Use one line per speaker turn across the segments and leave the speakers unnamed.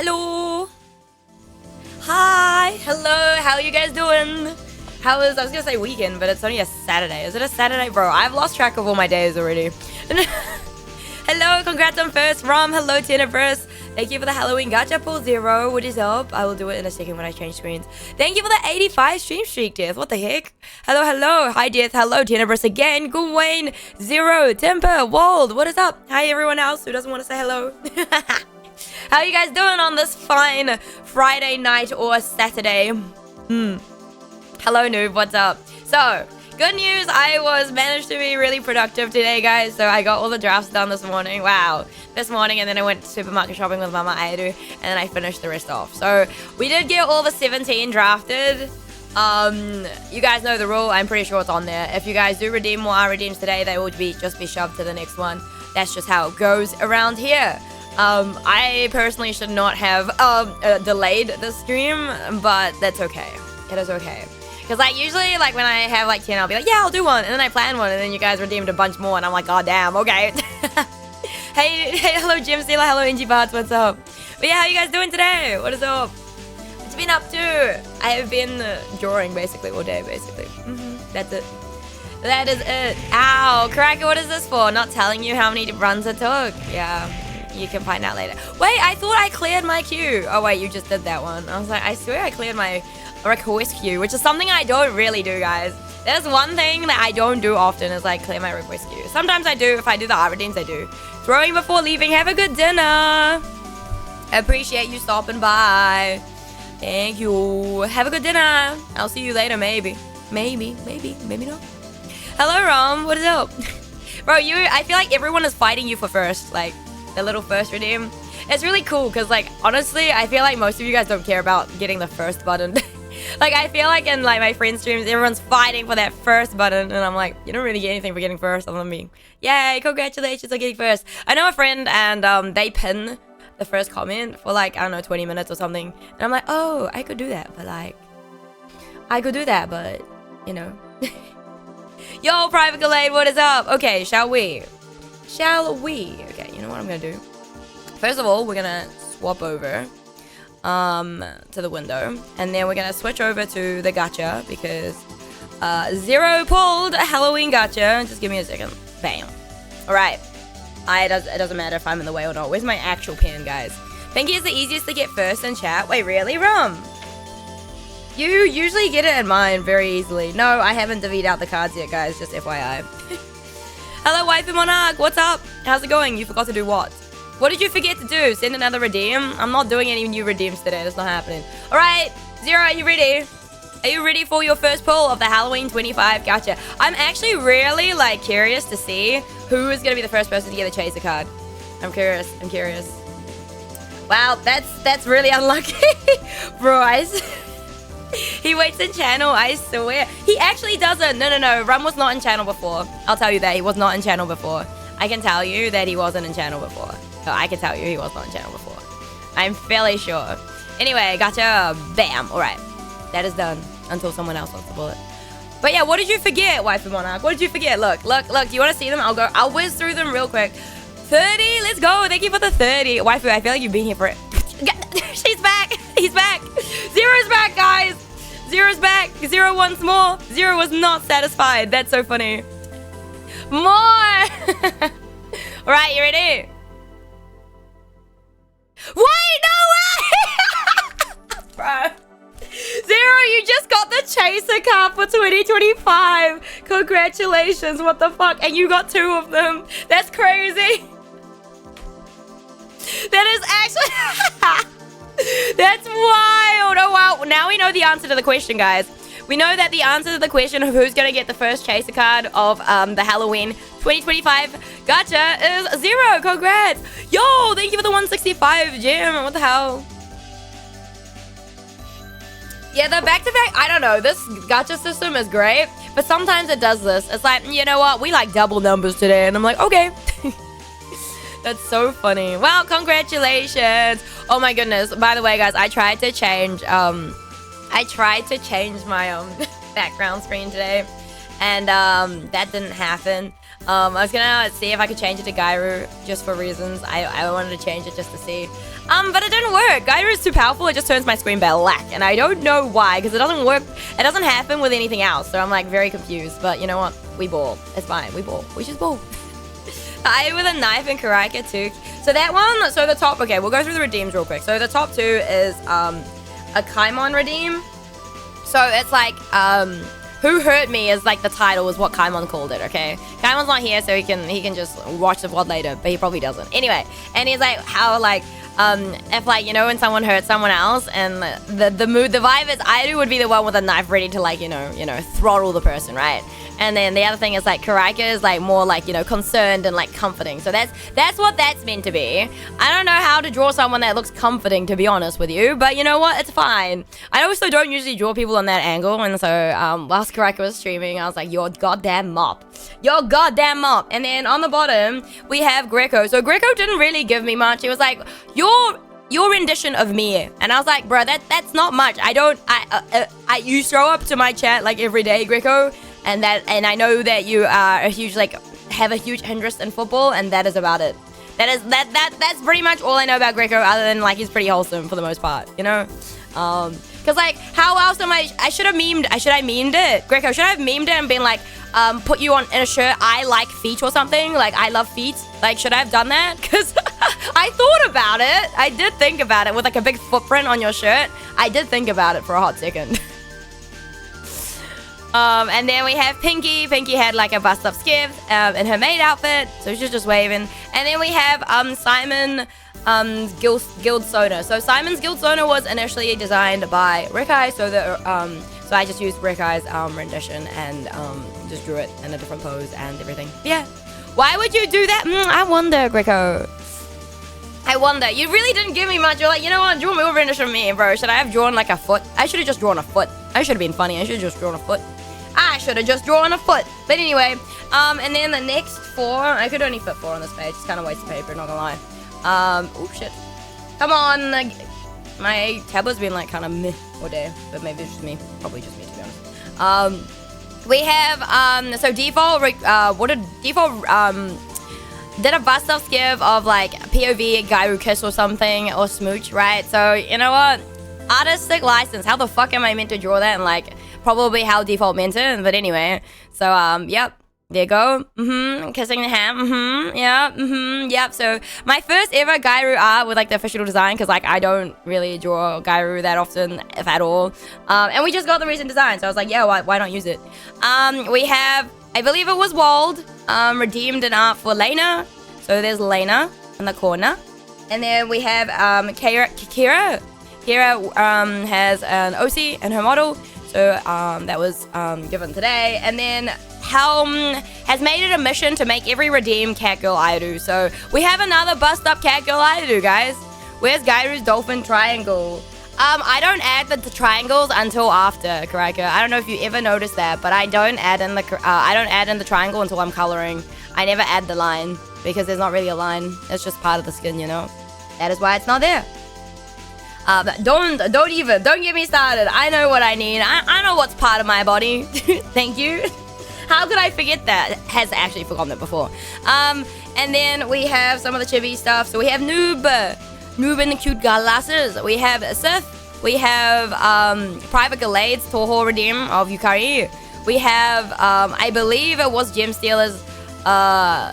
Hello. Hi. Hello. How are you guys doing? I was gonna say weekend, but it's only a Saturday. Is it a Saturday? Bro, I've lost track of all my days already. Hello, congrats on first Rom. Hello, Tenebrous. Thank you for the Halloween gacha pull 0. What is up? I will do it in a second when I change screens. Thank you for the 85 stream streak, Death. What the heck? Hello, hello. Hi, Death. Hello, Tenebrous again. Gawain, 0. Temper, Wald. What is up? Hi, everyone else who doesn't want to say hello. How are you guys doing on this fine Friday night or Saturday? Hello, noob. What's up? So, good news. I managed to be really productive today, guys. So, I got all the drafts done this morning. Wow. This morning, and then I went supermarket shopping with Mama Aidu, and then I finished the rest off. So, we did get all the 17 drafted. You guys know the rule. I'm pretty sure it's on there. If you guys do redeem more redeems today, they will just be shoved to the next one. That's just how it goes around here. I personally should not have delayed the stream, but that's okay. It is okay. Because, like, usually, like, when I have, like, 10, I'll be like, yeah, I'll do one. And then I plan one, and then you guys redeemed a bunch more, and I'm like, god damn, okay. hey, hello, Jim Steeler. Hello, Ingy Barts. What's up? But yeah, how you guys doing today? What is up? What's been up to? I have been drawing, basically, all day, basically. That's it. That is it. Ow. Cracker, what is this for? Not telling you how many runs it took. Yeah. You can find out later. Wait, I thought I cleared my queue. Oh, wait, you just did that one. I was like, I swear I cleared my request queue, which is something I don't really do, guys. There's one thing that I don't do often is, like, clear my request queue. Sometimes I do. If I do the art redeems, I do. Throwing before leaving. Have a good dinner. I appreciate you stopping by. Thank you. Have a good dinner. I'll see you later, maybe. Maybe not. Hello, Rom. What is up? Bro, I feel like everyone is fighting you for first, like, the little first redeem. It's really cool because, like, honestly, I feel like most of you guys don't care about getting the first button. Like, I feel like in, like, my friends' streams, everyone's fighting for that first button, and I'm like, you don't really get anything for getting first, other than me. Yay, congratulations on getting first. I know a friend, and they pin the first comment for, like, I don't know, 20 minutes or something, and I'm like, oh, I could do that, but, you know. Yo, Private Gallade, what is up? Okay, shall we? Okay, you know what I'm gonna do? First of all, we're gonna swap over to the window, and then we're gonna switch over to the gacha because 0 pulled a Halloween gacha. Just give me a second. Bam. All right. It doesn't matter if I'm in the way or not. Where's my actual pen, guys? Pinky is the easiest to get first in chat. Wait, really, Rum? You usually get it in mine very easily. No, I haven't divvied out the cards yet, guys. Just FYI. Hello, Waifu Monarch. What's up? How's it going? You forgot to do what? What did you forget to do? Send another redeem? I'm not doing any new redeems today. That's not happening. All right, 0, are you ready? Are you ready for your first pull of the Halloween 25 gacha? I'm actually really, like, curious to see who is going to be the first person to get a chaser card. I'm curious. Wow, that's really unlucky. Bro, he waits in channel, I swear. He actually doesn't. No. Rum was not in channel before. I'll tell you that. He was not in channel before. I can tell you that he wasn't in channel before. No, I can tell you he was not in channel before. I'm fairly sure. Anyway, gotcha. Bam. All right. That is done until someone else wants to pull it. But yeah, what did you forget, Waifu Monarch? What did you forget? Look. Do you want to see them? I'll whiz through them real quick. 30. Let's go. Thank you for the 30. Waifu, I feel like you've been here for it. She's back. He's back. 0's back, guys. 0's back. 0 once more. 0 was not satisfied. That's so funny. More. All right, you ready? Wait, no way! Bro. 0, you just got the chaser card for 2025. Congratulations. What the fuck? And you got 2 of them. That's crazy. That is actually... That's wild. Oh, wow. Now we know the answer to the question, guys. We know that the answer to the question of who's going to get the first chaser card of the Halloween 2025 gacha is 0. Congrats. Yo, thank you for the 165, Jim. What the hell? Yeah, the back-to-back, I don't know. This gacha system is great, but sometimes it does this. It's like, you know what? We like double numbers today. And I'm like, okay. That's so funny. Well, congratulations. Oh my goodness. By the way, guys, I tried to change my background screen today, and that didn't happen. I was gonna see if I could change it to Gairu just for reasons. I wanted to change it just to see. But it didn't work. Gairu is too powerful. It just turns my screen black, and I don't know why, because it doesn't work. It doesn't happen with anything else, so I'm like very confused. But you know what? We ball. It's fine. We ball. We just ball. I with a knife in Karaika too. So that one. So the top. Okay, we'll go through the redeems real quick. So the top 2 is a Kaimon redeem. So it's like Who Hurt Me is like the title is what Kaimon called it, okay? Kaimon's not here, so he can just watch the VOD later, but he probably doesn't. Anyway, and he's like how like if like, you know, when someone hurts someone else and the vibe is Airu would be the one with a knife ready to like, you know, throttle the person, right? And then the other thing is like Karaika is like more like, you know, concerned and like comforting. So that's what that's meant to be. I don't know how to draw someone that looks comforting, to be honest with you, but you know what? It's fine. I also don't usually draw people on that angle, and so whilst Karaika was streaming, I was like, your goddamn mop. Your goddamn mop. And then on the bottom, we have Greco. So Greco didn't really give me much. He was like, your rendition of me, and I was like, bro, that's not much. You throw up to my chat like every day, Greco, and I know that you are a huge have a huge interest in football, and that is about it. That's pretty much all I know about Greco, other than like he's pretty wholesome for the most part, you know. Cause like how else am I should have memed it, Greco, should I have memed it and been like put you on in a shirt I like feet or something, like I love feet, like should I have done that? Cause I thought about it. I did think about it with like a big footprint on your shirt. I did think about it for a hot second. And then we have Pinky. Pinky had like a bust up skiff in her maid outfit, so she's just waving. And then we have Simon Guild Soda. So Simon's Guild Soda was initially designed by Rikai, so so I just used Rikai's rendition and just drew it in a different pose and everything. Yeah. Why would you do that? I wonder, Greco. I wonder. You really didn't give me much. You're like, you know what? Draw more rendition of me, bro. Should I have drawn like a foot? I should have just drawn a foot. I should have been funny. I should have just drawn a foot. I should have just drawn a foot. But anyway, and then the next 4, I could only fit 4 on this page. It's kind of waste of paper, not gonna lie. Oh shit. Come on. My tablet's been like kind of meh all day, but maybe it's just me. Probably just me, to be honest. We have, so default, did a bust up skiv of like POV Gairu kiss or something, or smooch, right? So, you know what? Artistic license. How the fuck am I meant to draw that? And like, probably how default meant it. But anyway, so, yep. There you go. Kissing the hand. Yep. So my first ever Gairu art with like the official design, because like I don't really draw Gairu that often, if at all. And we just got the recent design, so I was like, yeah, why not use it? We have, I believe it was Wald, redeemed an art for Lena. So there's Lena in the corner, and then we have Kira. Kira has an OC and her model. So that was given today, and then Helm has made it a mission to make every redeem Catgirl Airu. So we have another bust up Catgirl Airu, guys. Where's Gairu's dolphin triangle? I don't add the triangles until after Karaika. I don't know if you ever noticed that, but I don't add in the triangle until I'm coloring. I never add the line because there's not really a line. It's just part of the skin, you know. That is why it's not there. Don't get me started. I know what I need. I know what's part of my body. Thank you. How could I forget that? Has actually forgotten it before. And then we have some of the chibi stuff. So we have Noob in the cute glasses. We have Sith. We have Private Galade's Toho redeem of Yukari. We have I believe it was Gem Stealer's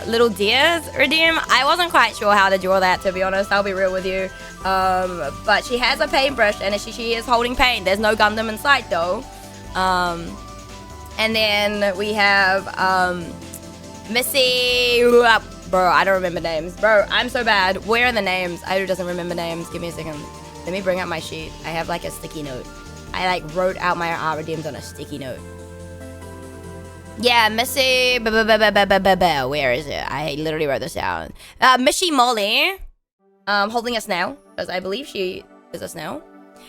Little Deer's redeem. I wasn't quite sure how to draw that, to be honest. I'll be real with you. But she has a paintbrush and she is holding paint. There's no Gundam in sight though. And then we have Missy. Bro, I don't remember names. Bro, I'm so bad. Where are the names? Airu doesn't remember names. Give me a second. Let me bring up my sheet. I have like a sticky note. I like wrote out my art redeems on a sticky note. Yeah, Missy. Where is it? I literally wrote this down. Missy Molly. Holding a snail, because I believe she is a snail.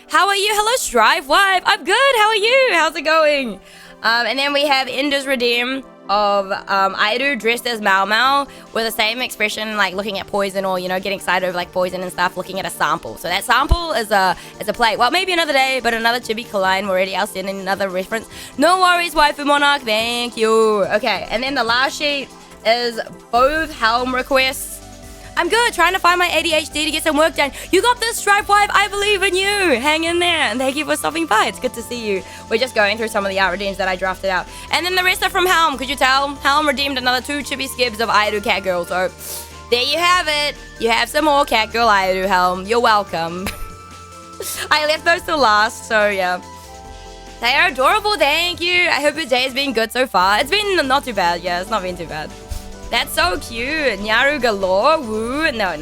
How are you? Hello, Strive Wife. I'm good. How are you? How's it going? And then we have Ender's redeem of Airu dressed as Mao Mao with the same expression, like looking at poison or, you know, getting excited over like poison and stuff, looking at a sample. So that sample is a plate. Well, maybe another day, but another Chibi Kaline already. I'll send in another reference. No worries, Waifu Monarch. Thank you. Okay, and then the last sheet is both Helm requests. I'm good, trying to find my ADHD to get some work done. You got this, Stripe Wife. I believe in you. Hang in there. And thank you for stopping by. It's good to see you. We're just going through some of the out redeems that I drafted out. And then the rest are from Helm. Could you tell? Helm redeemed another 2 chibi skibs of Airu Cat Girl. So there you have it. You have some more Cat Girl Airu, Helm. You're welcome. I left those to last, so yeah. They are adorable. Thank you. I hope your day has been good so far. It's been not too bad. Yeah, it's not been too bad. That's so cute. Nyaru galore. Woo. No.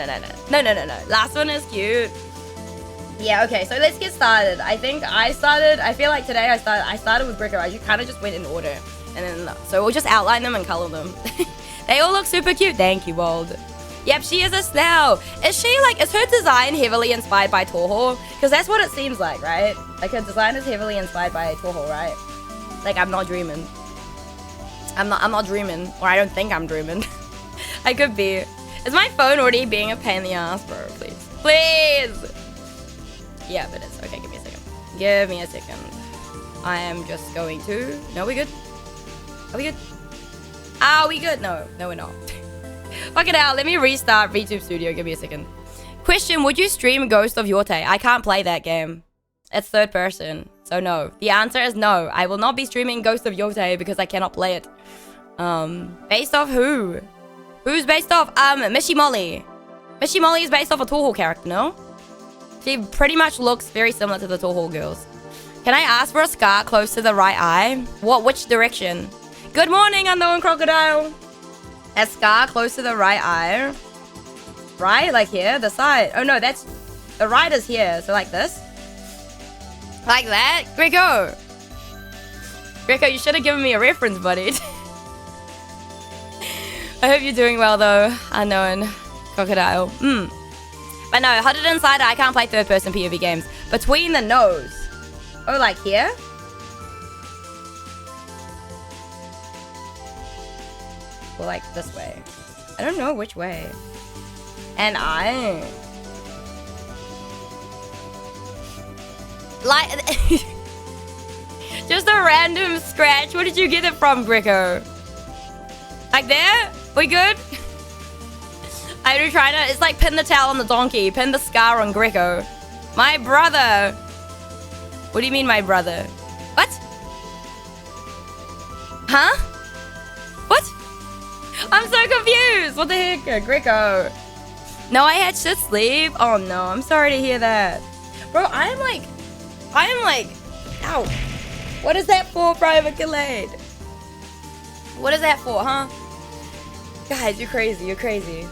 Last one is cute. Yeah, okay, so let's get started. I feel like today I started with Bricker. I kind of just went in order. And then, so we'll just outline them and color them. They all look super cute. Thank you, Wald. Yep, she is a snail. Is her design heavily inspired by Toho? Because that's what it seems like, right? Like her design is heavily inspired by Toho, right? Like, I'm not dreaming. I'm not dreaming, or I don't think I'm dreaming. I could be. Is my phone already being a pain in the ass, bro? Please. Please! Yeah, but it's okay. Give me a second. Give me a second. I am just going to... No, we good? Are we good? Are we good? No, we're not. Fuck it out. Let me restart VTube Studio. Give me a second. Question, would you stream Ghost of Yorte? I can't play that game. It's third person. So no. The answer is no. I will not be streaming Ghost of Yorte because I cannot play it. Based off who? Who's based off? Mishi Molly. Mishi Molly is based off a Toho character, no? She pretty much looks very similar to the Toho girls. Can I ask for a scar close to the right eye? Which direction? Good morning, Unknown Crocodile. A scar close to the right eye. Right? Like here? The side. Oh no, that's... The right is here. So like this. Like that? Greco! Greco, you should have given me a reference, buddy. I hope you're doing well, though. Unknown Crocodile. But no, Hodded Insider, I can't play third-person POV games. Between the nose. Oh, like here? Or like this way. I don't know which way. And I... Like... Just a random scratch. Where did you get it from, Greco? Like there? We good? I'm trying to... It's like pin the tail on the donkey. Pin the scar on Greco. My brother. What do you mean, my brother? What? Huh? What? I'm so confused. What the heck, Greco? No, I had shit sleep. Oh no, I'm sorry to hear that. Bro, I'm like... Ow. What is that for, Private Gallade? What is that for, huh? Guys, you're crazy. You're crazy.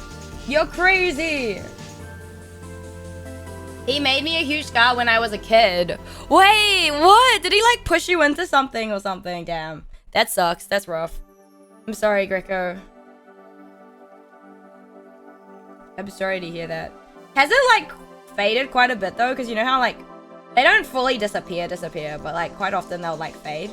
You're crazy. He made me a huge scar when I was a kid. Wait, what? Did he like push you into something or something? Damn. That sucks. That's rough. I'm sorry, Greco. I'm sorry to hear that. Has it like faded quite a bit though? Because you know how like they don't fully disappear, but like quite often they'll like fade.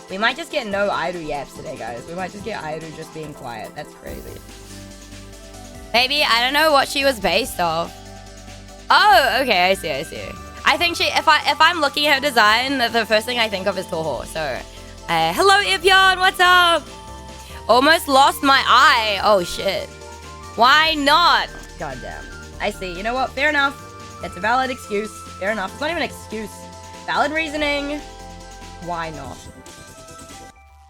We might just get no Airu yaps today, guys. We might just get Airu just being quiet. That's crazy. Maybe, I don't know what she was based off. Oh, okay, I see. I think she, if I'm looking at her design, the first thing I think of is Toho. So, hello, Ipyon, what's up? Almost lost my eye. Oh, shit. Why not? Goddamn. I see. You know what? Fair enough. It's a valid excuse. Fair enough. It's not even an excuse. Valid reasoning. Why not?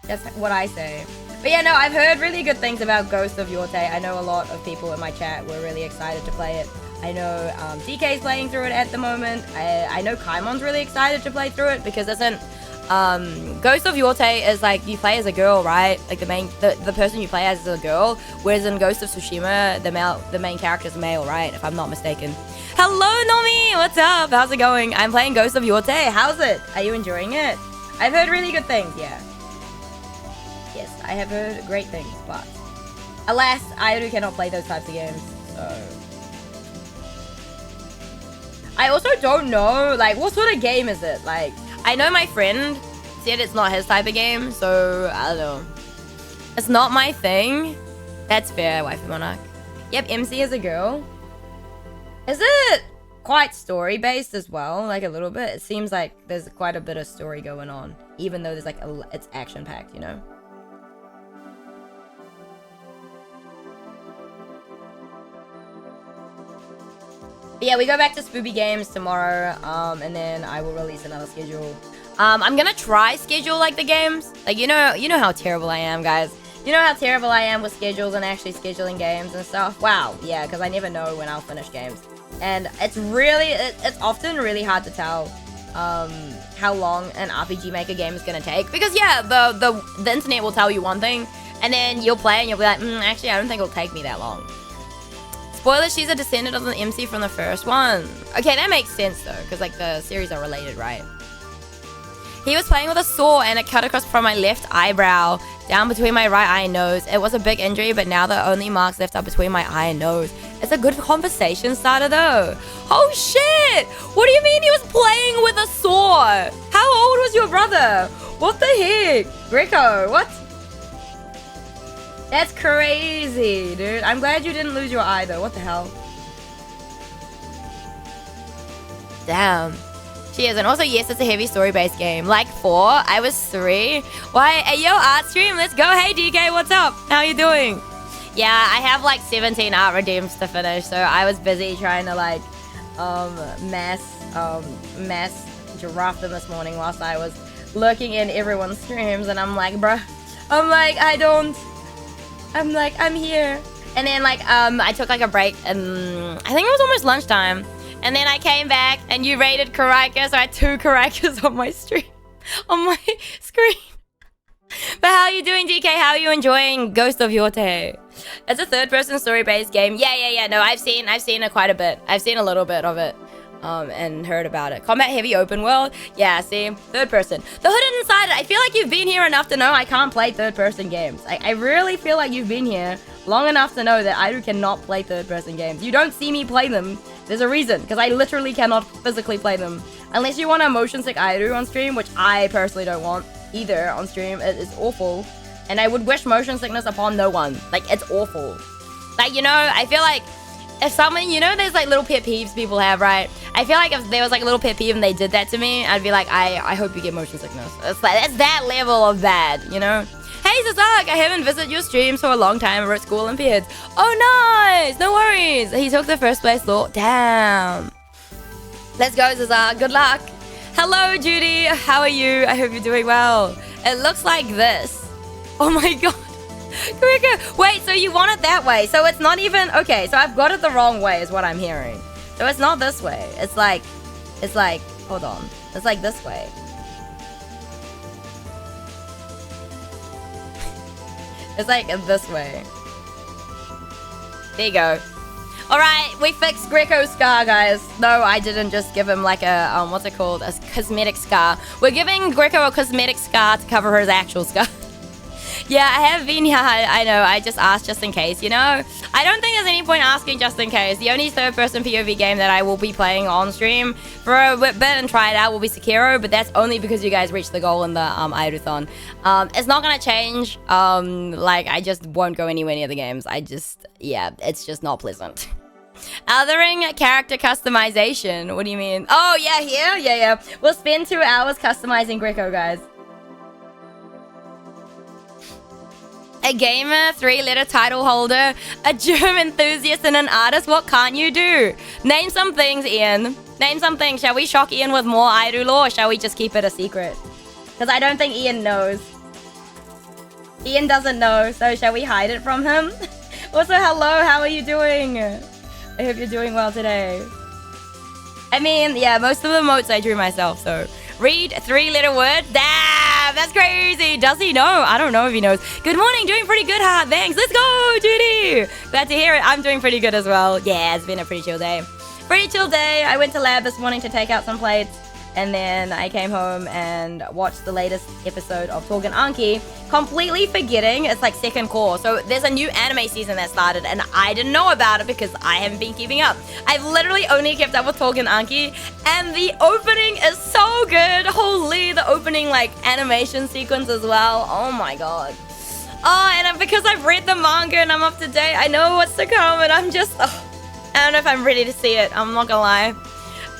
That's what I say. But yeah, no, I've heard really good things about Ghost of Yorte. I know a lot of people in my chat were really excited to play it. I know DK's playing through it at the moment. I know Kaimon's really excited to play through it because isn't Ghost of Yorte is like you play as a girl, right? Like the person you play as is a girl, whereas in Ghost of Tsushima the main character is male, right? If I'm not mistaken. Hello, Nomi, what's up? How's it going? I'm playing Ghost of Yorte. How's it? Are you enjoying it? I've heard really good things. Yeah. Yes, I have heard great things, but alas, Airu cannot play those types of games, so... I also don't know, like, what sort of game is it? Like, I know my friend said it's not his type of game, so I don't know. It's not my thing. That's fair, Waifu Monarch. Yep, MC is a girl. Is it quite story-based as well? Like, a little bit? It seems like there's quite a bit of story going on, even though there's, like, it's action-packed, you know? But yeah, we go back to Spoopy Games tomorrow, and then I will release another schedule. I'm gonna try schedule like the games. Like, you know how terrible I am, guys. You know how terrible I am with schedules and actually scheduling games and stuff. Wow, yeah, because I never know when I'll finish games, and it's really, it's often really hard to tell how long an RPG Maker game is gonna take. Because yeah, the internet will tell you one thing, and then you'll play and you'll be like, actually, I don't think it'll take me that long. Spoiler, she's a descendant of an MC from the first one. Okay, that makes sense though, because like the series are related, right? He was playing with a saw and it cut across from my left eyebrow down between my right eye and nose. It was a big injury, but now the only marks left are between my eye and nose. It's a good conversation starter though. Oh shit! What do you mean he was playing with a saw? How old was your brother? What the heck? Greco, what? That's crazy, dude. I'm glad you didn't lose your eye, though. What the hell? Damn. She is. And also, yes, it's a heavy story-based game. Like 4. I was 3. Why? Hey, yo, art stream. Let's go. Hey, DK, what's up? How you doing? Yeah, I have like 17 art redeems to finish, so I was busy trying to like mass giraffe them this morning whilst I was lurking in everyone's streams, and I'm like, bruh. I'm here. And then like I took like a break, and I think it was almost lunchtime. And then I came back and you raided Karaika, so I had 2 Karaikas on my stream, on my screen. But how are you doing, DK? How are you enjoying Ghost of Yorte? It's a third-person story-based game. Yeah. No, I've seen it quite a bit. I've seen a little bit of it. And heard about it. Combat heavy open world. Yeah, see? Third person. The Hooded Insider. I feel like you've been here enough to know I can't play third person games. I really feel like you've been here long enough to know that I cannot play third person games. You don't see me play them. There's a reason, because I literally cannot physically play them. Unless you want a motion sick Airu on stream, which I personally don't want either on stream. It is awful. And I would wish motion sickness upon no one. Like, it's awful. Like, you know, I feel like if someone, you know, there's like little pet peeves people have, right? I feel like if there was like a little pet peeve and they did that to me, I'd be like, I hope you get motion sickness. It's like, it's that level of bad, you know? Hey, Zazak, I haven't visited your streams for a long time. We're at School Olympiads. Oh, nice. No worries. He took the first place though. Damn. Let's go, Zazak. Good luck. Hello, Judy. How are you? I hope you're doing well. It looks like this. Oh my God. Wait, so you want it that way? So it's not even... Okay, so I've got it the wrong way is what I'm hearing. So it's not this way. It's like... Hold on. It's like this way. It's like this way. There you go. Alright, we fixed Greco's scar, guys. No, I didn't just give him like a... what's it called? A cosmetic scar. We're giving Greco a cosmetic scar to cover his actual scar. Yeah, I have been here. I know. I just asked just in case, you know? I don't think there's any point asking just in case. The only third-person POV game that I will be playing on stream for a bit and try it out will be Sekiro, but that's only because you guys reached the goal in the Airuthon. It's not gonna change. Like, I just won't go anywhere near the games. Yeah, it's just not pleasant. Othering character customization. What do you mean? Oh, yeah, here? Yeah. We'll spend 2 hours customizing Greco, guys. A gamer, 3-letter title holder, a gym enthusiast, and an artist. What can't you do? Name some things, Ian. Name some things. Shall we shock Ian with more Airu lore, or shall we just keep it a secret? Because I don't think Ian knows. Ian doesn't know, so shall we hide it from him? Also, hello, how are you doing? I hope you're doing well today. I mean, yeah, most of the emotes I drew myself, so... Read 3-letter words? Damn, that's crazy. Does he know? I don't know if he knows. Good morning, doing pretty good, huh? Thanks. Let's go, Judy. Glad to hear it. I'm doing pretty good as well. Yeah, it's been a pretty chill day. Pretty chill day. I went to lab this morning to take out some plates. And then I came home and watched the latest episode of Torgen Anki, completely forgetting it's like second core. So there's a new anime season that started and I didn't know about it because I haven't been keeping up. I've literally only kept up with Torgen Anki and the opening is so good. Holy, the opening like animation sequence as well. Oh my god. Oh, and because I've read the manga and I'm up to date, I know what's to come and I'm just, I don't know if I'm ready to see it. I'm not gonna lie.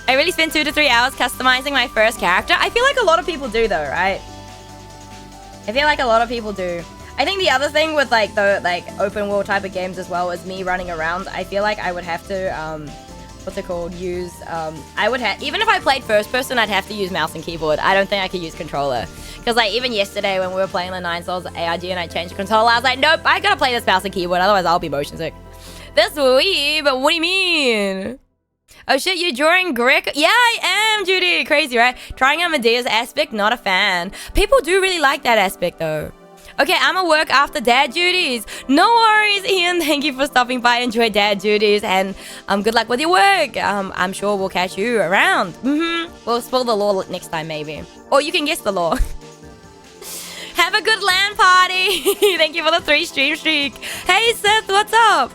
I really spent 2 to 3 hours customizing my first character. I feel like a lot of people do though, right? I feel like a lot of people do. I think the other thing with like the open world type of games as well is me running around. I feel like I would have to, what's it called? Use, I would have, even if I played first person, I'd have to use mouse and keyboard. I don't think I could use controller. Because like even yesterday when we were playing the 9 Souls ARG and I changed controller, I was like, nope, I gotta play this mouse and keyboard, otherwise I'll be motion sick. This weeb, but what do you mean? Oh shit, you're drawing Greek? Yeah, I am, Judy. Crazy, right? Trying out Medea's aspect, not a fan. People do really like that aspect though. Okay, I'm at work after dad duties. No worries, Ian. Thank you for stopping by. Enjoy dad duties and good luck with your work. I'm sure we'll catch you around. We'll spoil the law next time maybe. Or you can guess the law. Have a good LAN party. Thank you for the 3 stream streak. Hey Seth, what's up?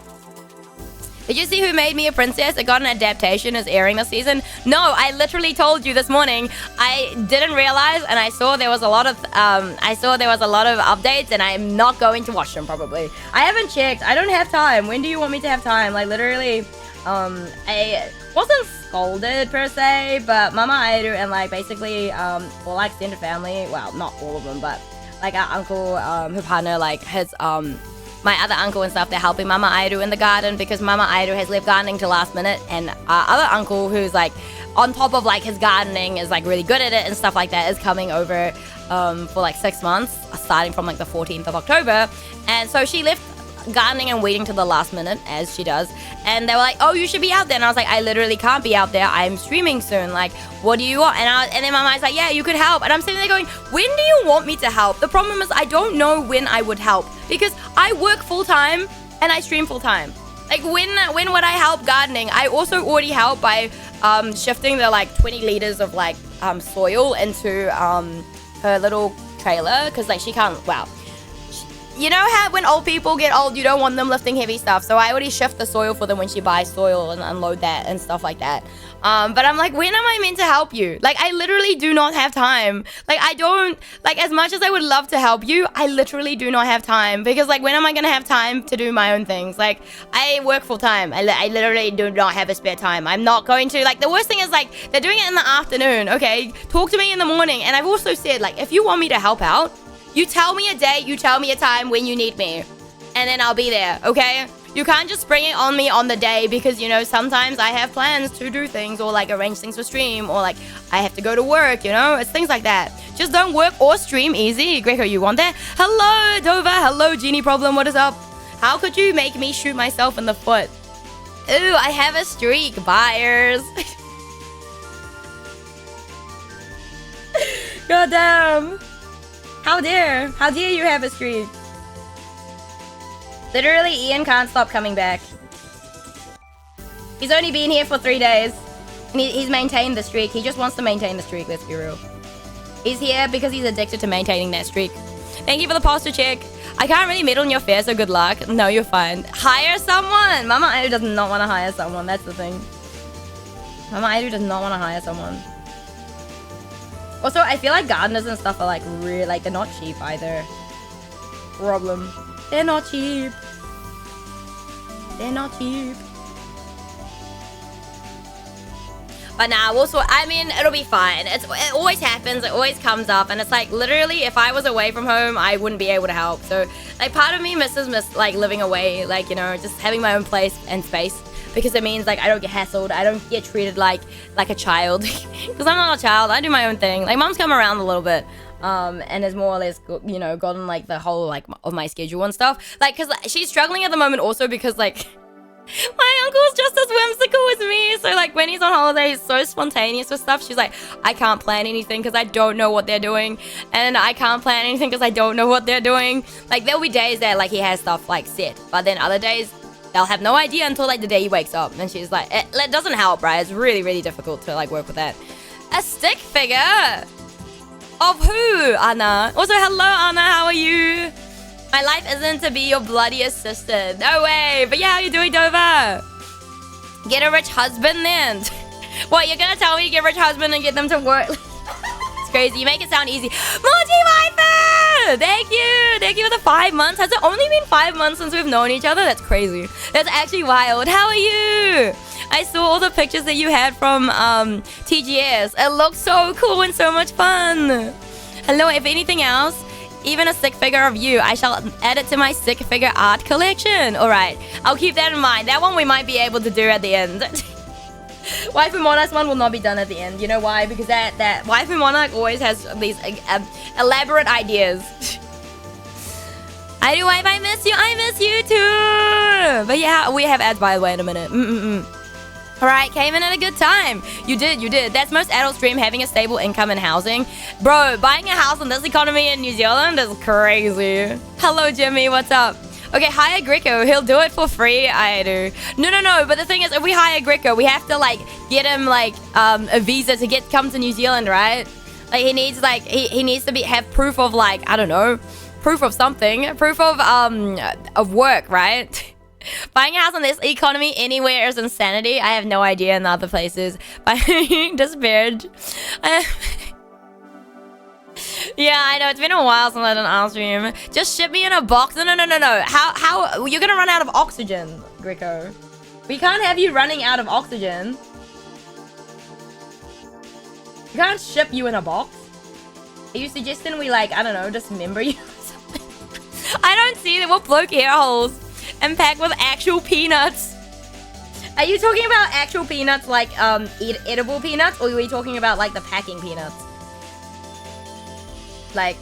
Did you see Who Made Me a Princess? It got an adaptation is airing this season. No, I literally told you this morning. I didn't realize, and I saw there was a lot of updates, and I'm not going to watch them probably. I haven't checked. I don't have time. When do you want me to have time? Like literally, I wasn't scolded per se, but Mama Airu and like basically all like extended family. Well, not all of them, but like our uncle, her partner, like his my other uncle and stuff, they're helping Mama Airu in the garden because Mama Airu has left gardening to last minute, and our other uncle who's like on top of like his gardening is like really good at it and stuff like that is coming over for like 6 months starting from like the 14th of October. And so she left gardening and waiting to the last minute as she does, and they were like, oh, you should be out there, and I was like, I literally can't be out there, I'm streaming soon, like what do you want? And then my mind's like, yeah, you could help. And I'm sitting there going, when do you want me to help? The problem is I don't know when I would help because I work full-time and I stream full-time. Like when would I help gardening? I also already help by shifting the like 20 liters of like soil into her little trailer because like she can't, wow. You know how when old people get old, you don't want them lifting heavy stuff. So I already shift the soil for them when she buys soil and unload that and stuff like that. But I'm like, when am I meant to help you? Like, I literally do not have time. Like, I don't, like, as much as I would love to help you, I literally do not have time. Because, like, when am I going to have time to do my own things? Like, I work full time. I literally do not have a spare time. I'm not going to, like, the worst thing is, like, they're doing it in the afternoon, okay? Talk to me in the morning. And I've also said, like, if you want me to help out, you tell me a date, you tell me a time when you need me, and then I'll be there, okay? You can't just spring it on me on the day because, you know, sometimes I have plans to do things or, like, arrange things for stream or, like, I have to go to work, you know? It's things like that. Just don't work or stream easy. Greco, you want that? Hello, Dover. Hello, Genie Problem. What is up? How could you make me shoot myself in the foot? Ooh, I have a streak, buyers. Goddamn. How dare you have a streak? Literally, Ian can't stop coming back. He's only been here for 3 days. And he's maintained the streak. He just wants to maintain the streak, let's be real. He's here because he's addicted to maintaining that streak. Thank you for the posture check. I can't really meddle in your affairs, so good luck. No, you're fine. Hire someone! Mama Airu does not want to hire someone, that's the thing. Mama Airu does not want to hire someone. Also, I feel like gardeners and stuff are like really, like they're not cheap either. Problem. They're not cheap. They're not cheap. But nah, also, I mean, it'll be fine. It always happens. It always comes up. And it's like, literally, if I was away from home, I wouldn't be able to help. So, like, part of me misses like, living away. Like, you know, just having my own place and space. Because it means, like, I don't get hassled. I don't get treated like a child. Because I'm not a child. I do my own thing. Like, Mom's come around a little bit. And has more or less, you know, gotten, like, the whole, like, of my schedule and stuff. Like, because she's struggling at the moment also because, like, my uncle's just as whimsical as me. So, like, when he's on holiday, he's so spontaneous with stuff. She's like, I can't plan anything because I don't know what they're doing. And I can't plan anything because I don't know what they're doing. Like, there'll be days that, like, he has stuff, like, set. But then other days, they'll have no idea until, like, the day he wakes up. And she's like, it doesn't help, right? It's really, really difficult to, like, work with that. A stick figure? Of who, Anna? Also, hello, Anna. How are you? My life isn't to be your bloody assistant. No way. But yeah, how you doing, Dover? Get a rich husband then. What, you're gonna tell me to get a rich husband and get them to work? It's crazy. You make it sound easy. Multi-wifer! Thank you. Thank you for the 5 months. Has it only been 5 months since we've known each other? That's crazy. That's actually wild. How are you? I saw all the pictures that you had from TGS. It looks so cool and so much fun. Hello, if anything else, even a stick figure of you, I shall add it to my stick figure art collection. All right, I'll keep that in mind. That one we might be able to do at the end. Waifu Monarch's one will not be done at the end. You know why? Because that Waifu Monarch always has these elaborate ideas. I do wife, I miss you. I miss you too. But yeah, we have ads by the way in a minute. Alright, came in at a good time. You did. That's most adults dream, having a stable income and housing. Bro, buying a house in this economy in New Zealand is crazy. Hello, Jimmy, what's up? Okay, hire Greco. He'll do it for free. I do. No. But the thing is, if we hire Greco, we have to, like, get him, like, a visa to come to New Zealand, right? Like, he needs, like, he needs to have proof of, like, I don't know, proof of something. Proof of work, right? Buying a house in this economy anywhere is insanity. I have no idea in other places. Buying despaired. Yeah, I know. It's been a while since I did an stream. Just ship me in a box. No. How? You're gonna run out of oxygen, Greco. We can't have you running out of oxygen. We can't ship you in a box. Are you suggesting we, like, I don't know, dismember you or something? I don't see that. We'll bloke air holes and pack with actual peanuts. Are you talking about actual peanuts, like edible peanuts, or are we talking about like the packing peanuts? Like,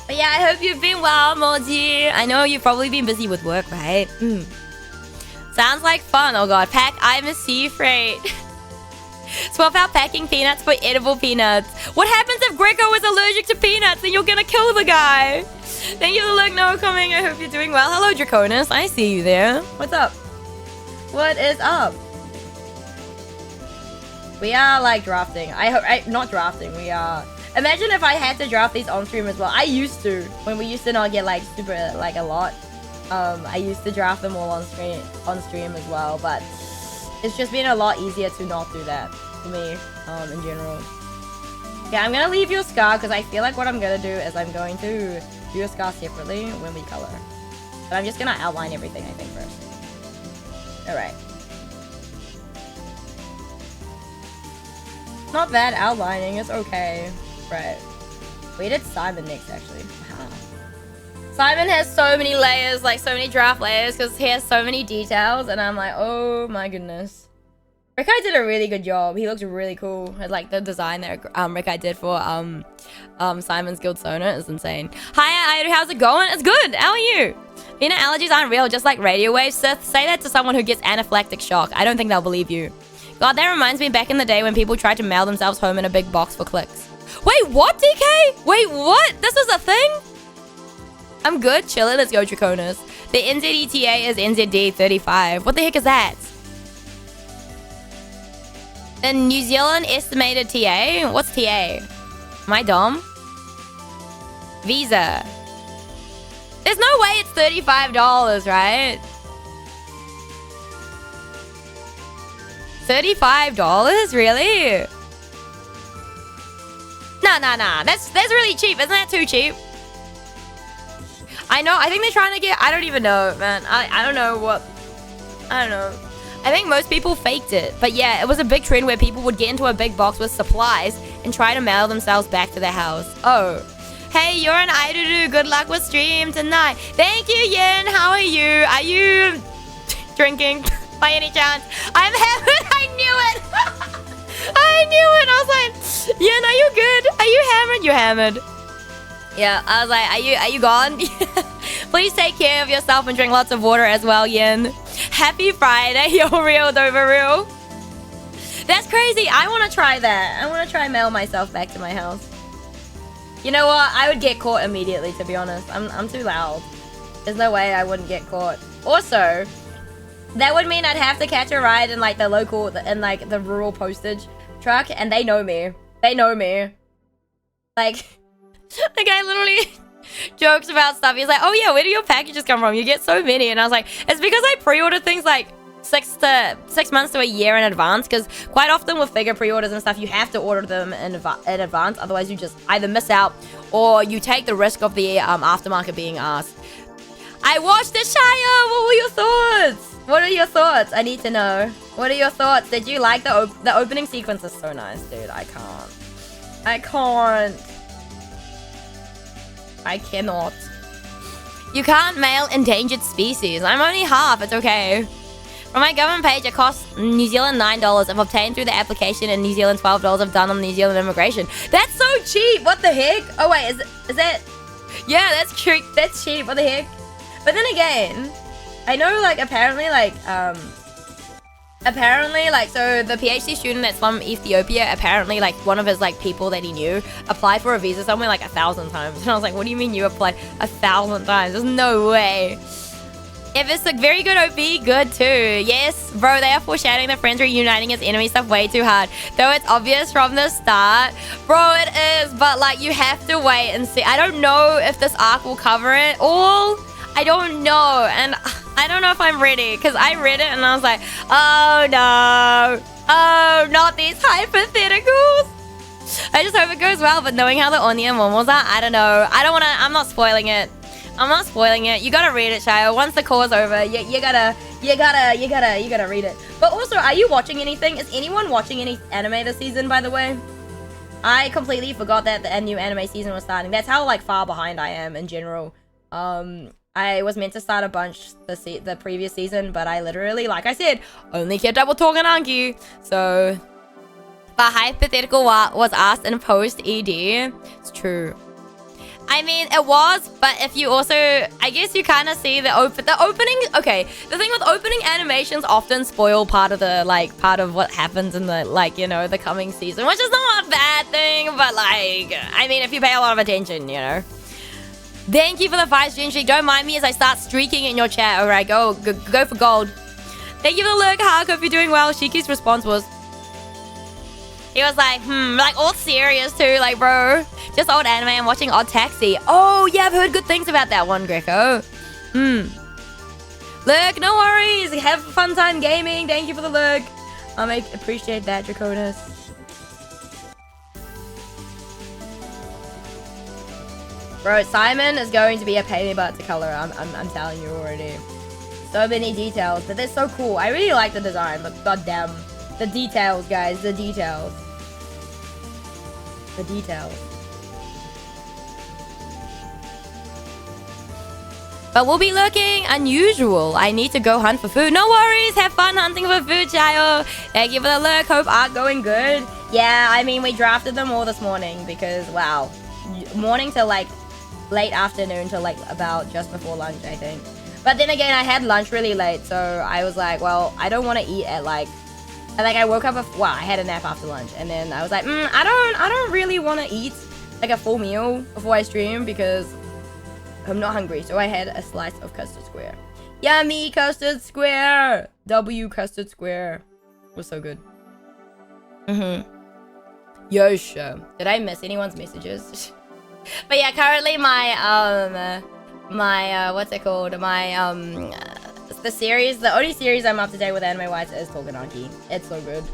but yeah, I hope you've been well, Moji. I know you've probably been busy with work, right? Sounds like fun. Oh god, pack I'm a sea freight. Swap out packing peanuts for edible peanuts. What happens if Greco is allergic to peanuts and you're gonna kill the guy? Thank you for the look, no coming. I hope you're doing well. Hello, Draconis. I see you there. What's up? What is up? We are like drafting. Not drafting. We are. Imagine if I had to draft these on stream as well. I used to when we used to not get like super like a lot. I used to draft them all on stream as well, but it's just been a lot easier to not do that for me in general. Yeah, I'm gonna leave your scar because I feel like what I'm gonna do is I'm going to do your scar separately when we color. But I'm just gonna outline everything I think first. All right. Not bad outlining, it's okay. Right. We did Simon next, actually. Wow. Simon has so many layers, like so many draft layers, because he has so many details, and I'm like, oh my goodness. Rikai did a really good job. He looks really cool. Like the design that Rikai did for Simon's Guild Sona is insane. Hi, Aidu, how's it going? It's good. How are you? You know, allergies aren't real, just like radio waves. Sith, say that to someone who gets anaphylactic shock. I don't think they'll believe you. God, that reminds me back in the day when people tried to mail themselves home in a big box for clicks. Wait, what, DK? Wait, what? This is a thing? I'm good, chillin'. Let's go, Draconis. The NZETA is NZD35. What the heck is that? The New Zealand estimated TA? What's TA? Am I dumb? Visa. There's no way it's $35, right? $35? Really? Nah. That's really cheap. Isn't that too cheap? I know. I think they're trying to get... I don't even know, man. I don't know what... I don't know. I think most people faked it. But yeah, it was a big trend where people would get into a big box with supplies and try to mail themselves back to their house. Oh. Hey, you're an Aidu. Good luck with stream tonight. Thank you, Yin. How are you? Are you drinking by any chance? I'm hammered. I knew it. I knew it. I was like, Yin, are you good? Are you hammered? You're hammered. Yeah, I was like, are you gone? Please take care of yourself and drink lots of water as well, Yin. Happy Friday, you're real, Dover real. That's crazy. I want to try that. I want to try mail myself back to my house. You know what? I would get caught immediately, to be honest. I'm too loud. There's no way I wouldn't get caught. Also, That would mean I'd have to catch a ride in like the local, in like the rural postage truck, and they know me. They know me. Like, the guy literally jokes about stuff. He's like, oh yeah, where do your packages come from? You get so many. And I was like, it's because I pre-order things like 6 months to a year in advance, because quite often with figure pre-orders and stuff, you have to order them in advance. Otherwise, you just either miss out or you take the risk of the aftermarket being asked. I watched it, Shia! What were your thoughts? What are your thoughts? I need to know. What are your thoughts? Did you like the opening sequence? Is so nice, dude. I can't. I can't. I cannot. You can't mail endangered species. I'm only half. It's okay. From my government page, it costs New Zealand $9. I've obtained through the application in New Zealand $12. I've done on New Zealand immigration. That's so cheap. What the heck? Oh wait, is that? Yeah, that's cheap. That's cheap. What the heck? But then again, I know like apparently so the PhD student that's from Ethiopia, apparently like one of his like people that he knew applied for a visa somewhere like 1,000 times. And I was like, what do you mean you applied 1,000 times? There's no way. If it's a very good OP, good too. Yes, bro, they are foreshadowing the friends reuniting as enemy stuff way too hard. Though it's obvious from the start. Bro, it is, but like you have to wait and see. I don't know if this arc will cover it all. I don't know, and I don't know if I'm ready, because I read it and I was like, oh no, oh, not these hypotheticals. I just hope it goes well, but knowing how the Oni and Momos are, I don't know. I'm not spoiling it. I'm not spoiling it. You gotta read it, Shia. Once the core's over, you gotta read it. But also, are you watching anything? Is anyone watching any anime this season, by the way? I completely forgot that the new anime season was starting. That's how like far behind I am in general. I was meant to start a bunch the previous season, but I literally, like I said, only kept up with Talking Anki. So, but hypothetical was asked in post ED. It's true. I mean, it was, but if you also, I guess you kind of see the opening. Okay, the thing with opening animations often spoil part of what happens in the the coming season, which is not a bad thing, but like, I mean, if you pay a lot of attention, you know. Thank you for the 5 stream streak. Don't mind me as I start streaking in your chat. Alright, go for gold. Thank you for the lurk, Hark. Hope you're doing well. Shiki's response was, he was like, like all serious too. Like, bro, just old anime. I'm watching Odd Taxi. Oh, yeah, I've heard good things about that one, Greco. Lurk, no worries. Have a fun time gaming. Thank you for the lurk. I appreciate that, Draconis. Bro, Simon is going to be a pain in the butt to color. I'm telling you already. So many details, but they're so cool. I really like the design, but goddamn, the details, guys, the details. The details. But we'll be looking unusual. I need to go hunt for food. No worries. Have fun hunting for food, Chayo. Thank you for the lurk. Hope art going good. Yeah, I mean, we drafted them all this morning because, wow. Morning to like late afternoon to like about just before lunch, I think. But then again, I had lunch really late, so I was like, well, I don't want to eat at like I woke up, I had a nap after lunch, and then I was like, I don't really want to eat like a full meal before I stream because I'm not hungry. So I had a slice of custard square. Yummy custard square. W custard square was so good. Yosha. Did I miss anyone's messages? But yeah, currently my what's it called? My the only series I'm up to date with anime wise is Togenaki. It's so good.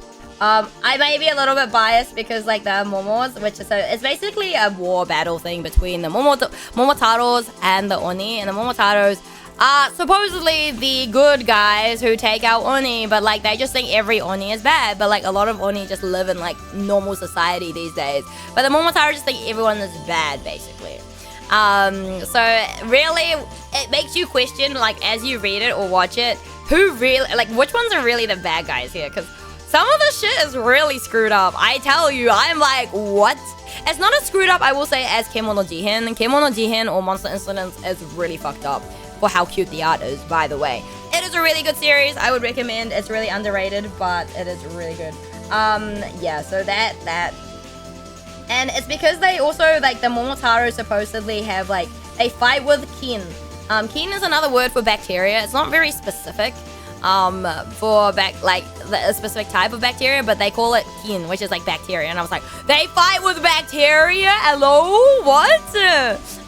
I may be a little bit biased because like the Momos, which is it's basically a war battle thing between the Momotaros and the Oni, and the Momotaros are supposedly the good guys who take out Oni, but like they just think every Oni is bad, but like a lot of Oni just live in like normal society these days. But the Momotaros just think everyone is bad, basically. So really, it makes you question, like as you read it or watch it, who really, like which ones are really the bad guys here? Because some of the shit is really screwed up. I tell you, I'm like, what? It's not as screwed up, I will say, as Kemono Jihen. Kemono Jihen or Monster Incidents is really fucked up. For how cute the art is, by the way. It is a really good series. I would recommend. It's really underrated, but it is really good. Yeah, so that. And it's because they also, like, the Momotaro supposedly have, like, they fight with kin. Kin is another word for bacteria. It's not very specific. for a specific type of bacteria, but they call it kin, which is like bacteria. And I was like, they fight with bacteria? Hello? What?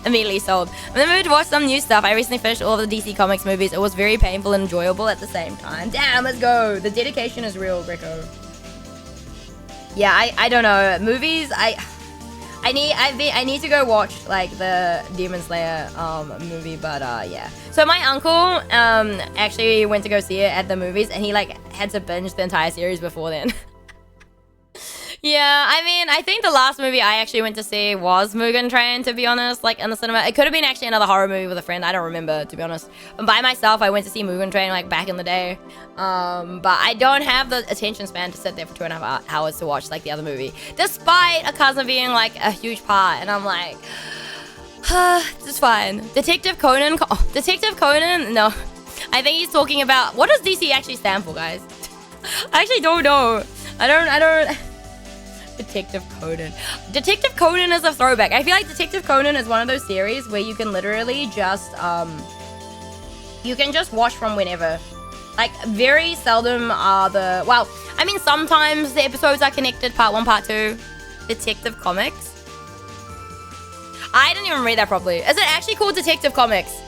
Immediately sold. I'm in the mood to watch some new stuff. I recently finished all of the DC Comics movies. It was very painful and enjoyable at the same time. Damn, let's go. The dedication is real, Greco. Yeah, I don't know. Movies, I need to go watch like the Demon Slayer movie, but yeah. So my uncle actually went to go see it at the movies, and he like had to binge the entire series before then. Yeah, I mean, I think the last movie I actually went to see was Mugen Train, to be honest, like in the cinema. It could have been actually another horror movie with a friend. I don't remember, to be honest. By myself, I went to see Mugen Train like back in the day. But I don't have the attention span to sit there for 2.5 hours to watch like the other movie, despite a cousin being like a huge part. And I'm like, it's fine. Detective Conan? Detective Conan? No. I think he's talking about, what does DC actually stand for, guys? I actually don't know. I don't. Detective Conan. Detective Conan is a throwback. I feel like Detective Conan is one of those series where you can literally just you can just watch from whenever. Like very seldom are the, well, I mean sometimes the episodes are connected, part 1, part 2. Detective Comics. I didn't even read that properly. Is it actually called Detective Comics?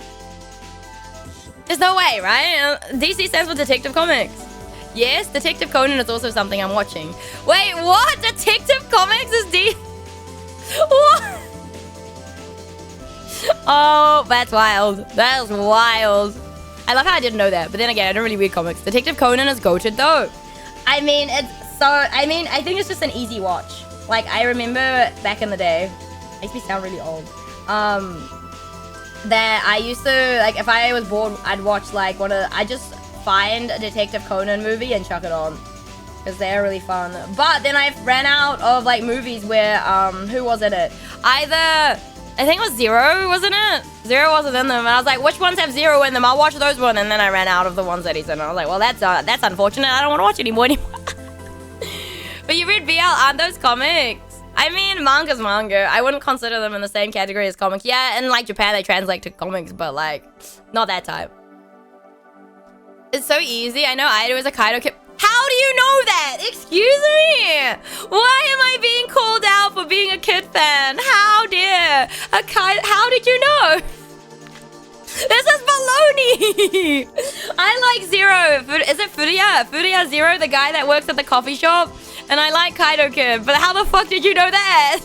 There's no way, right? DC stands for Detective Comics. Yes, Detective Conan is also something I'm watching. Wait, what? Detective Comics is What? Oh, that's wild. That is wild. I love how I didn't know that, but then again, I don't really read comics. Detective Conan is goated though. I mean, I think it's just an easy watch. Like, I remember back in the day, makes me sound really old, that I used to, like, if I was bored, I'd watch, like, I just find a Detective Conan movie and chuck it on, because they're really fun. But then I ran out of, like, movies where, who was in it? Either, I think it was Zero, wasn't it? Zero wasn't in them, and I was like, which ones have Zero in them? I'll watch those ones, and then I ran out of the ones that he's in. I was like, well, that's unfortunate. I don't want to watch anymore. But you read BL, aren't those comics? I mean, manga's manga. I wouldn't consider them in the same category as comics. Yeah, in like Japan, they translate to comics, but like, not that type. It's so easy. I know Aido is a Kaido kid. How do you know that? Excuse me? Why am I being called out for being a kid fan? How dare a Kaido? How did you know? This is baloney. I like Zero. Is it Furia? Furia Zero, the guy that works at the coffee shop? And I like Kaido Kid, but how the fuck did you know that?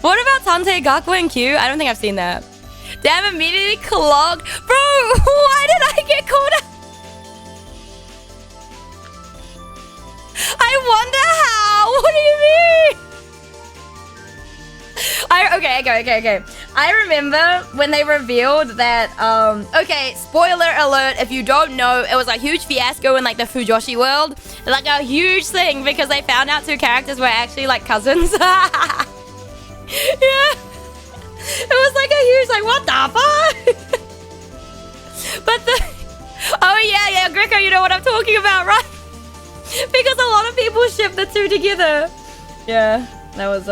What about Tante Gakuen and Q? I don't think I've seen that. Damn, immediately clogged. Bro, why did I get called out? I wonder how. What do you mean? Okay. I remember when they revealed that, okay, spoiler alert, if you don't know, it was a huge fiasco in, like, the Fujoshi world. Like, a huge thing, because they found out 2 characters were actually, like, cousins. Yeah. It was, like, a huge, like, what the fuck? But oh, yeah, Greco, you know what I'm talking about, right? Because a lot of people ship the 2 together. Yeah, that was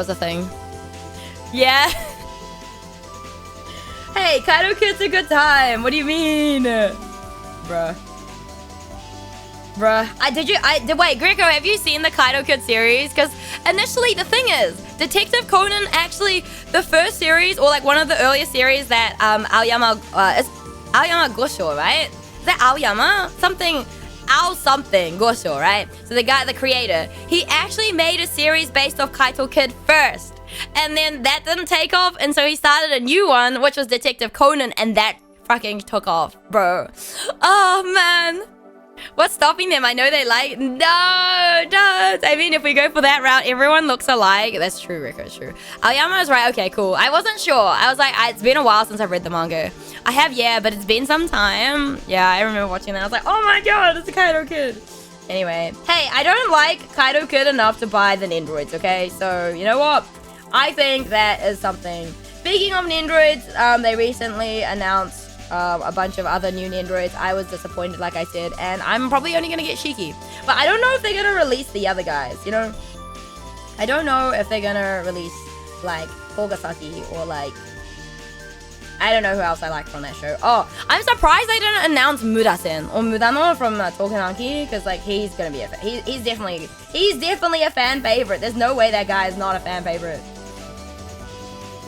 a thing. Yeah. Hey, Kaido Kid's a good time. What do you mean? Bruh. Wait, Greco, have you seen the Kaido Kid series? Because initially, the thing is, Detective Conan, actually, the first series, or like one of the earliest series that Aoyama, is Aoyama Gosho, right? Is that Aoyama? Something Gosho, right? So the guy, the creator, he actually made a series based off Kaito Kid first. And then that didn't take off, and so he started a new one, which was Detective Conan, and that fucking took off, bro. Oh, man. What's stopping them? I know they like... No, don't. I mean, if we go for that route, everyone looks alike. That's true, Rico, it's true. Aoyama is right. Okay, cool. I wasn't sure. I was like, it's been a while since I've read the manga. I have, yeah, but it's been some time. Yeah, I remember watching that. I was like, oh my god, it's a Kaido Kid. Anyway. Hey, I don't like Kaido Kid enough to buy the Nendoroids, okay? So, you know what? I think that is something. Speaking of Nendoroids, they recently announced a bunch of other new Nendoroids. I was disappointed, like I said, and I'm probably only gonna get Shiki. But I don't know if they're gonna release the other guys, you know? I don't know if they're gonna release, like, Kogasaki or, like... I don't know who else I like from that show. Oh, I'm surprised they didn't announce Murasen or Murano from Togenaki, because like he's gonna be he's definitely a fan favorite. There's no way that guy is not a fan favorite.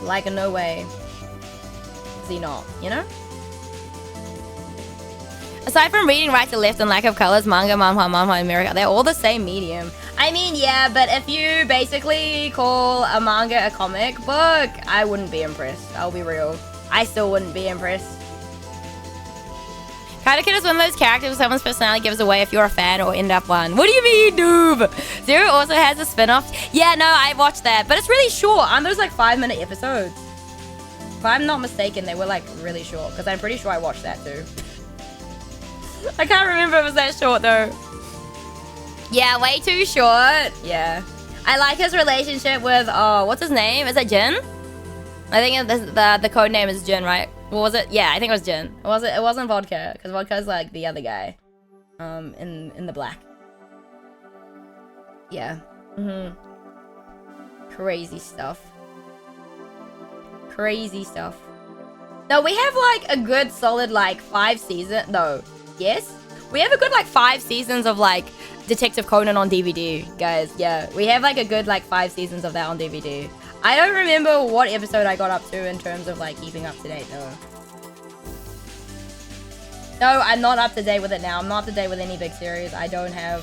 Like, no way is he not, you know? Aside from reading right to left and lack of colors, manga, manhwa, and manga, they're all the same medium. I mean, yeah, but if you basically call a manga a comic book, I wouldn't be impressed. I'll be real. I still wouldn't be impressed. Katakid is one of those characters someone's personality gives away if you're a fan or end up one. What do you mean, noob? Zero also has a spin-off. Yeah, no, I watched that, but it's really short. Aren't those like 5-minute episodes? If I'm not mistaken, they were like really short, because I'm pretty sure I watched that too. I can't remember if it was that short though. Yeah, way too short. Yeah. I like his relationship with, what's his name? Is that Jin? I think the code name is Jin, right? What was it? Yeah, I think it was Jin. It wasn't Vodka, because Vodka's like the other guy. In the black. Yeah. Crazy stuff. Crazy stuff. No, we have like a good solid like 5 seasons. No. Yes? We have a good like 5 seasons of like Detective Conan on DVD, guys. Yeah, we have like a good like 5 seasons of that on DVD. I don't remember what episode I got up to in terms of like keeping up to date though. No, I'm not up to date with it now. I'm not up to date with any big series. I don't have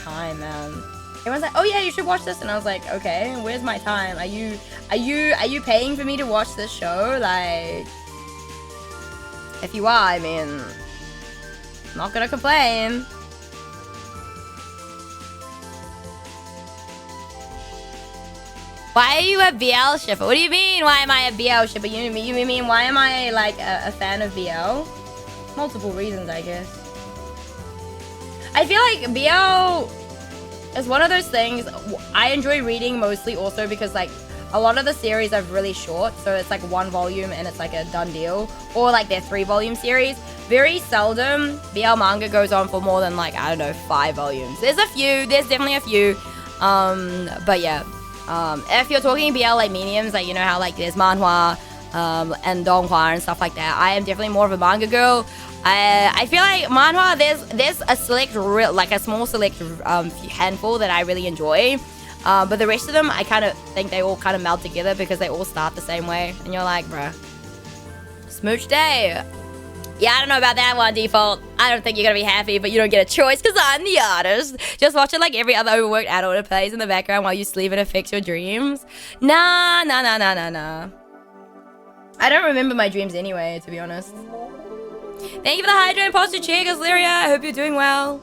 time, man. Everyone's like, oh yeah, you should watch this, and I was like, okay, where's my time? Are you paying for me to watch this show? Like, if you are, I mean, I'm not gonna complain. Why are you a BL shipper? What do you mean, why am I a BL shipper? You mean, why am I, like, a fan of BL? Multiple reasons, I guess. I feel like BL is one of those things I enjoy reading mostly also because, like, a lot of the series are really short, so it's like 1 volume and it's like a done deal. Or, like, they're 3-volume series. Very seldom BL manga goes on for more than, like, I don't know, 5 volumes. There's definitely a few. But yeah. If you're talking BL like mediums, like, you know how like there's manhwa and donghua and stuff like that, I am definitely more of a manga girl. I feel like manhwa, there's a select, like a small select handful that I really enjoy, but the rest of them I kind of think they all kind of meld together because they all start the same way, and you're like, bruh, smooch day. Yeah, I don't know about that one, Default. I don't think you're gonna be happy, but you don't get a choice because I'm the artist. Just watch it like every other overworked adult. It plays in the background while you sleep and affects your dreams. Nah. I don't remember my dreams anyway, to be honest. Thank you for the Hydra and Posture Cheers, Lyria. I hope you're doing well.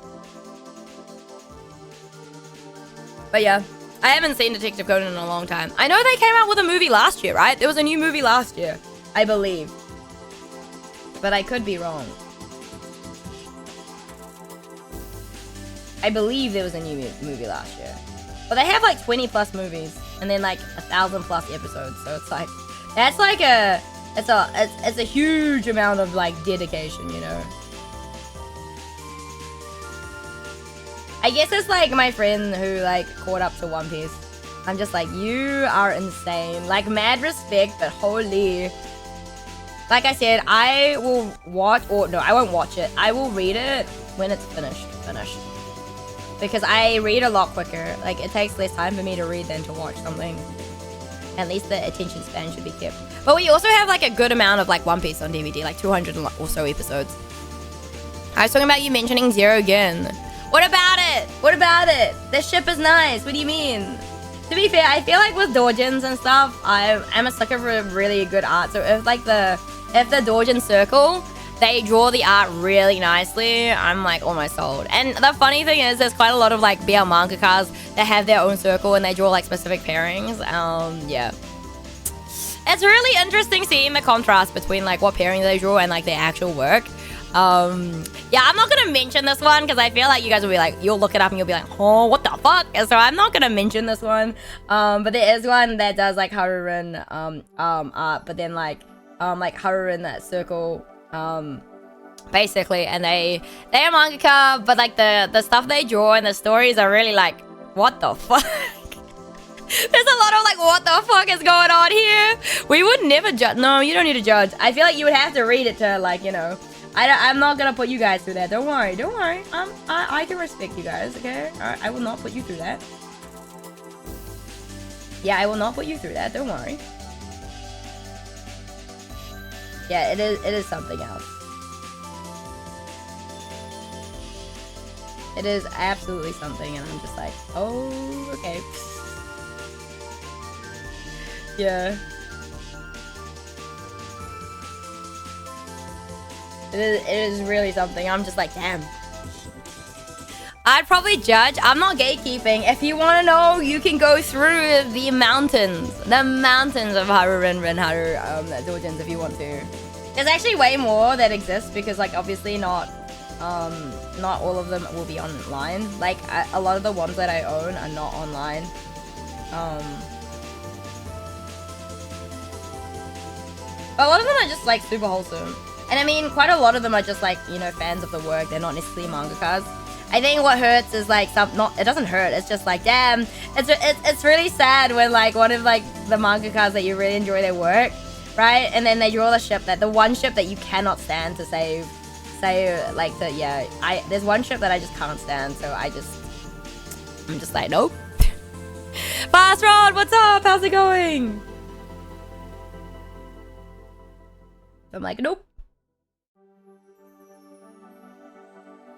But yeah, I haven't seen Detective Conan in a long time. I know they came out with a movie last year, right? There was a new movie last year, I believe. But I could be wrong. I believe there was a new movie last year. But they have like 20 plus movies and then like 1,000 plus episodes. So it's like, that's like it's a huge amount of like dedication, you know. I guess it's like my friend who like caught up to One Piece. I'm just like, you are insane. Like, mad respect, but holy. Like I said, I will watch, or no, I won't watch it. I will read it when it's finished. Because I read a lot quicker. Like, it takes less time for me to read than to watch something. At least the attention span should be kept. But we also have like a good amount of like One Piece on DVD, like 200 or so episodes. I was talking about you mentioning Zero again. What about it? What about it? The ship is nice. What do you mean? To be fair, I feel like with doujins and stuff, I'm a sucker for really good art. So if the doujin circle, they draw the art really nicely, I'm like almost sold. And the funny thing is, there's quite a lot of like BL mangakas that have their own circle and they draw like specific pairings. Yeah. It's really interesting seeing the contrast between like what pairing they draw and like their actual work. Yeah, I'm not gonna mention this one because I feel like you guys will be like, you'll look it up and you'll be like, oh, what the fuck? And so I'm not gonna mention this one. But there is one that does like Harurin art, but then like Harurin that circle basically, and they are mangaka, but like the stuff they draw and the stories are really like, what the fuck? There's a lot of like, what the fuck is going on here? We would never judge. No, you don't need to judge. I feel like you would have to read it to like, you know. I'm not gonna put you guys through that. Don't worry, don't worry. I can respect you guys, okay? I will not put you through that. Yeah, I will not put you through that. Don't worry. Yeah, it is something else. It is absolutely something, and I'm just like, oh, okay. Yeah. It is really something. I'm just like, damn. I'd probably judge. I'm not gatekeeping. If you want to know, you can go through the mountains. The mountains of Haruren Haru Doujins if you want to. There's actually way more that exist because, like, obviously not all of them will be online. Like, a lot of the ones that I own are not online. But a lot of them are just, like, super wholesome. And I mean, quite a lot of them are just like, you know, fans of the work. They're not necessarily mangakas. I think what hurts is like it doesn't hurt. It's just like, damn, it's really sad when like one of like the mangakas that you really enjoy their work, right? And then they draw the one ship that you cannot stand to save. Like there's one ship that I just can't stand. So I'm just like, nope. Fast Rod, what's up? How's it going? I'm like, nope.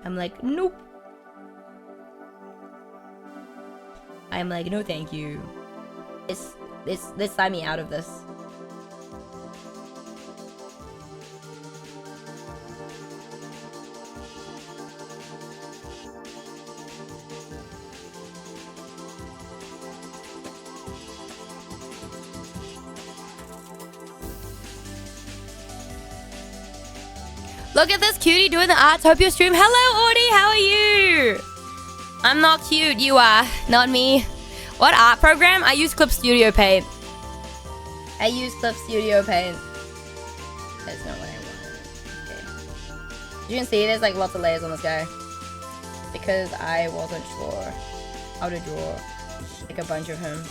I'm like, nope. I'm like, no thank you. Let's sign me out of this. Look at this cutie doing the Artopia stream. Hello, Audie. How are you? I'm not cute. You are. Not me. What art program? I use Clip Studio Paint. There's no way I want it. Okay. You can see there's like lots of layers on this guy. Because I wasn't sure how to draw like a bunch of him.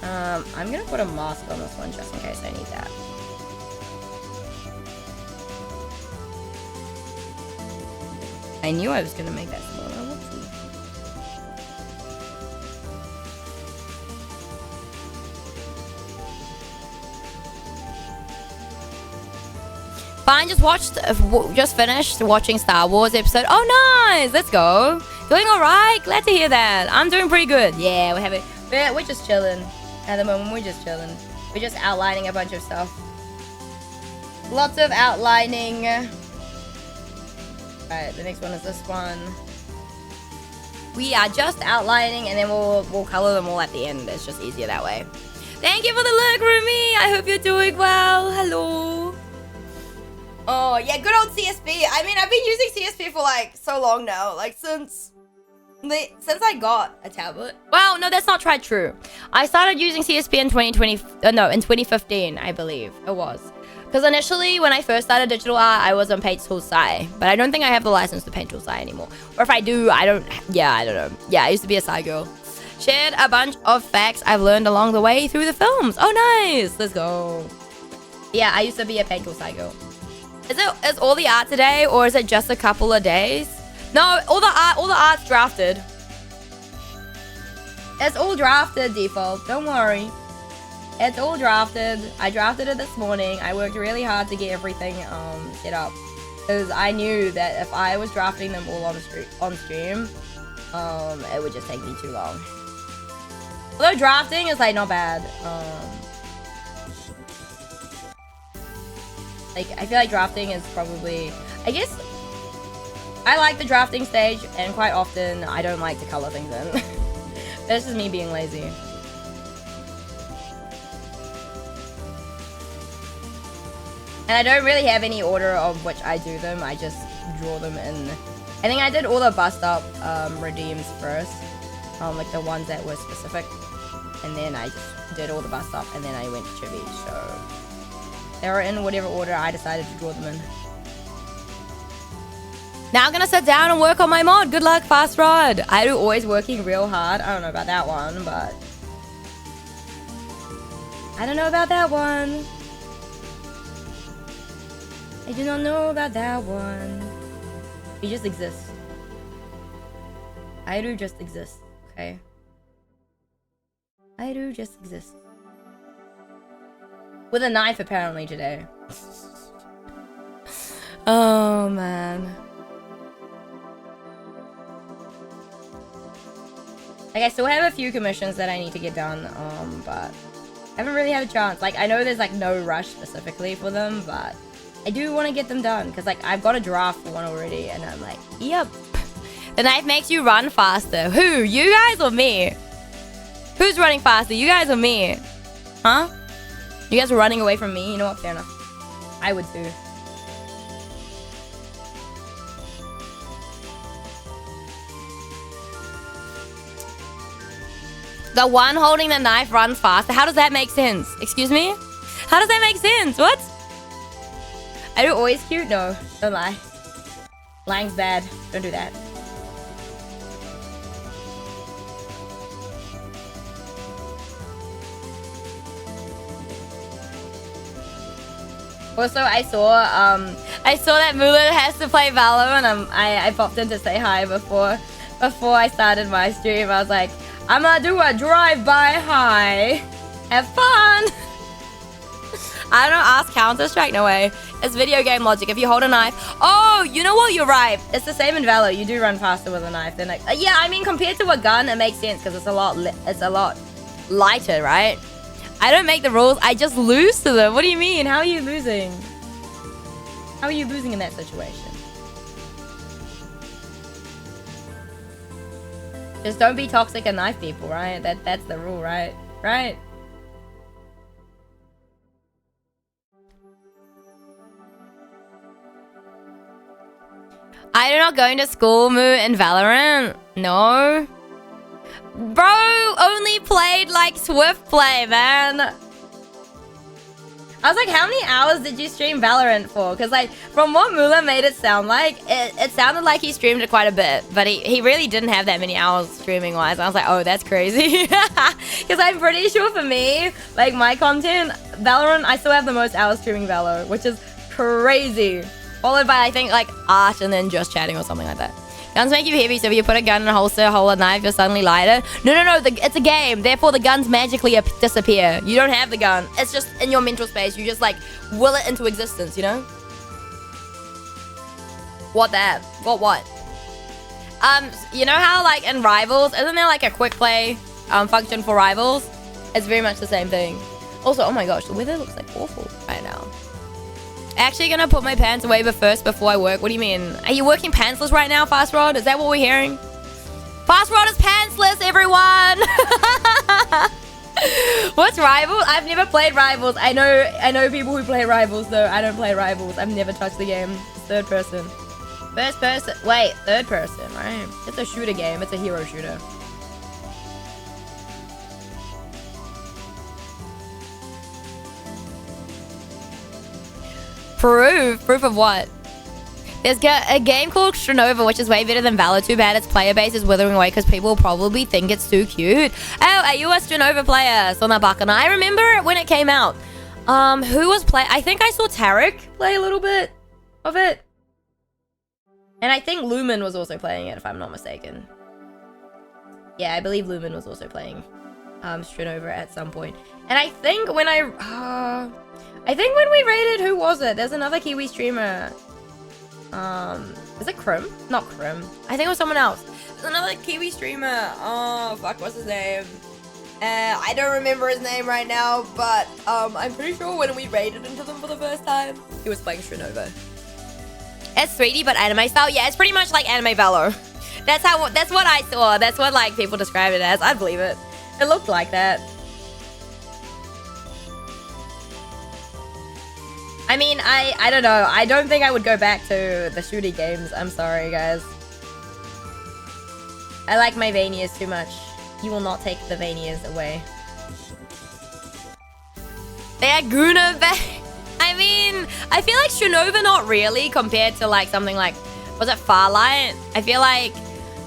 I'm gonna put a mask on this one just in case I need that. I knew I was gonna make that smaller. Whoopsie. Fine, just finished watching Star Wars episode. Oh, nice! Let's go. Doing all right. Glad to hear that. I'm doing pretty good. Yeah, we're just chilling at the moment. We're just chilling. We're just outlining a bunch of stuff. Lots of outlining. Alright, the next one is this one. We are just outlining and then we'll color them all at the end. It's just easier that way. Thank you for the look, Rumi. I hope you're doing well. Hello. Oh, yeah, good old CSP. I mean, I've been using CSP for like so long now. Like since I got a tablet. Well, no, that's not true. I started using CSP in 2015, I believe it was. Because initially, when I first started digital art, I was on Paint Tool Sci. But I don't think I have the license to Paint Tool Sci anymore. Or if I do, I don't know. Yeah, I used to be a Sci girl. Shared a bunch of facts I've learned along the way through the films. Oh, nice. Let's go. Yeah, I used to be a Paint Tool Sci girl. Is all the art today, or is it just a couple of days? No, all the art's drafted. It's all drafted, Default. Don't worry. It's all drafted. I drafted it this morning. I worked really hard to get everything set up. Because I knew that if I was drafting them all on stream, it would just take me too long. Although drafting is like not bad. Like I feel like drafting is probably, I guess I like the drafting stage, and quite often I don't like to color things in. This is me being lazy. And I don't really have any order of which I do them. I just draw them in. I think I did all the bust up redeems first. Like the ones that were specific. And then I just did all the bust up and then I went to Chibi. So they were in whatever order I decided to draw them in. Now I'm gonna sit down and work on my mod. Good luck, Fast Rod. I do always working real hard. I don't know about that one, but I don't know about that one. I do not know about that one. He just exists. I do just exist, okay? I do just exist. With a knife, apparently, today. Oh, man. Like, I still have a few commissions that I need to get done, but I haven't really had a chance. Like, I know there's, like, no rush specifically for them, but I do want to get them done, because, like, I've got a draft for one already, and I'm like, yep. The knife makes you run faster. Who? You guys or me? Who's running faster? You guys or me? Huh? You guys were running away from me? You know what? Fair enough. I would too. The one holding the knife runs faster. How does that make sense? Excuse me? How does that make sense? What? I do always cute? No, don't lie. Lying's bad. Don't do that. Also, I saw that Mulan has to play Valor, and I popped in to say hi before I started my stream. I was like, I'm gonna do a drive-by hi. Have fun. I don't ask Counter-Strike, no way. It's video game logic. If you hold a knife, oh, you know what? You're right. It's the same in Valor. You do run faster with a knife than like, yeah. I mean, compared to a gun, it makes sense because it's a lot lighter, right? I don't make the rules. I just lose to them. What do you mean? How are you losing? How are you losing in that situation? Just don't be toxic and knife people, right? That's the rule, right? Right? I'm not going to school, Moo, in Valorant. No. Bro, only played like Swift play, man. I was like, how many hours did you stream Valorant for? Because like, from what Mula made it sound like, it sounded like he streamed it quite a bit. But he really didn't have that many hours streaming wise. I was like, oh, that's crazy. Because I'm pretty sure for me, like my content, Valorant, I still have the most hours streaming Valor, which is crazy. Followed by, I think, like art and then just chatting or something like that. Guns make you heavy, so if you put a gun in a holster, hold a knife, you're suddenly lighter. No, it's a game. Therefore, the guns magically disappear. You don't have the gun. It's just in your mental space. You just, like, will it into existence, you know? What that? What? You know how, like, in Rivals, isn't there, like, a quick play function for Rivals? It's very much the same thing. Also, oh my gosh, the weather looks, like, awful right now. Actually gonna put my pants away first before I work. What do you mean? Are you working pantsless right now, Fast Rod? Is that what we're hearing? Fast Rod is pantsless, everyone! What's Rivals? I've never played Rivals. I know people who play Rivals, though. I don't play Rivals. I've never touched the game. It's third person. First person. Wait, third person, right? It's a shooter game. It's a hero shooter. Proof of what? There's a game called Strenova, which is way better than Valor. Too bad its player base is withering away because people probably think it's too cute. Oh, are you a Strenova player? Sonabakana. I remember it when it came out. Who was playing? I think I saw Tarek play a little bit of it. And I think Lumen was also playing it, if I'm not mistaken. Yeah, I believe Lumen was also playing Strenova at some point. And I think when when we raided, who was it? There's another Kiwi streamer. Is it Krim? Not Krim. I think it was someone else. There's another Kiwi streamer. Oh, fuck, what's his name? I don't remember his name right now, but I'm pretty sure when we raided into them for the first time, he was playing Strenova. It's 3D, but anime style. Yeah, it's pretty much like anime Valor. That's what I saw. That's what, like, people describe it as. I'd believe it. It looked like that. I mean, I don't know. I don't think I would go back to the shooting games. I'm sorry, guys. I like my Vanias too much. You will not take the Vanias away. They are Guna back. I mean, I feel like Strenova not really compared to like something like, was it Farlight? I feel like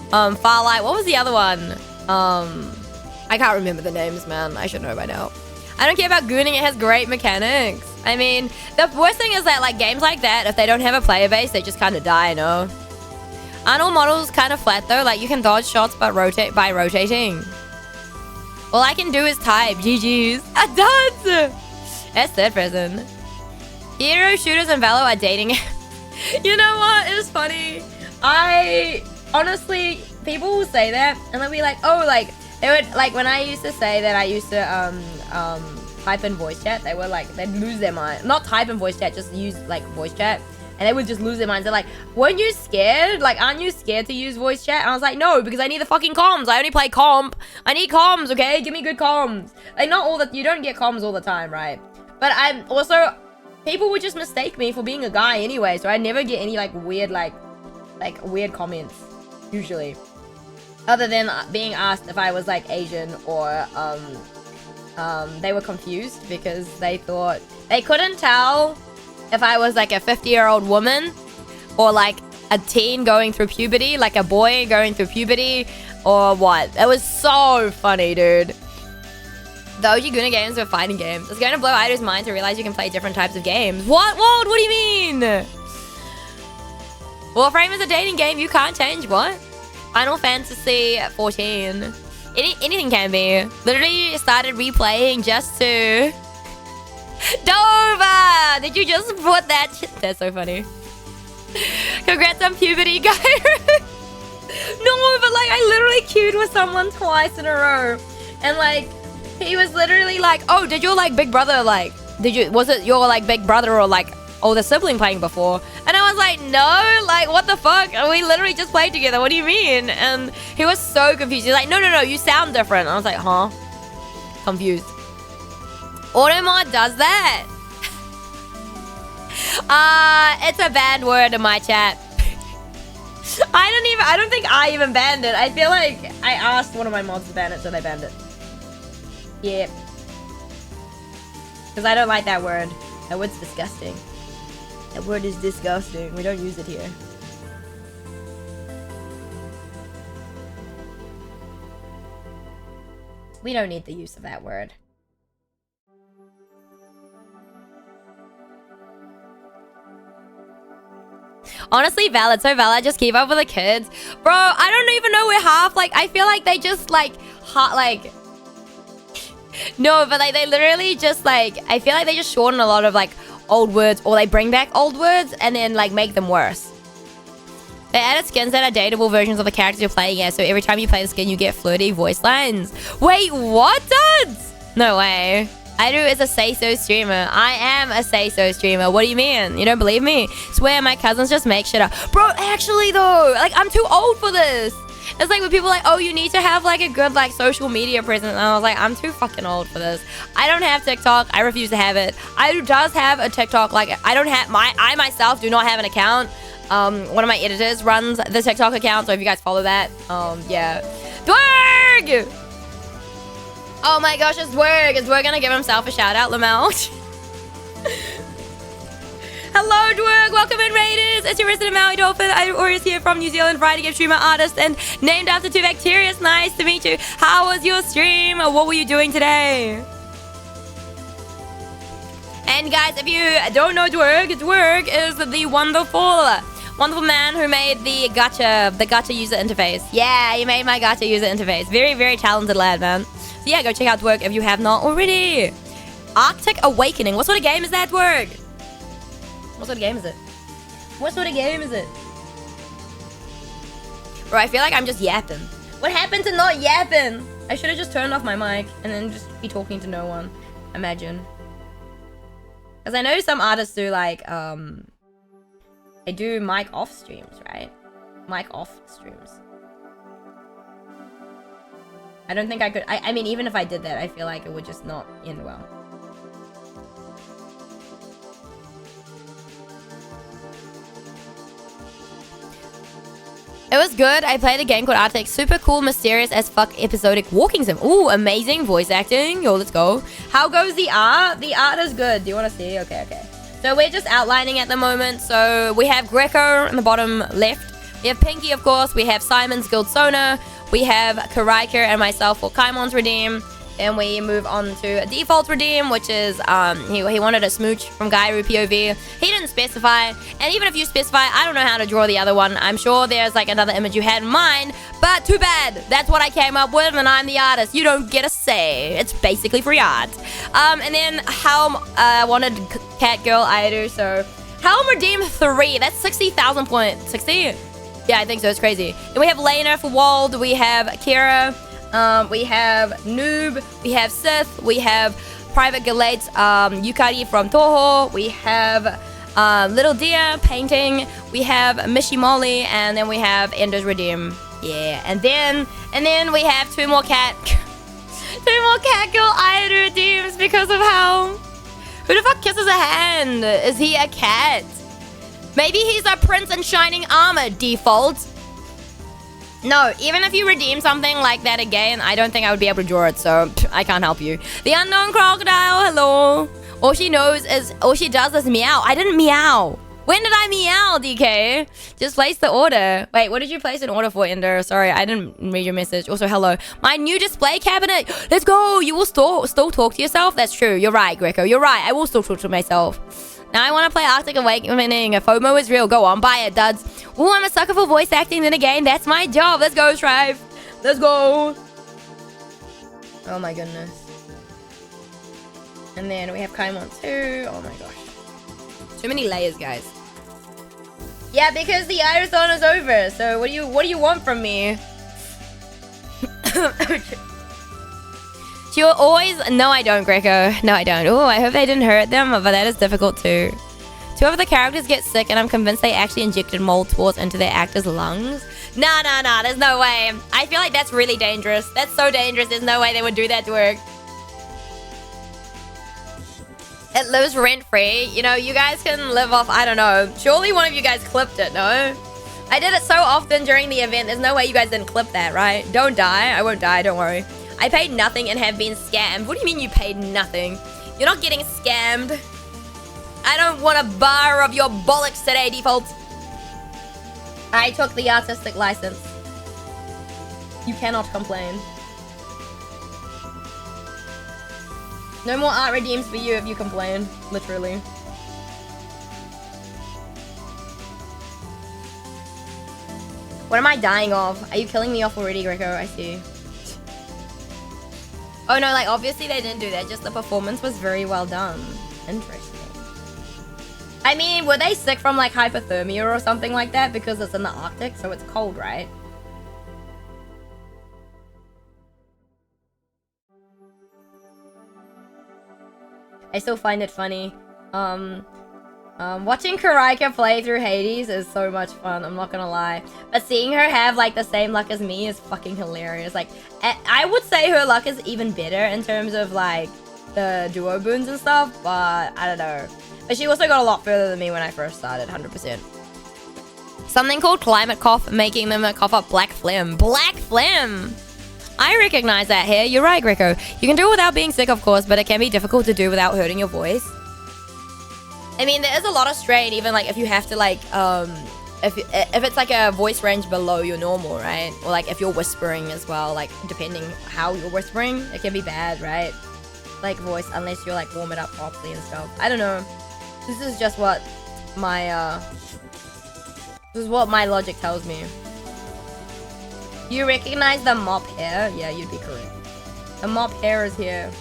Farlight, what was the other one? I can't remember the names, man. I should know by now. I don't care about gooning. It has great mechanics. I mean, the worst thing is that like games like that, if they don't have a player base, they just kind of die, you know? Aren't all models kind of flat though? Like you can dodge shots but by rotating. All I can do is type. GG's. A dance! That's third person. Hero shooters and Valo are dating. You know what? It was funny. I honestly, people will say that and they'll be like, oh, like they would like when I used to say that I used to type in voice chat, they were like, they'd lose their mind. Not type in voice chat, just use like voice chat. And they would just lose their minds. They're like, weren't you scared? Like, aren't you scared to use voice chat? And I was like, no, because I need the fucking comms. I only play comp. I need comms, okay? Give me good comms. Like, not all you don't get comms all the time, right? But I'm also, people would just mistake me for being a guy anyway. So I never get any like weird, like weird comments, usually. Other than being asked if I was like Asian or, they were confused because they thought, they couldn't tell if I was like a 50-year-old woman or like a teen going through puberty, like a boy going through puberty or what. It was so funny, dude. The OG Guna games were fighting games. It's going to blow Aido's mind to realize you can play different types of games. What? What? What do you mean? Warframe is a dating game. You can't change. What? Final Fantasy 14. Anything can be. Literally started replaying just to... Dova! Did you just put that shit? That's so funny. Congrats on puberty, guy. No, but like I literally queued with someone twice in a row. And like, he was literally like, oh, did your like big brother like, was it your like big brother or like older sibling playing before? And I was like, no, like what the fuck? We literally just played together. What do you mean? And he was so confused. He's like, no, you sound different. I was like, huh? Confused. Automod does that. It's a banned word in my chat. I don't think I even banned it. I feel like I asked one of my mods to ban it, so they banned it. Yeah. Because I don't like that word. That word's disgusting. That word is disgusting. We don't use it here. We don't need the use of that word. Honestly, valid. So valid. Just keep up with the kids. Bro, I don't even know where half, like, I feel like they just, like, no, but, like, they literally just, like, I feel like they just shorten a lot of, like, old words, or they bring back old words and then, like, make them worse. They added skins that are dateable versions of the characters you're playing as, so every time you play the skin, you get flirty voice lines. Wait, what, dudes? No way. Aido is a say-so streamer. I am a say-so streamer. What do you mean? You don't believe me? Swear my cousins just make shit up. Bro, actually though, like I'm too old for this. It's like when people are like, oh, you need to have like a good like social media presence. And I was like, I'm too fucking old for this. I don't have TikTok. I refuse to have it. Aido does have a TikTok. Like I myself do not have an account. One of my editors runs the TikTok account. So if you guys follow that, yeah. Dwerg! Oh my gosh, it's Dwerg. Is Dwerg gonna give himself a shout out, Lamel? Hello, Dwerg. Welcome in, Raiders. It's your resident Maui Dolphin. I'm Aureus here from New Zealand, variety game streamer, artist, and named after two Bacterius. Nice to meet you. How was your stream? What were you doing today? And guys, if you don't know Dwerg, Dwerg is the wonderful man who made the gacha user interface. Yeah, he made my gacha user interface. Very, very talented lad, man. So yeah, go check out Dwerg if you have not already. Arctic Awakening. What sort of game is that, Dwerg? What sort of game is it? What sort of game is it? Bro, I feel like I'm just yapping. What happened to not yapping? I should have just turned off my mic and then just be talking to no one. Imagine. Because I know some artists do like, they do mic off streams, right? Mic off streams. I don't think I could. I mean, even if I did that, I feel like it would just not end well. It was good. I played a game called Arctic. Super cool, mysterious as fuck, episodic walking sim. Ooh, amazing voice acting. Yo, let's go. How goes the art? The art is good. Do you want to see? Okay, okay. So we're just outlining at the moment. So we have Greco in the bottom left. We have Pinky, of course. We have Simon's Guild Sona. We have Karaika and myself for Kaimon's Redeem. Then we move on to a default redeem, which is he wanted a smooch from Gairu POV. He didn't specify, and even if you specify, I don't know how to draw the other one. I'm sure there's like another image you had in mind, but too bad. That's what I came up with, and I'm the artist. You don't get a say. It's basically free art. And then Helm wanted Cat Girl Airu, so Helm redeemed 3. That's 60,000 points. 60? Yeah, I think so. It's crazy. Then we have Lena for Wald. We have Kira. We have Noob, we have Sith, we have Private Galate, Yukari from Toho, we have Little Deer painting, we have Mishimoli, and then we have Ender's Redeem. Yeah, and then we have two more cat girl Airu redeems because of how. Who the fuck kisses a hand? Is he a cat? Maybe he's a prince in shining armor, default. No, even if you redeem something like that again, I don't think I would be able to draw it, so I can't help you. The unknown crocodile, hello. All she does is meow. I didn't meow. When did I meow, DK? Just place the order. Wait, what did you place an order for, Ender? Sorry, I didn't read your message. Also, hello. My new display cabinet. Let's go. You will still talk to yourself? That's true. You're right, Greco. You're right. I will still talk to myself. Now I want to play Arctic Awakening. FOMO is real. Go on, buy it, duds. Ooh, I'm a sucker for voice acting. Then again, that's my job. Let's go, Strive. Let's go. Oh my goodness. And then we have Kaimon too. Oh my gosh. Too many layers, guys. Yeah, because the Irathon is over. So what do you want from me? She'll always... No, I don't, Greco. No, I don't. Oh, I hope they didn't hurt them, but that is difficult too. Two of the characters get sick, and I'm convinced they actually injected mold spores into their actors' lungs. Nah, there's no way. I feel like that's really dangerous. That's so dangerous. There's no way they would do that to work. It lives rent-free. You know, you guys can live off... I don't know. Surely one of you guys clipped it, no? I did it so often during the event. There's no way you guys didn't clip that, right? Don't die. I won't die. Don't worry. I paid nothing and have been scammed. What do you mean you paid nothing? You're not getting scammed. I don't want a bar of your bollocks today, default. I took the artistic license. You cannot complain. No more art redeems for you if you complain. Literally. What am I dying of? Are you killing me off already, Greco? I see. Oh no, like obviously they didn't do that, just the performance was very well done. Interesting. I mean, were they sick from like hypothermia or something like that? Because it's in the Arctic, so it's cold, right? I still find it funny. Watching Karaika play through Hades is so much fun, I'm not gonna lie. But seeing her have like the same luck as me is fucking hilarious. Like, I would say her luck is even better in terms of like the duo boons and stuff, but I don't know. But she also got a lot further than me when I first started, 100%. Something called climate cough, making them cough up black phlegm. Black phlegm! I recognize that here. You're right, Greco. You can do it without being sick, of course, but it can be difficult to do without hurting your voice. I mean, there is a lot of strain, even like if you have to like, if it's like a voice range below your normal, right? Or like if you're whispering as well, like depending how you're whispering, it can be bad, right? Like voice, unless you like warm it up properly and stuff. I don't know. This is just what my, this is what my logic tells me. Do you recognize the mop hair? Yeah, you'd be correct. The mop hair is here.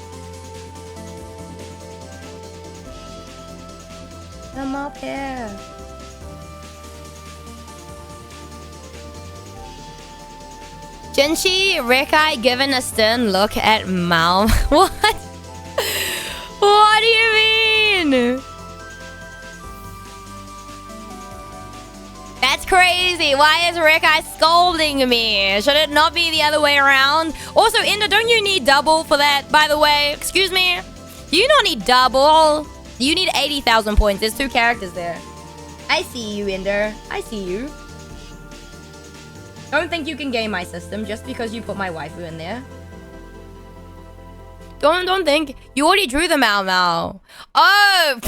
The mop hair. Jinchi, Rekai given a stern look at Mal. What? What do you mean? That's crazy. Why is Rekai scolding me? Should it not be the other way around? Also, Ender, don't you need double for that, by the way? Excuse me? Do you not need double? You need 80,000 points. There's two characters there. I see you, Ender. I see you. Don't think you can game my system just because you put my waifu in there. Don't think. You already drew the Mau Mau. Oh!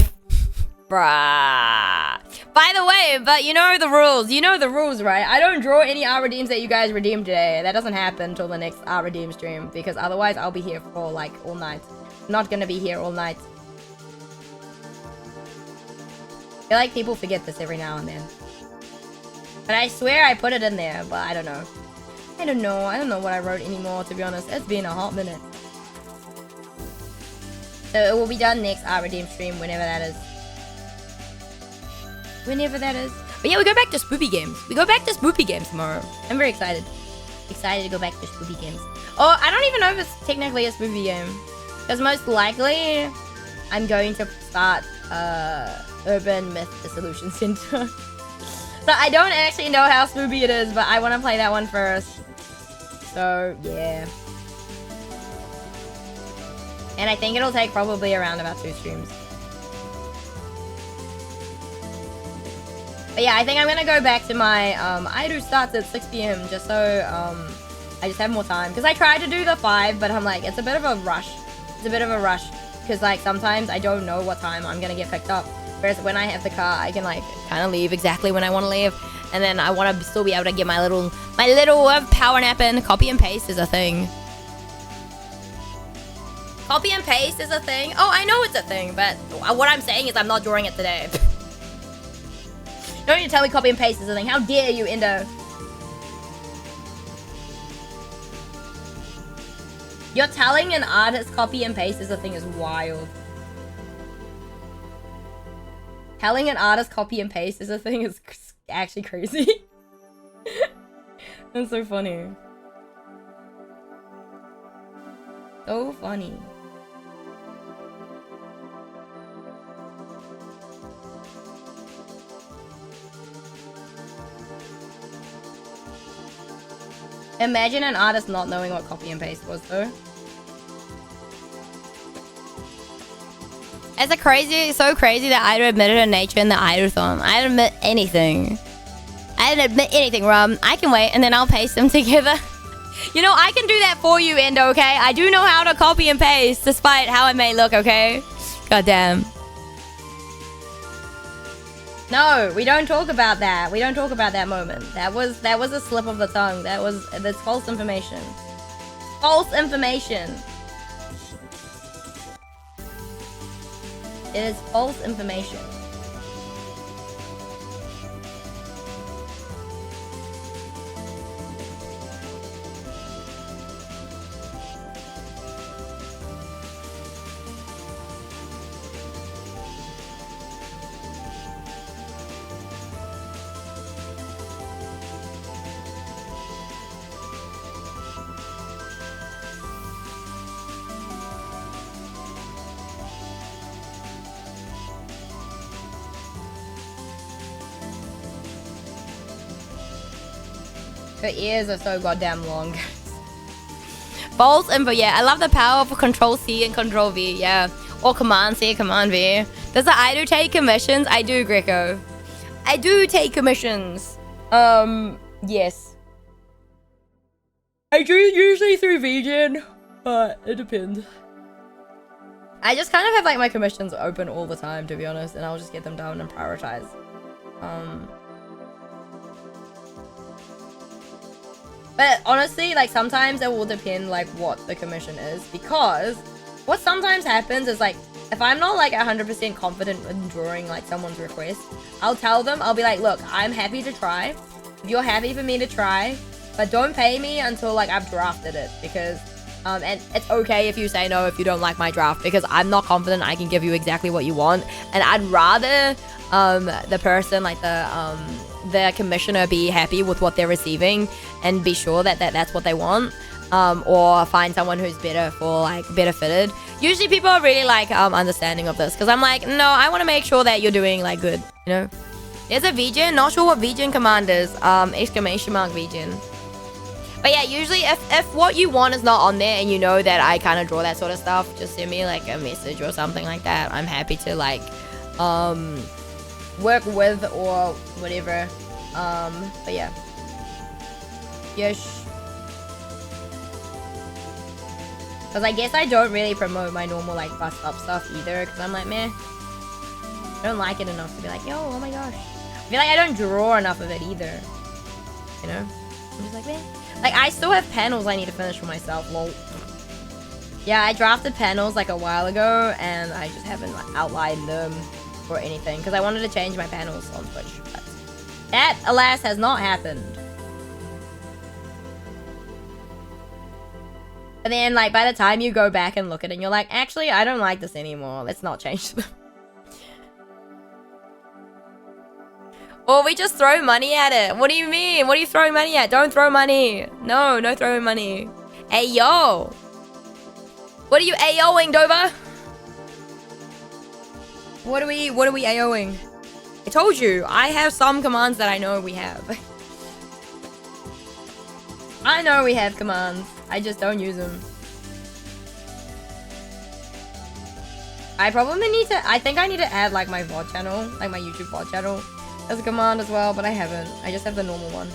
Bruh. By the way, Hey, but you know the rules. You know the rules, right? I don't draw any R redeems that you guys redeem today. That doesn't happen until the next R redeem stream, because otherwise I'll be here for like all night. Not gonna be here all night. I feel like people forget this every now and then. But I swear I put it in there, but I don't know. I don't know what I wrote anymore, to be honest. It's been a hot minute. So it will be done next R redeem stream, whenever that is. Whenever that is. But yeah, we go back to spoopy games. We go back to spoopy games tomorrow. I'm very excited. Excited to go back to spoopy games. Oh, I don't even know if it's technically a spoopy game. Because most likely, I'm going to start Urban Myth Dissolution Center. So I don't actually know how spoopy it is, but I want to play that one first. So, yeah. And I think it'll take probably around about 2 streams. But yeah, I think I'm gonna go back to my, Aidu starts at 6 PM, just so, I just have more time. Because I tried to do the 5, but I'm like, it's a bit of a rush. It's a bit of a rush. Because, like, sometimes I don't know what time I'm gonna get picked up. Whereas when I have the car, I can, like, kind of leave exactly when I want to leave. And then I want to still be able to get my little power nap in. Copy and paste is a thing. Copy and paste is a thing? Oh, I know it's a thing, but what I'm saying is I'm not drawing it today. You don't need to tell me copy and paste is a thing. How dare you, Indo? You're telling an artist copy and paste is a thing is wild. Telling an artist copy and paste is a thing is actually crazy. That's so funny. So funny. Imagine an artist not knowing what copy and paste was, though. It's so crazy that Aidu admitted her nature in the Aidu-thon. I didn't admit anything. I didn't admit anything, Rum. I can wait, and then I'll paste them together. You know, I can do that for you, Endo, okay? I do know how to copy and paste, despite how it may look, okay? Goddamn. No, we don't talk about that. We don't talk about that moment. That was a slip of the tongue. That's false information. False information. It is false information. Her ears are so goddamn long. False info, yeah. I love the power of Control C and Control V, yeah. Or Command C, Command V. Does the Aidu take commissions? I do, Greco. I do take commissions. Yes. I do usually through VGen, but it depends. I just kind of have like my commissions open all the time, to be honest, and I'll just get them done and prioritize. But honestly, like, sometimes it will depend, like, what the commission is. Because what sometimes happens is, like, if I'm not, like, 100% confident in drawing, like, someone's request, I'll tell them, I'll be like, look, I'm happy to try. If you're happy for me to try, but don't pay me until, like, I've drafted it. Because, and it's okay if you say no if you don't like my draft. Because I'm not confident I can give you exactly what you want. And I'd rather, the person, like, the commissioner be happy with what they're receiving and be sure that that's what they want, or find someone who's better fitted. Usually people are really like understanding of this, because I'm like, no, I want to make sure that you're doing like good, you know. There's a VGen, not sure what VGen command is, exclamation mark VGen. But yeah, usually if what you want is not on there and you know that I kind of draw that sort of stuff, just send me like a message or something like that. I'm happy to like work with or whatever. But yeah. Yes. Because I guess I don't really promote my normal like bust up stuff either, because I'm like, meh. I don't like it enough to be like, yo, oh my gosh. feel like I don't draw enough of it either. You know? I'm just like, man. Like, I still have panels I need to finish for myself, lol. Yeah, I drafted panels like a while ago, and I just haven't like, outlined them or anything, because I wanted to change my panels on Twitch. But that, alas, has not happened. And then, like, by the time you go back and look at it, you're like, actually, I don't like this anymore. Let's not change them. Or we just throw money at it. What do you mean? What are you throwing money at? Don't throw money. No, no throwing money. Hey, yo. What are you AOing, Dover? What are we AOing? I told you, I have some commands that I know we have. I know we have commands. I just don't use them. I probably need to, I think I need to add like my VOD channel, like my YouTube VOD channel as a command as well, but I haven't. I just have the normal one.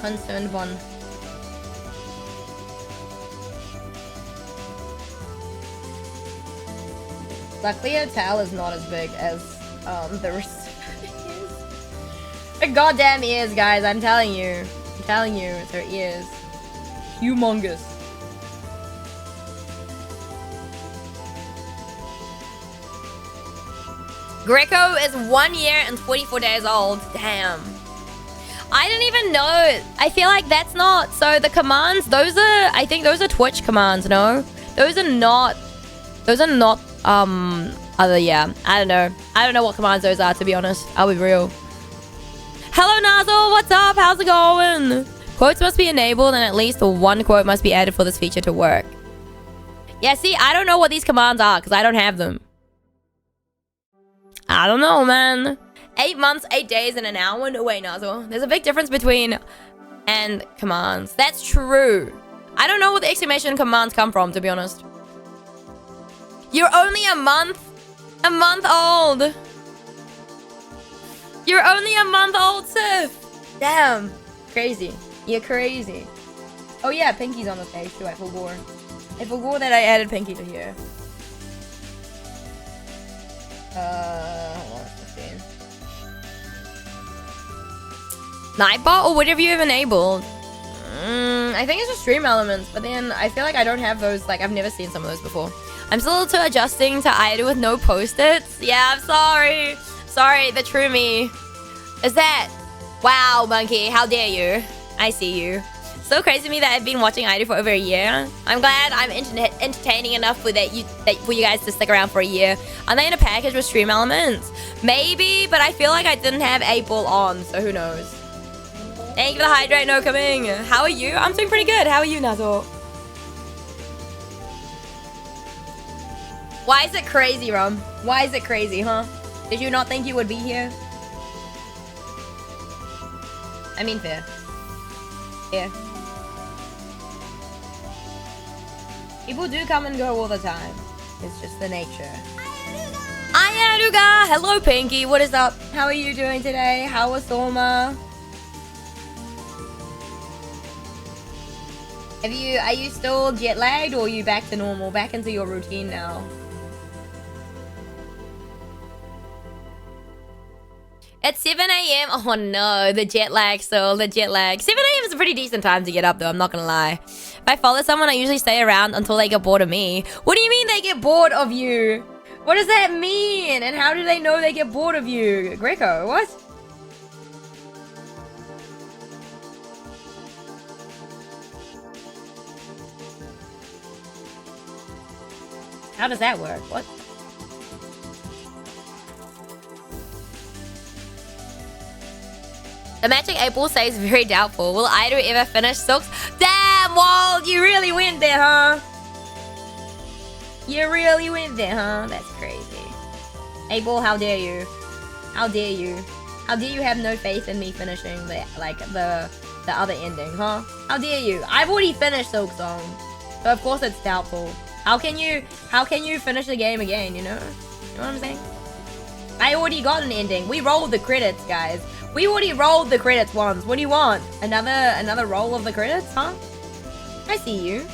Concerned one. Luckily, her tail is not as big as the rest of the goddamn ears, guys. I'm telling you. I'm telling you, it's her ears. Humongous. Greco is 1 year and 24 days old. Damn. I didn't even know. I feel like that's not... So the commands, those are... I think those are Twitch commands, no? Those are not... Those are not... Other... Yeah. I don't know. I don't know what commands those are, to be honest. I'll be real. Hello, Nozzle. What's up? How's it going? Quotes must be enabled and at least one quote must be added for this feature to work. Yeah, see, I don't know what these commands are because I don't have them. I don't know, man. 8 months, 8 days, and an hour? No way, Nozzle. There's a big difference between and commands. That's true. I don't know where the exclamation commands come from, to be honest. You're only a month old. You're only a month old, Sif. Damn. Crazy. You're crazy. Oh yeah, Pinky's on the page too. I forgot. I forgot that I added Pinky to here. Hold on. Nightbot or whatever you have enabled? I think it's just stream elements, but then I feel like I don't have those. Like, I've never seen some of those before. I'm still adjusting to Ida with no post-its. Yeah, I'm sorry. Sorry, the true me. Is that... Wow, Monkey, how dare you? I see you. So crazy to me that I've been watching Ida for over a year. I'm glad I'm entertaining enough for you guys to stick around for a year. Are they in a package with stream elements? Maybe, but I feel like I didn't have 8-ball on, so who knows? Thank you for the hydrate, no coming. How are you? I'm doing pretty good. How are you, Nazo? Why is it crazy, Rum? Why is it crazy, huh? Did you not think you would be here? I mean, fair. Yeah. People do come and go all the time. It's just the nature. Ayaruga! Hello, Pinky. What is up? How are you doing today? How was Soma? Are you still jet lagged or are you back to normal? Back into your routine now? It's 7 a.m. Oh no, the jet lag still, the jet lag. 7 a.m. is a pretty decent time to get up though, I'm not gonna lie. If I follow someone, I usually stay around until they get bored of me. What do you mean they get bored of you? What does that mean? And how do they know they get bored of you? Greco, what? How does that work? What? The Magic 8-ball says very doubtful. Will Ida ever finish Silks? Damn, Wald! You really went there, huh? You really went there, huh? That's crazy. 8-ball, how dare you? How dare you? How dare you have no faith in me finishing the other ending, huh? How dare you? I've already finished Silk Song, so of course it's doubtful. How can you finish the game again, you know? You know what I'm saying? I already got an ending. We rolled the credits, guys. We already rolled the credits once. What do you want? Another roll of the credits, huh? I see you.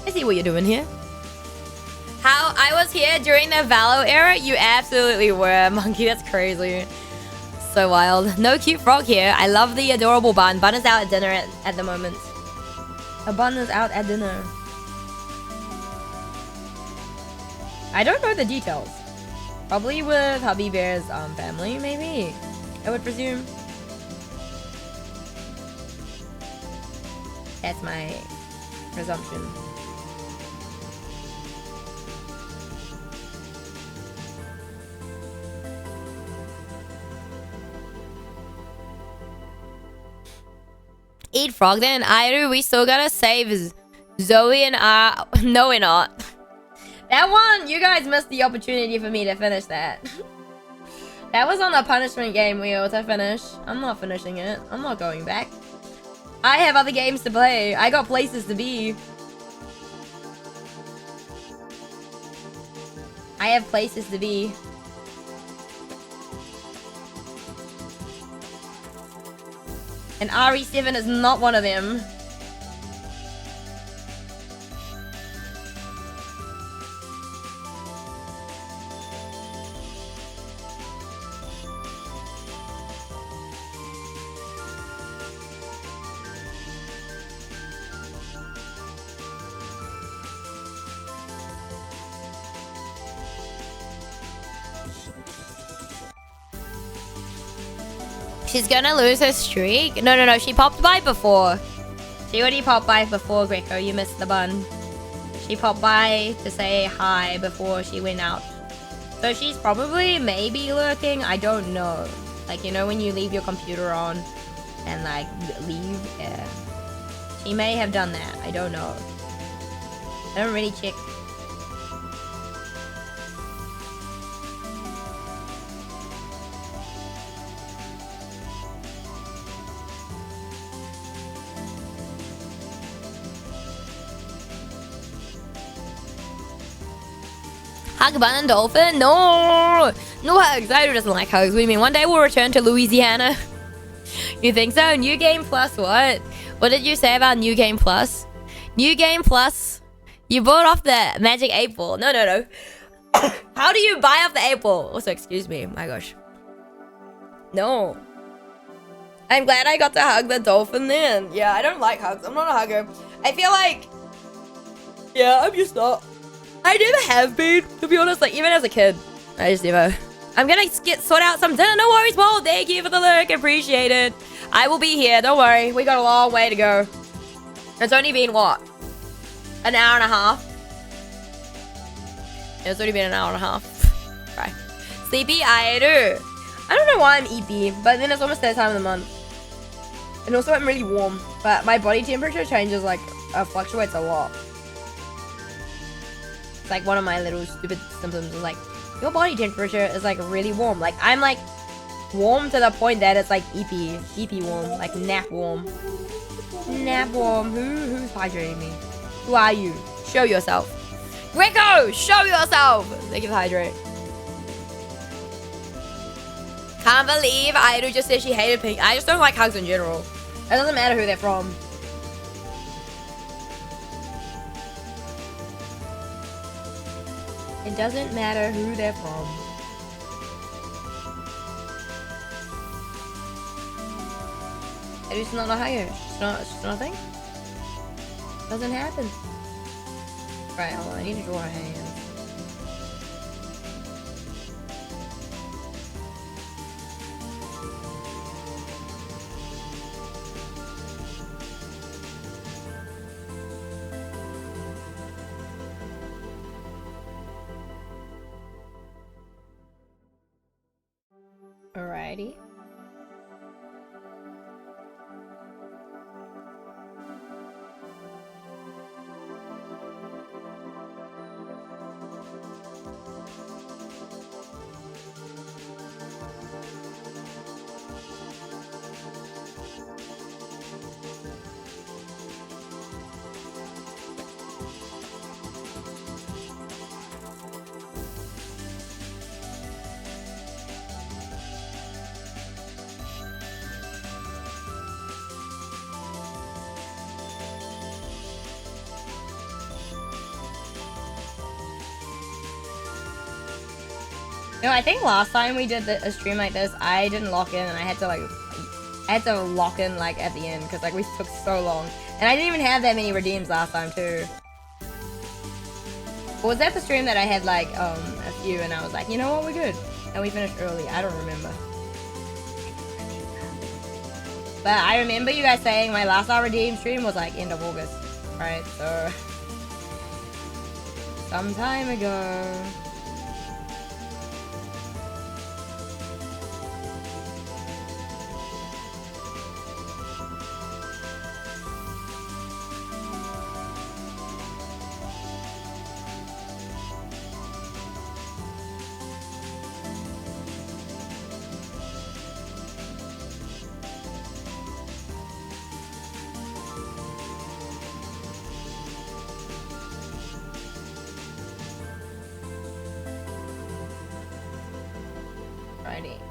I see what you're doing here. How I was here during the Valo era? You absolutely were, Monkey. That's crazy. So wild. No cute frog here. I love the adorable bun. Bun is out at dinner at the moment. A bun is out at dinner. I don't know the details. Probably with Hubby Bear's family, maybe. I would presume. That's my presumption. Eat frog then. Airu, we still gotta save Zoe and no, we're not. That one, you guys missed the opportunity for me to finish that. That was on the punishment game wheel to finish. I'm not finishing it. I'm not going back. I have other games to play. I got places to be. I have places to be. And RE7 is not one of them. She's gonna lose her streak? No. She popped by before. She already popped by before, Greco. You missed the bun. She popped by to say hi before she went out. So she's probably maybe lurking. I don't know. Like, you know when you leave your computer on and, like, leave? Yeah. She may have done that. I don't know. I don't really check. Hug Bun and Dolphin? No! No hugs. Airu doesn't like hugs. What do you mean? One day we'll return to Louisiana. You think so? New Game Plus what? What did you say about New Game Plus? New Game Plus? You bought off the Magic 8 Ball. No. How do you buy off the 8 Ball? Also, excuse me. My gosh. No. I'm glad I got to hug the dolphin then. Yeah, I don't like hugs. I'm not a hugger. I feel like... Yeah, I'm just not. I never have been, to be honest. Like, even as a kid, I just never. I'm gonna sort out some dinner. No worries, Paul. Thank you for the lurk. Appreciate it. I will be here. Don't worry. We got a long way to go. It's only been, what? An hour and a half? It's only been an hour and a half. Right. Sleepy Airu. I don't know why I'm EP, but then it's almost that time of the month. And also I'm really warm, but my body temperature changes, like, fluctuates a lot. Like one of my little stupid symptoms is like, your body temperature is like really warm. Like I'm like warm to the point that it's like EP warm, like nap warm. Nap warm. Who's hydrating me? Who are you? Show yourself. Greco, show yourself. Thank you for hydrate. Can't believe Airu just said she hated pink. I just don't like hugs in general. It doesn't matter who they're from. It doesn't matter who they're from. It's not a higher. It's not a thing. Doesn't happen. Right, hold on. I need to draw a hand. Alrighty. No, I think last time we did a stream like this, I didn't lock in and I had to lock in like at the end because like we took so long. And I didn't even have that many redeems last time too. Or was that the stream that I had like a few and I was like, you know what, we're good. And we finished early. I don't remember. But I remember you guys saying my last redeem stream was like end of August. Right, so some time ago.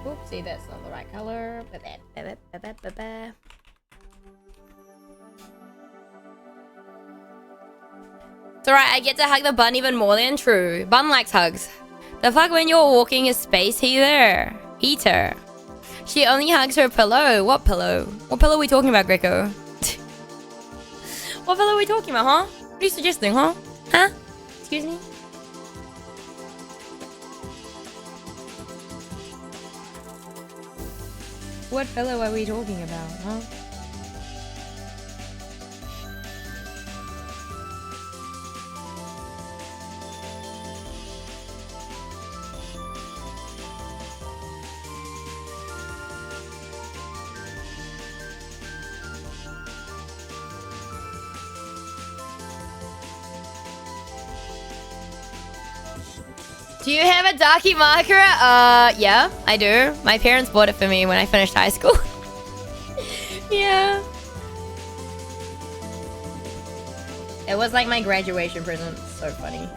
Oopsie, that's not the right color. It's alright, I get to hug the bun even more than true. Bun likes hugs. The fuck when you're walking is space heater. She only hugs her pillow. What pillow? What pillow are we talking about, Greco? What pillow are we talking about, huh? What are you suggesting, huh? Huh? Excuse me? What pillow are we talking about, huh? Do you have a Darky marker? Yeah, I do. My parents bought it for me when I finished high school. Yeah. It was like my graduation present. So funny.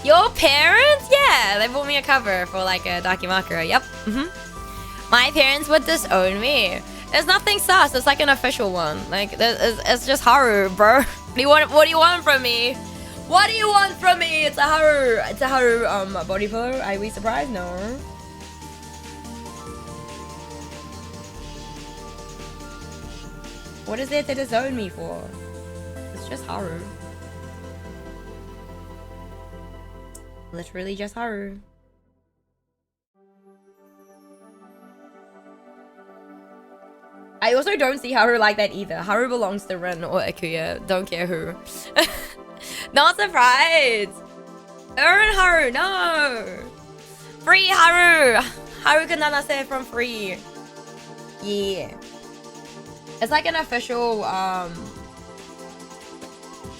Your parents? Yeah, they bought me a cover for like a Darky marker. Yep. My parents would disown me. There's nothing sus. It's like an official one. Like it's just Haru, bro. What do you want from me? What do you want from me? It's a Haru. It's a Haru body pillow. Are we surprised? No. What is there to disown me for? It's just Haru. Literally just Haru. I also don't see Haru like that either. Haru belongs to Rin or Akuya. Don't care who. Not surprised. Earn Haru, no. Free Haru. Haru Kananase from Free. Yeah. It's like an official,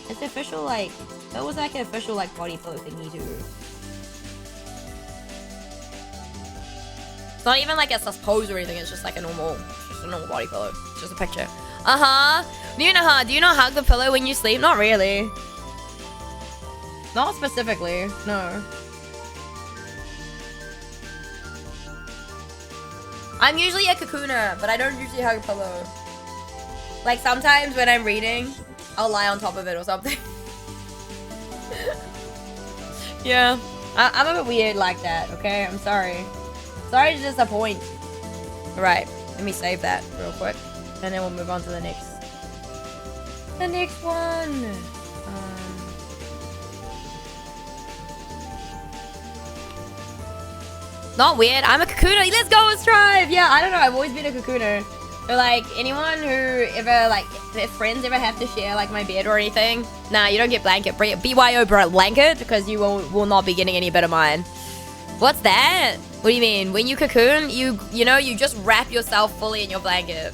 it's official like, it was like an official like body pillow thingy too. It's not even like a pose or anything, it's just like a normal body pillow. It's just a picture. Do you not hug the pillow when you sleep? Not really. Not specifically, no. I'm usually a cocooner, but I don't usually hug a pillow. Like sometimes when I'm reading, I'll lie on top of it or something. Yeah, I'm a bit weird like that, okay? I'm sorry. Sorry to disappoint. Right, let me save that real quick. And then we'll move on to the next. The next one. Not weird, I'm a cocooner. Let's go, strive. Yeah, I don't know, I've always been a cocooner. But like, anyone who ever, like, if friends ever have to share, like, my bed or anything, nah, you don't get blanket. BYO blanket, because you will not be getting any bit of mine. What's that? What do you mean? When you cocoon, you know, you just wrap yourself fully in your blanket.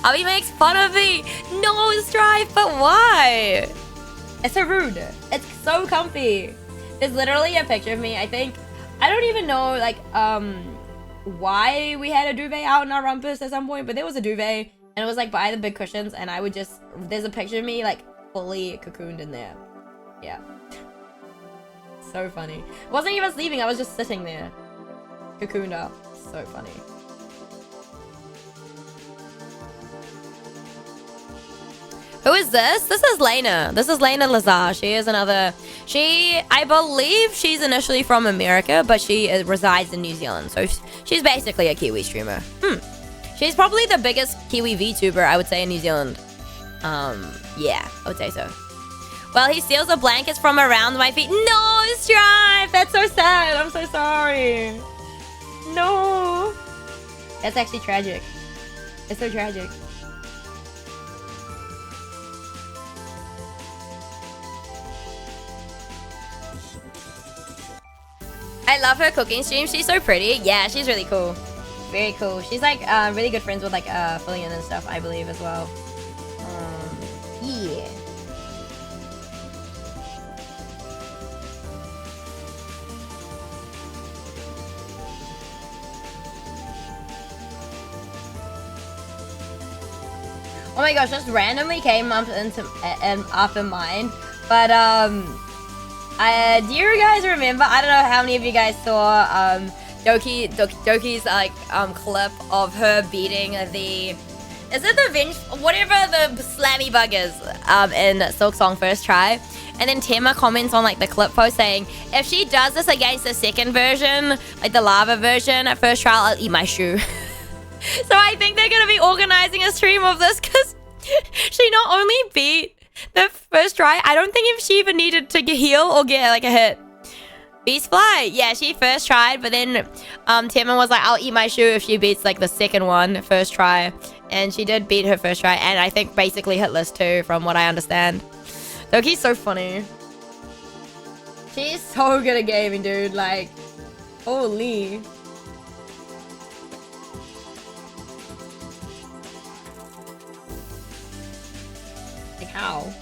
Abby makes fun of me. No, Strife, but why? It's so rude. It's so comfy. There's literally a picture of me, I think. I don't even know, like, why we had a duvet out in our rumpus at some point, but there was a duvet and it was like by the big cushions and I would just, there's a picture of me like fully cocooned in there. Yeah. So funny. I wasn't even sleeping, I was just sitting there. Cocooned up. So funny. Who is this? This is Lena. This is Lena Lazar. She is another... I believe she's initially from America, but she resides in New Zealand. So she's basically a Kiwi streamer. She's probably the biggest Kiwi VTuber, I would say, in New Zealand. Yeah, I would say so. Well, he steals the blankets from around my feet. No, Stripe! That's so sad. I'm so sorry. No. That's actually tragic. It's so tragic. I love her cooking stream. She's so pretty. Yeah, she's really cool. Very cool. She's like really good friends with like Fillion and stuff, I believe, as well. Yeah. Oh my gosh, just randomly came up in mind. But do you guys remember? I don't know how many of you guys saw Doki's like clip of her beating the whatever the slammy bug is in Silksong first try. And then Tema comments on like the clip post saying, if she does this against the second version, like the lava version at first trial, I'll eat my shoe. So I think they're gonna be organizing a stream of this because she not only beat the first try, I don't think if she even needed to heal or get like a hit. Beast Fly, yeah, she first tried, but then Tema was like, I'll eat my shoe if she beats like the second one, first try. And she did beat her first try, and I think basically hitless too, from what I understand. Doki's so funny. She's so good at gaming, dude, like, holy. Like, how?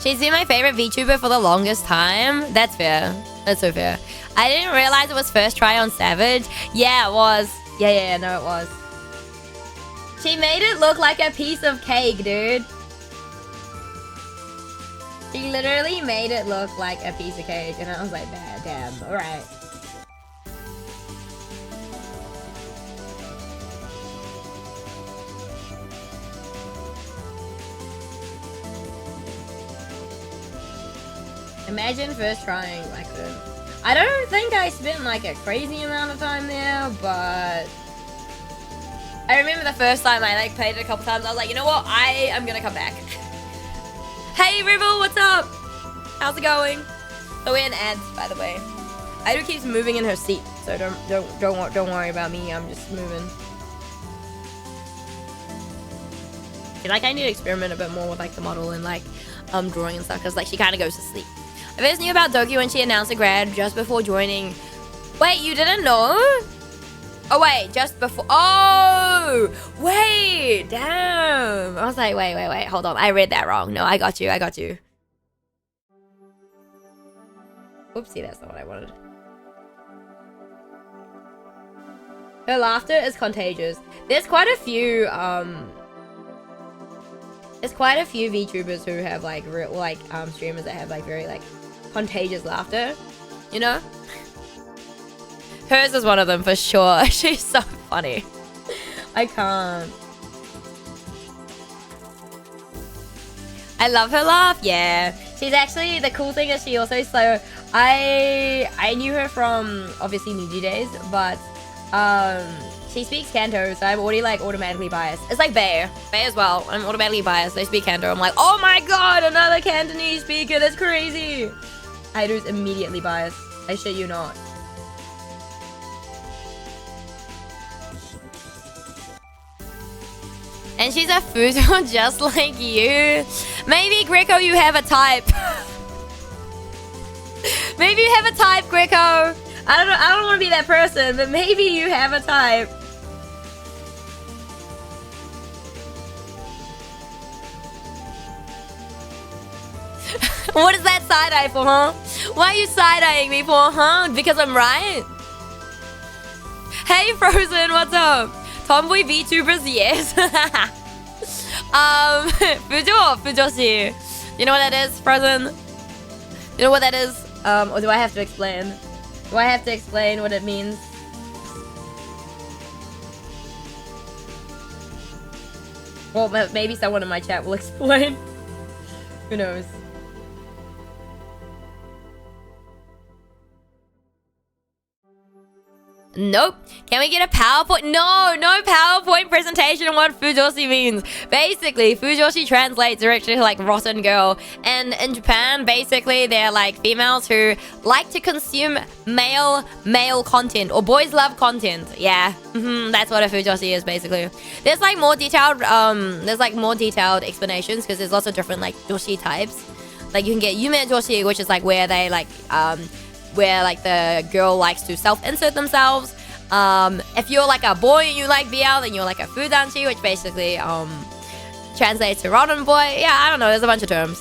She's been my favorite VTuber for the longest time. That's fair. That's so fair. I didn't realize it was first try on Savage. Yeah, it was. Yeah, no, it was. She made it look like a piece of cake, dude. She literally made it look like a piece of cake, and I was like, damn, alright. Imagine first trying like this. I don't think I spent like a crazy amount of time there, but I remember the first time I like played it a couple times, I was like, you know what? I am gonna come back. Hey Rivel, what's up? How's it going? So we're in ads, by the way. Ido keeps moving in her seat, so don't worry about me. I'm just moving. I feel like I need to experiment a bit more with like the model and like drawing and stuff, because like she kind of goes to sleep. I first knew about Doki when she announced a grad just before joining. Wait, you didn't know? Oh wait, just before. Oh wait, damn. I was like, wait, hold on. I read that wrong. No, I got you. Oopsie, that's not what I wanted. Her laughter is contagious. There's quite a few VTubers who have like real streamers that have like very like contagious laughter, you know? Hers is one of them for sure. She's so funny. I can't. I love her laugh. Yeah, she's actually, the cool thing is she also, so I knew her from obviously Niji days, but she speaks Kanto, so I'm already like automatically biased. It's like Bae as well. I'm automatically biased. They speak Kanto. I'm like, oh my god, another Cantonese speaker. That's crazy. Ido's immediately biased. I shit you not. And she's a Fuzo just like you. Maybe, Greco, you have a type. Maybe you have a type, Greco. I don't want to be that person, but maybe you have a type. What is that side-eye for, huh? Why are you side-eyeing me for, huh? Because I'm right? Hey, Frozen, what's up? Tomboy VTubers, yes. Fujo-shi. You know what that is, Frozen? You know what that is? Or do I have to explain? Do I have to explain what it means? Well, maybe someone in my chat will explain. Who knows? Nope. Can we get a PowerPoint? No, no PowerPoint presentation on what fujoshi means. Basically, fujoshi translates directly to like rotten girl. And in Japan, basically, they're like females who like to consume male content, or boys love content. Yeah, that's what a fujoshi is basically. There's like more detailed explanations because there's lots of different like joshi types. Like you can get yume joshi, which is like where they like where like the girl likes to self-insert themselves. If you're like a boy and you like BL, then you're like a fudanshi, which basically translates to rotten boy. Yeah, I don't know, there's a bunch of terms.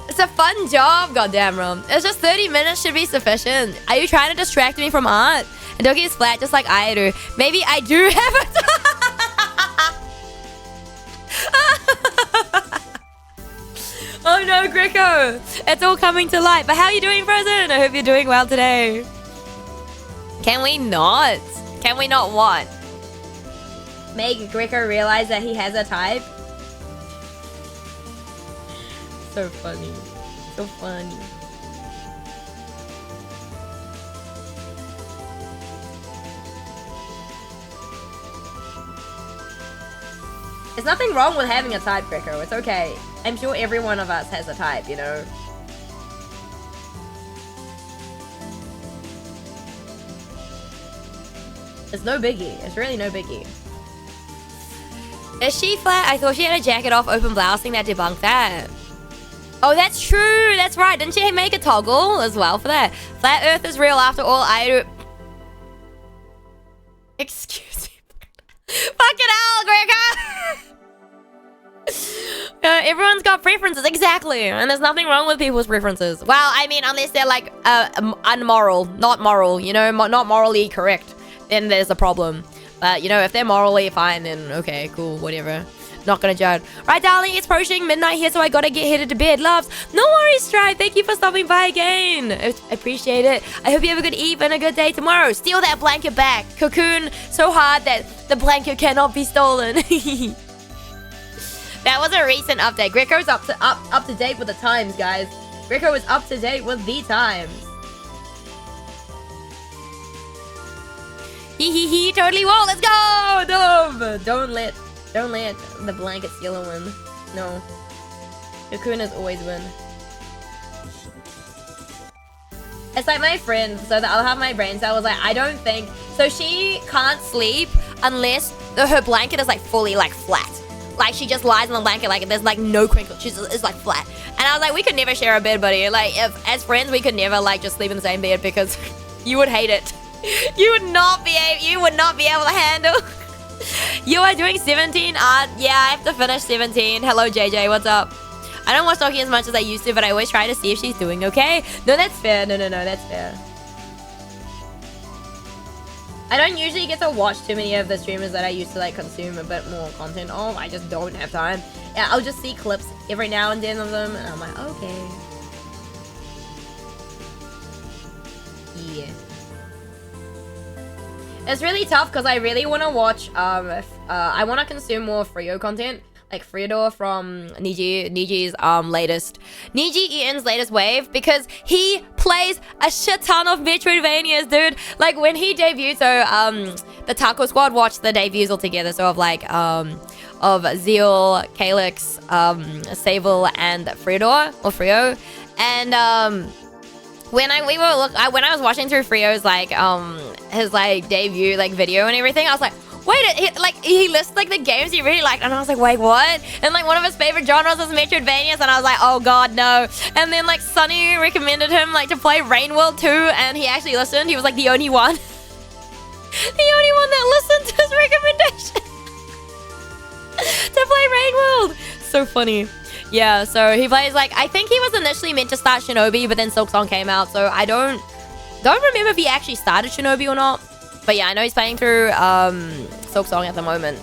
It's a fun job, goddamn Rom. It's just 30 minutes should be sufficient. Are you trying to distract me from art? And Doki is flat just like I do. Maybe I do have a Oh no, Greco! It's all coming to light. But how are you doing, Frozen? I hope you're doing well today. Can we not? Can we not what? Make Greco realize that he has a type? So funny. So funny. There's nothing wrong with having a type, Greco. It's okay. I'm sure every one of us has a type, you know? It's no biggie. It's really no biggie. Is she flat? I thought she had a jacket off open blousing that debunked that. Oh, that's true. That's right. Didn't she make a toggle as well for that? Flat Earth is real after all. I do... Excuse me. Fucking hell, Gregor! Everyone's got preferences, exactly, and there's nothing wrong with people's preferences. Well, I mean, unless they're like unmoral, not moral, you know, not morally correct, then there's a problem. But you know, if they're morally fine, then okay, cool, whatever. Not gonna judge. Right, darling, it's approaching midnight here, so I gotta get headed to bed. Loves, no worries, Stripe. Thank you for stopping by again. I appreciate it. I hope you have a good eve and a good day tomorrow. Steal that blanket back. Cocoon so hard that the blanket cannot be stolen. That was a recent update. Greco's up to date with the times, guys. Greco is up to date with the times. Hee, totally won't. Let's go, Dove. Don't let the blanket steal a win. No. Cocoon has always win. It's like my friend, so that I'll have my brain cell was like, I don't think so. She can't sleep unless her blanket is like fully like flat. Like she just lies on the blanket like there's like no crinkles. It's like flat. And I was like, we could never share a bed, buddy. Like if as friends we could never like just sleep in the same bed because you would hate it. You would not be able to handle. You are doing 17 art. Yeah, I have to finish 17. Hello JJ, what's up? I don't watch Doki as much as I used to, but I always try to see if she's doing okay. No, that's fair. No, that's fair. I don't usually get to watch too many of the streamers that I used to like consume a bit more content of. I just don't have time. Yeah, I'll just see clips every now and then of them, and I'm like, okay. Yeah. It's really tough because I really want to watch, I want to consume more Frio content. Like Friodor from Niji's Niji Ian's latest wave, because he plays a shit ton of Metroidvanias, dude. Like when he debuted, so the Taco Squad watched the debuts all together, so of like of Zeal, Calyx, Sable, and Frio, and when I was watching through Frio's like his like debut like video and everything, I was like, wait, he lists like the games he really liked, and I was like, wait, what? And like one of his favorite genres was Metroidvanias, and I was like, oh god, no. And then like Sunny recommended him like to play Rain World 2, and he actually listened. He was like the only one, the only one that listened to his recommendation to play Rain World. So funny. Yeah, so he plays like, I think he was initially meant to start Shinobi, but then Silksong came out, so I don't remember if he actually started Shinobi or not. But yeah, I know he's playing through Silksong at the moment.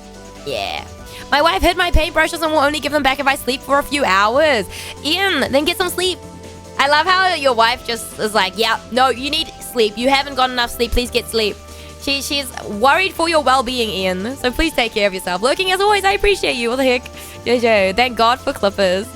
Yeah. My wife hid my paintbrushes and will only give them back if I sleep for a few hours. Ian, then get some sleep. I love how your wife just is like, yeah, no, you need sleep. You haven't got enough sleep. Please get sleep. She's worried for your well-being, Ian. So please take care of yourself. Lurking as always, I appreciate you. What the heck? Jojo, thank God for Clippers.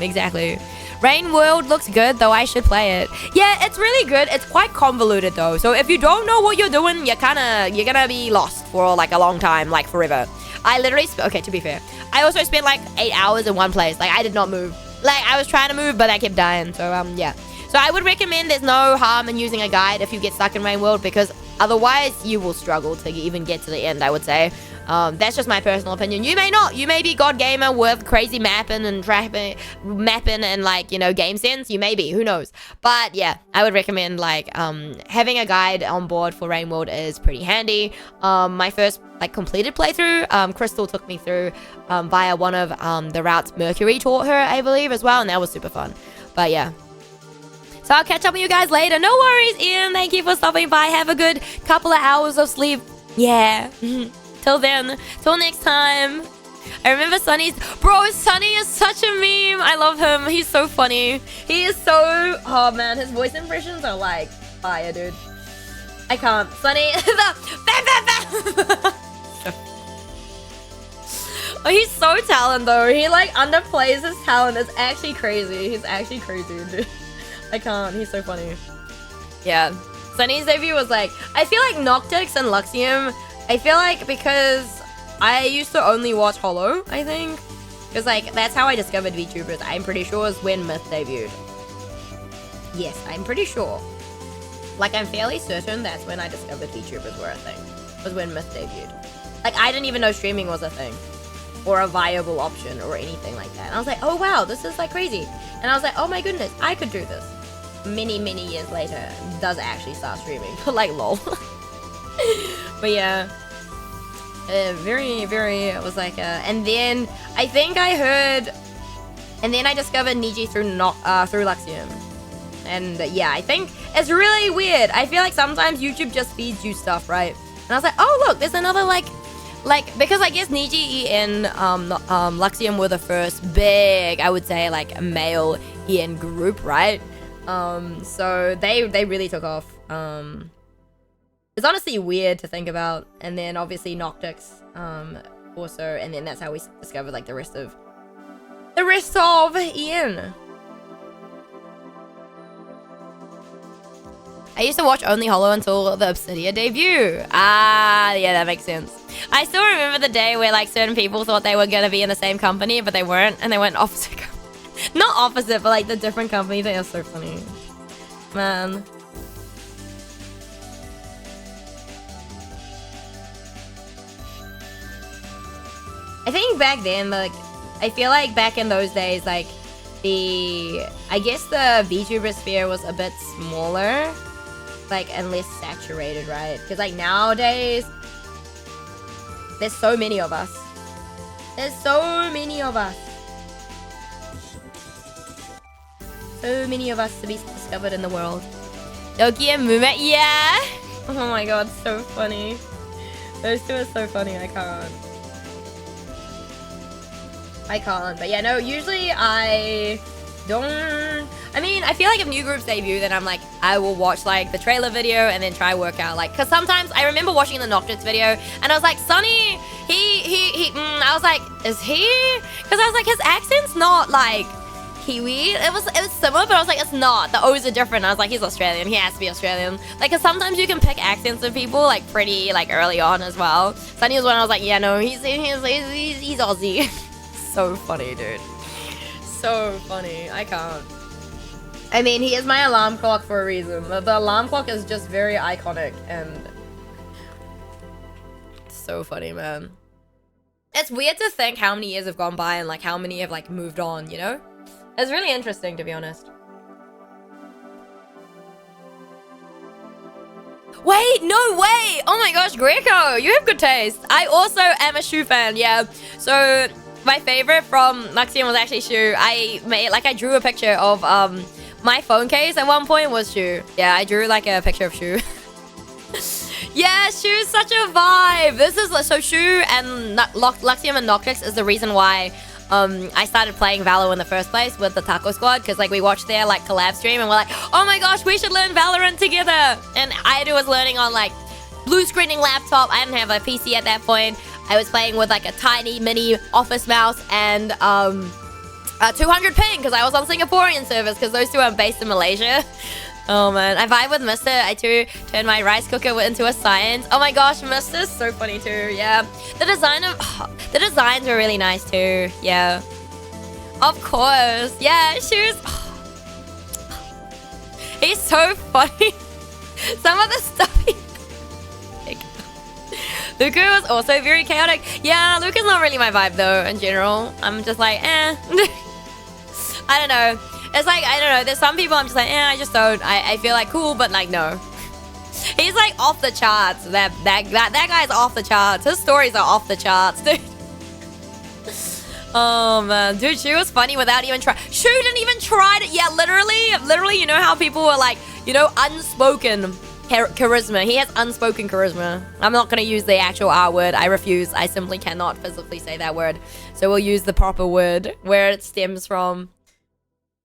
Exactly. Rain World looks good, though I should play it. Yeah, it's really good. It's quite convoluted, though. So if you don't know what you're doing, you're gonna be lost for like a long time, like forever. I literally, okay, to be fair, I also spent like 8 hours in one place. Like, I did not move. Like, I was trying to move, but I kept dying. So, yeah. So I would recommend there's no harm in using a guide if you get stuck in Rain World, because otherwise you will struggle to even get to the end, I would say. That's just my personal opinion. You may not. You may be God Gamer with crazy mapping and mapping and like, you know, game sense. You may be. Who knows? But yeah, I would recommend like having a guide on board for Rain World is pretty handy. My first like completed playthrough, Crystal took me through via one of the routes Mercury taught her, I believe, as well, and that was super fun. But yeah. So I'll catch up with you guys later. No worries, Ian. Thank you for stopping by. Have a good couple of hours of sleep. Yeah. Till then. Till next time. I remember Sunny's... Bro, Sunny is such a meme. I love him. He's so funny. He is so... Oh, man. His voice impressions are like fire, dude. I can't. Sunny... Oh, he's so talented, though. He, like, underplays his talent. It's actually crazy. He's actually crazy, dude. I can't. He's so funny. Yeah. Sunny's debut was like... I feel like Noctix and Luxium... I feel like because I used to only watch Hollow, I think. Because, like, that's how I discovered VTubers. I'm pretty sure is when Myth debuted. Yes, I'm pretty sure. Like, I'm fairly certain that's when I discovered VTubers were a thing. Was when Myth debuted. Like, I didn't even know streaming was a thing. Or a viable option or anything like that. And I was like, oh, wow, this is, like, crazy. And I was like, oh, my goodness, I could do this. Many, many years later, does actually start streaming. Like, lol. But yeah, very, it was like and then I think I heard, and then I discovered Niji through Luxium, and yeah, I think it's really weird. I feel like sometimes YouTube just feeds you stuff, right? And I was like, oh look, there's another like because I guess Niji and Luxium were the first big, I would say, like male EN group, right? So they really took off. It's honestly weird to think about. And then obviously Noctix also, and then that's how we discovered like the rest of EN. I used to watch only Hollow until the Obsidia debut. Ah, yeah, that makes sense. I still remember the day where like certain people thought they were gonna be in the same company, but they weren't, and they went opposite. Not opposite, but like the different companies. They are so funny, man. I think back then, like, I feel like back in those days, like, I guess the VTuber sphere was a bit smaller, like, and less saturated, right? Because, like, nowadays, there's so many of us. There's so many of us. So many of us to be discovered in the world. Doki and Mume, yeah! Oh my god, so funny. Those two are so funny, I can't. But yeah, no, usually I don't... I mean, I feel like if new groups debut, then I'm like, I will watch like the trailer video and then try work out like... Because sometimes I remember watching the Noctix video and I was like, Sunny, I was like, is he? Because I was like, his accent's not like Kiwi. It was similar, but I was like, it's not. The O's are different. I was like, he's Australian. He has to be Australian. Like, because sometimes you can pick accents of people like pretty like early on as well. Sunny was when I was like, yeah, no, he's Aussie. So funny, dude. So funny. I can't. I mean, he is my alarm clock for a reason. The alarm clock is just very iconic and so funny, man. It's weird to think how many years have gone by and like how many have like moved on, you know? It's really interesting, to be honest. Wait, no way! Oh my gosh, Greco, you have good taste. I also am a Shu fan, yeah. So my favorite from Luxium was actually Shu. I drew a picture of my phone case at one point was Shu. Yeah, I drew like a picture of Shu. Yeah, Shu's such a vibe. This is so Shu and Luxium and Noctix is the reason why I started playing Valo in the first place with the Taco Squad, because like we watched their like collab stream and we're like, oh my gosh, we should learn Valorant together. And Aidu was learning on like blue screening laptop. I didn't have a PC at that point. I was playing with like a tiny mini office mouse and 200 ping because I was on Singaporean servers because those two are based in Malaysia. Oh man, I vibe with Mister. I too turned my rice cooker into a science. Oh my gosh, Mister's so funny too. Yeah, the designs were really nice too. Yeah, of course. Yeah, she was. He's so funny. Some of the stuff he... Luca was also very chaotic. Yeah, Luca's not really my vibe though in general. I'm just like, eh. I don't know. It's like, I don't know. There's some people I'm just like, eh, I just don't. I feel like cool, but like, no. He's like off the charts. That guy's off the charts. His stories are off the charts, dude. Oh man, dude, she was funny without even trying. She didn't even try to. Yeah, literally, you know how people are like, you know, unspoken charisma. He has unspoken charisma. I'm not gonna use the actual R word. I refuse. I simply cannot physically say that word. So we'll use the proper word where it stems from.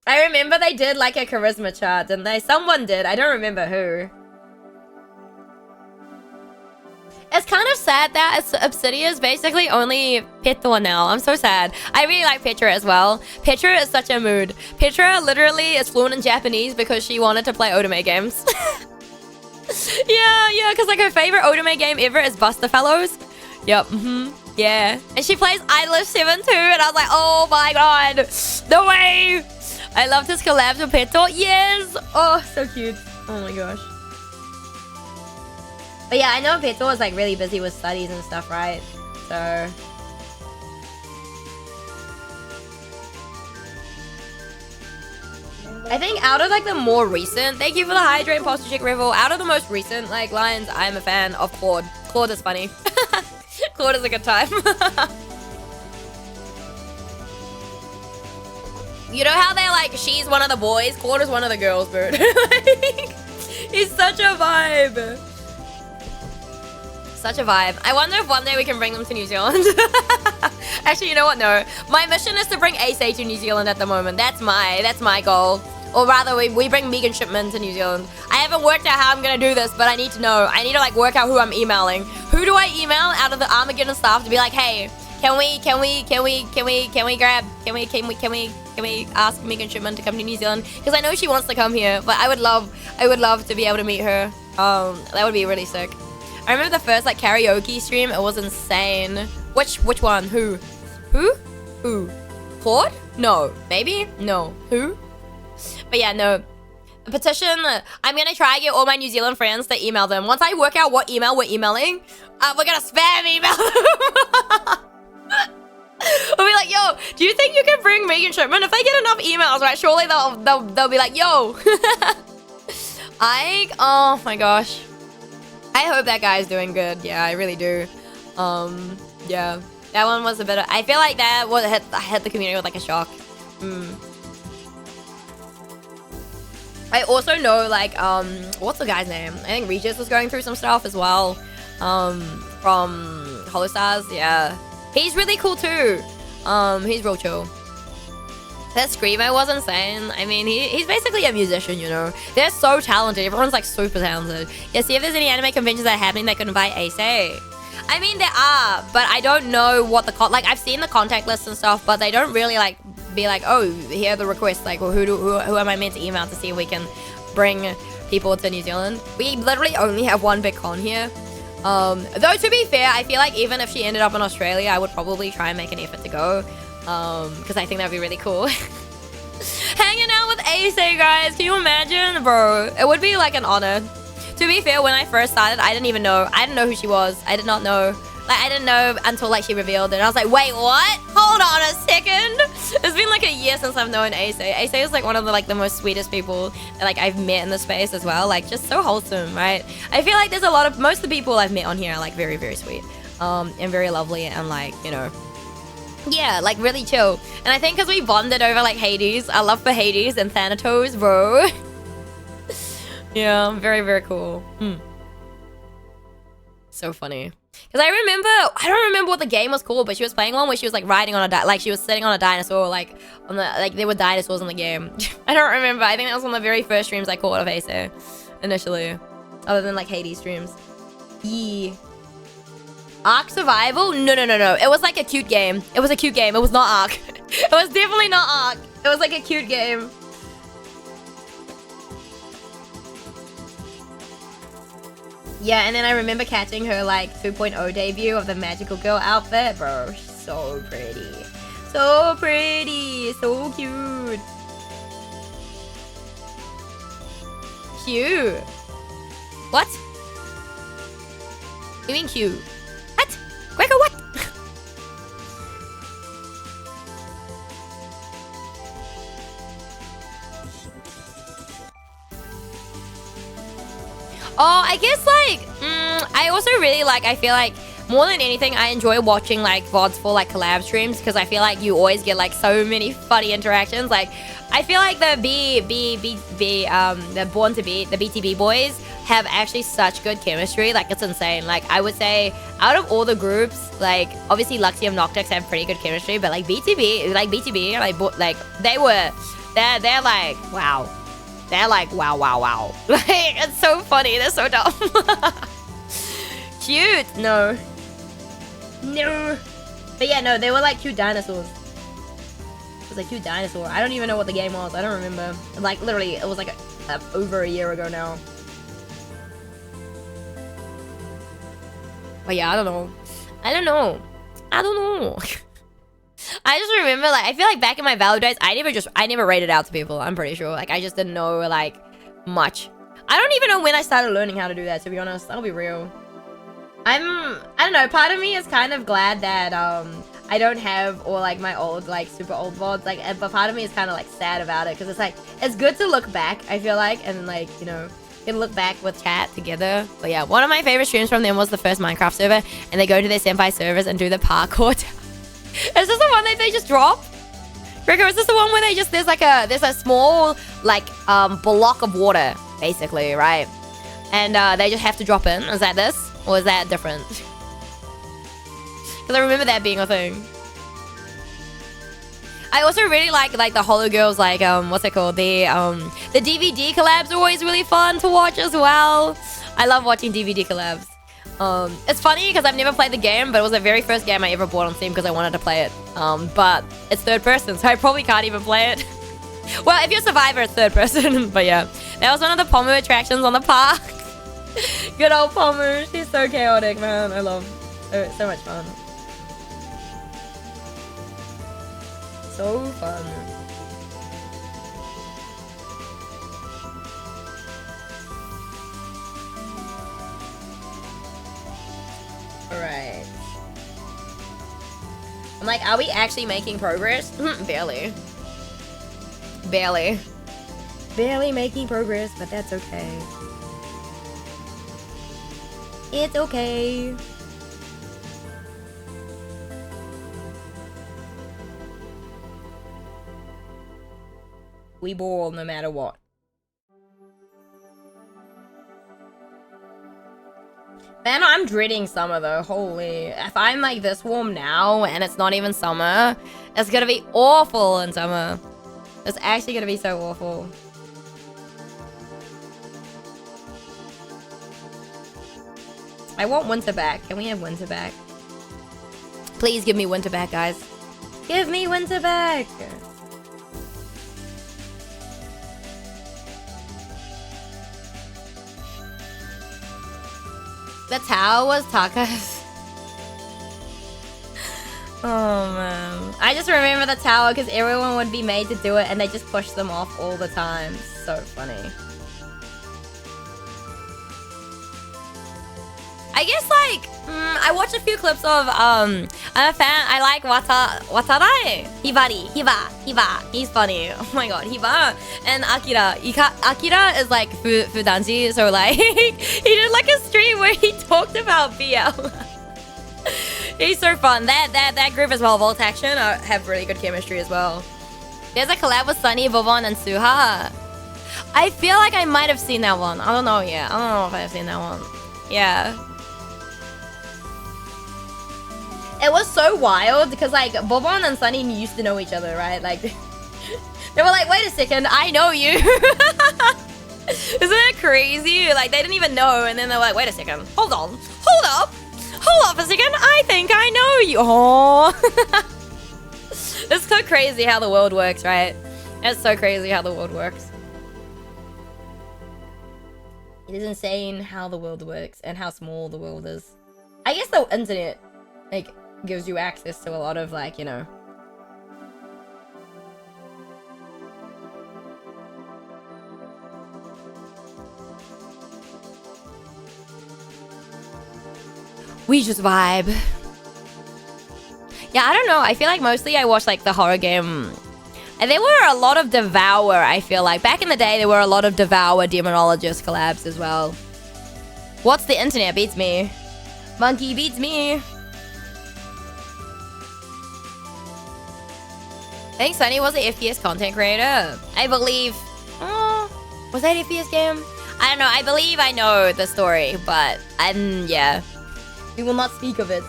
I remember they did like a charisma chart, didn't they? Someone did. I don't remember who. It's kind of sad that Obsidia is basically only Petra now. I'm so sad. I really like Petra as well. Petra is such a mood. Petra literally is fluent in Japanese because she wanted to play Otome games. yeah, because like her favorite Otome game ever is Buster Fellows. Yep, yeah. And she plays Idolish 7 too, and I was like, oh my god, no way. I loved his collabs with Petra. Yes. Oh, so cute. Oh my gosh. But yeah, I know Petra was like really busy with studies and stuff, right? So... I think out of like the more recent, thank you for the hydrate posture chick revel. Out of the most recent like lines, I'm a fan of Claude. Claude is funny. Claude is a good time. You know how they're like, she's one of the boys, Claude is one of the girls, dude. Like, he's such a vibe. Such a vibe. I wonder if one day we can bring them to New Zealand. Actually, you know what? No. My mission is to bring Ace to New Zealand at the moment. That's my goal. Or rather, we bring Megan Shipman to New Zealand. I haven't worked out how I'm gonna do this, but I need to know. I need to like work out who I'm emailing. Who do I email out of the Armageddon staff to be like, hey, can we ask Megan Shipman to come to New Zealand? Because I know she wants to come here, but I would love to be able to meet her. That would be really sick. I remember the first like karaoke stream. It was insane. Which one? Who? Claude? No. Maybe? No. Who? But yeah, no. The petition. I'm gonna try and get all my New Zealand friends to email them. Once I work out what email we're emailing, we're gonna spam email them. We'll be like, yo, do you think you can bring Megan Shipman? If they get enough emails, right? Surely they'll be like, yo. Oh my gosh. I hope that guy's doing good. Yeah, I really do. Yeah, that one was a bit. I feel like that was hit the community with like a shock. I also know like what's the guy's name? I think Regis was going through some stuff as well. From Holostars. Yeah, he's really cool too. He's real chill. That screamo was insane. I mean, he's basically a musician, you know. They're so talented. Everyone's like super talented. Yeah, see if there's any anime conventions that are happening that could invite Ace. I mean, there are, but I don't know what the like. I've seen the contact list and stuff, but they don't really like be like, oh, here are the requests. Like, well, who am I meant to email to see if we can bring people to New Zealand? We literally only have one big con here. Though to be fair, I feel like even if she ended up in Australia, I would probably try and make an effort to go. Because I think that'd be really cool. Hanging out with Ace, guys. Can you imagine? Bro, it would be like an honor. To be fair, when I first started, I didn't even know. I didn't know who she was. I did not know. Like, I didn't know until like she revealed it. And I was like, wait, what? Hold on a second. It's been like a year since I've known Ace. Ace is like one of the like the most sweetest people that like I've met in the space as well. Like just so wholesome, right? I feel like there's a lot of, most of the people I've met on here are like very, very sweet. And very lovely and like, you know, yeah, like really chill. And I think because we bonded over like Hades, our love for Hades and Thanatos, bro. Yeah, very, very cool. So funny. Because I don't remember what the game was called, but she was playing one where she was like riding on a, like she was sitting on a dinosaur, like on the, like there were dinosaurs in the game. I don't remember. I think that was one of the very first streams I caught of Ace initially, other than like Hades streams. Yeah. Ark Survival? No. It was like a cute game. It was a cute game. It was not Ark. It was definitely not Ark. It was like a cute game. Yeah, and then I remember catching her like 2.0 debut of the Magical Girl outfit. Bro, so pretty. So pretty. So cute. Cute. What? You mean cute? What? Gregor, what? Oh, I guess like, I also really like, I feel like more than anything, I enjoy watching like VODs for like collab streams because I feel like you always get like so many funny interactions. Like, I feel like the the Born to Beat, the BTB boys have actually such good chemistry. Like, it's insane. Like, I would say out of all the groups, like obviously Luxie and Noctex have pretty good chemistry, but like BTB, they're like, wow. They're like, wow. Like, it's so funny. They're so dumb. Cute. No. But yeah, no, they were like cute dinosaurs. It was like cute dinosaur. I don't even know what the game was. I don't remember. Like, literally, it was like over a year ago now. But yeah, I don't know. I just remember, like, I feel like back in my Valor days, I never rated out to people, I'm pretty sure. Like, I just didn't know, like, much. I don't even know when I started learning how to do that, to be honest. I'll be real. I don't know, part of me is kind of glad that, I don't have all, like, my old, like, super old VODs, like, but part of me is kind of, like, sad about it, because it's, like, it's good to look back, I feel like, and, like, you know, you can look back with chat together. But yeah, one of my favorite streams from them was the first Minecraft server, and they go to their senpai servers and do the parkour. Is this the one that they just drop? Gregor, is this the one where there's a small, like, block of water, basically, right? And they just have to drop in. Is that this? Or is that different? Because I remember that being a thing. I also really like the Holo Girls, like, what's it called? The DVD collabs are always really fun to watch as well. I love watching DVD collabs. It's funny because I've never played the game, but it was the very first game I ever bought on Steam because I wanted to play it. But it's third person, so I probably can't even play it. Well, if you're a survivor, it's third person. But yeah, that was one of the Pomu attractions on the park. Good old Pomu. She's so chaotic, man. I love her. So much fun. So fun. Alright. I'm like, are we actually making progress? Barely. Barely making progress, but that's okay. It's okay. We ball no matter what. Man, I'm dreading summer though. Holy. If I'm like this warm now and it's not even summer, it's gonna be awful in summer. It's actually gonna be so awful. I want winter back. Can we have winter back? Please give me winter back, guys. Give me winter back! The tower was Taka's. Oh man. I just remember the tower because everyone would be made to do it and they just push them off all the time. So funny. I guess like, I watched a few clips of, I'm a fan, I like Watanabe. Hiba. He's funny. Oh my god, Hiba. And Akira. Akira is like Fudanji, so like, he did like a stream where he talked about BL. He's so fun. That group as well, Volt Action, have really good chemistry as well. There's a collab with Sunny, Vovon, and Suha. I feel like I might have seen that one. I don't know yet. I don't know if I've seen that one. Yeah. It was so wild because like Bobon and Sunny used to know each other, right? Like they were like, wait a second, I know you. Isn't it crazy? Like, they didn't even know, and then they're like, wait a second, hold on, hold up a second, I think I know you. Oh. It's so crazy how the world works, right? It's so crazy how the world works. It is insane how the world works and how small the world is. I guess the internet, like, gives you access to a lot of, like, you know. We just vibe. Yeah, I don't know. I feel like mostly I watch like the horror game. And there were a lot of Devour, I feel like. Back in the day, there were a lot of Devour Demonologist collabs as well. What's the internet beats me? Monkey beats me. Thanks, Sunny was an FPS content creator. I believe... Oh, was that an FPS game? I don't know. I believe I know the story, but... yeah. We will not speak of it.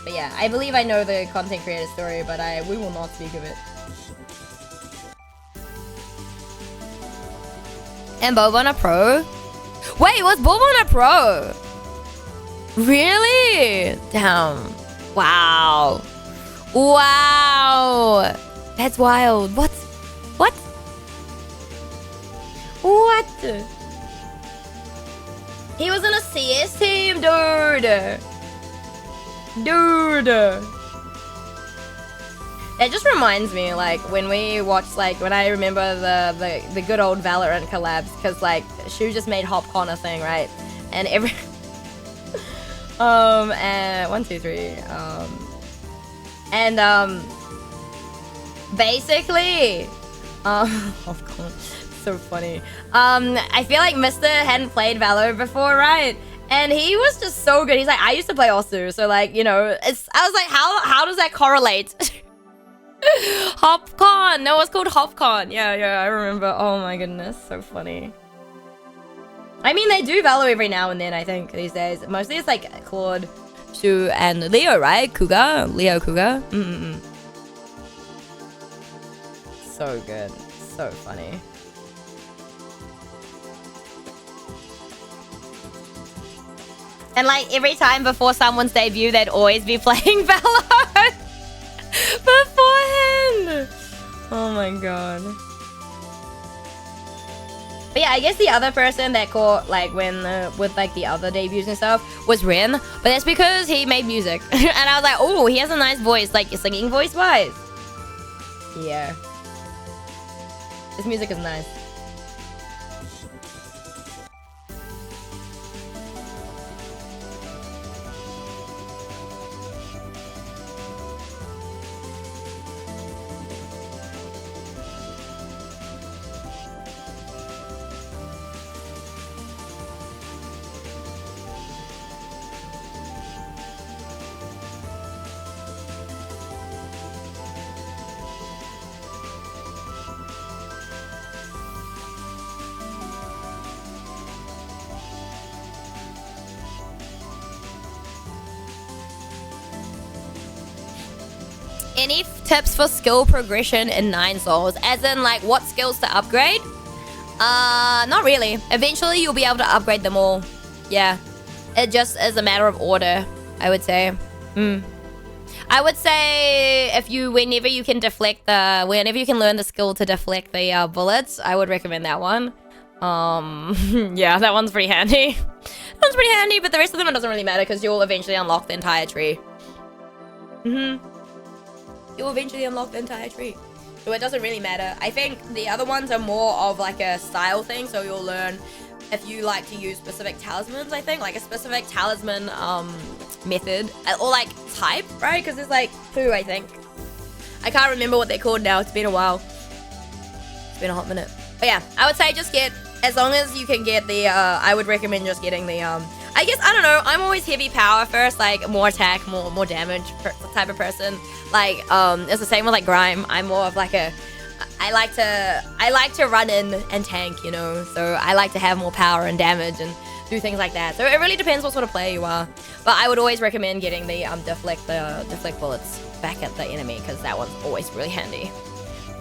But yeah, I believe I know the content creator story, but we will not speak of it. And Bobon a pro? Wait, was Bobon a pro? Really? Damn. Wow. Wow. That's wild. What? What? What? He was on a CS team, dude. Dude. That just reminds me, like, when we watched, like, when I remember the good old Valorant collabs, because, like, Shu just made HopCon a thing, right? And every... and... 1, 2, 3... basically... HopCon... So funny. I feel like Mr. hadn't played Valor before, right? And he was just so good. He's like, I used to play Osu, so, like, you know, I was like, how does that correlate? HopCon! No, it's called HopCon. Yeah, I remember. Oh my goodness, so funny. I mean, they do Valor every now and then, I think, these days. Mostly it's like Claude, Shu, and Leo, right? Kuga? Leo Kuga? So good. So funny. And like every time before someone's debut, they'd always be playing Valor beforehand. Oh my god. But yeah, I guess the other person that caught like when with like the other debuts and stuff was Ren, but that's because he made music, and I was like, oh, he has a nice voice, like singing voice wise. Yeah, his music is nice. Any tips for skill progression in 9 Souls? As in, like, what skills to upgrade? Not really. Eventually, you'll be able to upgrade them all. Yeah. It just is a matter of order, I would say. I would say whenever you can learn the skill to deflect the bullets, I would recommend that one. Yeah, that one's pretty handy. That one's pretty handy, but the rest of them, it doesn't really matter because you'll eventually unlock the entire tree. You'll eventually unlock the entire tree. So it doesn't really matter. I think the other ones are more of like a style thing. So you'll learn if you like to use specific talismans, I think. Like a specific talisman method. Or like type, right? Because there's like 2, I think. I can't remember what they're called now. It's been a while. It's been a hot minute. But yeah, I would say just get, as long as you can get the, I would recommend just getting the, I guess, I don't know, I'm always heavy power first, like more attack, more damage type of person. Like, it's the same with like Grime. I'm more of like a, I like to run in and tank, you know, so I like to have more power and damage and do things like that. So it really depends what sort of player you are. But I would always recommend getting the deflect bullets back at the enemy, because that one's always really handy.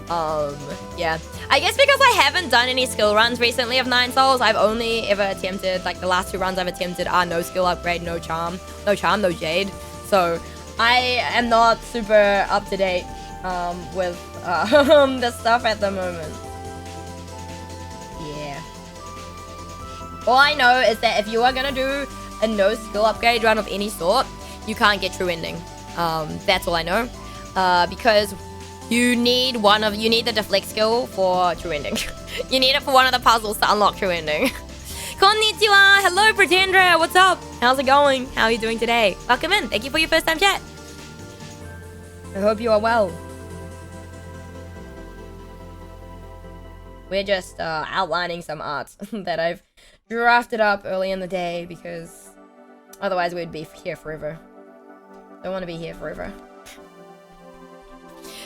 Yeah. I guess because I haven't done any skill runs recently of 9 souls, I've only ever attempted, like, the last 2 runs I've attempted are no skill upgrade, no charm, no jade. So, I am not super up to date, with, the stuff at the moment. Yeah. All I know is that if you are gonna do a no skill upgrade run of any sort, you can't get true ending. That's all I know. Because you need the deflect skill for true ending. You need it for one of the puzzles to unlock true ending. Konnichiwa! Hello, Pretendra! What's up? How's it going? How are you doing today? Welcome in. Thank you for your first time chat. I hope you are well. We're just outlining some art that I've drafted up early in the day because otherwise we'd be here forever. Don't want to be here forever.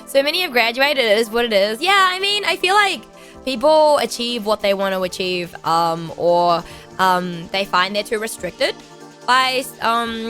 So many have graduated, it is what it is. Yeah, I mean, I feel like people achieve what they want to achieve, or they find they're too restricted by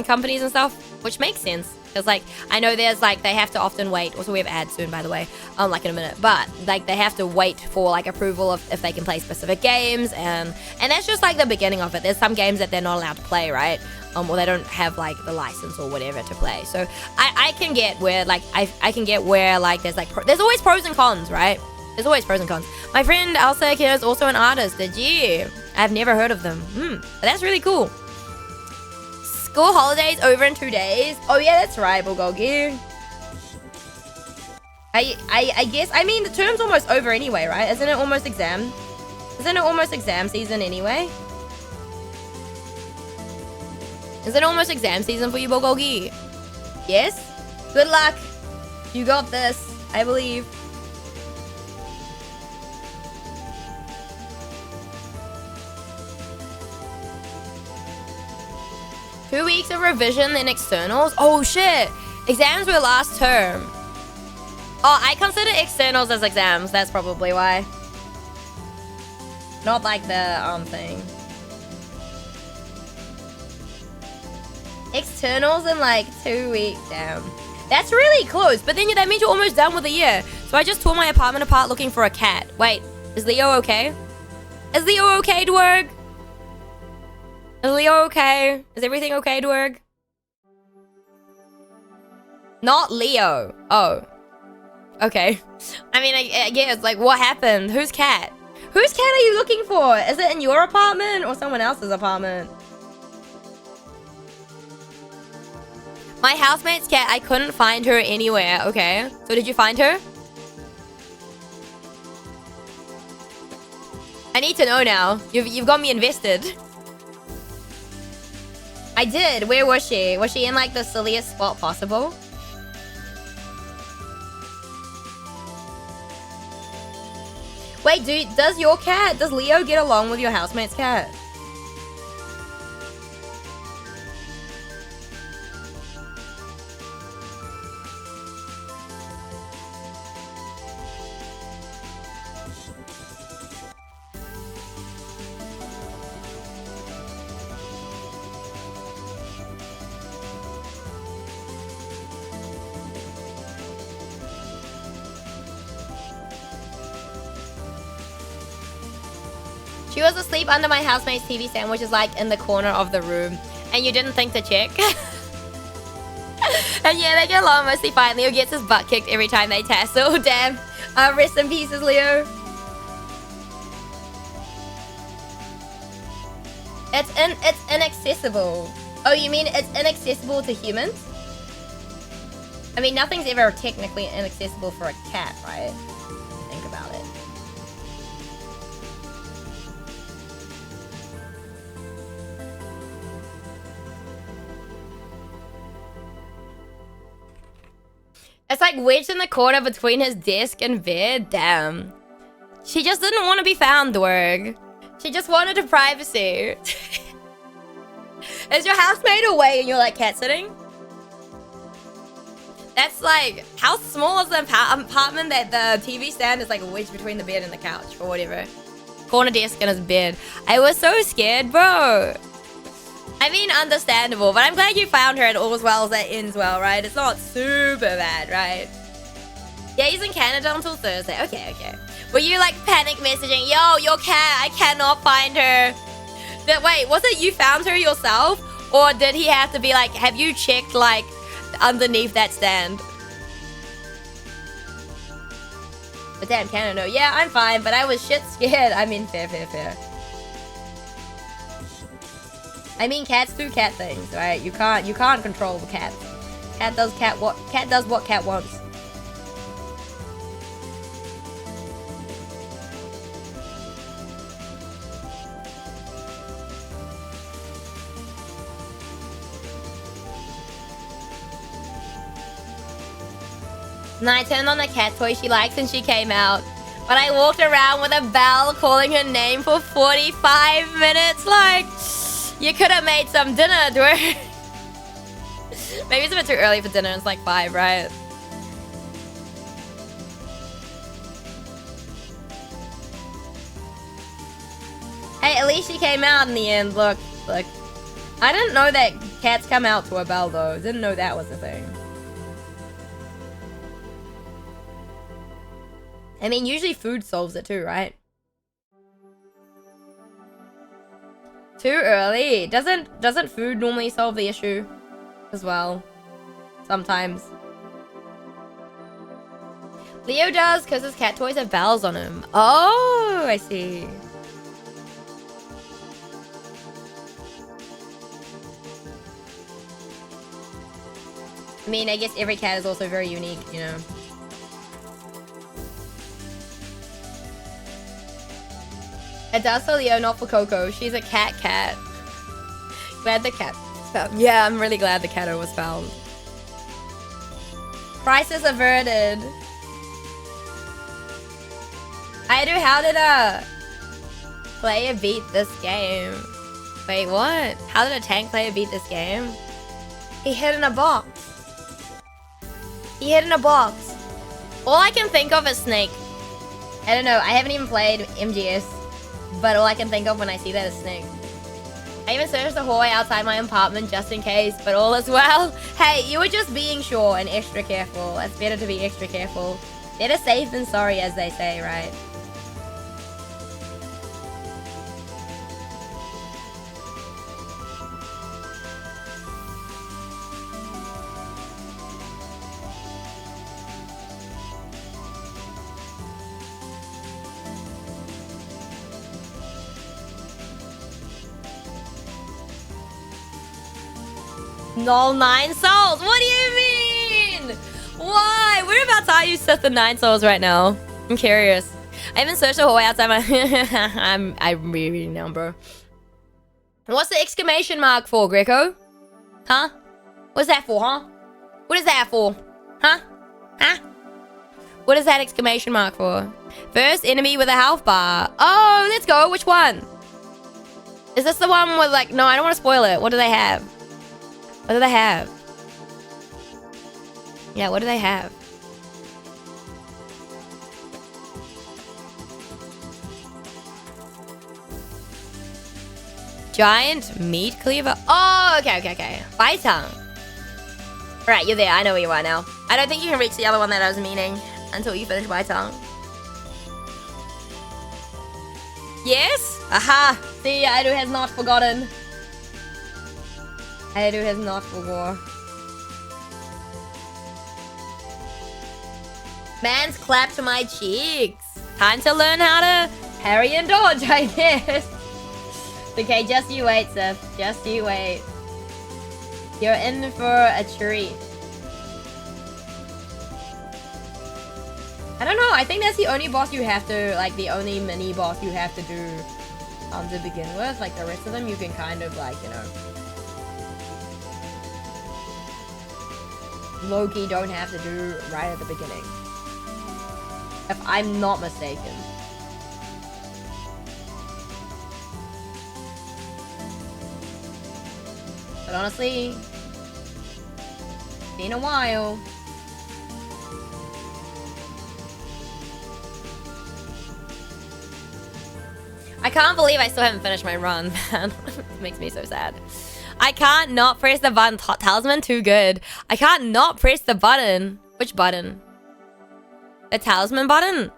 companies and stuff, which makes sense. Because, like, I know there's, like, they have to often wait. Also, we have ads soon, by the way, like, in a minute. But, like, they have to wait for, like, approval of if they can play specific games. And that's just, like, the beginning of it. There's some games that they're not allowed to play, right? Or they don't have, like, the license or whatever to play. So, I can get where, like, I can get where, like, there's, like, there's always pros and cons, right? There's always pros and cons. My friend Elsa Akira is also an artist. Did you? I've never heard of them. But that's really cool. School holidays over in 2 days. Oh yeah, that's right, Bulgogi. I guess, I mean, the term's almost over anyway, right? Isn't it almost exam? Isn't it almost exam season anyway? Is it almost exam season for you, Bulgogi? Yes? Good luck. You got this, I believe. Two weeks of revision, then externals? Oh shit! Exams were last term. Oh, I consider externals as exams. That's probably why. Not like the thing. Externals in like 2 weeks. Damn. That's really close. But then that means you're almost done with the year. So I just tore my apartment apart looking for a cat. Wait, is Leo okay? Is Leo okay, Dwerg? Is Leo okay? Is everything okay, Dwerg? Not Leo. Oh. Okay. I mean, I guess, like, what happened? Whose cat? Whose cat are you looking for? Is it in your apartment or someone else's apartment? My housemate's cat, I couldn't find her anywhere, okay? So did you find her? I need to know now. You've got me invested. I did. Where was she? Was she in like the silliest spot possible? Wait, does your cat, does Leo get along with your housemate's cat? She was asleep under my housemate's TV stand, which is like in the corner of the room. And you didn't think to check? And yeah, they get along mostly fine. Leo gets his butt kicked every time they tassel. Damn. Rest in pieces, Leo. It's inaccessible. Oh, you mean it's inaccessible to humans? I mean, nothing's ever technically inaccessible for a cat, right? Think about it. It's like wedged in the corner between his desk and bed. Damn. She just didn't want to be found, Dwerg. She just wanted her privacy. Is your housemate away and you're like cat sitting? That's like, how small is the apartment that the TV stand is like wedged between the bed and the couch or whatever? Corner desk and his bed. I was so scared, bro. I mean, understandable, but I'm glad you found her and all as well as that ends well, right? It's not super bad, right? Yeah, he's in Canada until Thursday. Okay, okay. Were you like panic messaging? Yo, your cat, I cannot find her. Wait, was it you found her yourself? Or did he have to be like, have you checked like underneath that stand? But damn, Canada. Yeah, I'm fine, but I was shit scared. I mean, fair. I mean, cats do cat things, right? You can't control the cat. Cat does what cat wants. And I turned on the cat toy she likes and she came out. But I walked around with a bell calling her name for 45 minutes. Like, you could have made some dinner, dude. Maybe it's a bit too early for dinner. It's like 5, right? Hey, at least she came out in the end. Look. I didn't know that cats come out to a bell, though. Didn't know that was a thing. I mean, usually food solves it too, right? Too early. Doesn't food normally solve the issue as well? Sometimes. Leo does because his cat toys have bells on him. Oh, I see. I mean, I guess every cat is also very unique, you know. It does for Leo, not for Coco. She's a cat. Glad the cat was found. Yeah, I'm really glad the cat was found. Crisis averted. How did a player beat this game? Wait, what? How did a tank player beat this game? He hid in a box. All I can think of is Snake. I don't know. I haven't even played MGS. But all I can think of when I see that is Snake. I even searched the hallway outside my apartment just in case, but all is well. Hey, you were just being sure and extra careful. It's better to be extra careful. Better safe than sorry, as they say, right? Null 9 souls. What do you mean? Why? We're about to use Sith the 9 souls right now. I'm curious. I haven't searched the hallway outside my... I'm really now, bro. What's the exclamation mark for, Greco? Huh? What's that for, huh? What is that for? Huh? What is that exclamation mark for? First enemy with a health bar. Oh, let's go. Which one? Is this the one with like... No, I don't want to spoil it. What do they have? What do they have? Yeah, what do they have? Giant meat cleaver. Oh, okay. Baitung. Right, you're there. I know where you are now. I don't think you can reach the other one that I was meaning until you finish Baitung. Yes? Aha! See, Aidu has not forgotten. Aidu has not forgot. Man's clapped to my cheeks. Time to learn how to parry and dodge, I guess. Okay, just you wait, Seth. Just you wait. You're in for a treat. I don't know. I think that's the only boss you have to, like, the only mini boss you have to do to begin with. Like, the rest of them you can kind of, like, you know, low-key don't have to do right at the beginning. If I'm not mistaken. But honestly, been a while. I can't believe I still haven't finished my run, man. It makes me so sad. I can't not press the button. Talisman too good. I can't not press the button. Which button? The talisman button?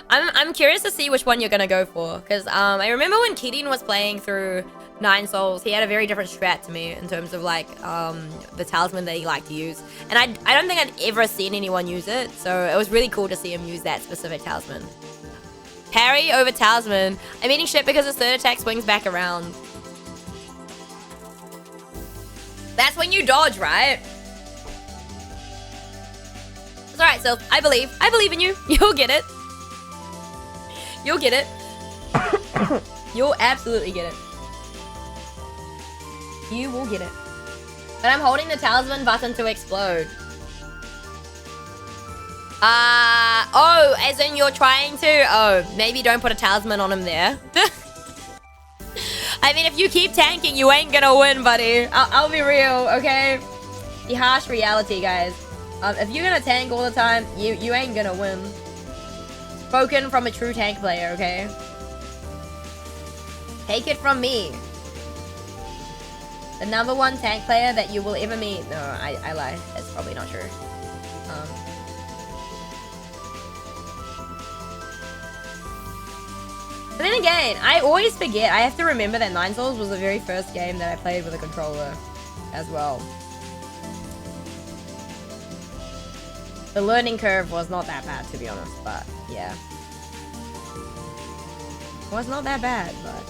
I'm curious to see which one you're gonna go for, because I remember when Keating was playing through Nine Souls, he had a very different strat to me in terms of like the talisman that he liked to use, and I don't think I'd ever seen anyone use it, so it was really cool to see him use that specific talisman. Parry over talisman. I'm eating shit because his third attack swings back around. That's when you dodge, right? It's alright, Sylph. I believe in you. You'll get it. You'll get it. You'll absolutely get it. You will get it. But I'm holding the talisman button to explode. Oh, as in you're trying to? Oh, maybe don't put a talisman on him there. I mean, if you keep tanking, you ain't gonna win, buddy. I'll be real, okay? The harsh reality, guys. If you're gonna tank all the time, you ain't gonna win. Spoken from a true tank player, okay? Take it from me. The #1 tank player that you will ever meet. No, I lie. That's probably not true. But then again, I always forget. I have to remember that Nine Souls was the very first game that I played with a controller as well. The learning curve was not that bad, to be honest, but yeah. It was not that bad, but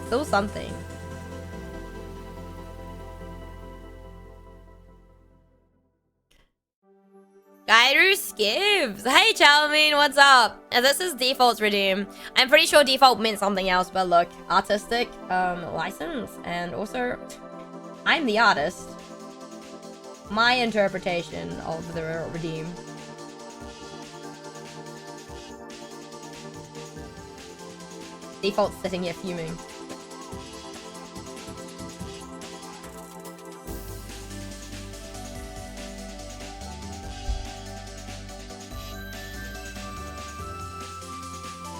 still something. Gairu Skibs! Hey Chalmine, what's up? This is Default's redeem. I'm pretty sure Default meant something else, but look, artistic license, and also I'm the artist. My interpretation of the redeem. Default's sitting here fuming.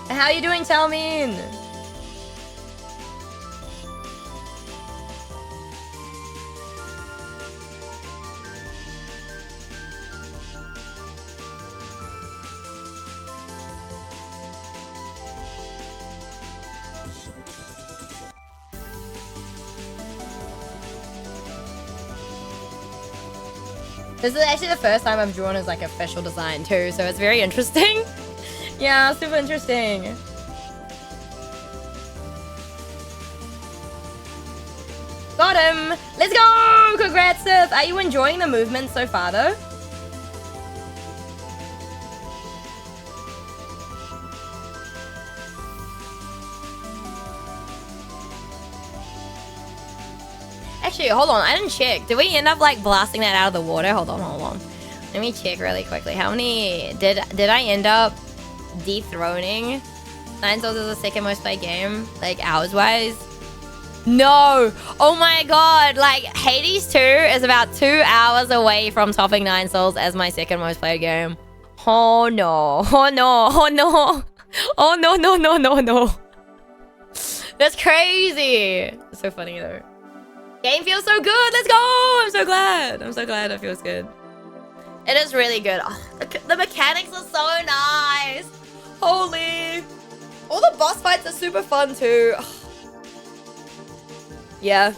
How you doing, Chalmine? This is actually the first time I've drawn as like official design too, so it's very interesting. Yeah, super interesting. Got him! Let's go! Congrats, Sith! Are you enjoying the movement so far though? Actually, hold on, I didn't check. Did we end up like blasting that out of the water? Hold on. Let me check really quickly. How many did I end up dethroning? Nine Souls is the second most played game, like hours wise. No! Oh my god! Like Hades 2 is about 2 hours away from topping Nine Souls as my second most played game. Oh no! Oh no! Oh no! Oh no! No! That's crazy! It's so funny though. Game feels so good. Let's go! I'm so glad. It feels good. It is really good. Oh, the mechanics are so nice. Holy. All the boss fights are super fun too. Yeah.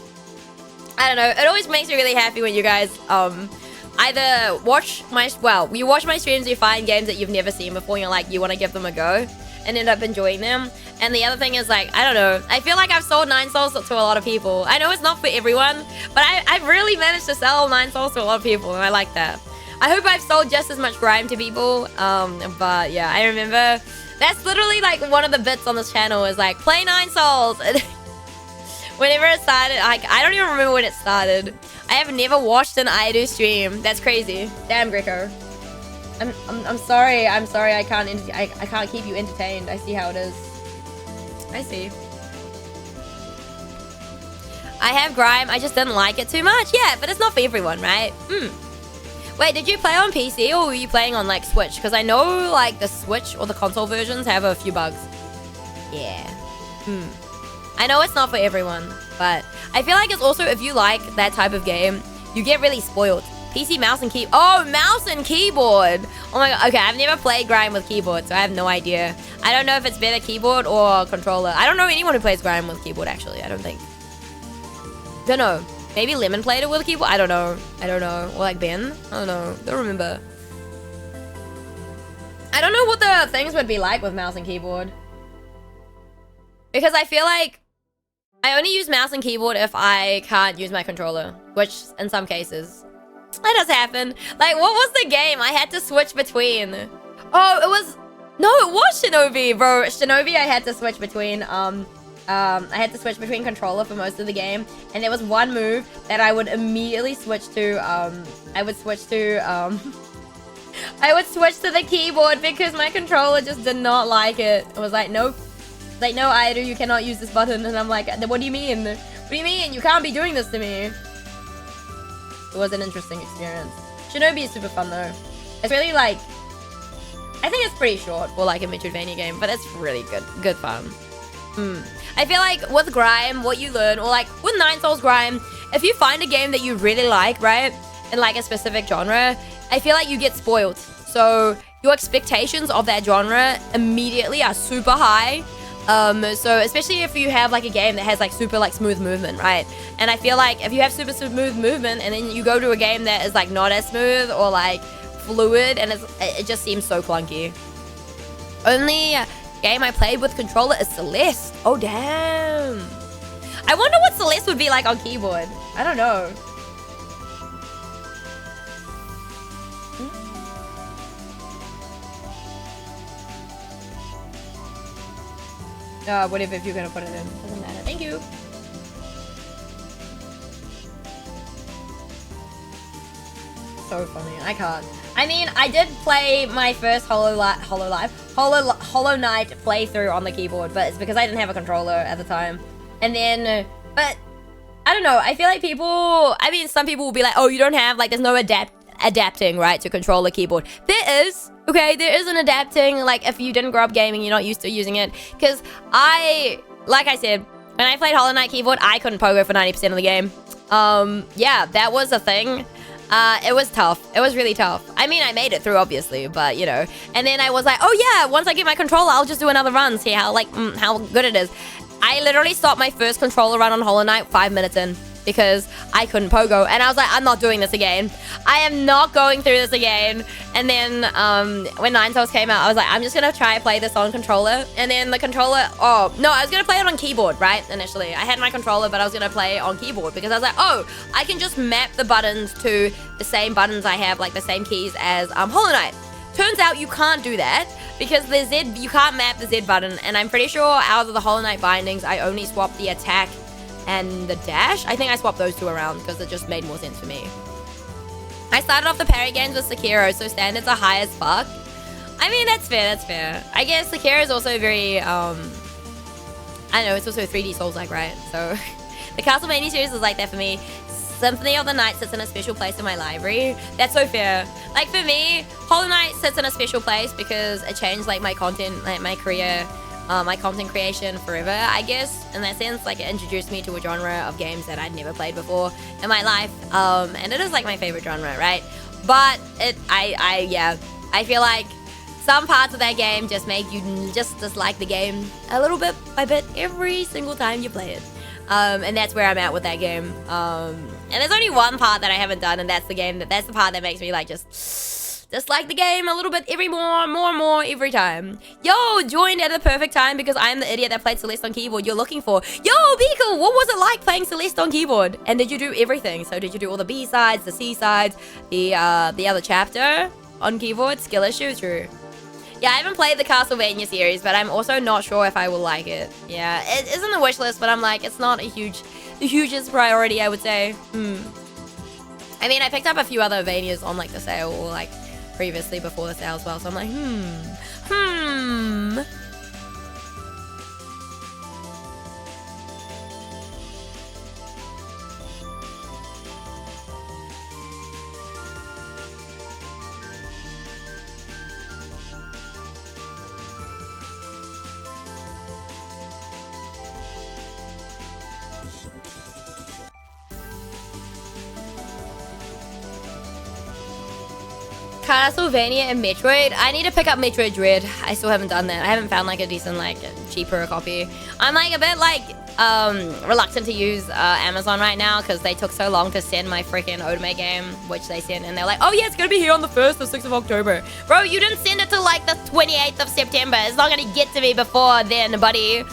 I don't know. It always makes me really happy when you guys either watch my you watch my streams, you find games that you've never seen before, and you're like, you want to give them a go and end up enjoying them. And the other thing is, like, I don't know, I feel like I've sold Nine Souls to a lot of people. I know it's not for everyone, but I've really managed to sell Nine Souls to a lot of people, and I like that. I hope I've sold just as much Grime to people, but yeah, I remember that's literally like one of the bits on this channel is like, play Nine Souls. Whenever it started, like, I don't even remember when it started. I have never watched an Aidu stream. That's crazy. Damn, Greco. I'm sorry. I can't keep you entertained. I see how it is. I see. I have Grime. I just didn't like it too much. Yeah, but it's not for everyone, right? Wait, did you play on PC or were you playing on like Switch? Because I know like the Switch or the console versions have a few bugs. Yeah. I know it's not for everyone, but I feel like it's also, if you like that type of game, you get really spoiled. PC mouse and key. Oh, mouse and keyboard. Oh my god. Okay, I've never played Grime with keyboard, so I have no idea. I don't know if it's better keyboard or controller. I don't know anyone who plays Grime with keyboard, actually. I don't think. Don't know. Maybe Lemon played it with a keyboard? I don't know. I don't know. Or like Ben? I don't know. Don't remember. I don't know what the things would be like with mouse and keyboard. Because I feel like I only use mouse and keyboard if I can't use my controller. Which, in some cases, that does happen. Like, what was the game I had to switch between? Oh, it was... No, it was Shinobi, bro. Shinobi I had to switch between, I had to switch between controller for most of the game. And there was one move that I would immediately switch to, I would switch to the keyboard because my controller just did not like it. It was like, nope. Like, no, Airu, you cannot use this button. And I'm like, what do you mean? What do you mean? You can't be doing this to me. It was an interesting experience. Shinobi is super fun, though. It's really, like... I think it's pretty short for, like, a Metroidvania game, but it's really good fun. I feel like with Grime, what you learn, or, like, with Nine Souls Grime, if you find a game that you really like, right, in, like, a specific genre, I feel like you get spoiled. So, your expectations of that genre immediately are super high. So especially if you have like a game that has like super like smooth movement, right? And I feel like if you have super smooth movement and then you go to a game that is like not as smooth or like fluid and it just seems so clunky. Only game I played with controller is Celeste. Oh damn. I wonder what Celeste would be like on keyboard. I don't know. Whatever, if you're gonna put it in. Doesn't matter. Thank you. So funny. I can't. I mean, I did play my first Hollow Knight playthrough on the keyboard, but it's because I didn't have a controller at the time. And then, but I don't know. I feel like people, I mean, some people will be like, oh, you don't have, like, there's no adapting, right, to control a keyboard. There is. Okay, there is an adapting, like, if you didn't grow up gaming, you're not used to using it. Because like I said, when I played Hollow Knight keyboard, I couldn't pogo for 90% of the game. Yeah, that was a thing. It was tough. It was really tough. I mean, I made it through, obviously, but, you know. And then I was like, oh, yeah, once I get my controller, I'll just do another run, see how, like, how good it is. I literally stopped my first controller run on Hollow Knight 5 minutes in. Because I couldn't pogo. And I was like, I'm not doing this again. I am not going through this again. And then when Nine Souls came out, I was like, I'm just going to try play this on controller. And then the controller... Oh, no, I was going to play it on keyboard, right? Initially. I had my controller, but I was going to play it on keyboard. Because I was like, oh, I can just map the buttons to the same buttons I have, like the same keys as Hollow Knight. Turns out you can't do that. Because the Z... You can't map the Z button. And I'm pretty sure out of the Hollow Knight bindings, I only swapped the attack and the dash. I think I swapped those two around because it just made more sense for me. I started off the parry games with Sekiro, so standards are high as fuck. I mean, that's fair, that's fair. I guess Sekiro is also very, I don't know, it's also 3D Souls-like, right? So, the Castlevania series is like that for me. Symphony of the Night sits in a special place in my library. That's so fair. Like, for me, Hollow Knight sits in a special place because it changed, like, my content, like, my career, my content creation forever, I guess. In that sense, like, it introduced me to a genre of games that I'd never played before in my life. And it is, like, my favorite genre, right? But yeah, I feel like some parts of that game just make you just dislike the game a little bit by bit every single time you play it. And that's where I'm at with that game. And there's only one part that I haven't done, and that's the part that makes me, like, just dislike the game a little bit more and more every time. Yo, joined at the perfect time because I'm the idiot that played Celeste on keyboard you're looking for. Yo, Beagle, what was it like playing Celeste on keyboard? And did you do everything? So did you do all the B-sides, the C-sides, the other chapter on keyboard? Skill issue? True. Yeah, I haven't played the Castlevania series, but I'm also not sure if I will like it. Yeah, it is on the wish list, but I'm like, it's not the hugest priority, I would say. I mean, I picked up a few other Vanias on, like, the sale, or, like, previously before the sale as well, so I'm like, Castlevania and Metroid. I need to pick up Metroid Dread. I still haven't done that. I haven't found like a decent, like, cheaper copy. I'm like a bit like reluctant to use Amazon right now because they took so long to send my freaking Otome game, which they sent, and they're like, oh yeah, it's gonna be here on the 1st or 6th of October. Bro, you didn't send it till like the 28th of September. It's not gonna get to me before then, buddy.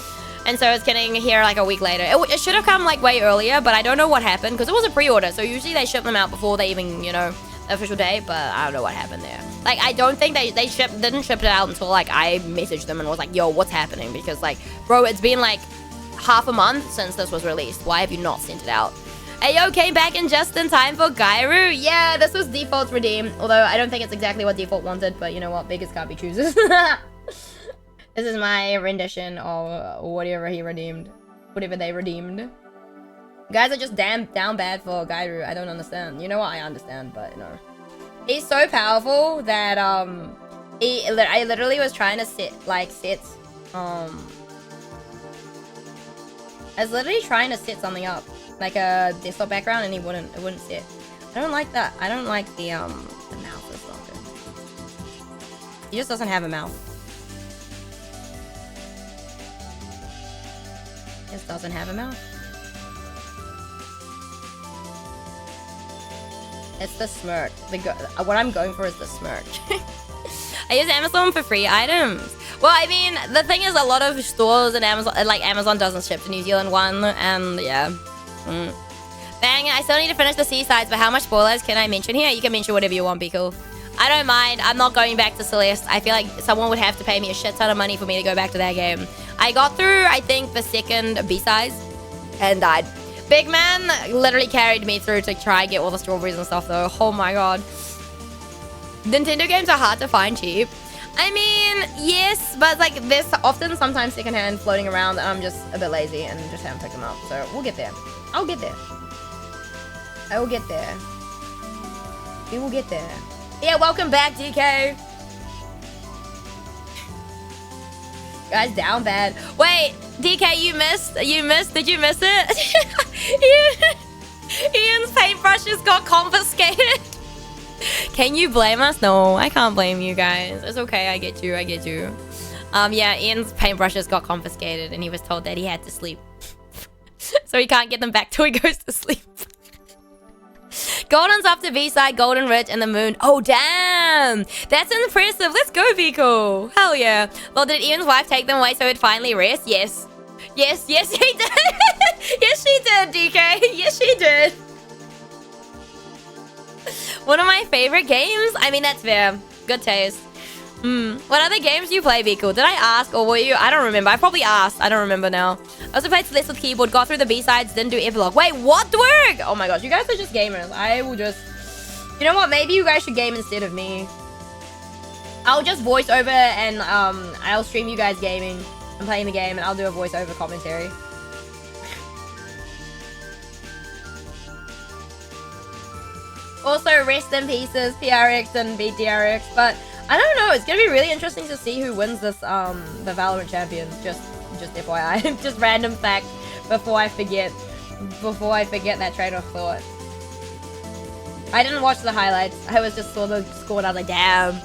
And so it's getting here like a week later. It should have come like way earlier, but I don't know what happened because it was a pre-order. So usually they ship them out before they even, you know, the official date, but I don't know what happened there. Like, I don't think they didn't ship it out until like I messaged them and was like, yo, what's happening? Because like, bro, it's been like half a month since this was released. Why have you not sent it out? Ayo came back in just in time for Gairu. Yeah, this was default redeemed. Although I don't think it's exactly what default wanted, but you know what? Beggars can't be choosers. This is my rendition of whatever he redeemed. Whatever they redeemed. Guys are just down bad for Gairu. I don't understand. You know what? I understand, but you know. He's so powerful that, I literally was trying to I was literally trying to set something up. Like a desktop background, and it wouldn't sit. I don't like that. I don't like the mouth is not good. He just doesn't have a mouth. Just doesn't have a mouth. It's the smirk. What I'm going for is the smirk. I use Amazon for free items. Well, I mean, the thing is, a lot of stores and Amazon doesn't ship to New Zealand one, and yeah. Bang, I still need to finish the Seasides, but how much spoilers can I mention here? You can mention whatever you want, be cool. I don't mind. I'm not going back to Celeste. I feel like someone would have to pay me a shit ton of money for me to go back to that game. I got through, I think, the second B-sides and died. Big Man literally carried me through to try and get all the strawberries and stuff, though. Oh my god. Nintendo games are hard to find cheap. I mean, yes, but like there's often sometimes secondhand floating around, and I'm just a bit lazy and just haven't picked them up. So we'll get there. I'll get there. I will get there. We will get there. Yeah, welcome back, DK. Guys, down bad. Wait, DK, you missed. Did you miss it? Ian's paintbrushes got confiscated. Can you blame us? No, I can't blame you guys. It's okay. I get you. Yeah, Ian's paintbrushes got confiscated, and he was told that he had to sleep. So he can't get them back till he goes to sleep. Golden's up to V-side, Golden Ridge, and the moon. Oh, damn. That's impressive. Let's go, Vico. Hell yeah. Well, did Ian's wife take them away so it'd finally rest? Yes. Yes, he did. Yes, she did, DK. Yes, she did. One of my favorite games? I mean, that's fair. Good taste. What other games do you play, Vico? Did I ask, or were you? I don't remember. I probably asked. I don't remember now. I also played Celeste with keyboard, got through the B-sides, didn't do epilogue. Wait, what, Dwerg? Oh my gosh, you guys are just gamers. I will just... You know what? Maybe you guys should game instead of me. I'll just voice over and I'll stream you guys gaming and playing the game, and I'll do a voiceover commentary. Also, rest in pieces, PRX and BTRX, but... I don't know, it's gonna be really interesting to see who wins this, the Valorant Champions. Just FYI. Just random fact before I forget that train of thought. I didn't watch the highlights. I was just saw the score and I was like, damn.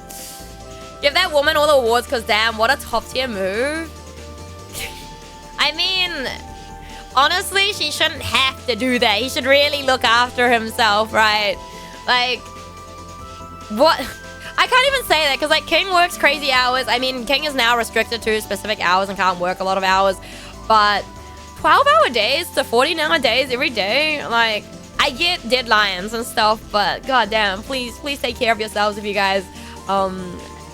Give that woman all the awards, because damn, what a top tier move. I mean, honestly, she shouldn't have to do that. He should really look after himself, right? Like, what? I can't even say that because, like, King works crazy hours. I mean, King is now restricted to specific hours and can't work a lot of hours. But 12-hour days to 14-hour days every day, like, I get deadlines and stuff, but goddamn, please take care of yourselves if you guys,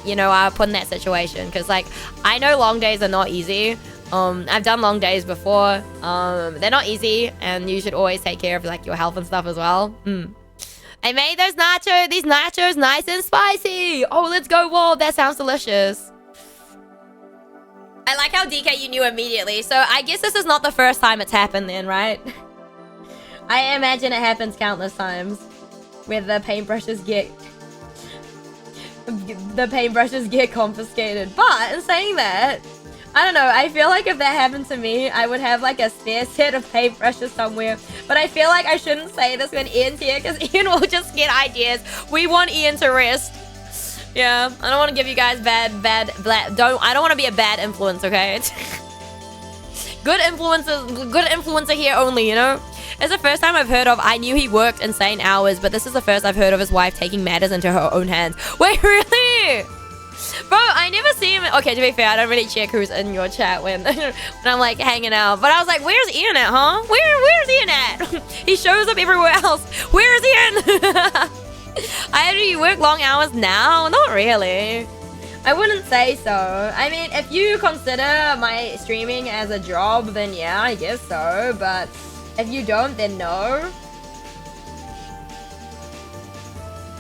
you know, are put in that situation. Because, like, I know long days are not easy. I've done long days before. They're not easy, and you should always take care of, like, your health and stuff as well. I made these nachos nice and spicy. Oh, let's go, Wall. That sounds delicious. I like how DK, you knew immediately. So I guess this is not the first time it's happened then, right? I imagine it happens countless times where the paintbrushes get confiscated. But in saying that, I don't know, I feel like if that happened to me, I would have like a spare set of paintbrushes somewhere. But I feel like I shouldn't say this when Ian's here, because Ian will just get ideas. We want Ian to rest. Yeah, I don't want to give you guys I don't want to be a bad influence, okay? Good influencer here only, you know? It's the first time I've heard of. I knew he worked insane hours, but this is the first I've heard of his wife taking matters into her own hands. Wait, really? Bro, I never see him. Okay, to be fair, I don't really check who's in your chat when I'm like hanging out. But I was like, where's Ian at, huh? Where's Ian at? He shows up everywhere else. Where's Ian? Do you work long hours now? Not really. I wouldn't say so. I mean, if you consider my streaming as a job, then yeah, I guess so. But if you don't, then no.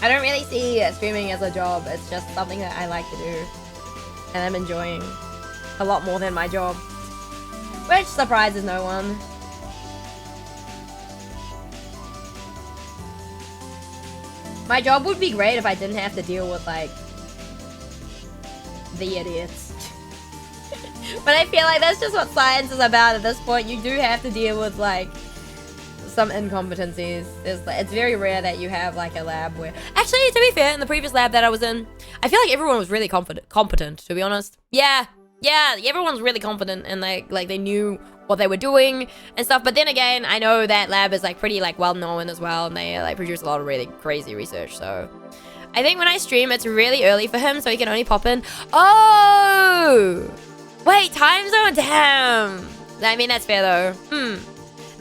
I don't really see streaming as a job. It's just something that I like to do. And I'm enjoying a lot more than my job. Which surprises no one. My job would be great if I didn't have to deal with, like, the idiots. But I feel like that's just what science is about at this point. You do have to deal with, like, some incompetencies. It's very rare that you have, like, a lab where... Actually, to be fair, in the previous lab that I was in, I feel like everyone was really competent, to be honest. Yeah, everyone's really competent and, like they knew what they were doing and stuff. But then again, I know that lab is, like, pretty, like, well-known as well, and they, like, produce a lot of really crazy research, so... I think when I stream, it's really early for him, so he can only pop in. Oh! Wait, time zone? Damn! I mean, that's fair, though.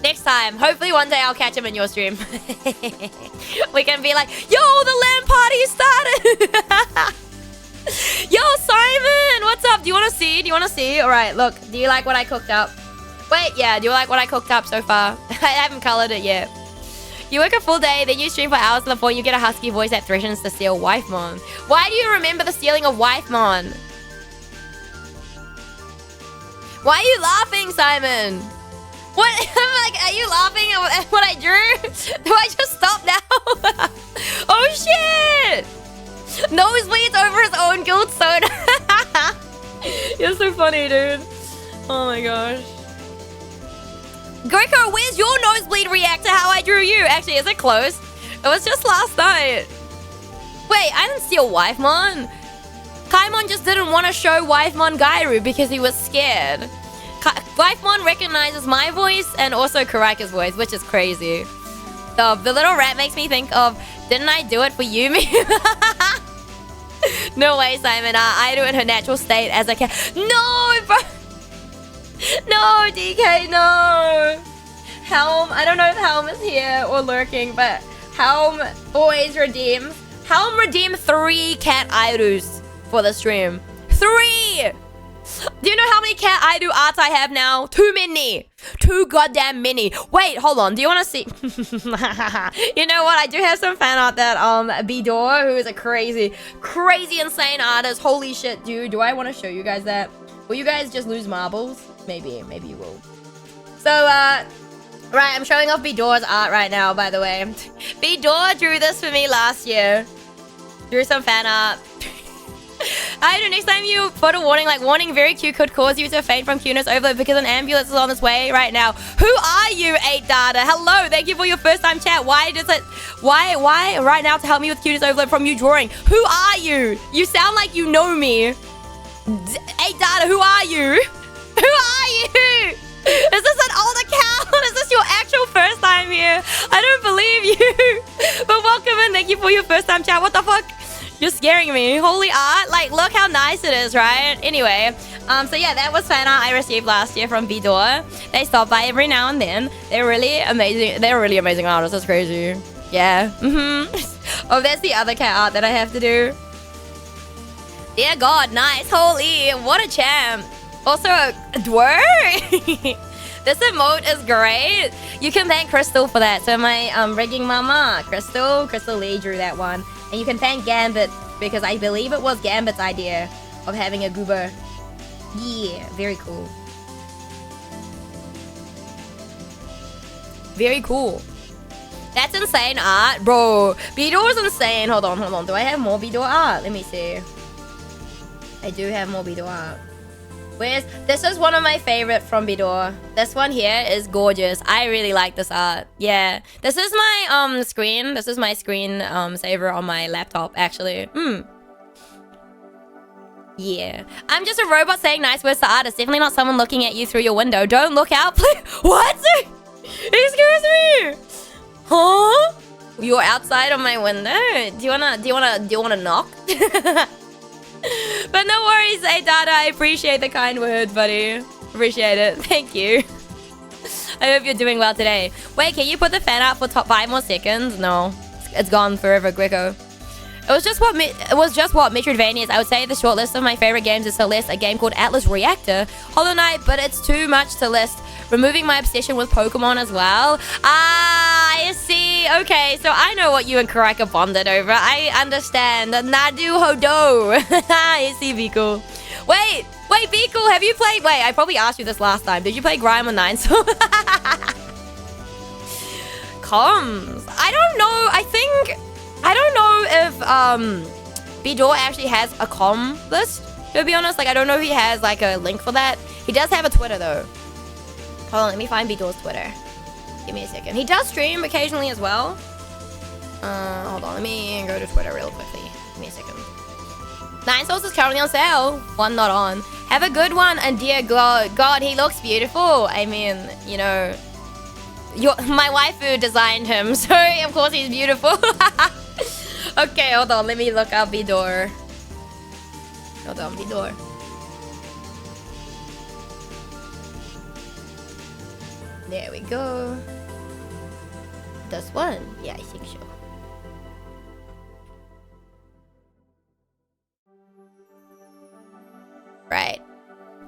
Next time. Hopefully one day I'll catch him in your stream. We can be like, yo, the LAN party started! Yo, Simon! What's up? Do you want to see? Alright, look. Do you like what I cooked up? Wait, yeah. Do you like what I cooked up so far? I haven't colored it yet. You work a full day, then you stream for hours to the point you get a husky voice that threatens to steal Wifemon. Why do you remember the stealing of Wifemon? Why are you laughing, Simon? What? I'm like, are you laughing at what I drew? Do I just stop now? Oh shit! Nosebleeds over his own guild soda. You're so funny, dude. Oh my gosh. Greco, where's your nosebleed react to how I drew you? Actually, is it close? It was just last night. Wait, I didn't steal Wifemon. Kaimon just didn't want to show Wifemon Gairu because he was scared. Wifemon recognizes my voice and also Karaka's voice, which is crazy. The little rat makes me think of, didn't I do it for Yumi? No way, Simon. I do it in her natural state as a cat. No, bro. No, DK, no. Helm, I don't know if Helm is here or lurking, but Helm always redeems. Helm redeemed 3 cat Airus for the stream. 3! Do you know how many cat Airu arts I have now? Too many. Too goddamn many. Wait, hold on. Do you want to see? You know what? I do have some fan art that Bidor, who is a crazy insane artist. Holy shit, dude. Do I want to show you guys that? Will you guys just lose marbles? Maybe you will. So, right, I'm showing off Bidor's art right now, by the way. Bidor drew this for me last year. Drew some fan art. Next time you put a warning, like, warning very cute could cause you to faint from cuteness overload because an ambulance is on its way right now. Who are you, 8Data? Hello, thank you for your first time chat. Why right now to help me with cuteness overload from you drawing? Who are you? You sound like you know me. 8Data, who are you? Who are you? Is this an old account? Is this your actual first time here? I don't believe you. But welcome in, thank you for your first time chat. What the fuck? You're scaring me. Holy art. Like, look how nice it is, right? Anyway, so yeah, that was fan art I received last year from Bidor. They stop by every now and then. They're really amazing. They're really amazing artists. That's crazy. Yeah. Oh, that's the other cat art that I have to do. Dear God, nice. Holy, what a champ. Also, a dwarf. This emote is great. You can thank Crystal for that. So my rigging mama, Crystal Lee drew that one. And you can thank Gambit, because I believe it was Gambit's idea of having a goober. Yeah, very cool. Very cool. That's insane art, bro. Bidor's insane. Hold on. Do I have more Bidor art? Let me see. I do have more Bidor art. This is one of my favorite from Bidor. This one here is gorgeous. I really like this art. Yeah. This is my screen. This is my screen saver on my laptop, actually. Yeah. I'm just a robot saying nice words to artists. Definitely not someone looking at you through your window. Don't look out, please. What? Excuse me. Huh? You're outside of my window. Do you wanna knock? But no worries, hey Dada. I appreciate the kind words, buddy. Appreciate it. Thank you. I hope you're doing well today. Wait, can you put the fan out for top 5 more seconds? No, it's gone forever, Greco. It was just what Metroidvanias. I would say the short list of my favorite games is to list a game called Atlas Reactor, Hollow Knight, but it's too much to list. Removing my obsession with Pokemon as well. Ah, I see. Okay, so I know what you and Karaka bonded over. I understand. Nadu Hodo. I see, Beakle. Wait, Beakle, have you played... Wait, I probably asked you this last time. Did you play Grime on 9 Souls? Comms. I don't know. I don't know if Bidor actually has a comm list, to be honest. Like, I don't know if he has like a link for that. He does have a Twitter though. Hold on, let me find Bidor's Twitter. Give me a second. He does stream occasionally as well. Hold on, let me go to Twitter real quickly. Give me a second. 9 Souls is currently on sale. 1 not on. Have a good one, and dear God, he looks beautiful. I mean, you know, my waifu designed him, so of course he's beautiful. Okay, hold on, let me look up Bidor. Hold on, Bidor. There we go. This one? Yeah, I think so. Right.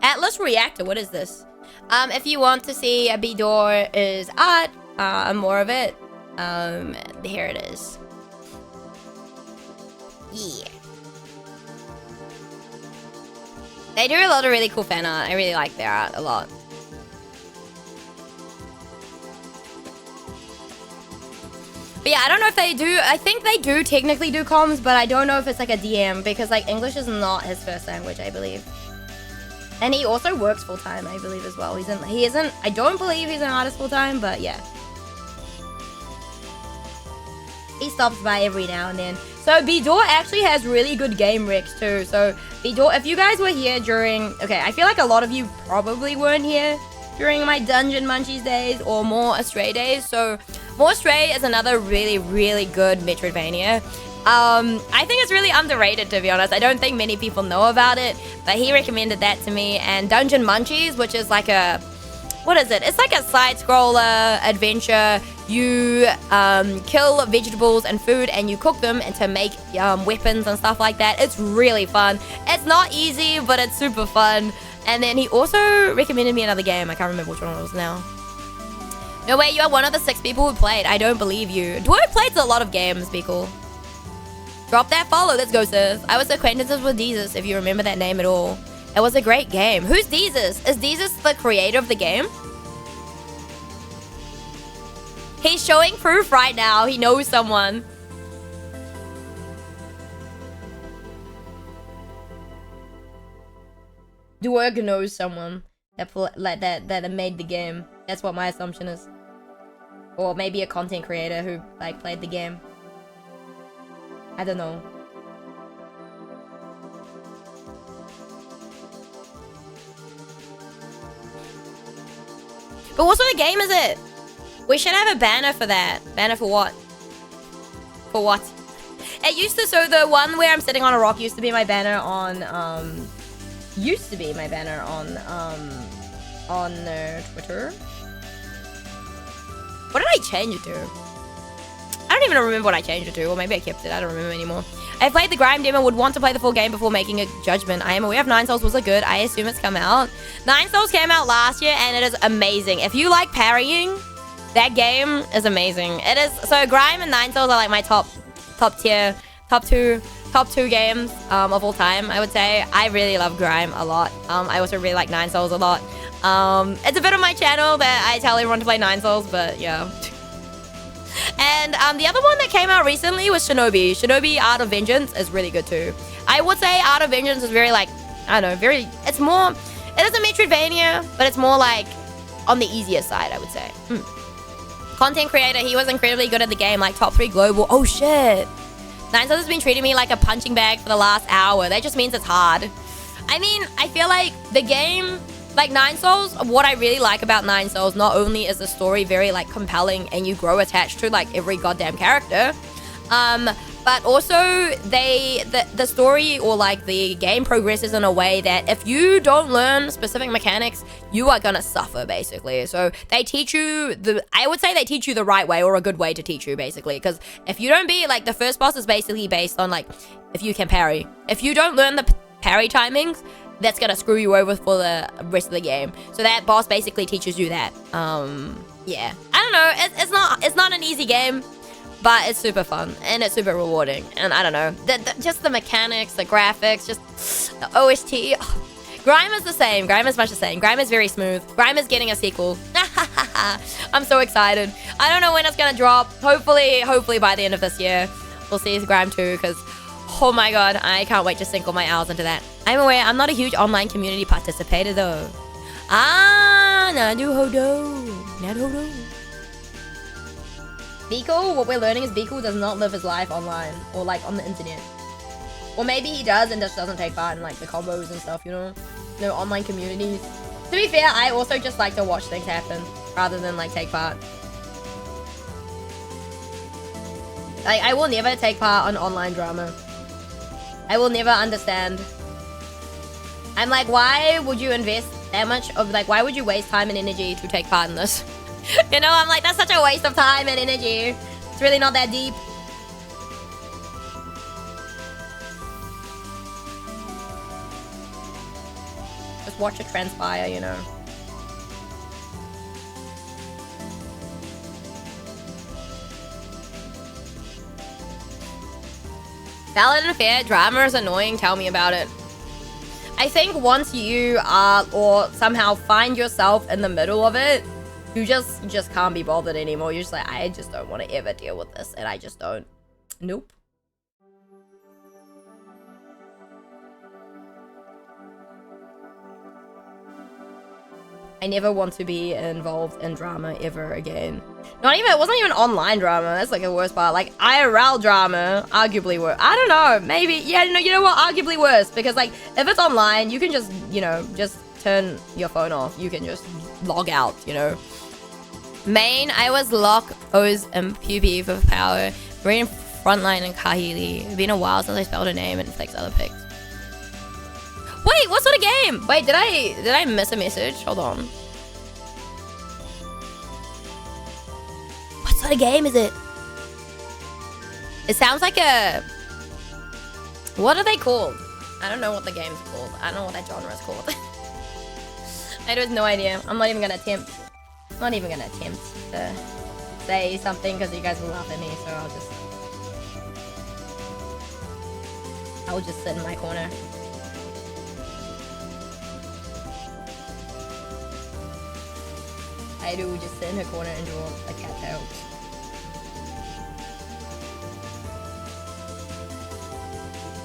Atlas Reactor, what is this? If you want to see a Bidor's art, more of it, here it is. Yeah. They do a lot of really cool fan art. I really like their art a lot. But yeah, I don't know if they do. I think they do technically do comms, but I don't know if it's like a DM because like English is not his first language, I believe. And he also works full time, I believe as well. He isn't. I don't believe he's an artist full time, but yeah. He stops by every now and then. So Bidor actually has really good game recs too. So Bidor, if you guys were here during, okay, I feel like a lot of you probably weren't here during my Dungeon Munchies days or More Astray days. So More Astray is another really, really good Metroidvania. I think it's really underrated, to be honest. I don't think many people know about it, but he recommended that to me. And Dungeon Munchies, which is like a, what is it? It's like a side-scroller adventure. You kill vegetables and food and you cook them and to make weapons and stuff like that. It's really fun. It's not easy, but it's super fun. And then he also recommended me another game. I can't remember which one it was now. No way, you are one of the 6 people who played. I don't believe you. Dwarf plays a lot of games, be cool. Drop that follow. Let's go, sis. I was acquaintances with Deezus, if you remember that name at all. It was a great game. Who's Deezus? Is Deezus the creator of the game? He's showing proof right now. He knows someone. Dwerg knows someone that made the game. That's what my assumption is. Or maybe a content creator who like played the game. I don't know. But what sort of game is it? We should have a banner for that. Banner for what? For what? It used to, so the one where I'm sitting on a rock used to be my banner on, Twitter. What did I change it to? I don't even remember what I changed it to, or maybe I kept it. I don't remember anymore. I played the Grime demo, would want to play the full game before making a judgment. I am aware of 9 Souls was a good. I assume it's come out. 9 Souls came out last year, and it is amazing. If you like parrying, that game is amazing. It is. So Grime and 9 Souls are like my top two games of all time, I would say. I really love Grime a lot. I also really like 9 Souls a lot. It's a bit of my channel that I tell everyone to play 9 Souls, but yeah. And the other one that came out recently was Shinobi. Shinobi Art of Vengeance is really good too. I would say Art of Vengeance is very like, I don't know, very, it's more, it is a Metroidvania, but it's more like on the easier side, I would say. Content creator, he was incredibly good at the game, like top 3 global. Oh shit. 9 Souls has been treating me like a punching bag for the last hour. That just means it's hard. I mean, I feel like the game, like Nine Souls, what I really like about Nine Souls, not only is the story very like compelling and you grow attached to like every goddamn character, but also the story or like the game progresses in a way that if you don't learn specific mechanics, you are gonna suffer basically. So they teach you I would say they teach you the right way, or a good way to teach you basically, because if you don't be like, the first boss is basically based on like if you can parry. If you don't learn the parry timings, that's gonna screw you over for the rest of the game. So that boss basically teaches you that. Yeah, I don't know, it's not an easy game, but it's super fun and it's super rewarding. And I don't know, just the mechanics, the graphics, just the OST. Grime is the same. Grime is much the same. Grime is very smooth. Grime is getting a sequel. I'm so excited. I don't know when it's gonna drop. Hopefully by the end of this year, we'll see Grime 2, because oh my god, I can't wait to sink all my hours into that. I'm aware I'm not a huge online community participator though. Naruhodo. Biko, what we're learning is Biko does not live his life online or like on the internet. Or maybe he does and just doesn't take part in like the combos and stuff, you know? No online communities. To be fair, I also just like to watch things happen rather than like take part. Like, I will never take part on online drama. I will never understand. I'm like, why would you invest that much of like, why would you waste time and energy to take part in this? You know, I'm like, that's such a waste of time and energy. It's really not that deep. Just watch it transpire, you know. Valid and fair, drama is annoying, tell me about it. I think once you are, or somehow find yourself in the middle of it, you just can't be bothered anymore. You're just like, I just don't want to ever deal with this, and I just don't. Nope. I never want to be involved in drama ever again. It wasn't even online drama. That's like the worst part. Like IRL drama, arguably worse. I don't know. Maybe, yeah, no, you know what? Arguably worse, because like if it's online, you can just, you know, just turn your phone off. You can just log out, you know. Main, I was Lock, O's, and PB for power. Marine, Frontline, and Kahili. It's been a while since I spelled a name and flex other picks. Wait, what sort of game? Wait, did I miss a message? Hold on. What sort of game is it? It sounds like a... What are they called? I don't know what the game's called. I don't know what that genre is called. I have no idea. I'm not even gonna attempt. Not even gonna attempt to say something because you guys will laugh at me, so I'll just sit in my corner. I do just sit in her corner and draw a cat tail.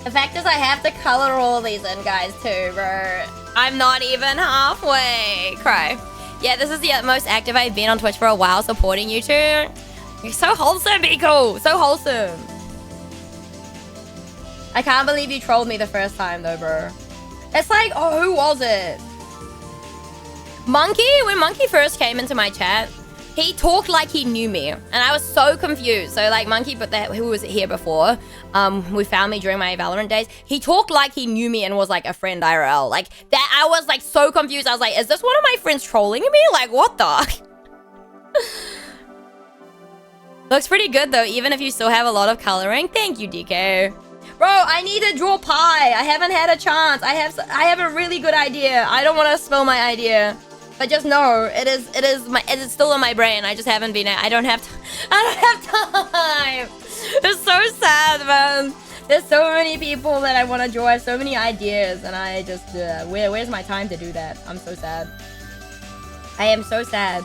The fact is I have to color all these in, guys, too, bro. I'm not even halfway. Cry. Yeah, this is the most active I've been on Twitch for a while, supporting you two. You're so wholesome, Biko. So wholesome. I can't believe you trolled me the first time, though, bro. It's like, oh, who was it? Monkey? When Monkey first came into my chat, he talked like he knew me. And I was so confused. So, like, Monkey, who was here before, who found me during my Valorant days, he talked like he knew me and was, like, a friend IRL. Like, that, I was, like, so confused. I was like, is this one of my friends trolling me? Like, what the? Looks pretty good, though, even if you still have a lot of coloring. Thank you, DK. Bro, I need to draw pie. I haven't had a chance. I have a really good idea. I don't want to spill my idea. But just know, it is still in my brain. I just haven't been. I don't have time. It's so sad, man. There's so many people that I want to draw. I have so many ideas, and I just where's my time to do that? I'm so sad. I am so sad.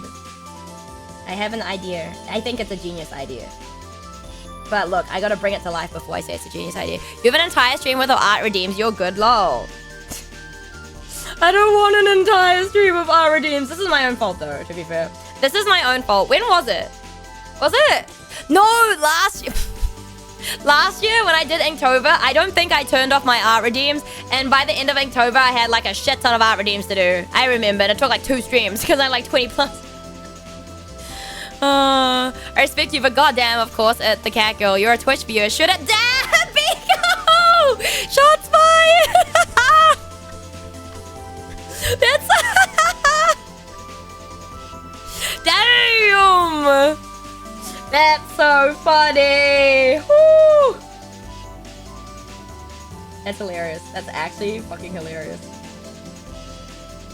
I have an idea. I think it's a genius idea. But look, I gotta bring it to life before I say it's a genius idea. You have an entire stream with art redeems. You're good, lol. I don't want an entire stream of art redeems. This is my own fault, though, to be fair. This is my own fault. When was it? Was it? No, last year. Last year when I did Inktober, I don't think I turned off my art redeems, And by the end of October, I had like a shit ton of art redeems to do. I remember, and it took like 2 streams because I'm like 20 plus. I respect you, but goddamn, of course, at the cat girl. You're a Twitch viewer. Should it? Damn, Biko! Shots fired! That's damn. That's so funny. Woo! That's hilarious. That's actually fucking hilarious.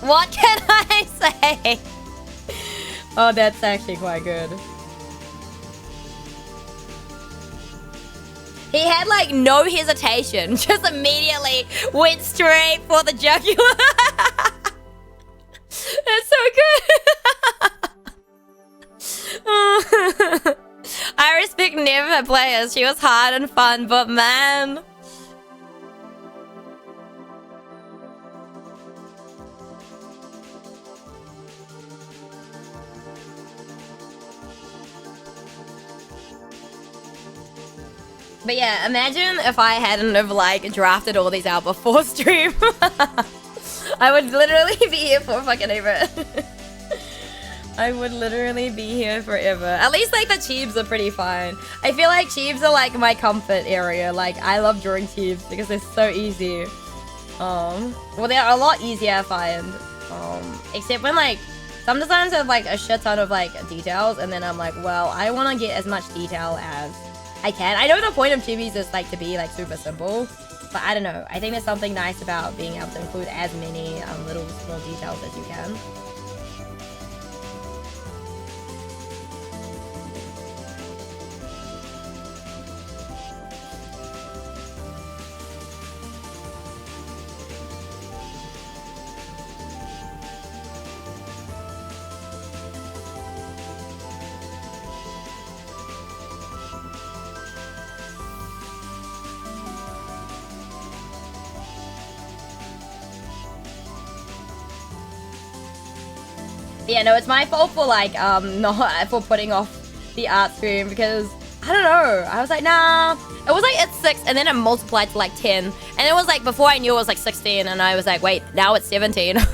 What can I say? Oh, that's actually quite good. He had like no hesitation, just immediately went straight for the jugular. That's so good. I respect Never players. She was hard and fun, but man. But yeah, imagine if I hadn't have like drafted all these out before stream. I would literally be here for fucking ever. I would literally be here forever. At least like the Chiebs are pretty fine. I feel like Chiebs are like my comfort area. Like I love drawing Chiebs because they're so easy. Well, they're a lot easier I find. Except when like some designs have like a shit ton of like details, and then I'm like, well, I want to get as much detail as I can. I know the point of Chibi's is like to be like super simple, but I don't know. I think there's something nice about being able to include as many little small details as you can. Yeah, no, it's my fault for like not for putting off the art stream because I don't know. I was like, nah. It was like it's 6 and then it multiplied to like 10. And it was like before I knew it was like 16 and I was like, wait, now it's 17. I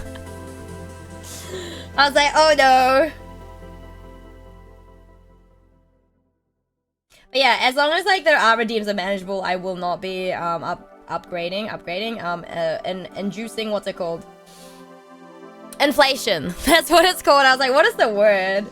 was like, oh no. But yeah, as long as like their art redeems are manageable, I will not be upgrading, and inducing what's it called? Inflation. That's what it's called. I was like, what is the word?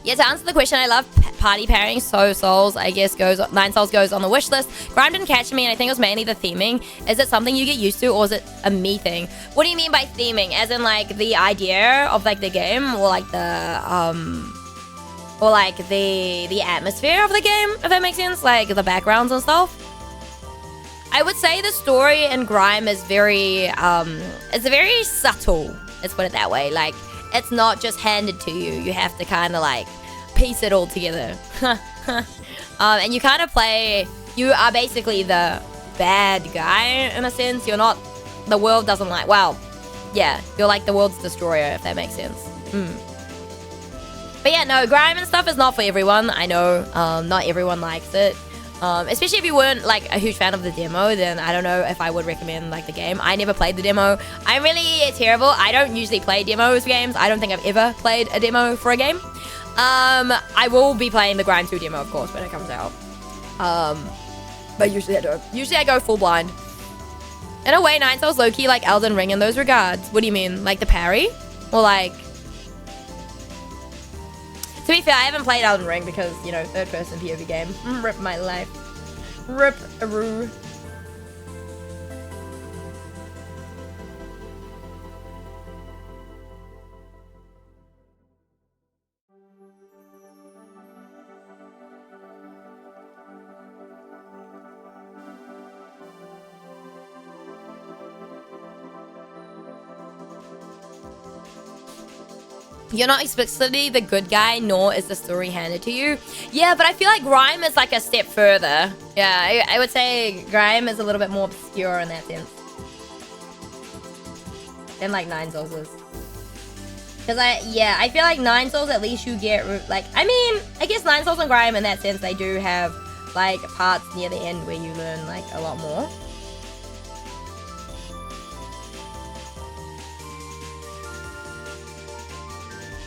Yeah, to answer the question, I love party pairing. So Souls, I guess, 9 Souls goes on the wish list. Grime didn't catch me, and I think it was mainly the theming. Is it something you get used to, or is it a me thing? What do you mean by theming? As in, like, the idea of, like, the game, or, like, the atmosphere of the game, if that makes sense? Like, the backgrounds and stuff? I would say the story in Grime is very, it's very subtle. Let's put it that way. Like, it's not just handed to you. You have to kind of like piece it all together. And you kind of play, you are basically the bad guy in a sense. You're not, the world doesn't like, well, yeah, you're like the world's destroyer, if that makes sense. But yeah, no, Grime and stuff is not for everyone. I know, not everyone likes it. Especially if you weren't like a huge fan of the demo, then I don't know if I would recommend like the game. I never played the demo. I'm really terrible. I don't usually play demos for games. I don't think I've ever played a demo for a game. I will be playing the Grime 2 demo, of course, when it comes out. But usually I don't. Usually I go full blind. In a way, 9 Souls low-key like Elden Ring in those regards. What do you mean? Like the parry? Or like... To be fair, I haven't played Elden Ring because, you know, third-person POV game. Rip my life. Rip-a-roo. You're not explicitly the good guy, nor is the story handed to you. Yeah, but I feel like Grime is like a step further. Yeah, I would say Grime is a little bit more obscure in that sense than like 9 Souls is. Because I feel like Nine Souls, at least you get, like, I mean, I guess Nine Souls and Grime in that sense, they do have, like, parts near the end where you learn, like, a lot more.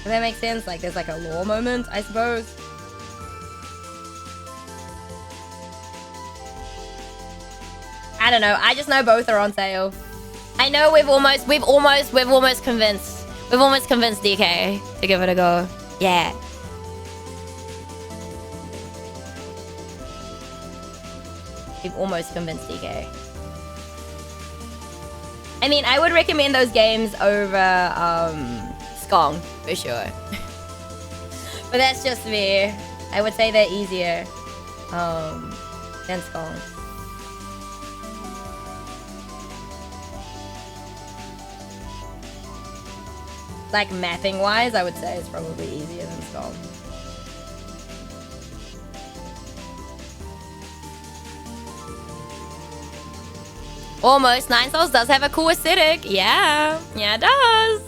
Does that make sense? Like, there's, like, a lore moment, I suppose. I don't know. I just know both are on sale. I know we've almost convinced DK to give it a go. Yeah. We've almost convinced DK. I mean, I would recommend those games over Skong for sure. But that's just me. I would say they're easier than Skong. Like mapping wise, I would say it's probably easier than Skong. Almost. Nine Souls does have a cool aesthetic. Yeah. Yeah, it does.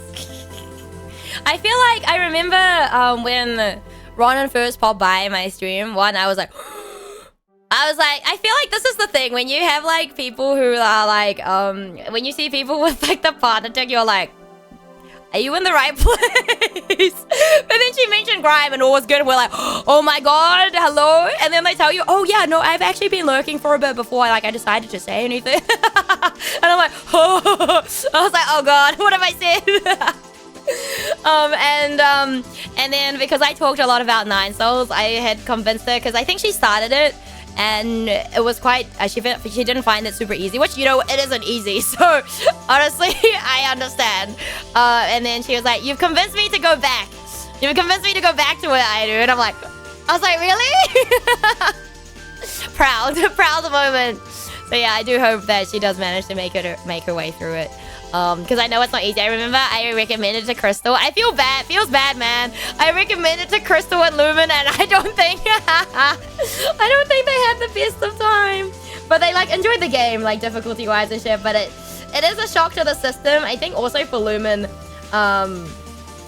I feel like I remember when Ronan first popped by my stream, I was like, I feel like this is the thing. When you have like people who are like, when you see people with like the partner tech, you're like, are you in the right place? But then she mentioned Grime and all was good. And we're like, oh my god, hello. And then they tell you, oh yeah, no, I've actually been lurking for a bit before I decided to say anything. And I'm like, oh. I was like, oh god, what have I said? And then because I talked a lot about Nine Souls, I had convinced her because I think she started it. And it was quite, she didn't find it super easy, which, you know, it isn't easy. So, honestly, I understand. And then she was like, you've convinced me to go back. You've convinced me to go back to what I do. And I was like, really? proud moment. So yeah, I do hope that she does manage to make her way through it. Because I know it's not easy. I remember I recommended to Crystal. I feel bad. Feels bad, man. I recommended to Crystal and Lumen, and I don't think they had the best of time. But they like enjoyed the game, like difficulty wise and shit. But it is a shock to the system. I think also for Lumen,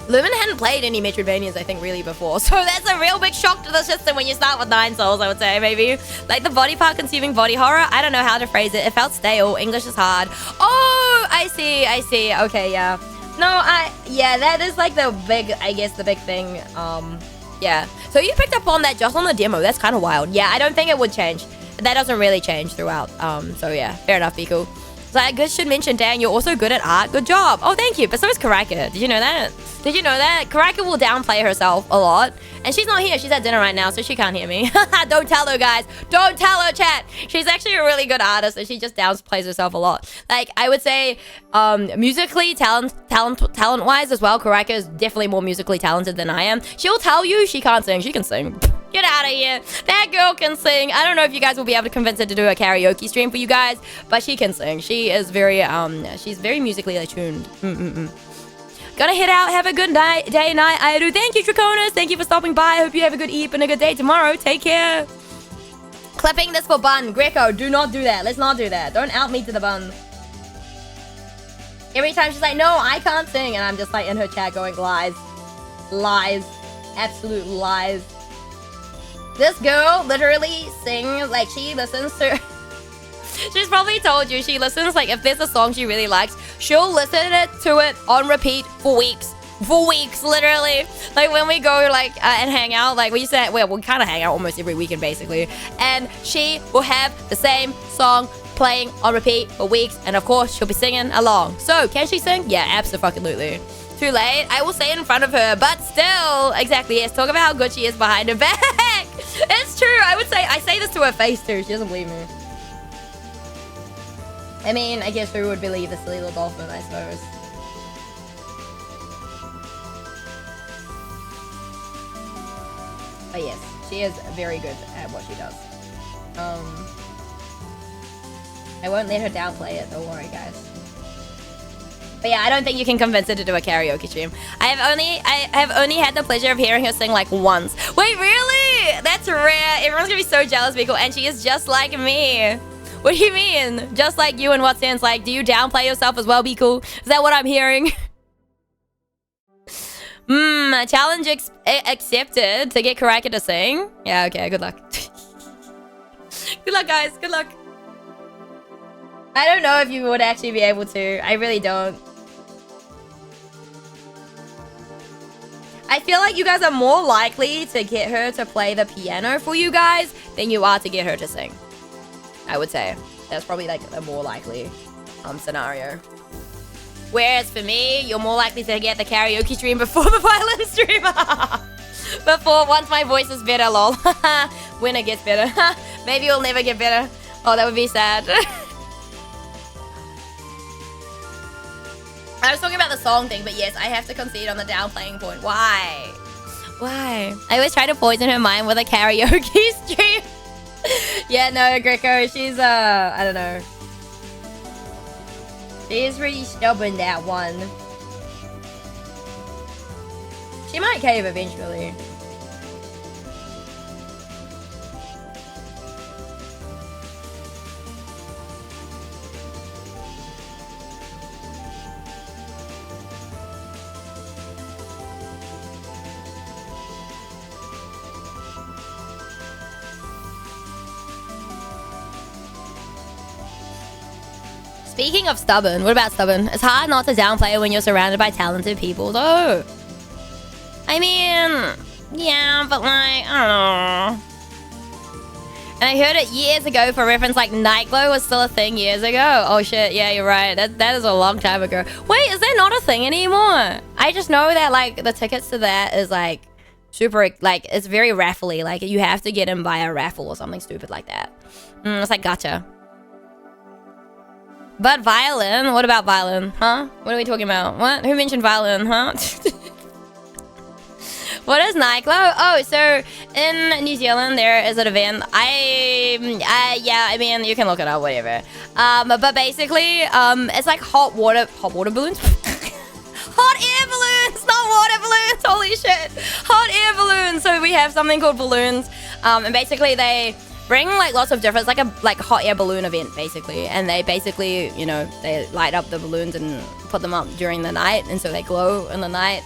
Lumen hadn't played any Metroidvanias, I think, really before. So that's a real big shock to the system when you start with Nine Souls, I would say, maybe. Like the body part consuming body horror. I don't know how to phrase it. It felt stale. English is hard. Oh, I see. Okay, yeah. No, yeah, that is like the big, I guess, the big thing. Yeah. So you picked up on that just on the demo. That's kind of wild. Yeah, I don't think it would change. That doesn't really change throughout. So yeah, fair enough, Biku. So I good should mention, Dan, you're also good at art. Good job. Oh, thank you. But so is Karaka. Did you know that? Did you know that? Karaka will downplay herself a lot. And she's not here. She's at dinner right now, so she can't hear me. Don't tell her, guys. Don't tell her, chat. She's actually a really good artist, and she just downplays herself a lot. Like, I would say, musically, talent-wise as well, Karaka is definitely more musically talented than I am. She'll tell you she can't sing. She can sing. Get out of here. That girl can sing. I don't know if you guys will be able to convince her to do a karaoke stream for you guys, but she can sing. She is very, she's very musically attuned. Gonna head out. Have a good night, day, night. I do. Thank you, Draconis. Thank you for stopping by. I hope you have a good evening and a good day tomorrow. Take care. Clipping this for Bun. Greco, do not do that. Let's not do that. Don't out me to the Bun. Every time she's like, no, I can't sing. And I'm just like in her chat going, lies. Lies. Absolute lies. This girl literally sings, like she listens to... She's probably told you she listens, like if there's a song she really likes, she'll listen to it on repeat for weeks. For weeks, literally. Like when we go like and hang out, like we used to, well, we kind of hang out almost every weekend basically. And she will have the same song playing on repeat for weeks. And of course, she'll be singing along. So, can she sing? Yeah, absolutely. Too late. I will say it in front of her, but still. Exactly, yes. Talk about how good she is behind her back. It's true. I say this to her face too. She doesn't believe me. I mean, I guess who would believe the silly little dolphin, I suppose. But yes, she is very good at what she does. I won't let her downplay it, don't worry, guys. But yeah, I don't think you can convince her to do a karaoke stream. I have only had the pleasure of hearing her sing like once. Wait, really? That's rare. Everyone's gonna be so jealous, Miko, and she is just like me. What do you mean? Just like you in what sense? Like, do you downplay yourself as well, Biku? Is that what I'm hearing? challenge accepted to get Karaka to sing. Yeah, okay, good luck. Good luck, guys. Good luck. I don't know if you would actually be able to. I really don't. I feel like you guys are more likely to get her to play the piano for you guys than you are to get her to sing. I would say. That's probably like a more likely scenario. Whereas for me, you're more likely to get the karaoke stream before the violin stream. Once my voice is better, lol. When it gets better. Maybe it'll never get better. Oh, that would be sad. I was talking about the song thing, but yes, I have to concede on the downplaying point. Why? Why? I always try to poison her mind with a karaoke stream. Yeah, no, Greco, she's, I don't know. She is really stubborn, that one. She might cave eventually. Speaking of stubborn, what about stubborn? It's hard not to downplay it when you're surrounded by talented people, though. I mean, yeah, but like, I don't know. And I heard it years ago for reference, like Nightglow was still a thing years ago. Oh shit, yeah, you're right. That is a long time ago. Wait, is that not a thing anymore? I just know that like the tickets to that is like super, like it's very raffly. Like you have to get in by a raffle or something stupid like that. It's like gotcha. But violin? What about violin? Huh? What are we talking about? What? Who mentioned violin? Huh? What is Nightglow? Oh, so in New Zealand there is an event. Yeah, I mean you can look it up, whatever. But basically, it's like hot water balloons. Hot air balloons, not water balloons. Holy shit! Hot air balloons. So we have something called balloons, and basically they bring like lots of different, it's like a hot air balloon event basically, and they basically, you know, they light up the balloons and put them up during the night, and so they glow in the night.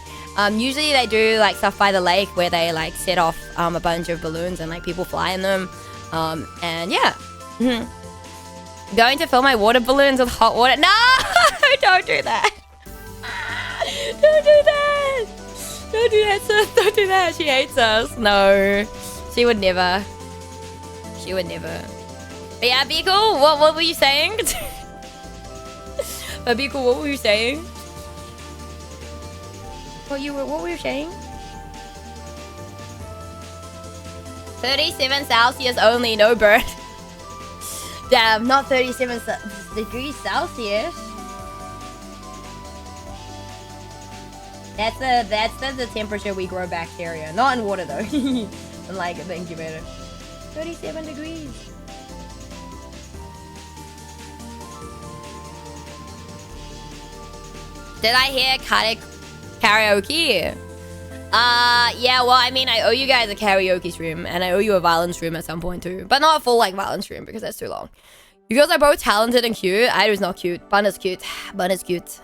Usually they do like stuff by the lake where they like set off a bunch of balloons and like people fly in them, and yeah. Going to fill my water balloons with hot water. No, don't do that. Don't do that. Don't do that, sis. Don't do that. She hates us. No, she would never. She would never. But yeah, Beagle, what were you saying? Beagle, what were you saying? What were you saying? 37 Celsius only, no bird. Damn, not 37 degrees Celsius. That's the temperature we grow bacteria. Not in water though. In like the incubator. 37 degrees. Did I hear karaoke? Yeah, well, I mean, I owe you guys a karaoke stream, and I owe you a violin stream at some point too. But not a full, like, violin stream, because that's too long. You guys are both talented and cute. Ido's not cute. Bun is cute. Bun is cute.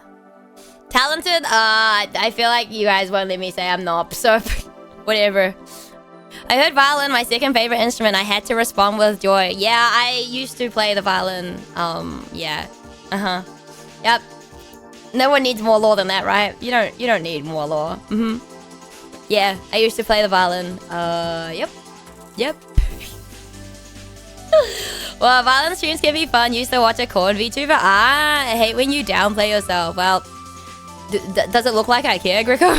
Talented? I feel like you guys won't let me say I'm not, so whatever. I heard violin, my second favorite instrument. I had to respond with joy. Yeah, I used to play the violin. Yeah. Yep. No one needs more lore than that, right? You don't need more lore. Yeah, I used to play the violin. Yep. Well, violin streams can be fun. Used to watch a corn VTuber. I hate when you downplay yourself. Well, does it look like I care, Greco?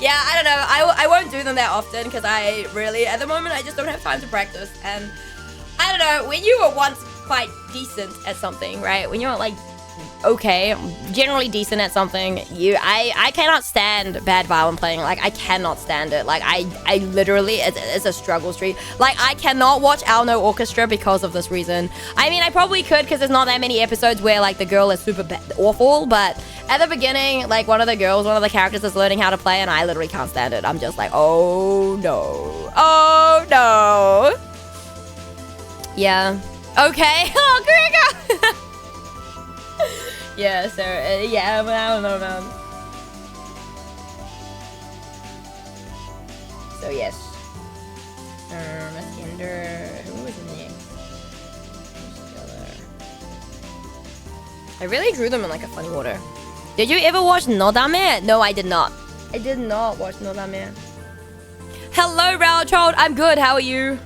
Yeah, I don't know. I won't do them that often because I really, at the moment, I just don't have time to practice. And I don't know, when you were once quite decent at something, right? When you're like, okay, generally decent at something, I cannot stand bad violin playing. Like, I cannot stand it. Like, I literally, it's a struggle street. Like, I cannot watch Ao No Orchestra because of this reason. I mean, I probably could because there's not that many episodes where, like, the girl is super awful, but at the beginning, like, one of the characters is learning how to play, and I literally can't stand it. I'm just like, oh, no. Oh, no. Yeah. Okay. Oh, Gregor! Yeah, so, yeah, but I don't know, man. So yes. Ender. Who was next? I really drew them in like a funny order. Did you ever watch Nodame? No, I did not. I did not watch Nodame. Hello, Raul Child. I'm good. How are you?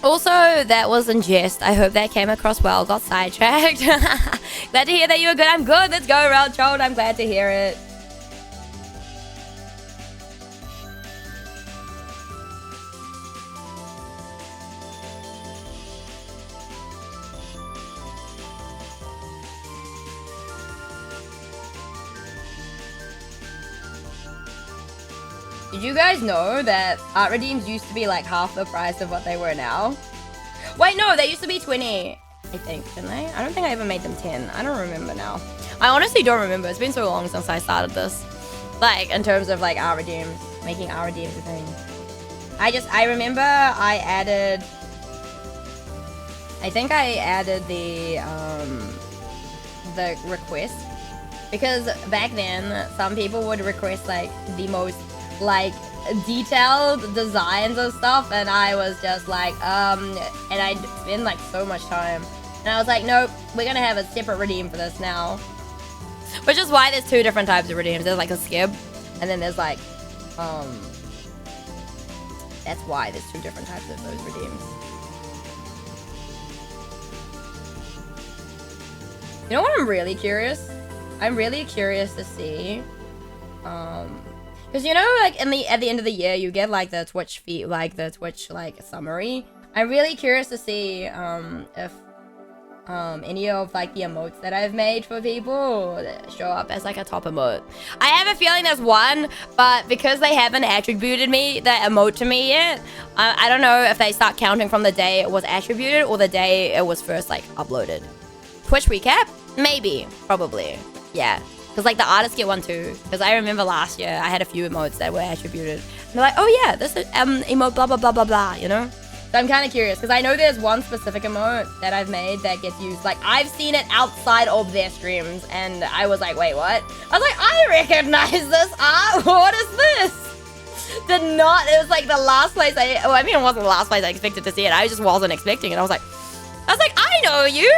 Also, that wasn't jest. I hope that came across well. Got sidetracked. Glad to hear that you were good. I'm good. Let's go, Raul Child. I'm glad to hear it. Did you guys know that art redeems used to be like half the price of what they were now? Wait, no, they used to be 20, I think, didn't they? I don't think I ever made them 10. I don't remember now. I honestly don't remember. It's been so long since I started this. Like, in terms of like art redeems, making art redeems a thing. I remember I added, I think I added the request. Because back then, some people would request like the most like detailed designs of stuff, and I was just like and I'd spend like so much time, and I was like, nope, we're gonna have a separate redeem for this now. Which is why there's two different types of redeems. There's like a skib, and then there's like that's why there's two different types of those redeems. You know what I'm really curious? I'm really curious to see because you know, like at the end of the year, you get like the Twitch feed, like the Twitch like summary. I'm really curious to see if any of like the emotes that I've made for people show up as like a top emote. I have a feeling there's one, but because they haven't attributed me the emote to me yet, I don't know if they start counting from the day it was attributed or the day it was first like uploaded. Twitch recap? Maybe, probably, yeah. Because, like, the artists get one, too. Because I remember last year, I had a few emotes that were attributed. And they're like, oh, yeah, this is emote blah, blah, blah, blah, blah, you know? So I'm kind of curious. Because I know there's one specific emote that I've made that gets used. Like, I've seen it outside of their streams. And I was like, wait, what? I was like, I recognize this art. What is this? Did not. It was, like, the last place it wasn't the last place I expected to see it. I just wasn't expecting it. I was like, I know you.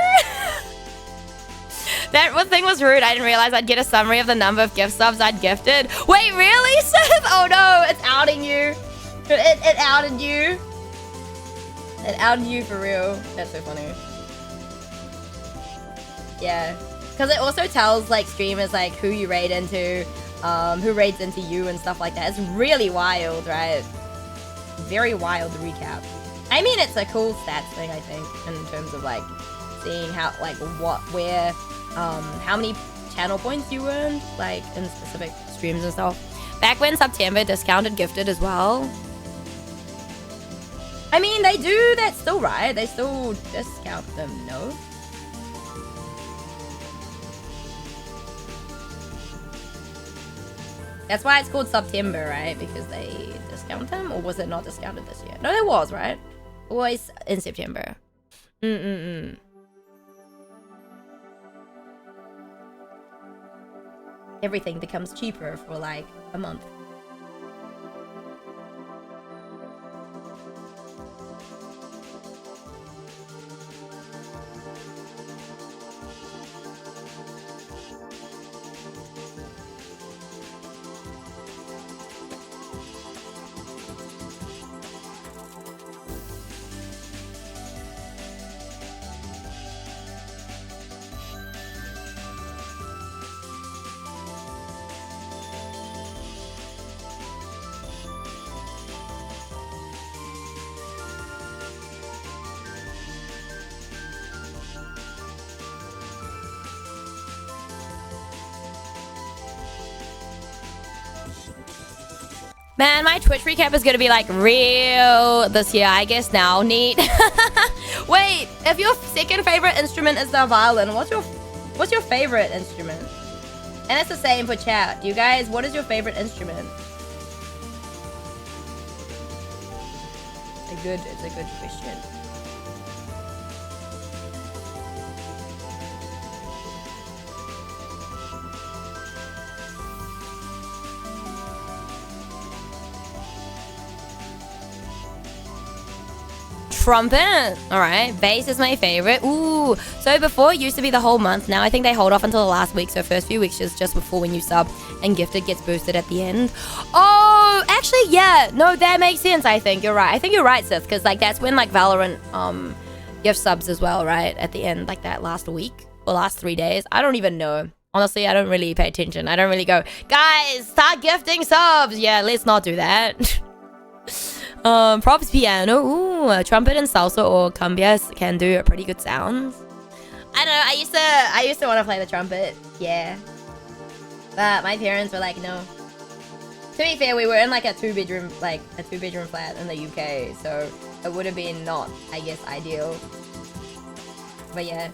That one thing was rude. I didn't realize I'd get a summary of the number of gift subs I'd gifted. Wait, really, Seth? Oh no, it's outing you. It outed you. It outed you for real. That's so funny. Yeah. Because it also tells like streamers like who you raid into, who raids into you and stuff like that. It's really wild, right? Very wild recap. I mean, it's a cool stats thing, I think, in terms of like seeing how, like, where, how many channel points you earned, like, in specific streams and stuff. Back when September discounted gifted as well. I mean, they do that still, right? They still discount them, no? That's why it's called September, right? Because they discount them? Or was it not discounted this year? No, it was, right? Always in September. Everything becomes cheaper for like a month. Man, my Twitch recap is gonna be like real this year, I guess now. Neat. Wait, if your second favorite instrument is the violin, what's your favorite instrument? And it's the same for chat. You guys, what is your favorite instrument? It's a good question. Trumpet. All right. Bass is my favorite. Ooh. So before it used to be the whole month. Now I think they hold off until the last week. So first few weeks is just before when you sub, and gifted gets boosted at the end. Oh, actually, yeah. No, that makes sense. I think you're right. I think you're right, Sith, because like that's when like Valorant gift subs as well, right? At the end, like that last week or last 3 days. I don't even know. Honestly, I don't really pay attention. I don't really go, guys, start gifting subs. Yeah, let's not do that. Props piano. Ooh, trumpet and salsa or cumbias can do pretty good sounds. I don't know. I used to want to play the trumpet. Yeah, but my parents were like, no. To be fair, we were in like a two bedroom flat in the UK, so it would have been not, I guess, ideal. But yeah,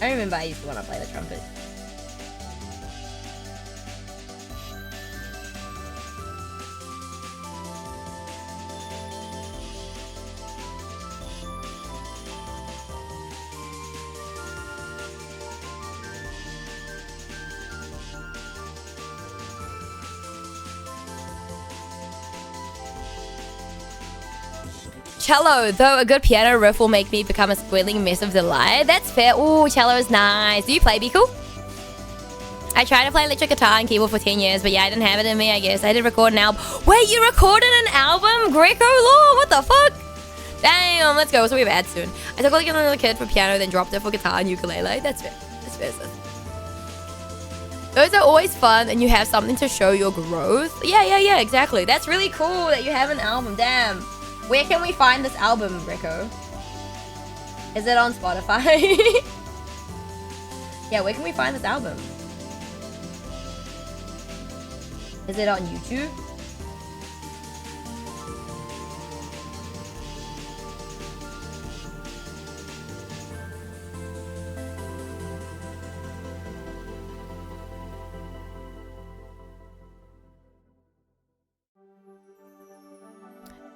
I remember I used to want to play the trumpet. Cello, though a good piano riff will make me become a squealing mess of delight. That's fair. Ooh, cello is nice. Do you play Biku? I tried to play electric guitar and keyboard for 10 years, but yeah, I didn't have it in me, I guess. I did record an album. Wait, you recorded an album? Greco Law? What the fuck? Damn, let's go. So we have ads soon. I took like another kid for piano, then dropped it for guitar and ukulele. That's fair. That's fair, sis. Those are always fun, and you have something to show your growth. Yeah, exactly. That's really cool that you have an album. Damn. Where can we find this album, Rico? Is it on Spotify? Yeah, where can we find this album? Is it on YouTube?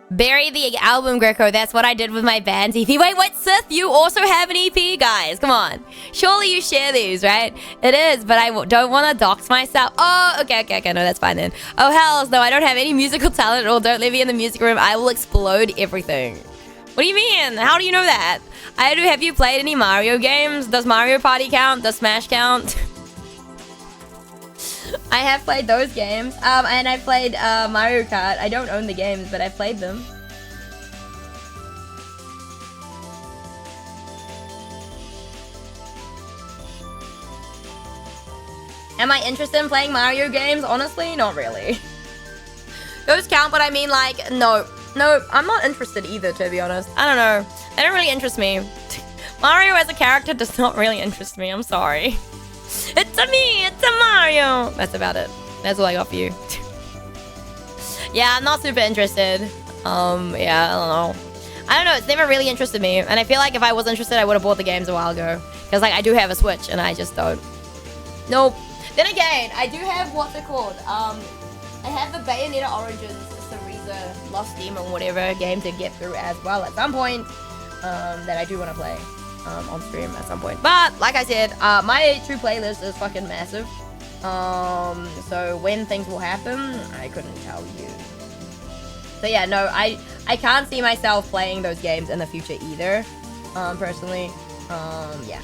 Bury the album, Greco. That's what I did with my band's EP. Wait, what, Sith? You also have an EP, guys? Come on. Surely you share these, right? It is, but I don't want to dox myself. Oh, okay. No, that's fine then. Oh, hells no. I don't have any musical talent at all. Don't leave me in the music room. I will explode everything. What do you mean? How do you know that? Have you played any Mario games? Does Mario Party count? Does Smash count? I have played those games, and I played Mario Kart. I don't own the games, but I've played them. Am I interested in playing Mario games? Honestly, not really. Those count, but I mean, like, no, I'm not interested either, to be honest. I don't know. They don't really interest me. Mario as a character does not really interest me. I'm sorry. It's a me, it's a Mario. That's about it. That's all I got for you. Yeah, I'm not super interested. Yeah, I don't know. It's never really interested me. And I feel like if I was interested, I would have bought the games a while ago. Because, like, I do have a Switch, and I just don't. Nope. Then again, I do have, what's it called? I have the Bayonetta Origins, Cereza, Lost Demon, whatever game to get through as well at some point. That I do want to play. On stream at some point. But like I said, my true playlist is fucking massive. So when things will happen, I couldn't tell you. So yeah, no, I can't see myself playing those games in the future either. Personally. Yeah.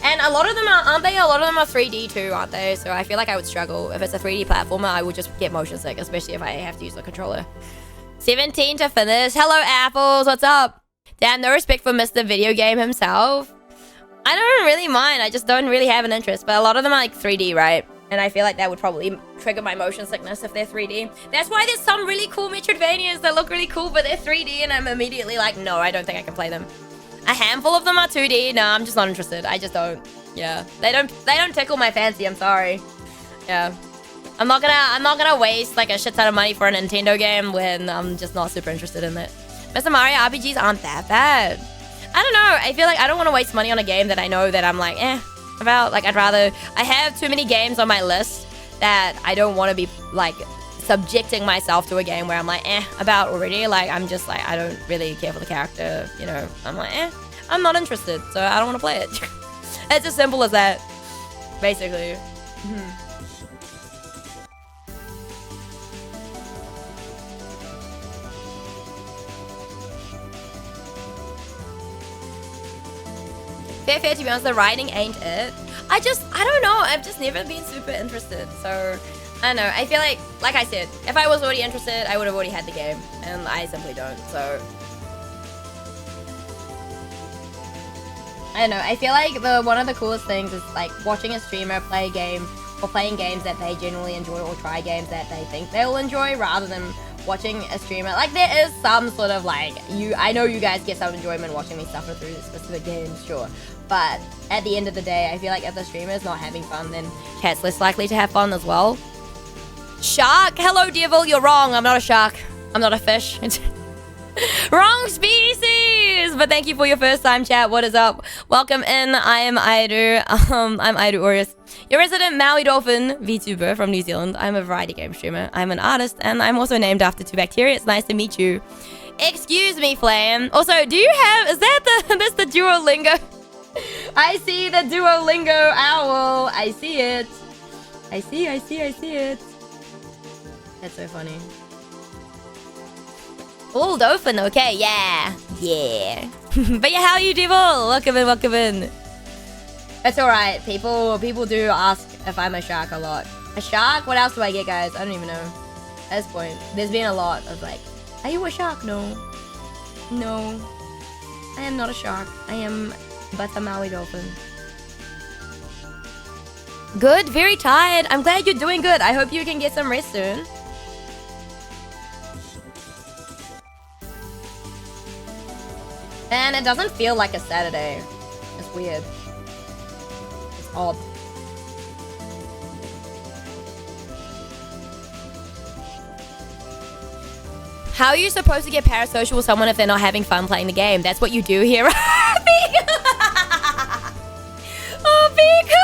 And a lot of them aren't they? A lot of them are 3D too, aren't they? So I feel like I would struggle. If it's a 3D platformer, I would just get motion sick, especially if I have to use the controller. 17 to finish. Hello, Apples. What's up? Damn, no respect for Mr. Video Game himself. I don't really mind. I just don't really have an interest. But a lot of them are like 3D, right? And I feel like that would probably trigger my motion sickness if they're 3D. That's why there's some really cool Metroidvanias that look really cool, but they're 3D, and I'm immediately like, no, I don't think I can play them. A handful of them are 2D. No, I'm just not interested. I just don't. Yeah, they don't tickle my fancy. I'm sorry. Yeah. I'm not gonna waste like a shit ton of money for a Nintendo game when I'm just not super interested in it. Mr. Mario RPGs aren't that bad. I don't know. I feel like I don't want to waste money on a game that I know that I'm like, about. Like, I have too many games on my list that I don't want to be, like, subjecting myself to a game where I'm like, about already. Like, I'm just like, I don't really care for the character, you know. I'm like, I'm not interested, so I don't want to play it. It's as simple as that, basically. Fair, to be honest, the writing ain't it. I don't know. I've just never been super interested. So, I don't know. I feel like I said, if I was already interested, I would have already had the game. And I simply don't. So, I don't know. I feel like one of the coolest things is like watching a streamer play a game or playing games that they genuinely enjoy or try games that they think they'll enjoy rather than watching a streamer. Like, there is some sort of like, I know you guys get some enjoyment watching me suffer through specific games, sure. But at the end of the day, I feel like if the streamer is not having fun, then cat's less likely to have fun as well. Shark? Hello, devil. You're wrong. I'm not a shark. I'm not a fish. Wrong species! But thank you for your first time chat. What is up? Welcome in. I am Aidu. I'm Aidu Aureus, your resident Maui Dolphin VTuber from New Zealand. I'm a variety game streamer. I'm an artist, and I'm also named after 2 bacteria. It's nice to meet you. Excuse me, Flame. Also, do you have... Is that that's the Duolingo? I see the Duolingo owl. I see it. I see it. That's so funny. Oh, dolphin. Okay, yeah. But yeah, how are you, devil? Welcome in. That's alright. People do ask if I'm a shark a lot. A shark? What else do I get, guys? I don't even know. At this point, there's been a lot of like, are you a shark? No. I am not a shark. I am but a Maui dolphin. Good, very tired. I'm glad you're doing good. I hope you can get some rest soon. And it doesn't feel like a Saturday. It's weird. It's odd. How are you supposed to get parasocial with someone if they're not having fun playing the game? That's what you do here. Oh, Biku!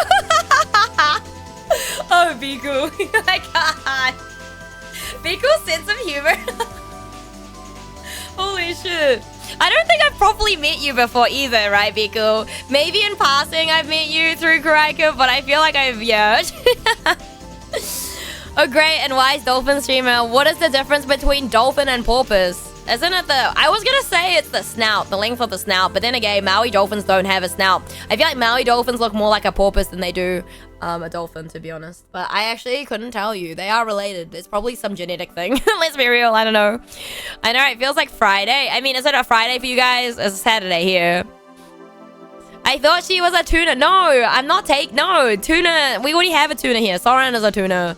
Oh, Biku. Oh my god. Biku's sense of humor. Holy shit. I don't think I've properly met you before either, right, Biku? Maybe in passing I've met you through Karaika, but I feel like I've, yeah. Oh, great and wise dolphin streamer. What is the difference between dolphin and porpoise? Isn't it I was gonna say it's the snout, the length of the snout, but then again, Maui dolphins don't have a snout. I feel like Maui dolphins look more like a porpoise than they do a dolphin, to be honest. But I actually couldn't tell you. They are related. It's probably some genetic thing. Let's be real, I don't know. I know, it feels like Friday. I mean, is it a Friday for you guys? It's a Saturday here. I thought she was a tuna. No, I'm not no, tuna. We already have a tuna here. Soren is a tuna.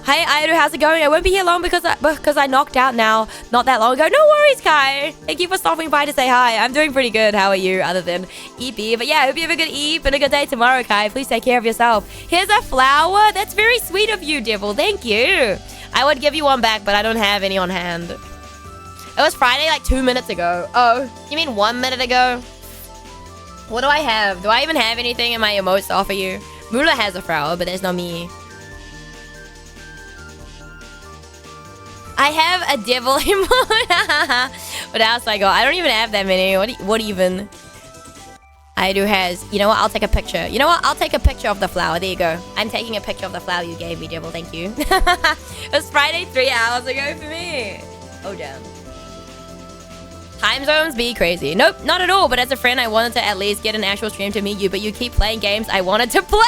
Hey, Aidu, how's it going? I won't be here long because I knocked out now not that long ago. No worries, Kai. Thank you for stopping by to say hi. I'm doing pretty good. How are you, other than EP? But yeah, I hope you have a good EP and a good day tomorrow, Kai. Please take care of yourself. Here's a flower. That's very sweet of you, devil. Thank you. I would give you one back, but I don't have any on hand. It was Friday like 2 minutes ago. Oh, you mean 1 minute ago? What do I have? Do I even have anything in my emotes to offer you? Mula has a flower, but there's not me. I have a devil emote. What else I got? I don't even have that many. What even? I do has. You know what? I'll take a picture. You know what? I'll take a picture of the flower. There you go. I'm taking a picture of the flower you gave me, devil. Thank you. It was Friday 3 hours ago for me. Oh, damn. Time zones be crazy. Nope, not at all. But as a friend, I wanted to at least get an actual stream to meet you. But you keep playing games I wanted to play.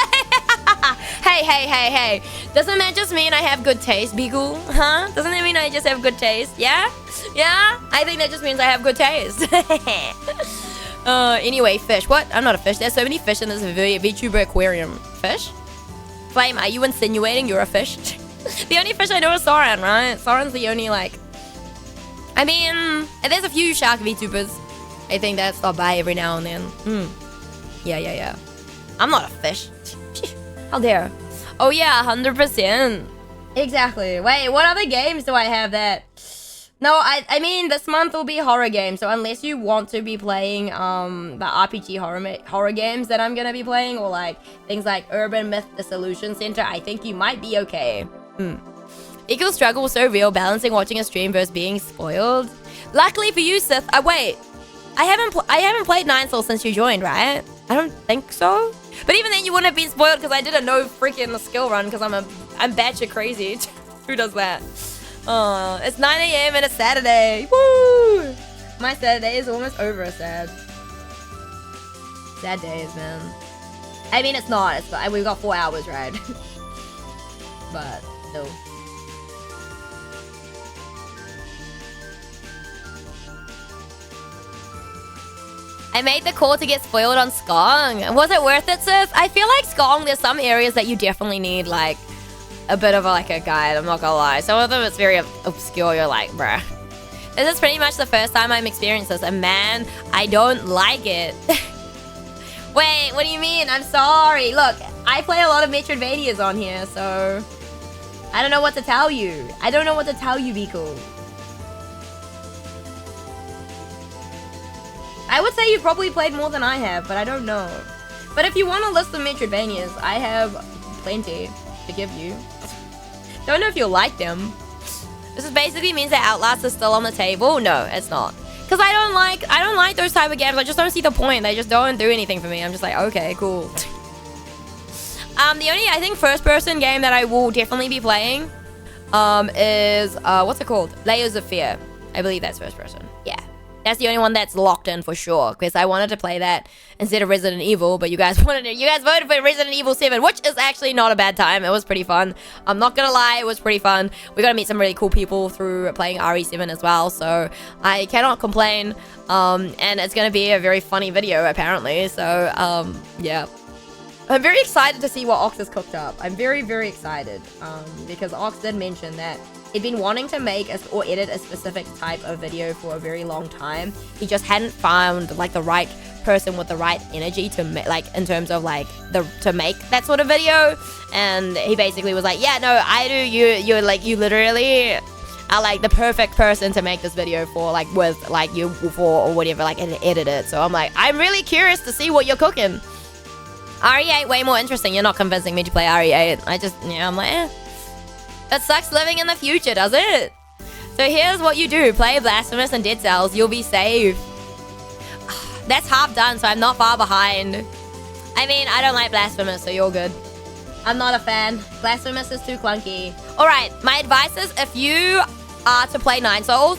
Hey. Doesn't that just mean I have good taste, Bigu? Huh? Doesn't that mean I just have good taste? Yeah? Yeah? I think that just means I have good taste. Anyway, fish. What? I'm not a fish. There's so many fish in this VTuber aquarium. Fish? Flame, are you insinuating you're a fish? The only fish I know is Soren, right? Soren's the only, like... I mean, there's a few shark VTubers. I think that stop by every now and then. Yeah. I'm not a fish. How dare. Oh yeah, 100%. Exactly. Wait, what other games do I have that... No, I mean, this month will be horror games, so unless you want to be playing, the RPG horror games that I'm gonna be playing, or, like, things like Urban Myth Dissolution Center, I think you might be okay. Equal struggle was so real, balancing watching a stream versus being spoiled. Luckily for you, Sith, wait. I haven't played Nine Souls since you joined, right? I don't think so. But even then, you wouldn't have been spoiled because I did a no freaking skill run because I'm batshit crazy. Who does that? Oh, it's 9 a.m. and it's Saturday. Woo! My Saturday is almost over, sad. Sad days, man. I mean, it's not. We've got 4 hours, right? But, no. I made the call to get spoiled on Skong. Was it worth it, sis? I feel like Skong, there's some areas that you definitely need, like, a bit of a guide, I'm not gonna lie. Some of them, it's very obscure. You're like, bruh. This is pretty much the first time I'm experiencing this, and man, I don't like it. Wait, what do you mean? I'm sorry. Look, I play a lot of Metroidvanias on here, so... I don't know what to tell you. I don't know what to tell you, Biko. I would say you probably played more than I have, but I don't know. But if you want a list of Metroidvanias, I have plenty to give you. Don't know if you'll like them. This basically means that Outlast is still on the table. No, it's not. Because I don't like those type of games. I just don't see the point. They just don't do anything for me. I'm just like, okay, cool. The only, I think, first-person game that I will definitely be playing is, what's it called? Layers of Fear. I believe that's first-person. Yeah. That's the only one that's locked in for sure, because I wanted to play that instead of Resident Evil, but you guys voted for Resident Evil 7, which is actually not a bad time. It was pretty fun. I'm not gonna lie, it was pretty fun. We got to meet some really cool people through playing RE7 as well, so I cannot complain. And it's gonna be a very funny video apparently, so yeah. I'm very excited to see what Ox has cooked up. I'm very, very excited, because Ox did mention that he'd been wanting to make or edit a specific type of video for a very long time. He just hadn't found like the right person with the right energy to like in terms of like to make that sort of video. And he basically was like, yeah, no, I do. You literally are like the perfect person to make this video for, like with like you for or whatever, like and edit it. So I'm like, I'm really curious to see what you're cooking. RE8 way more interesting. You're not convincing me to play RE8. I'm like, eh. That sucks living in the future, does it? So here's what you do. Play Blasphemous and Dead Cells. You'll be safe. That's half done, so I'm not far behind. I mean, I don't like Blasphemous, so you're good. I'm not a fan. Blasphemous is too clunky. Alright, my advice is if you are to play Nine Souls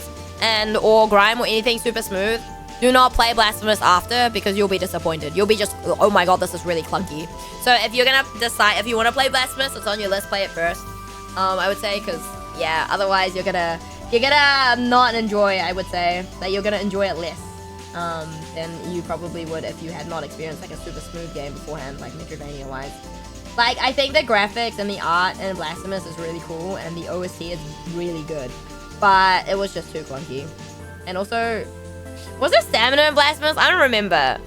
or Grime or anything super smooth, do not play Blasphemous after, because you'll be disappointed. You'll be just, oh my god, this is really clunky. So if you're gonna decide, if you want to play Blasphemous, it's on your list, play it first. I would say, because, yeah, otherwise you're gonna not enjoy, I would say, that you're gonna enjoy it less, than you probably would if you had not experienced, like, a super smooth game beforehand, like, Metroidvania-wise. Like, I think the graphics and the art in Blasphemous is really cool, and the OST is really good, but it was just too clunky. And also, was there stamina in Blasphemous? I don't remember.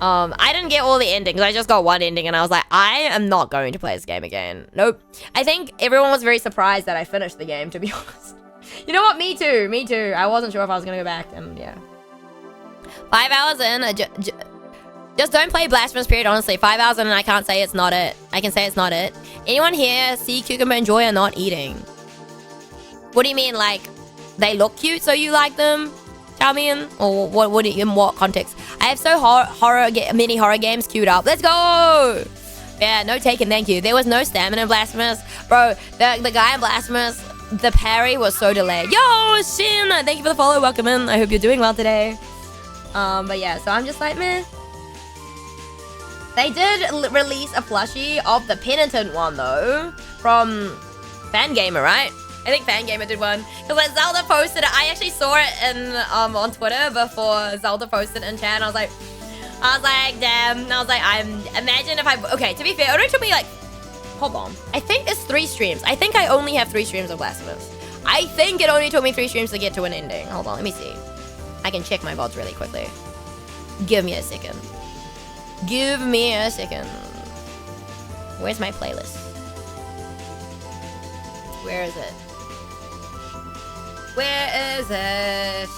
I didn't get all the endings. I just got one ending and I was like, I am not going to play this game again. Nope. I think everyone was very surprised that I finished the game, to be honest. You know what? Me too. Me too. I wasn't sure if I was going to go back, and yeah. 5 hours in, just don't play Blasphemous, period, honestly. 5 hours in and I can't say it's not it. I can say it's not it. Anyone here see Cucumber and Joy are not eating? What do you mean, like, they look cute so you like them? Tell me in, or what in what context? I have so many horror games queued up. Let's go! Yeah, no taken, thank you. There was no stamina in Blasphemous. Bro, the guy in Blasphemous, the parry was so delayed. Yo, Shin! Thank you for the follow, welcome in. I hope you're doing well today. But yeah, so I'm just like, meh. They did release a plushie of the Penitent one, though, from Fangamer, right? I think Fangamer did one. Because like Zelda posted it. I actually saw it in on Twitter before Zelda posted it in chat. And I was like, damn. And I was like, imagine if okay, to be fair, it only took me like, hold on. I think it's 3 streams. I think I only have 3 streams of Blasphemous. I think it only took me 3 streams to get to an ending. Hold on, let me see. I can check my VODs really quickly. Give me a second. Give me a second. Where's my playlist? Where is it? Where is it?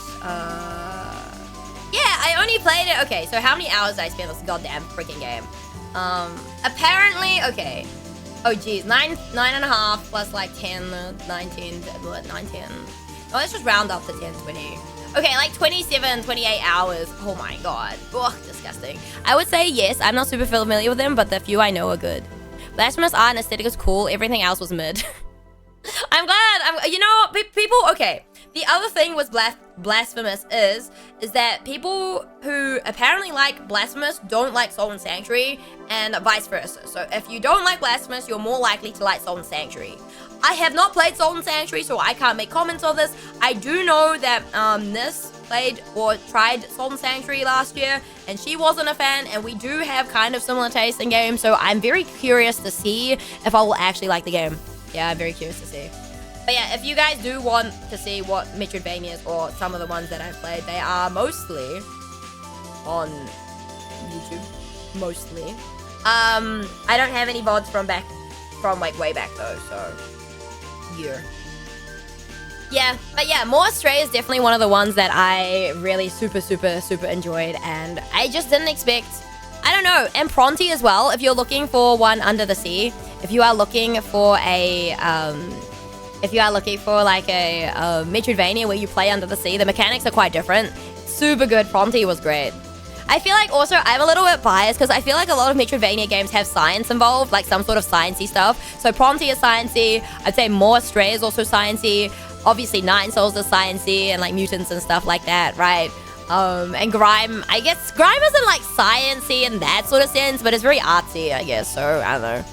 Yeah, I only played it. Okay, so how many hours did I spend on this goddamn freaking game? Apparently, okay. Oh, geez. 9.5 plus like 10, 19, 19. Oh, let's just round up to 10, 20. Okay, like 27, 28 hours. Oh my god. Ugh, disgusting. I would say yes. I'm not super familiar with them, but the few I know are good. Blasphemous art and aesthetic is cool. Everything else was mid. I'm glad. You know, people. Okay. The other thing with Blasphemous is that people who apparently like Blasphemous don't like Soul and Sanctuary, and vice versa. So if you don't like Blasphemous, you're more likely to like Soul and Sanctuary. I have not played Soul and Sanctuary, so I can't make comments on this. I do know that Nis played or tried Soul and Sanctuary last year, and she wasn't a fan, and we do have kind of similar taste in games, so I'm very curious to see if I will actually like the game. Yeah, I'm very curious to see. But yeah, if you guys do want to see what Metroidvanias or some of the ones that I've played, they are mostly on YouTube. Mostly. I don't have any VODs from like way back though, so yeah. Yeah, but yeah, More Stray is definitely one of the ones that I really super enjoyed, and I just didn't expect. I don't know, and Pronti as well. If you're looking for one Under the Sea, if you are looking for a like a Metroidvania where you play under the sea, the mechanics are quite different. Super good. Pronti was great. I feel like also I'm a little bit biased because I feel like a lot of Metroidvania games have science involved, like some sort of sciencey stuff. So Pronti is sciencey. I'd say More Stray is also sciencey. Obviously Nine Souls is sciencey, and like mutants and stuff like that, right? And Grime, I guess Grime isn't like sciencey in that sort of sense, but it's very artsy, I guess. So I don't know.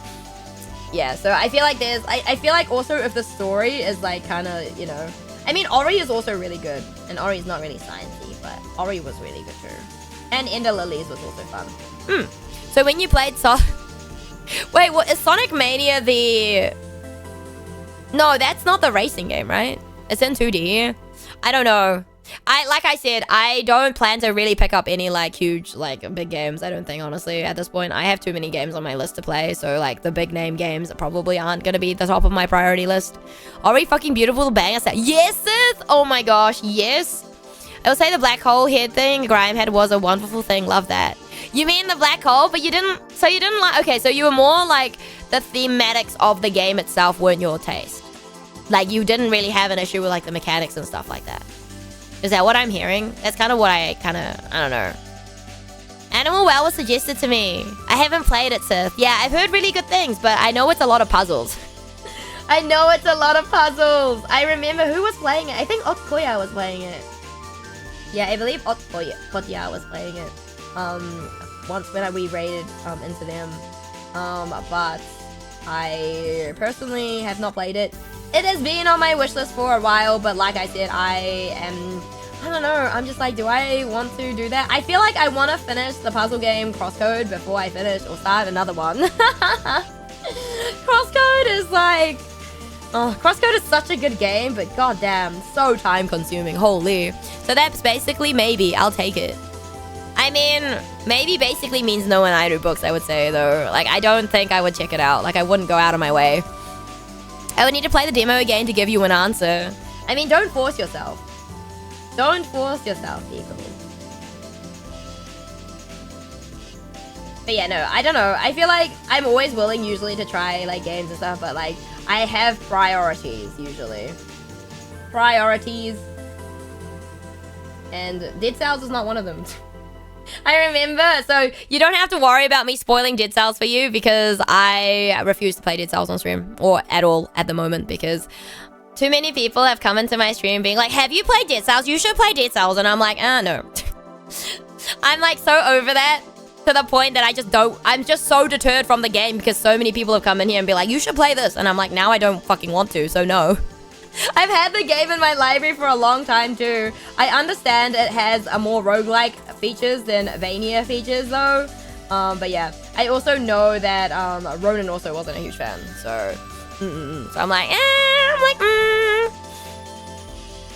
Yeah, so I feel like I feel like also if the story is like kind of, you know, I mean, Ori is also really good, and Ori is not really sciencey, but Ori was really good too. And Ender Lilies was also fun. So when you played wait, what is Sonic Mania the? No, that's not the racing game, right? It's in 2D. I don't know. Like I said, I don't plan to really pick up any like huge like big games. I don't think, honestly, at this point. I have too many games on my list to play, so like the big name games probably aren't gonna be at the top of my priority list. Ori fucking beautiful banger set. Yes, sis! Oh my gosh, yes. I would say the black hole head thing Grime had was a wonderful thing. Love that. You mean the black hole, but you didn't. So you didn't like. Okay, so you were more like the thematics of the game itself weren't your taste. Like you didn't really have an issue with like the mechanics and stuff like that. Is that what I'm hearing? That's kind of what I don't know. Animal Well was suggested to me. I haven't played it, Sith. Yeah, I've heard really good things, but I know it's a lot of puzzles. I know it's a lot of puzzles. I remember who was playing it. I think Otkoya was playing it. Yeah, I believe Otkoya was playing it. Once when we raided into them. But I personally have not played it. It has been on my wishlist for a while, but like I said, I don't know, I'm just like, do I want to do that? I feel like I want to finish the puzzle game Crosscode before I finish or start another one. Crosscode is like, oh, Crosscode is such a good game, but goddamn, so time consuming, holy. So that's basically maybe, I'll take it. I mean, maybe basically means no Enairu books, I would say, though. Like, I don't think I would check it out. Like, I wouldn't go out of my way. I would need to play the demo again to give you an answer. I mean, don't force yourself. Don't force yourself, people. But yeah, no, I don't know. I feel like I'm always willing usually to try like games and stuff, but like I have priorities usually. Priorities. And Dead Cells is not one of them. I remember, so you don't have to worry about me spoiling Dead Cells for you because I refuse to play Dead Cells on stream or at all at the moment because too many people have come into my stream being like, have you played Dead Cells? You should play Dead Cells. And I'm like, no. I'm like so over that to the point that I'm just so deterred from the game because so many people have come in here and be like, you should play this. And I'm like, now I don't fucking want to, so no. I've had the game in my library for a long time too. I understand it has a more roguelike features than Vania features though. But yeah, I also know that Ronan also wasn't a huge fan. So, so I'm like,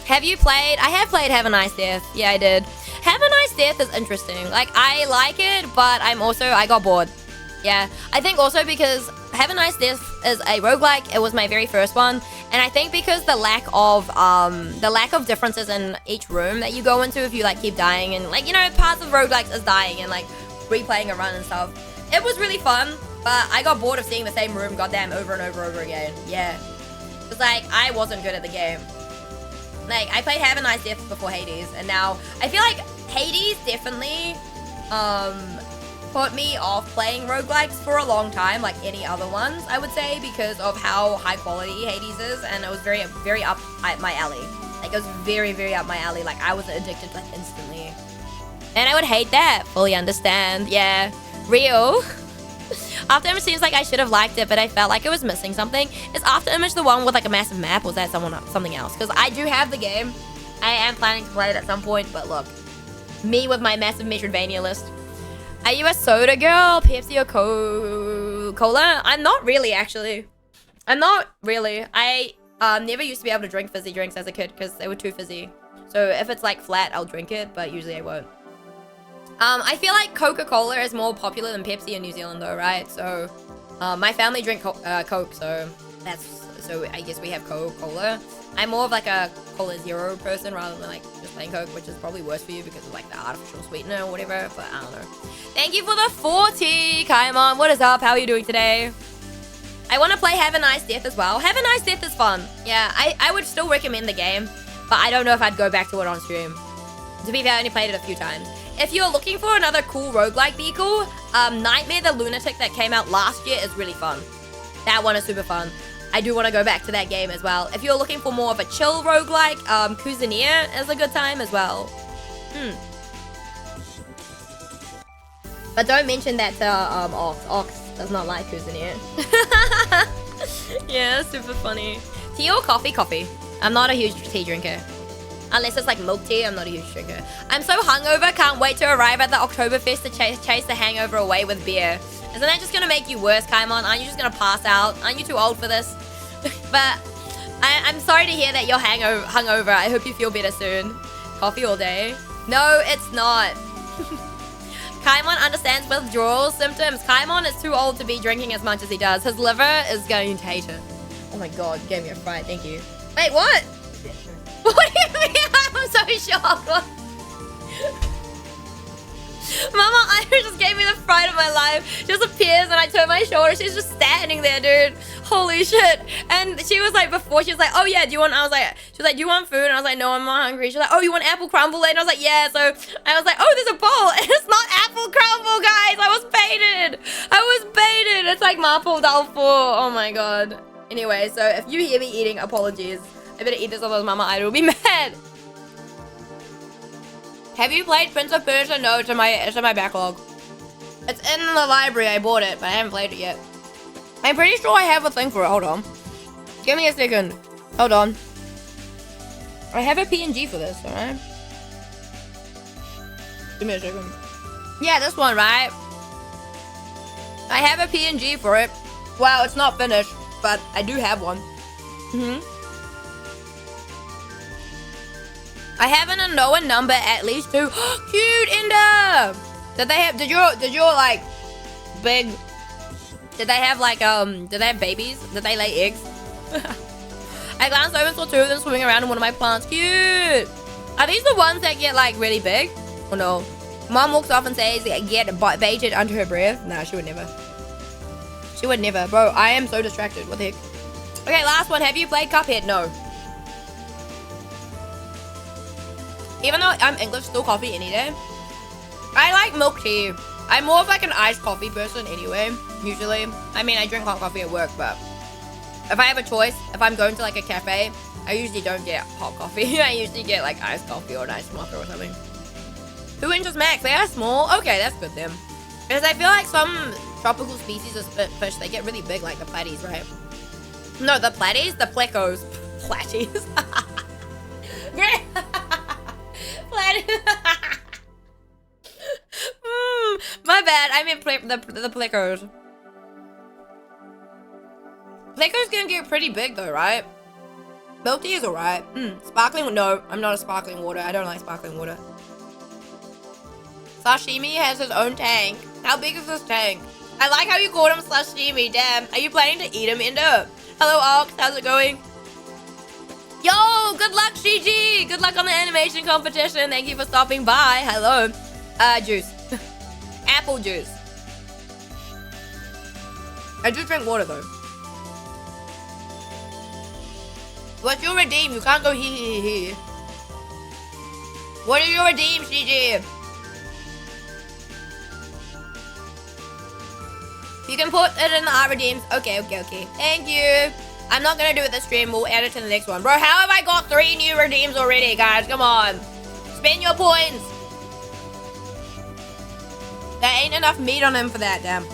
Have you played? I have played Have a Nice Death. Yeah, I did. Have a Nice Death is interesting. Like, I like it, but I got bored. Yeah, I think also because Have a Nice Death is a roguelike. It was my very first one, and I think because the lack of differences in each room that you go into if you like keep dying, and like, you know, parts of roguelikes is dying and like replaying a run and stuff. It was really fun, but I got bored of seeing the same room goddamn over and over again. Yeah, it's like I wasn't good at the game. Like, I played Have a Nice Death before Hades, and now I feel like Hades definitely put me off playing roguelikes for a long time, like any other ones, I would say, because of how high quality Hades is, and it was very, very up my alley. Like, it was very, very up my alley. Like, I was addicted, like, instantly. And I would hate that. Fully understand. Yeah. Real. Afterimage seems like I should have liked it, but I felt like it was missing something. Is Afterimage the one with, like, a massive map, or is that something else? Because I do have the game. I am planning to play it at some point, but look. Me with my massive Metroidvania list. Are you a soda girl? Pepsi or Cola? I'm not really, actually. I'm not really. I never used to be able to drink fizzy drinks as a kid because they were too fizzy. So if it's like flat, I'll drink it, but usually I won't. I feel like Coca-Cola is more popular than Pepsi in New Zealand though, right? So my family drink Coke, so I guess we have Coca-Cola. I'm more of like a Cola Zero person rather than like just plain Coke, which is probably worse for you because of like the artificial sweetener or whatever, but I don't know. Thank you for the 40, Kaimon. What is up? How are you doing today? I want to play Have a Nice Death as well. Have a Nice Death is fun. Yeah, I would still recommend the game, but I don't know if I'd go back to it on stream. To be fair, I only played it a few times. If you're looking for another cool roguelike vehicle, Nightmare the Lunatic that came out last year is really fun. That one is super fun. I do want to go back to that game as well. If you're looking for more of a chill roguelike, Cuisinier is a good time as well. But don't mention that to Ox. Ox does not like Cuisinier. Yeah, super funny. Tea or coffee? Coffee. I'm not a huge tea drinker. Unless it's like milk tea, I'm not a huge drinker. I'm so hungover, can't wait to arrive at the Oktoberfest to chase the hangover away with beer. Isn't that just gonna make you worse, Kaimon? Aren't you just gonna pass out? Aren't you too old for this? But I'm sorry to hear that you're hungover. I hope you feel better soon. Coffee all day? No, it's not. Kaimon understands withdrawal symptoms. Kaimon is too old to be drinking as much as he does. His liver is going to hate it. Oh my god, gave me a fright. Thank you. Wait, what? What do you mean? I'm so shocked. Mama Irish just gave me the fright of my life. Just appears and I turn my shoulder. She's just standing there, dude. Holy shit. And she was like, before, she was like, oh yeah, do you want, she was like, do you want food? And I was like, no, I'm not hungry. She was like, oh, you want apple crumble? And I was like, yeah. So I was like, oh, there's a bowl. And it's not apple crumble, guys. I was baited. It's like maple doubtful. Oh my god. Anyway, so if you hear me eating, apologies. I better eat this, otherwise Mama Ida will be mad. Have you played Prince of Persia? No, it's in my backlog. It's in the library. I bought it, but I haven't played it yet. I'm pretty sure I have a thing for it. Hold on. Give me a second. Hold on. I have a PNG for this, alright? Give me a second. Yeah, this one, right? I have a PNG for it. Wow, it's not finished, but I do have one. I have an unknown number at least 2. Cute, Enda! Did your like big, did they have like did they have babies? Did they lay eggs? I glanced over and saw 2 of them swimming around in one of my plants. Cute! Are these the ones that get like really big? Or no? Mom walks off and says get baited under her breath. Nah, she would never. She would never. Bro, I am so distracted. What the heck? Okay, last one. Have you played Cuphead? No. Even though I'm English, still coffee any day. I like milk tea. I'm more of like an iced coffee person anyway, usually. I mean, I drink hot coffee at work, but if I have a choice, if I'm going to like a cafe, I usually don't get hot coffee. I usually get like iced coffee or an iced mocha or something. 2 inches max. They are small. Okay, that's good then. Because I feel like some tropical species of fish, they get really big, like the platies, right? No, the platies? The plecos. Platies. My bad. I meant the plecos. Plecos can get pretty big though, right? Milk tea is alright. Sparkling? No, I'm not a sparkling water. I don't like sparkling water. Sashimi has his own tank. How big is this tank? I like how you called him sashimi. Damn. Are you planning to eat him, Indo? Hello, Ox. How's it going? Yo, good luck, Shiji. Good luck on the animation competition. Thank you for stopping by. Hello. Juice. Apple juice. I do drink water, though. What's your redeem? You can't go hee. What are your redeem, Shiji? You can put it in the art redeems. Okay. Thank you. I'm not gonna do it this stream. We'll add it to the next one. Bro, how have I got 3 new redeems already, guys? Come on. Spend your points. There ain't enough meat on him for that, damn.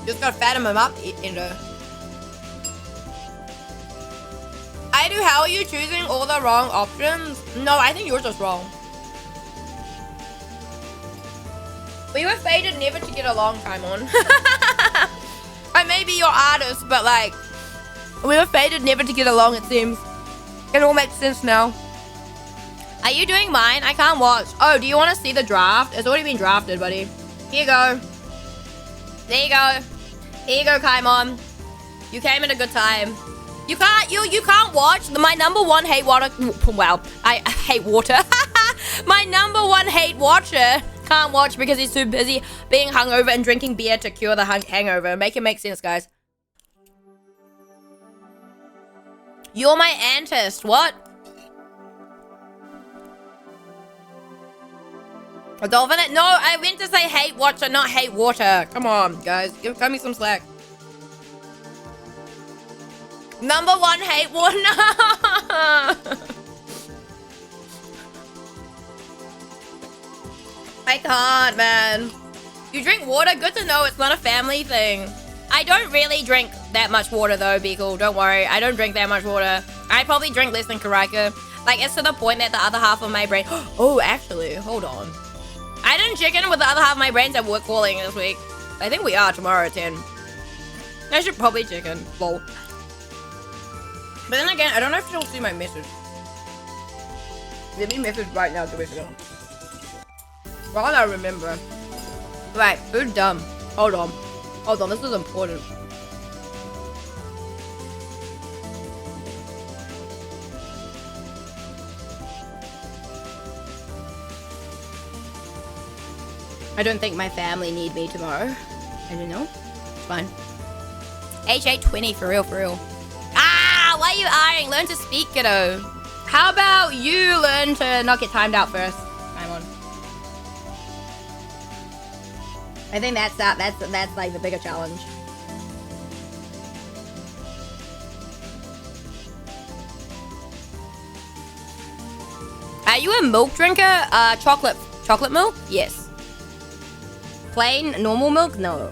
Just gotta fatten him up, Indo. I do. How are you choosing all the wrong options? No, I think yours was wrong. We were fated never to get along, time on. I may be your artist, but like, we were fated never to get along, it seems. It all makes sense now. Are you doing mine? I can't watch. Oh, do you want to see the draft? It's already been drafted, buddy. Here you go. There you go. Here you go, Kaimon. You came at a good time. You can't watch my number one hate water. Wow, I hate water. My number one hate watcher can't watch because he's too busy being hungover and drinking beer to cure the hangover. Make it make sense, guys. You're my antist. What? A dolphin? No, I meant to say hate watcher, not hate water. Come on, guys. Cut me some slack. Number one hate water. I can't, man. You drink water? Good to know it's not a family thing. I don't really drink that much water though, be cool. Don't worry. I don't drink that much water. I probably drink less than Karika. Like, it's to the point that the other half of my brain... Oh, actually, hold on. I didn't chicken with the other half of my brains that we're calling this week. I think we are tomorrow at 10. I should probably chicken. Lol. But then again, I don't know if she'll see my message. Let me message right now to wake it up. While I remember. Right, food dumb. Hold on. Hold on, this is important. I don't think my family need me tomorrow. I don't know. It's fine. HA20 for real. Ah, why are you eyeing? Learn to speak, kiddo. How about you learn to not get timed out first? I'm on. I think that's like the bigger challenge. Are you a milk drinker? Chocolate milk? Yes. Plain normal milk? No.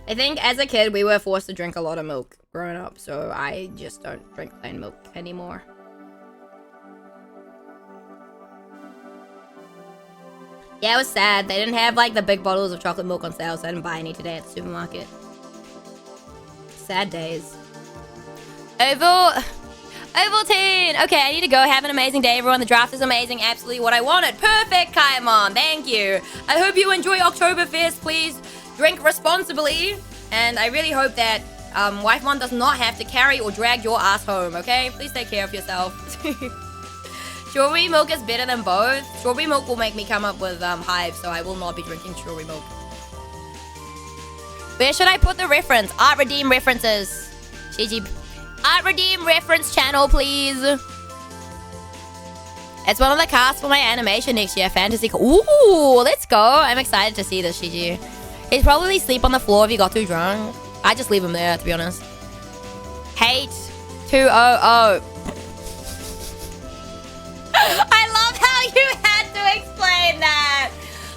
I think as a kid we were forced to drink a lot of milk growing up, so I just don't drink plain milk anymore. Yeah, it was sad. They didn't have like the big bottles of chocolate milk on sale, so I didn't buy any today at the supermarket. Sad days. Ovaltine! Okay, I need to go. Have an amazing day, everyone. The draft is amazing. Absolutely what I wanted. Perfect, Kaimon. Thank you. I hope you enjoy Oktoberfest. Please drink responsibly. And I really hope that Wifemon does not have to carry or drag your ass home, okay? Please take care of yourself. Strawberry milk is better than both. Strawberry milk will make me come up with hives, so I will not be drinking strawberry milk. Where should I put the reference? Art Redeem references. GG. Art Redeem reference channel, please. It's one of the casts for my animation next year. Fantasy. Ooh, let's go. I'm excited to see this, Shiji. He'd probably sleep on the floor if he got too drunk. I just leave him there, to be honest. Hate 200. I love how you had to explain that.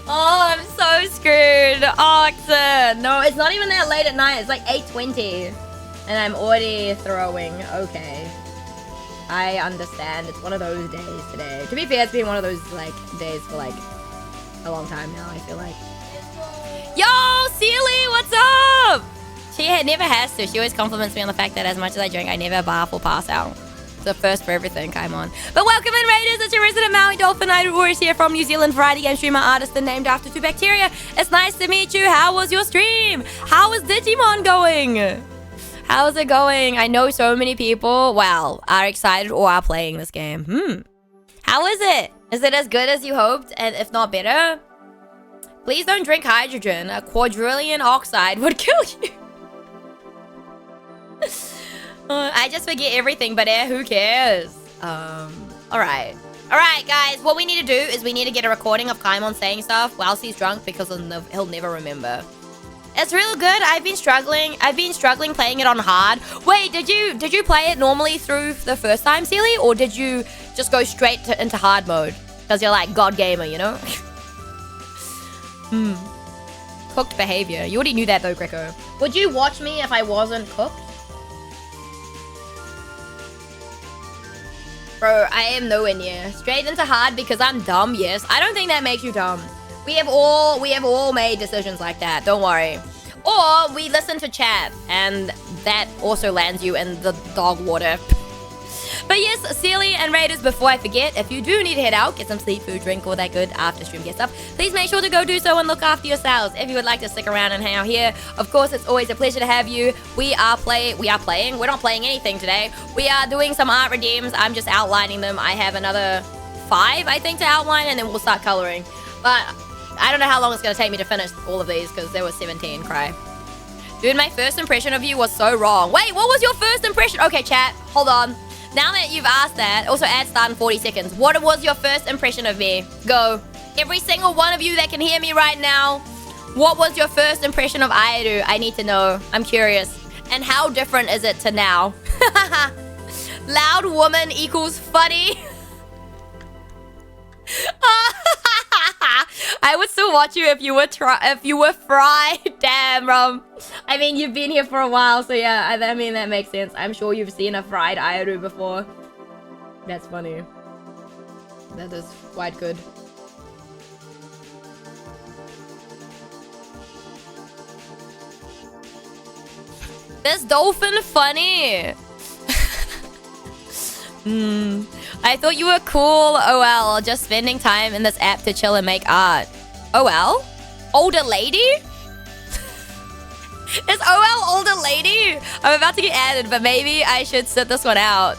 Oh, I'm so screwed. Oxen. No, it's not even that late at night. It's like 8:20. And I'm already throwing. Okay. I understand. It's one of those days today. To be fair, it's been one of those like days for like a long time now, I feel like. Yo, Sealy, what's up? She never has to. She always compliments me on the fact that as much as I drink, I never barf or pass out. It's a first for everything, come on. But welcome in, Raiders. It's your resident Maui Dolphin. Idolwarriors here from New Zealand, variety game streamer, artist, and named after two bacteria. It's nice to meet you. How was your stream? How is Digimon going? How's it going? I know so many people, well, are excited or are playing this game. How is it? Is it as good as you hoped? And if not better? Please don't drink hydrogen. A quadrillion oxide would kill you. I just forget everything, but who cares? Alright. Alright, guys. What we need to do is we need to get a recording of Kaimon saying stuff whilst he's drunk because he'll never remember. It's real good. I've been struggling playing it on hard. Wait, did you play it normally through the first time, Seely? Or did you just go straight into hard mode? Because you're like God gamer, you know? Cooked behavior. You already knew that though, Greco. Would you watch me if I wasn't cooked? Bro, I am nowhere near. Straight into hard because I'm dumb, yes. I don't think that makes you dumb. We have all made decisions like that, don't worry. Or we listen to chat, and that also lands you in the dog water. But yes, Seely and Raiders, before I forget, if you do need to head out, get some sleep, food, drink, all that good after stream get stuff, please make sure to go do so and look after yourselves. If you would like to stick around and hang out here, of course, it's always a pleasure to have you. We're not playing anything today. We are doing some art redeems. I'm just outlining them. I have another 5, I think, to outline, and then we'll start coloring. But I don't know how long it's going to take me to finish all of these because there was 17, cry. Dude, my first impression of you was so wrong. Wait, what was your first impression? Okay, chat, hold on. Now that you've asked that, also add start in 40 seconds. What was your first impression of me? Go. Every single one of you that can hear me right now, what was your first impression of Airu? I need to know. I'm curious. And how different is it to now? Loud woman equals funny. I would still watch you if you were fried. Damn, bro. I mean, you've been here for a while, so yeah, I mean, that makes sense. I'm sure you've seen a fried Airu before. That's funny. That is quite good. This dolphin funny. I thought you were cool, OL, just spending time in this app to chill and make art. OL? Older lady? Is OL older lady? I'm about to get added, but maybe I should sit this one out.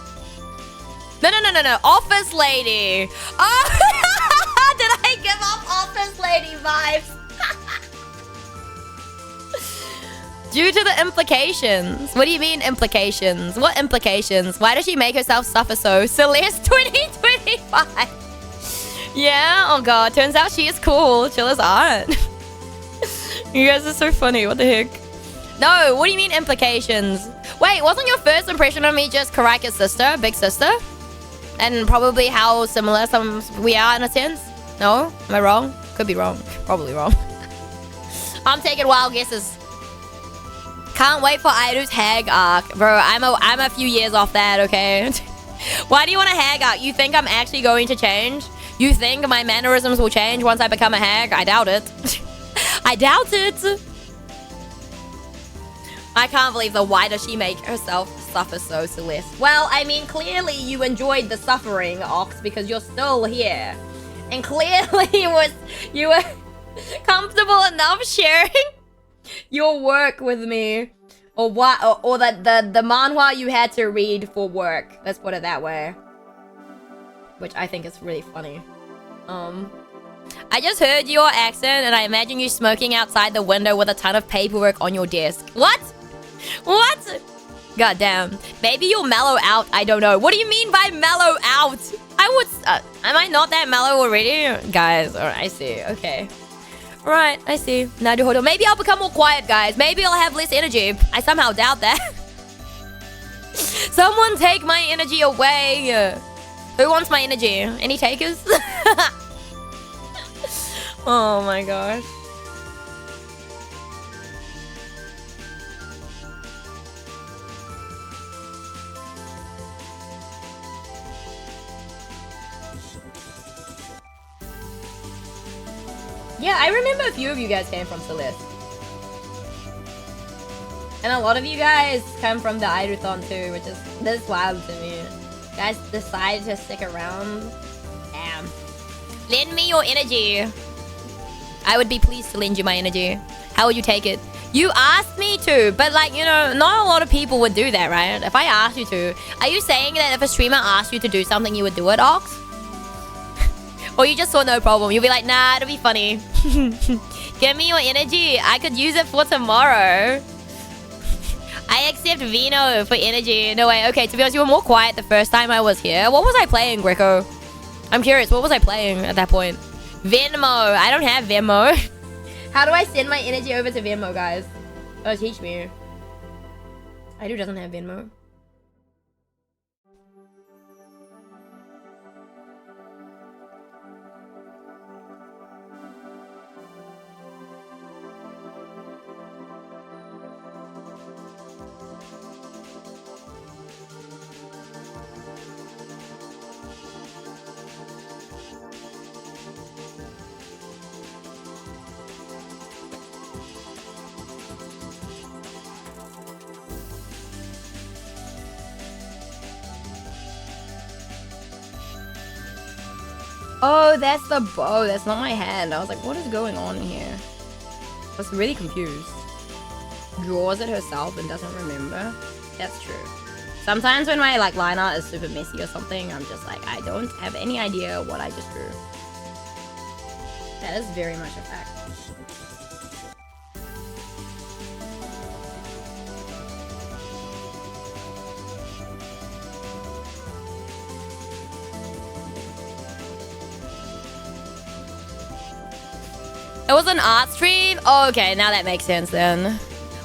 No. Office lady. Oh, did I give up office lady vibes? Due to the implications. What do you mean implications? What implications? Why does she make herself suffer so? Celeste 2025. Yeah, oh god. Turns out she is cool. Chillers aren't. You guys are so funny. What the heck? No, what do you mean implications? Wait, wasn't your first impression of me just Karika's sister? Big sister? And probably how similar we are in a sense? No? Am I wrong? Could be wrong. Probably wrong. I'm taking wild guesses. Can't wait for Airu's hag arc. Bro, I'm a few years off that, okay? Why do you want a hag arc? You think I'm actually going to change? You think my mannerisms will change once I become a hag? I doubt it. I doubt it. I can't believe the why does she make herself suffer so, Celeste? Well, I mean, clearly you enjoyed the suffering, Ox, because you're still here. And clearly you were comfortable enough sharing your work with me, or what, or the manhwa you had to read for work. Let's put it that way. Which I think is really funny. I just heard your accent, and I imagine you smoking outside the window with a ton of paperwork on your desk. What? What? Goddamn. Maybe you'll mellow out. I don't know. What do you mean by mellow out? Am I not that mellow already, guys? Alright, I see. Okay. Right, I see. Naruhodo. Maybe I'll become more quiet, guys. Maybe I'll have less energy. I somehow doubt that. Someone take my energy away. Who wants my energy? Any takers? Oh my gosh. Yeah, I remember a few of you guys came from Celeste. And a lot of you guys come from the Airuthon too, which is wild to me. Guys decide to stick around. Damn. Lend me your energy. I would be pleased to lend you my energy. How would you take it? You asked me to, but like, you know, not a lot of people would do that, right? If I asked you to. Are you saying that if a streamer asked you to do something, you would do it, Ox? Or you just saw no problem? You'll be like, nah, it'll be funny. Give me your energy. I could use it for tomorrow. I accept Vino for energy. No way. Okay, to be honest, you were more quiet the first time I was here. What was I playing, Greco? I'm curious. What was I playing at that point? Venmo. I don't have Venmo. How do I send my energy over to Venmo, guys? Oh, teach me. I do doesn't have Venmo. Oh, that's the bow. That's not my hand. I was like, what is going on here? I was really confused. Draws it herself and doesn't remember. That's true. Sometimes when my like line art is super messy or something, I'm just like, I don't have any idea what I just drew. That is very much a fact. It was an art stream? Oh, okay, now that makes sense then.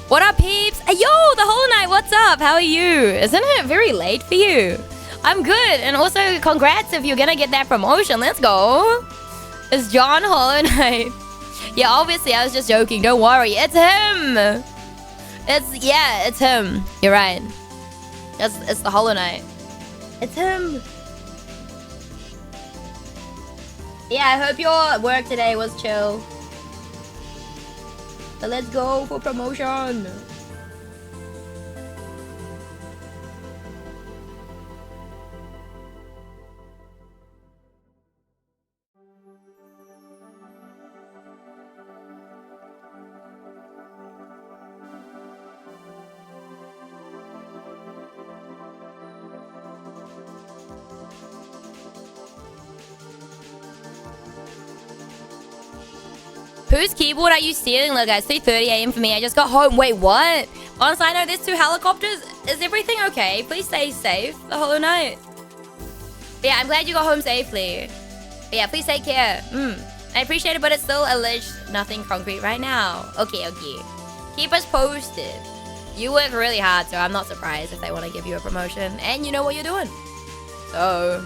What up, peeps? Yo, the Hollow Knight, what's up? How are you? Isn't it very late for you? I'm good, and also congrats if you're gonna get that promotion. Let's go. It's John Hollow Knight. Yeah, obviously, I was just joking. Don't worry. It's him. It's him. You're right. It's the Hollow Knight. It's him. Yeah, I hope your work today was chill. So let's go for promotion. Whose keyboard are you stealing? Look, guys, 3:30 AM for me. I just got home. Wait, what? On side note, there's 2 helicopters. Is everything okay? Please stay safe, the Hollow Knight. But yeah, I'm glad you got home safely. But yeah, please take care. I appreciate it, but it's still alleged nothing concrete right now. Okay. Keep us posted. You work really hard, so I'm not surprised if they want to give you a promotion. And you know what you're doing. So...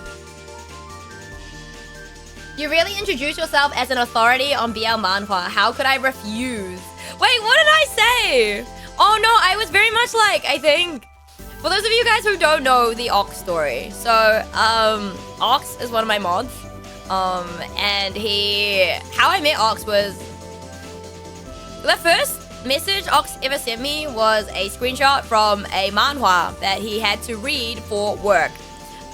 You really introduce yourself as an authority on BL manhwa. How could I refuse? Wait, what did I say? Oh no, I was very much like, I think... For those of you guys who don't know the Ox story. So, Ox is one of my mods. And how I met Ox was... The first message Ox ever sent me was a screenshot from a manhwa that he had to read for work.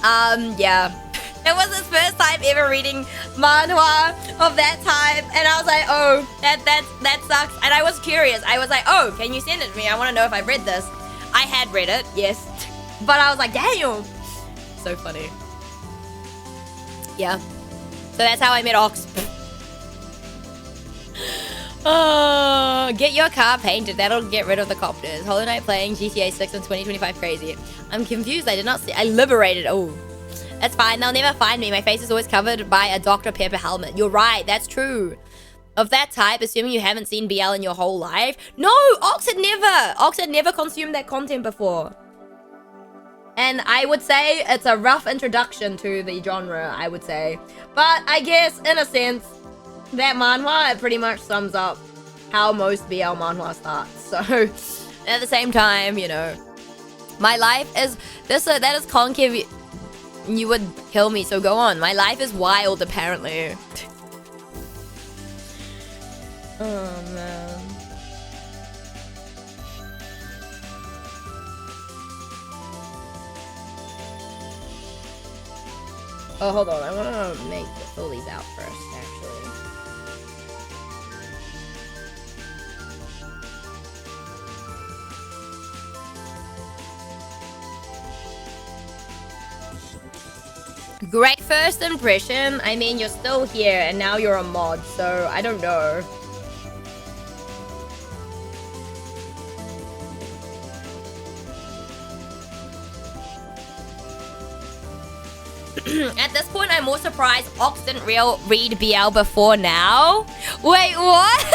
Yeah. It was his first time ever reading manhwa of that time, and I was like, oh, that sucks. And I was curious. I was like, oh, can you send it to me? I want to know if I read this. I had read it, yes, but I was like, damn, so funny. Yeah, so that's how I met Ox. Oh, get your car painted. That'll get rid of the copters. Hollow Knight playing GTA 6 in 2025. Crazy. I'm confused. I did not see. I liberated. Oh. That's fine. They'll never find me. My face is always covered by a Dr. Pepper helmet. You're right. That's true. Of that type, assuming you haven't seen BL in your whole life. No, Ox had never consumed that content before. And I would say it's a rough introduction to the genre, I would say. But I guess, in a sense, that manhwa, it pretty much sums up how most BL manhwa starts. So, at the same time, you know, my life is... that is concave... You would kill me, so go on. My life is wild, apparently. Oh, man. Oh, hold on. I want to fill these out first, actually. Great first impression. I mean, you're still here, and now you're a mod, so I don't know. At this point, I'm more surprised Ox didn't read BL before now. Wait, what?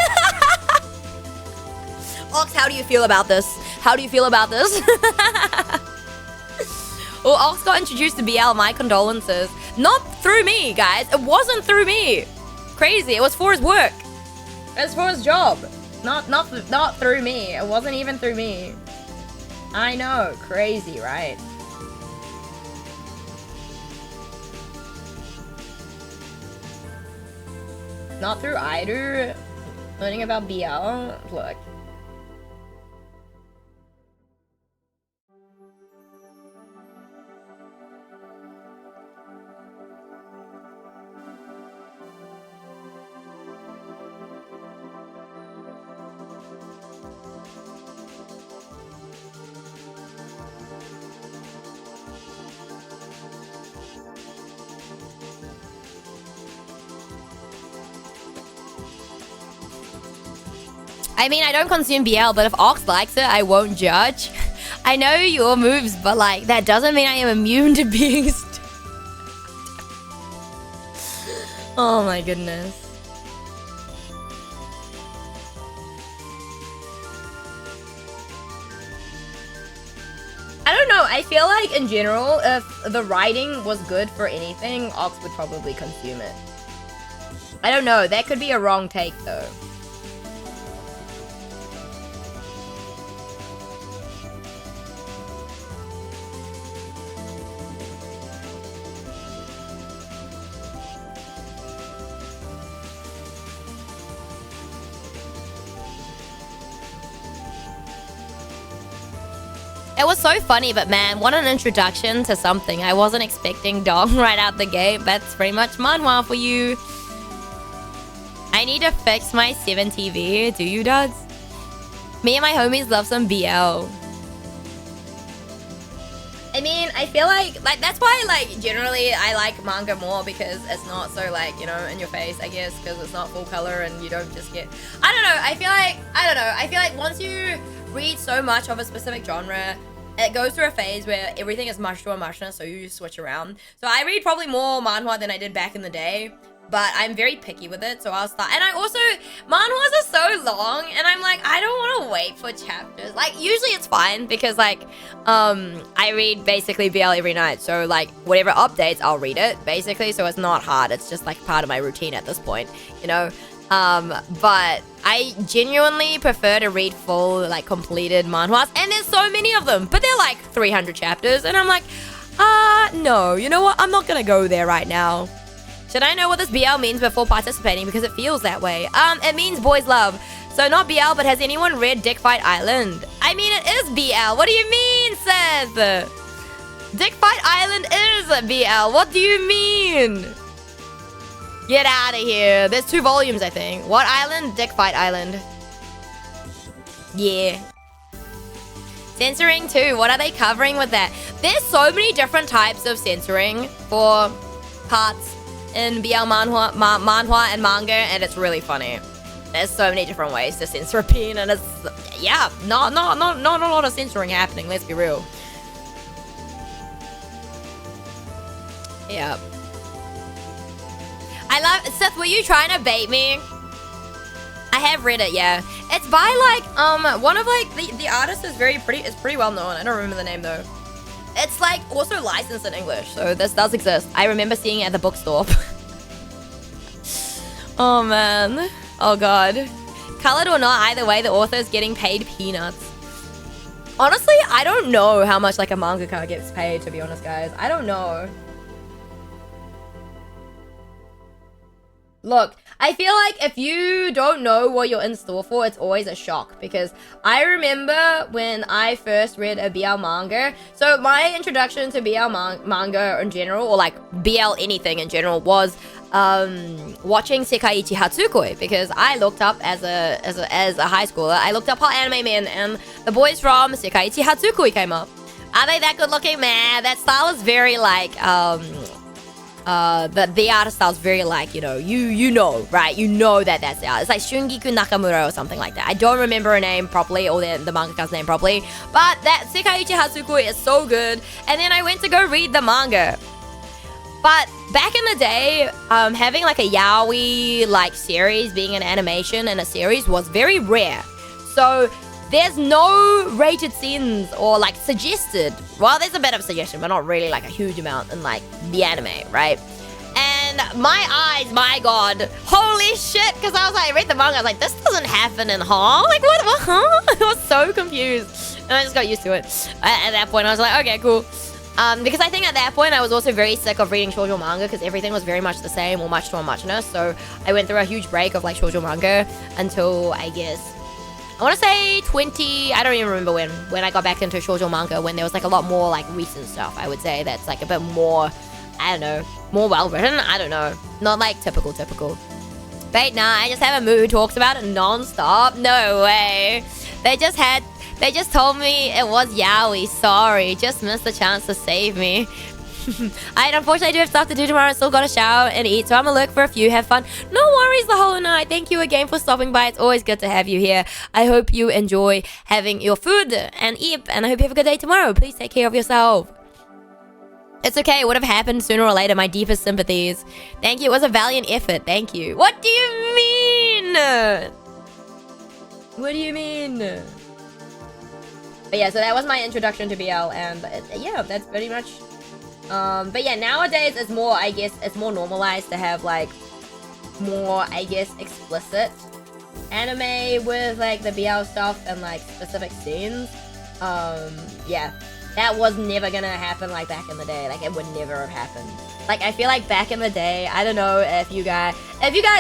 Ox, how do you feel about this? How do you feel about this? Well, Ox got introduced to BL. My condolences. Not through me, guys. It wasn't through me. Crazy. It was for his work. It was for his job. Not through me. It wasn't even through me. I know. Crazy, right? Not through either. Learning about BL. Look. I mean, I don't consume BL, but if Ox likes it, I won't judge. I know your moves, but like, that doesn't mean I am immune to being Oh my goodness. I don't know, I feel like in general, if the writing was good for anything, Ox would probably consume it. I don't know, that could be a wrong take though. It was so funny, but man, what an introduction to something. I wasn't expecting Dong right out the gate. That's pretty much manhwa for you. I need to fix my 7 TV. Do you, duds? Me and my homies love some BL. I mean, I feel like that's why, like, generally I like manga more because it's not so, like, you know, in your face, I guess, because it's not full color and you don't just get... I don't know, I feel like once you read so much of a specific genre, it goes through a phase where everything is much to a muchness, so you just switch around. So I read probably more manhwa than I did back in the day, but I'm very picky with it, so I'll start. And I also, manhwas are so long, and I'm like, I don't want to wait for chapters. Like, usually it's fine, because, like, I read basically BL every night, so, like, whatever updates, I'll read it, basically, so it's not hard. It's just, like, part of my routine at this point, you know? But I genuinely prefer to read full, like, completed manhwas, and there's so many of them, but they're, like, 300 chapters, and I'm like, no, you know what? I'm not gonna go there right now. Should I know what this BL means before participating? Because it feels that way. It means boys love. So not BL, but has anyone read Dick Fight Island? I mean, it is BL. What do you mean, Seth? Dick Fight Island is BL. What do you mean? Get out of here. There's 2 volumes, I think. What island? Dick Fight Island. Yeah. Censoring too. What are they covering with that? There's so many different types of censoring for parts in BL manhwa and manga, and it's really funny. There's so many different ways to censor a peen, and it's, yeah, not a lot of censoring happening, let's be real. Yeah. I love, Seth, were you trying to bait me? I have read it, yeah. It's by, like, one of, like, the artist is pretty well known. I don't remember the name, though. It's, like, also licensed in English, so this does exist. I remember seeing it at the bookstore. Oh, man. Oh, God. Colored or not, either way, the author is getting paid peanuts. Honestly, I don't know how much, like, a mangaka gets paid, to be honest, guys. I don't know. Look, I feel like if you don't know what you're in store for, it's always a shock. Because I remember when I first read a BL manga. So my introduction to BL manga in general, or like BL anything in general, was watching Sekaiichi Hatsukoi, because I looked up as a high schooler. I looked up Hot Anime Men, and the boys from Sekaiichi Hatsukoi came up. Are they that good looking? Man, that style is very like the art style is very like, you know, right? You know that's the art. It's like Shungiku Nakamura or something like that. I don't remember her name properly, or the mangaka's name properly, but that Sekaiichi Hatsukoi is so good. And then I went to go read the manga. But back in the day, having like a yaoi like series, being an animation and a series, was very rare. So there's no rated scenes or like suggested. Well, there's a bit of suggestion, but not really like a huge amount in like the anime, right? And my eyes, my god, holy shit! Because I was like, I read the manga, I was like, this doesn't happen in Huh? Like what? Huh? I was so confused, and I just got used to it. At that point, I was like, okay, cool. Because I think at that point I was also very sick of reading shoujo manga, because everything was very much the same, or much to a muchness. So I went through a huge break of like shoujo manga until I guess I want to say 20, I don't even remember when I got back into shoujo manga, when there was like a lot more like recent stuff, I would say, that's like a bit more, I don't know, more well written, I don't know, not like typical. But nah, I just have a mood who talks about it non-stop, no way. They just told me it was yaoi, sorry, just missed the chance to save me. I unfortunately do have stuff to do tomorrow. I still gotta shower and eat, so I'm gonna look for a few. Have fun. No worries, the whole night. Thank you again for stopping by. It's always good to have you here. I hope you enjoy having your food and eat, and I hope you have a good day tomorrow. Please take care of yourself. It's okay. It would have happened sooner or later. My deepest sympathies. Thank you. It was a valiant effort. Thank you. What do you mean? What do you mean? But yeah, so that was my introduction to BL, and yeah, that's pretty much. But yeah, nowadays it's more, I guess, it's more normalized to have like more, I guess, explicit anime with like the BL stuff and like specific scenes. Yeah, that was never gonna happen like back in the day. Like it would never have happened. Like I feel like back in the day, I don't know if you guys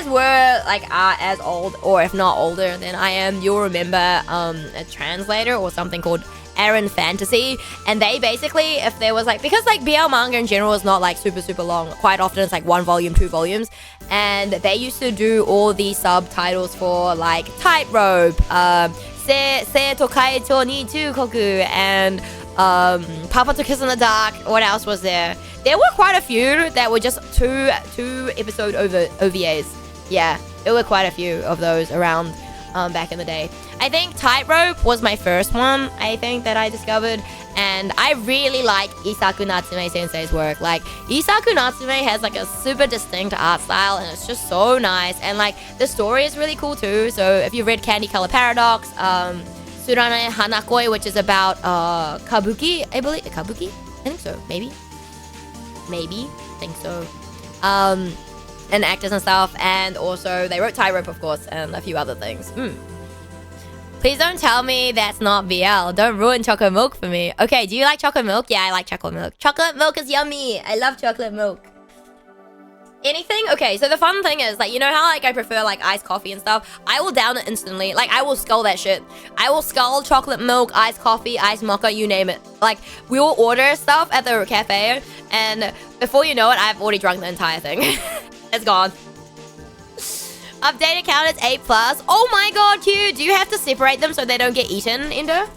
were like as old, or if not older than I am, you'll remember a translator or something called Aaron Fantasy, and they basically, if there was like, because like BL manga in general is not like super long, quite often it's like 1 volume, 2 volumes, and they used to do all the subtitles for like Tightrope, Se Tokai to ni Chukoku, and Papa to Kiss in the Dark. What else was there? There were quite a few that were just two episode OVAs. Yeah, there were quite a few of those around back in the day. I think Tightrope was my first one, I think, that I discovered, and I really like Isaku Natsume sensei's work. Like, Isaku Natsume has like a super distinct art style, and it's just so nice, and like the story is really cool too. So if you've read Candy Color Paradox, Surane Hanakoi, which is about kabuki, I believe. Kabuki? I think so. Maybe. I think so. And actors and stuff, and also they wrote Tightrope, of course, and a few other things. Please don't tell me that's not BL. Don't ruin chocolate milk for me. Okay, do you like chocolate milk? Yeah, I like chocolate milk. Chocolate milk is yummy. I love chocolate milk. Anything? Okay, so the fun thing is, like, you know how like I prefer like iced coffee and stuff? I will down it instantly. Like, I will scull that shit. I will scull chocolate milk, iced coffee, iced mocha, you name it. Like, we will order stuff at the cafe, and before you know it, I've already drunk the entire thing. It's gone. Update account is 8+. Oh my god, Q! Do you have to separate them so they don't get eaten, Indo?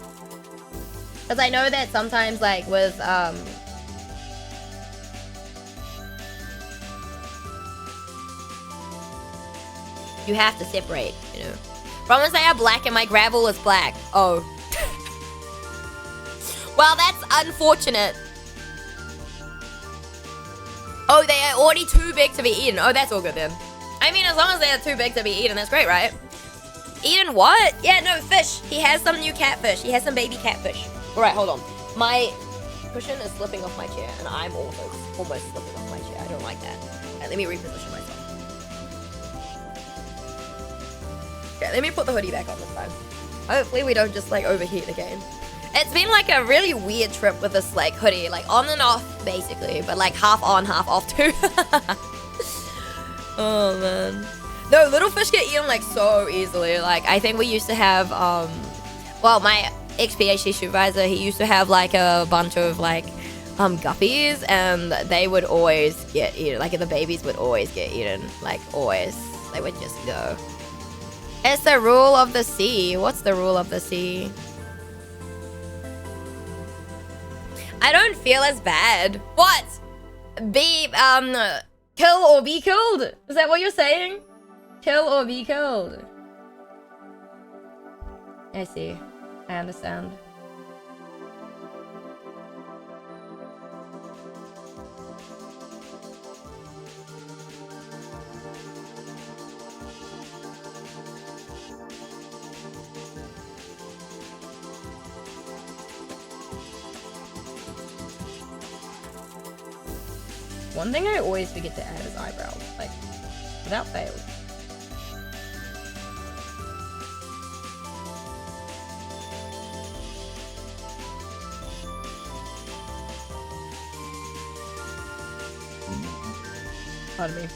Because I know that sometimes, like, with, you have to separate, you know. Romans, they are black and my gravel is black. Oh. Well, that's unfortunate. Oh, they are already too big to be eaten. Oh, that's all good then. I mean, as long as they're too big to be eaten, that's great, right? Eaten what? Yeah, no, fish. He has some new catfish. He has some baby catfish. All right, hold on. My cushion is slipping off my chair, and I'm also almost slipping off my chair. I don't like that. Right, let me reposition myself. Okay, let me put the hoodie back on this time. Hopefully we don't just, like, overheat again. It's been, like, a really weird trip with this, like, hoodie. Like, on and off, basically. But, like, half on, half off, too. Oh man. No, little fish get eaten like so easily. Like I think we used to have well, my ex-PhD supervisor, he used to have like a bunch of like guppies, and they would always get eaten. Like the babies would always get eaten. Like always. They would just go. It's the rule of the sea. What's the rule of the sea? I don't feel as bad. What? Be kill or be killed? Is that what you're saying? Kill or be killed? I see. I understand. One thing I always forget to add is eyebrows, like, without fail. Pardon me.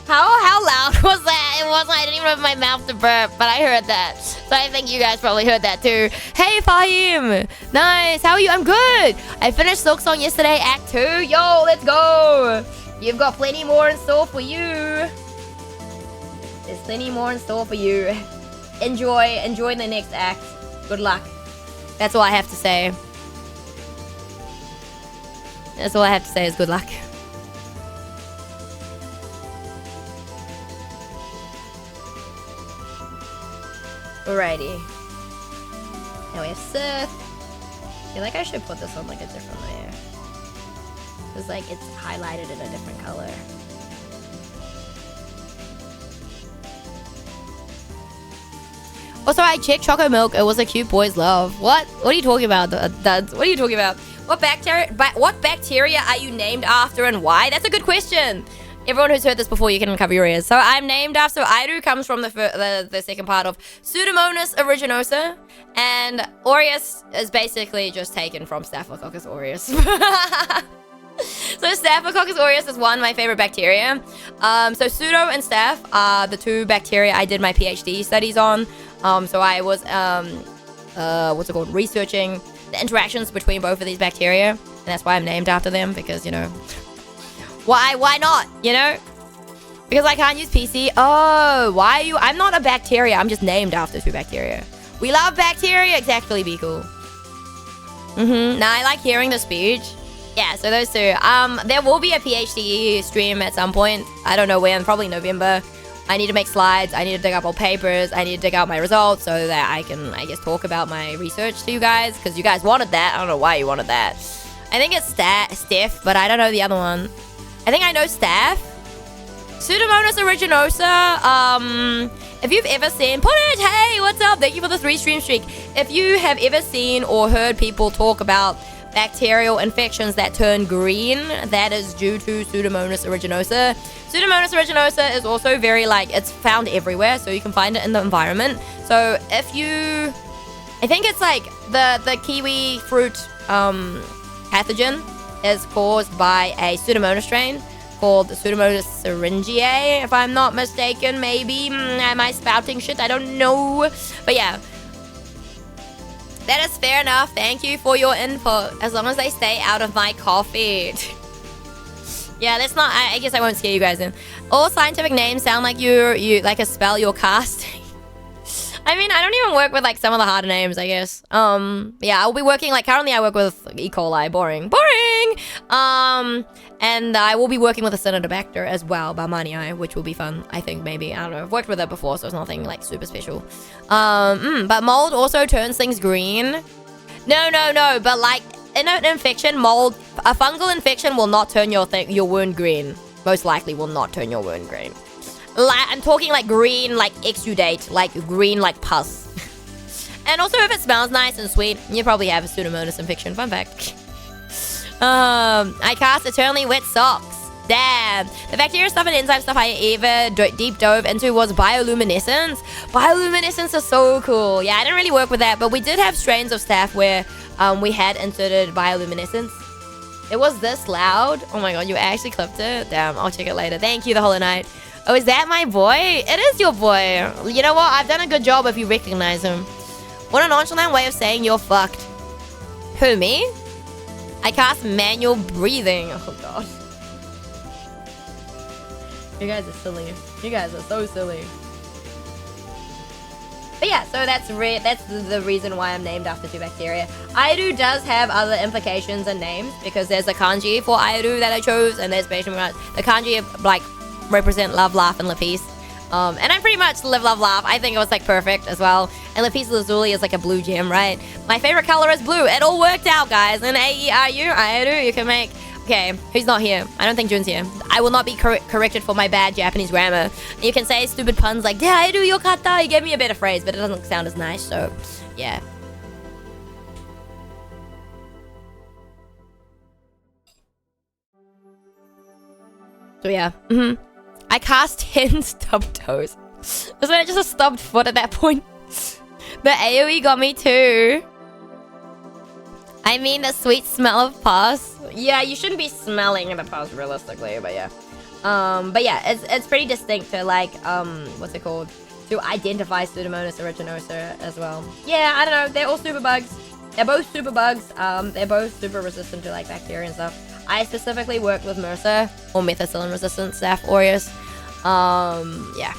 How loud was that? It wasn't. I didn't even have my mouth to burp, but I heard that. So I think you guys probably heard that too. Hey, Fahim! Nice. How are you? I'm good. I finished Silksong yesterday, Act 2. Yo, let's go. You've got plenty more in store for you. There's plenty more in store for you. Enjoy the next act. Good luck. That's all I have to say. That's all I have to say is good luck. Alrighty. Now we have Sith. I feel like I should put this on like a different layer. It's like it's highlighted in a different color. Also, I checked Choco Milk. It was a cute boy's love. What? What are you talking about, duds? What are you talking about? What bacteria are you named after and why? That's a good question. Everyone who's heard this before, you can cover your ears. So I'm named after... Aidu comes from the second part of Pseudomonas aeruginosa. And Aureus is basically just taken from Staphylococcus aureus. So Staphylococcus aureus is one of my favorite bacteria. So Pseudo and Staph are the two bacteria I did my PhD studies on. So I was, researching the interactions between both of these bacteria. And that's why I'm named after them, because, you know... Why not? You know? Because I can't use PC. Oh, why are you? I'm not a bacteria. I'm just named after two bacteria. We love bacteria. Exactly, be cool. Nah, I like hearing the speech. Yeah, so those two. There will be a PhD stream at some point. I don't know when. Probably November. I need to make slides. I need to dig up old papers. I need to dig out my results so that I can, I guess, talk about my research to you guys. Because you guys wanted that. I don't know why you wanted that. I think it's Steph, but I don't know the other one. I think I know Staph. Pseudomonas aeruginosa. If you've ever seen... Put it! Hey, what's up? Thank you for the 3-stream streak. If you have ever seen or heard people talk about bacterial infections that turn green, that is due to Pseudomonas aeruginosa. Pseudomonas aeruginosa is also very, like... It's found everywhere, so you can find it in the environment. So if you... I think it's like the kiwi fruit pathogen is caused by a Pseudomonas strain called Pseudomonas syringae, if I'm not mistaken, maybe. Am I spouting shit? I don't know. But yeah. That is fair enough. Thank you for your input. As long as they stay out of my coffee. Yeah, that's not... I guess I won't scare you guys in. All scientific names sound like you like a spell you're casting. I mean, I don't even work with, like, some of the harder names, I guess. Yeah, I'll be working, like, currently I work with E. coli. Boring. And I will be working with Acinetobacter as well, Baumannii, which will be fun, I think, maybe. I don't know. I've worked with it before, so it's nothing, like, super special. But mold also turns things green. No. But, like, in an infection, mold... A fungal infection will not turn your wound green. Most likely will not turn your wound green. Like, I'm talking like green, like exudate, like green, like pus. And also, if it smells nice and sweet, you probably have a Pseudomonas infection. Fun fact. I cast Eternally Wet Socks. Damn. The bacteria stuff and enzyme stuff I ever deep dove into was bioluminescence. Bioluminescence is so cool. Yeah, I didn't really work with that, but we did have strains of Staph where we had inserted bioluminescence. It was this loud? Oh my god, you actually clipped it? Damn, I'll check it later. Thank you, the Hollow Knight. Oh, is that my boy? It is your boy. You know what? I've done a good job if you recognize him. What a nonchalant way of saying you're fucked. Who, me? I cast manual breathing. Oh god. You guys are silly. You guys are so silly. But yeah, so that's the reason why I'm named after 2 bacteria. Airu does have other implications and names because there's a kanji for Airu that I chose, and there's basically the kanji of like represent love, laugh, and Lapis. And I pretty much live, love, laugh. I think it was like perfect as well. And Lapis Lazuli is like a blue gem, right? My favorite color is blue. It all worked out, guys. And Airu, you can make. Okay, who's not here? I don't think Jun's here. I will not be corrected for my bad Japanese grammar. You can say stupid puns like, Airu yokata. You gave me a better phrase, but it doesn't sound as nice, so yeah. So yeah. I cast 10 stubbed toes. Wasn't it just a stubbed foot at that point? The AoE got me too. I mean the sweet smell of pus. Yeah, you shouldn't be smelling the pus realistically, but yeah. But yeah, it's pretty distinct to like, what's it called? To identify Pseudomonas aeruginosa as well. Yeah, I don't know. They're all super bugs. They're both super bugs. They're both super resistant to like bacteria and stuff. I specifically worked with MRSA or methicillin resistant Staph aureus. Yeah.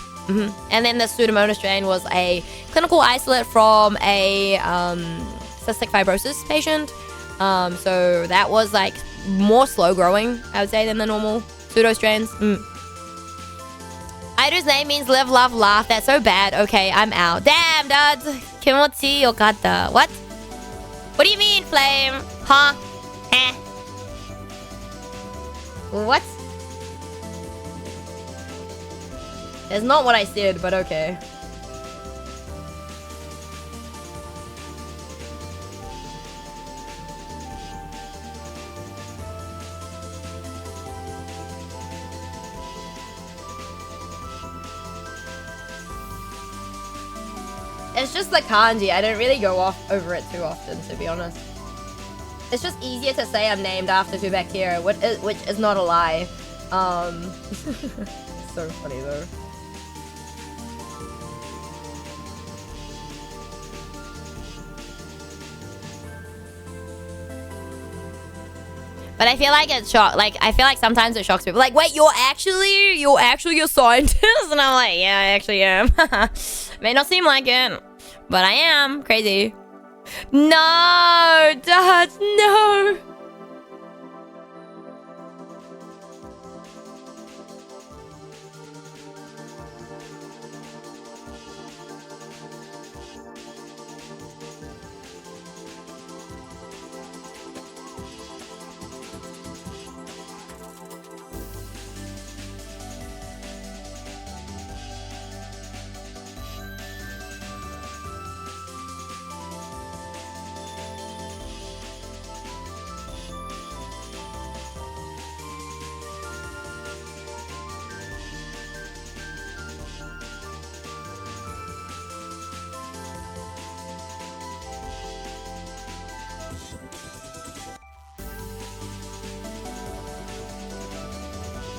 And then the Pseudomonas strain was a clinical isolate from a cystic fibrosis patient. So that was like more slow growing, I would say, than the normal pseudo strains. Airu's name means live, love, laugh. That's so bad. Okay, I'm out. Damn, duds. Kimochi yokata. What? What do you mean, Flame? Huh? Eh? What? That's not what I said, but okay. It's just the kanji. I don't really go off over it too often, to be honest. It's just easier to say I'm named after 2 bacteria, which is not a lie. So funny though. But I feel like it's I feel like sometimes it shocks people. Like, wait, you're actually a scientist? And I'm like, yeah, I actually am. May not seem like it, but I am. Crazy. No, Dad, no.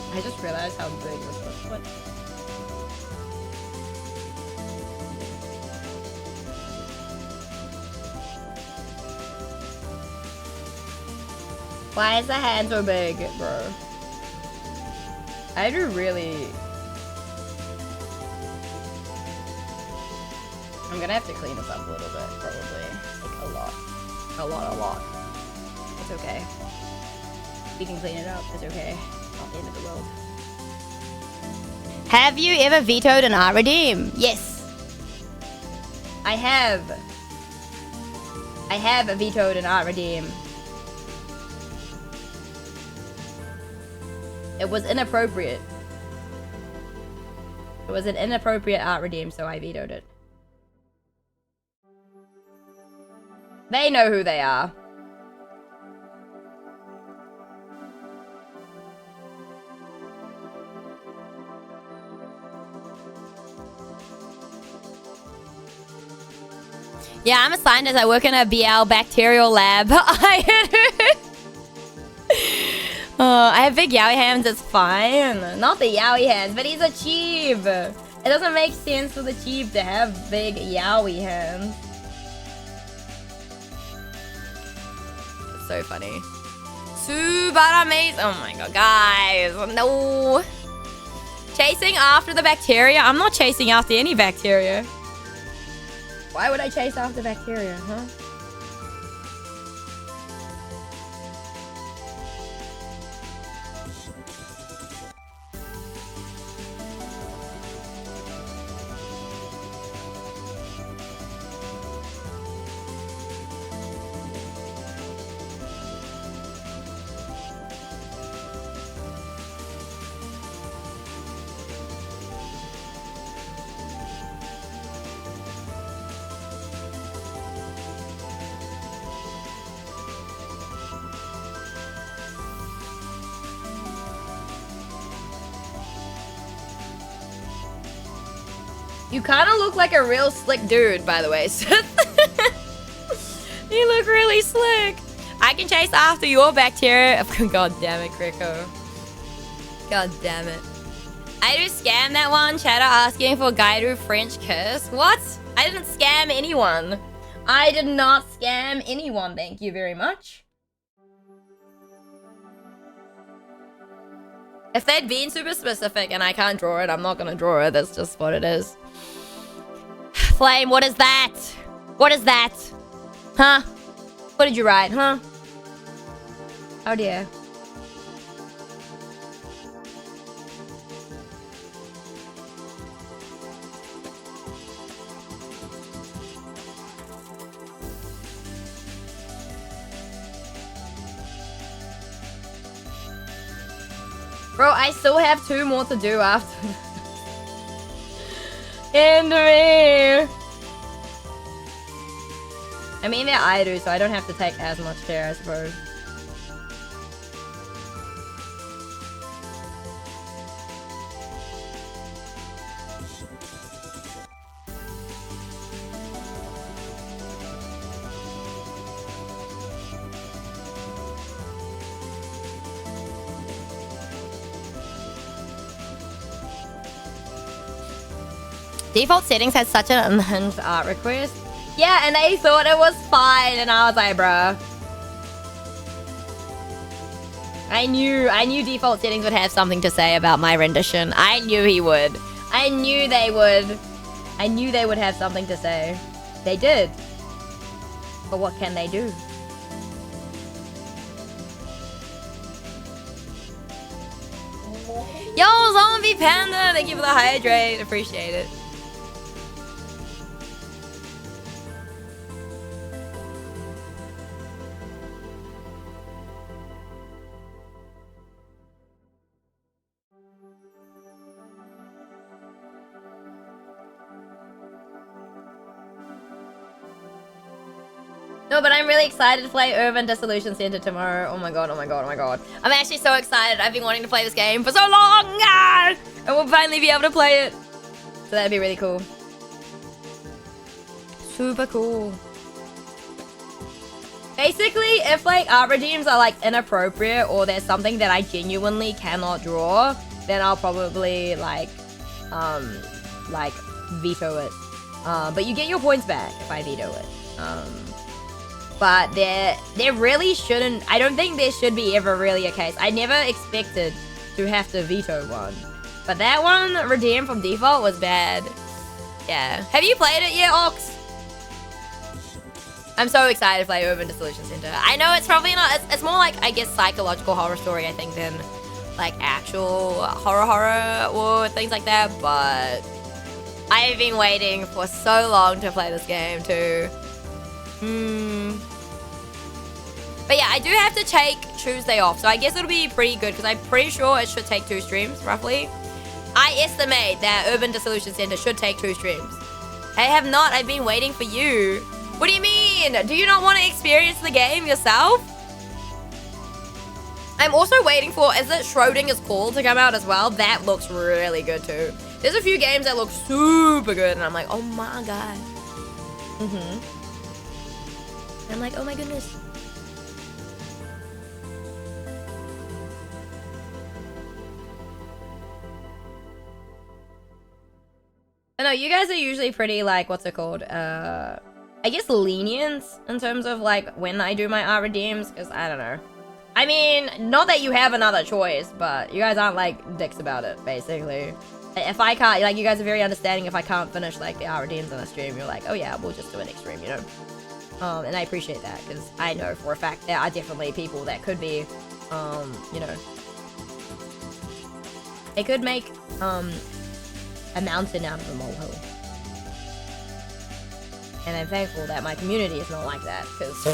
I just realized how big this was. What? Why is the hand so big, bro? I do really... I'm gonna have to clean this up a little bit, probably. Like, a lot. A lot. It's okay. We can clean it up, it's okay. Not the end of the world. Have you ever vetoed an art redeem? Yes. I have. I have vetoed an art redeem. It was inappropriate. It was an inappropriate art redeem, so I vetoed it. They know who they are. Yeah, I'm a scientist. I work in a BL bacterial lab. I have big yaoi hands, it's fine. Not the yaoi hands, but he's a chief. It doesn't make sense for the chief to have big yaoi hands. It's so funny. Subaramaze. Oh my god, guys. No. Chasing after the bacteria? I'm not chasing after any bacteria. Why would I chase after bacteria, huh? You kind of look like a real slick dude, by the way. You look really slick. I can chase after your bacteria. God damn it, Kriko. God damn it. I just scammed that one. Chatter asking for Gaidu French kiss. What? I didn't scam anyone. I did not scam anyone. Thank you very much. If they'd been super specific and I can't draw it, I'm not gonna draw it. That's just what it is. Flame, what is that? What is that? Huh? What did you write, huh? Oh dear. Bro, I still have 2 more to do after. And me. I mean, they're idle, so I don't have to take as much care, I suppose. Default settings had such an unhinged art request. Yeah, and they thought it was fine, and I was like, bruh. I knew default settings would have something to say about my rendition. I knew he would. I knew they would. I knew they would have something to say. They did. But what can they do? Yo, Zombie Panda! Thank you for the hydrate. Appreciate it. No, but I'm really excited to play Urban Dissolution Center tomorrow. Oh my god, oh my god, oh my god. I'm actually so excited. I've been wanting to play this game for so long! Ah! And we'll finally be able to play it. So that'd be really cool. Super cool. Basically, if like art redeems are like inappropriate or there's something that I genuinely cannot draw, then I'll probably like veto it. But you get your points back if I veto it. But there really shouldn't... I don't think there should be ever really a case. I never expected to have to veto one. But that one, redeemed from default, was bad. Yeah. Have you played it yet, Ox? I'm so excited to play Urban Dissolution Center. I know it's probably not... It's more like, I guess, psychological horror story, I think, than like actual horror or things like that. But I've been waiting for so long to play this game, too. But yeah, I do have to take Tuesday off, so I guess it'll be pretty good because I'm pretty sure it should take 2 streams, roughly. I estimate that Urban Dissolution Center should take 2 streams. I have not. I've been waiting for you. What do you mean? Do you not want to experience the game yourself? I'm also waiting for, is it Schrodinger's Call to come out as well? That looks really good too. There's a few games that look super good and I'm like, oh my god. I'm like, oh my goodness. But no, you guys are usually pretty, like, what's it called? I guess lenient in terms of, like, when I do my art redeems, because I don't know. I mean, not that you have another choice, but you guys aren't, like, dicks about it, basically. If I can't, like, you guys are very understanding if I can't finish, like, the art redeems on a stream. You're like, oh yeah, we'll just do an next stream, you know? And I appreciate that, because I know for a fact there are definitely people that could be, you know, they could make, a mountain out of a molehill. And I'm thankful that my community is not like that, because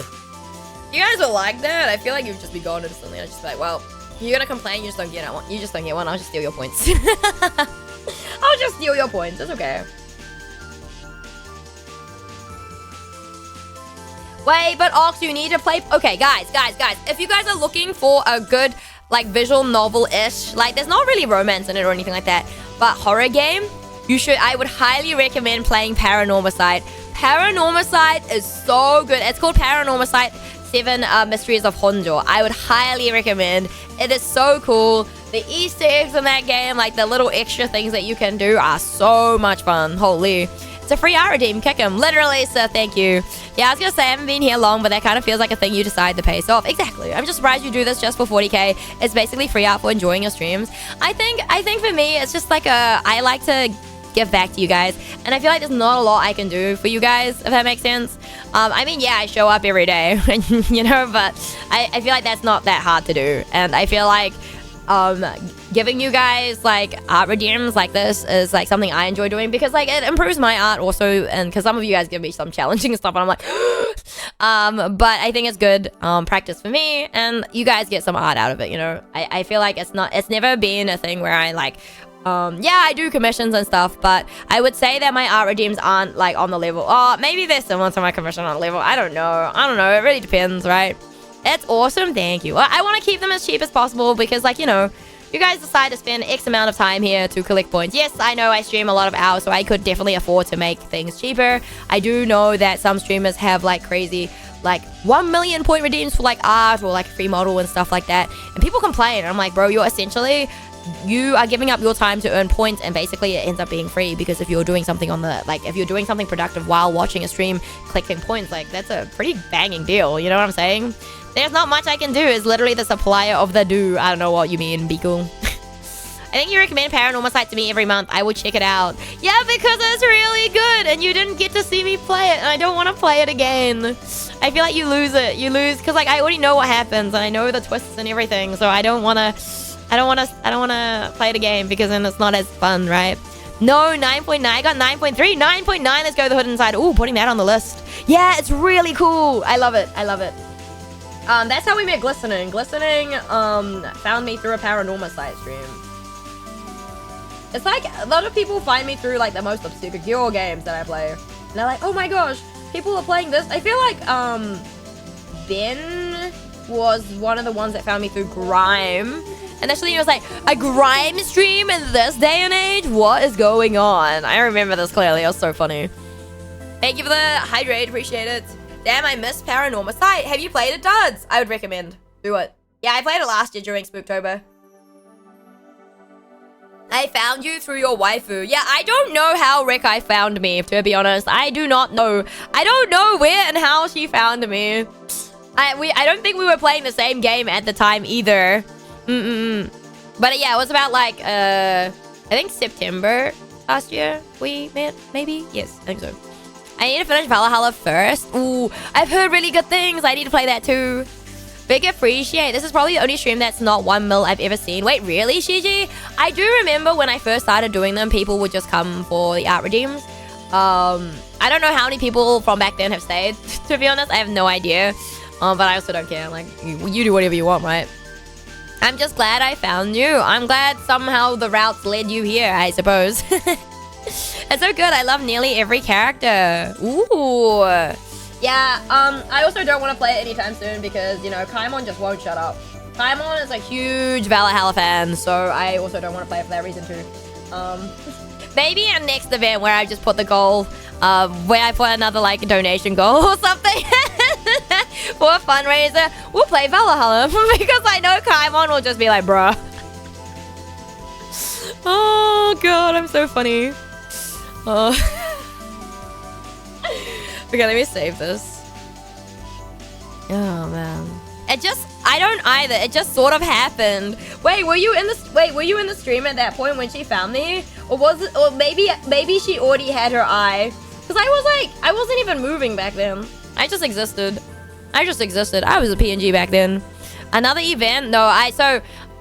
you guys are like that, I feel like you'd just be gone instantly. I'd just be like, well, you're gonna complain, you just don't get one. You just don't get one, I'll just steal your points. I'll just steal your points, it's okay. Wait, but Ox, you need to play... Okay, guys. If you guys are looking for a good, like, visual novel-ish, like, there's not really romance in it or anything like that, but horror game, I would highly recommend playing Paranormasight. Paranormasight is so good. It's called Paranormasight 7 Mysteries of Honjo. I would highly recommend. It is so cool. The Easter eggs in that game, like, the little extra things that you can do are so much fun. Holy... It's a free art redeem. Kick him. Literally, sir. Thank you. Yeah, I was gonna say I haven't been here long, but that kind of feels like a thing you decide to pay off. Exactly. I'm just surprised you do this just for 40k. It's basically free art for enjoying your streams. I think for me, it's just like I like to give back to you guys, and I feel like there's not a lot I can do for you guys, if that makes sense. I mean, yeah, I show up every day, you know, but I feel like that's not that hard to do, and I feel like giving you guys like art redeems like this is like something I enjoy doing, because like it improves my art also, and because some of you guys give me some challenging stuff and I'm like but I think it's good practice for me, and you guys get some art out of it, you know. I feel like it's never been a thing where I like yeah, I do commissions and stuff, but I would say that my art redeems aren't like on the level. Oh, maybe they're similar to my commission on level. I don't know, it really depends, right? It's awesome, thank you. I want to keep them as cheap as possible because, like, you know, you guys decide to spend X amount of time here to collect points. Yes, I know I stream a lot of hours, so I could definitely afford to make things cheaper. I do know that some streamers have, like, crazy, like, 1 million point redeems for, like, art or, like, a free model and stuff like that. And people complain, and I'm like, bro, you're essentially... You are giving up your time to earn points, and basically it ends up being free, because if you're doing something on the, like, if you're doing something productive while watching a stream, collecting points, like, that's a pretty banging deal, you know what I'm saying? There's not much I can do. It's literally the supplier of the do. I don't know what you mean, be cool. I think you recommend Paranormasight to me every month. I will check it out. Yeah, because it's really good, and you didn't get to see me play it, and I don't want to play it again. I feel like you lose it. You lose, because, like, I already know what happens, and I know the twists and everything, so I don't want to play the game, because then it's not as fun, right? No, 9.9. I got 9.3. 9.9. Let's go to the Hood Inside. Ooh, putting that on the list. Yeah, it's really cool. I love it. I love it. That's how we met Glistening. Glistening, found me through a Paranormasight stream. It's like, a lot of people find me through, like, the most obscure games that I play. And they're like, oh my gosh, people are playing this. I feel like, Ben was one of the ones that found me through Grime. Initially, he was like, a Grime stream in this day and age? What is going on? I remember this clearly. It was so funny. Thank you for the hydrate. Appreciate it. Damn, I missed Paranormasight. Have you played it, Duds? I would recommend. Do it. Yeah, I played it last year during Spooktober. I found you through your waifu. Yeah, I don't know how Rekai found me, to be honest. I do not know. I don't know where and how she found me. I don't think we were playing the same game at the time either. But yeah, it was about like, I think September last year we met, maybe? Yes, I think so. I need to finish Valhalla first. Ooh, I've heard really good things. I need to play that too. Big appreciate. This is probably the only stream that's not 1 mil I've ever seen. Wait, really, Shiji? I do remember when I first started doing them, people would just come for the art redeems. I don't know how many people from back then have stayed, to be honest. I have no idea. But I also don't care. Like, you do whatever you want, right? I'm just glad I found you. I'm glad somehow the routes led you here, I suppose. It's so good. I love nearly every character. Ooh. Yeah, I also don't want to play it anytime soon because, you know, Kaimon just won't shut up. Kaimon is a huge Valhalla fan, so I also don't want to play it for that reason too. Maybe a next event where I just put the goal, where I put another, like, donation goal or something. For a fundraiser, we'll play Valhalla because I know Kaimon will just be like, bruh. Oh god, I'm so funny. Oh. Okay, let me save this. Oh man. I don't either. It just sort of happened. Wait, were you in the stream at that point when she found me? Or was it, or maybe she already had her eye? Because I wasn't even moving back then. I just existed. I was a PNG back then. Another event? No,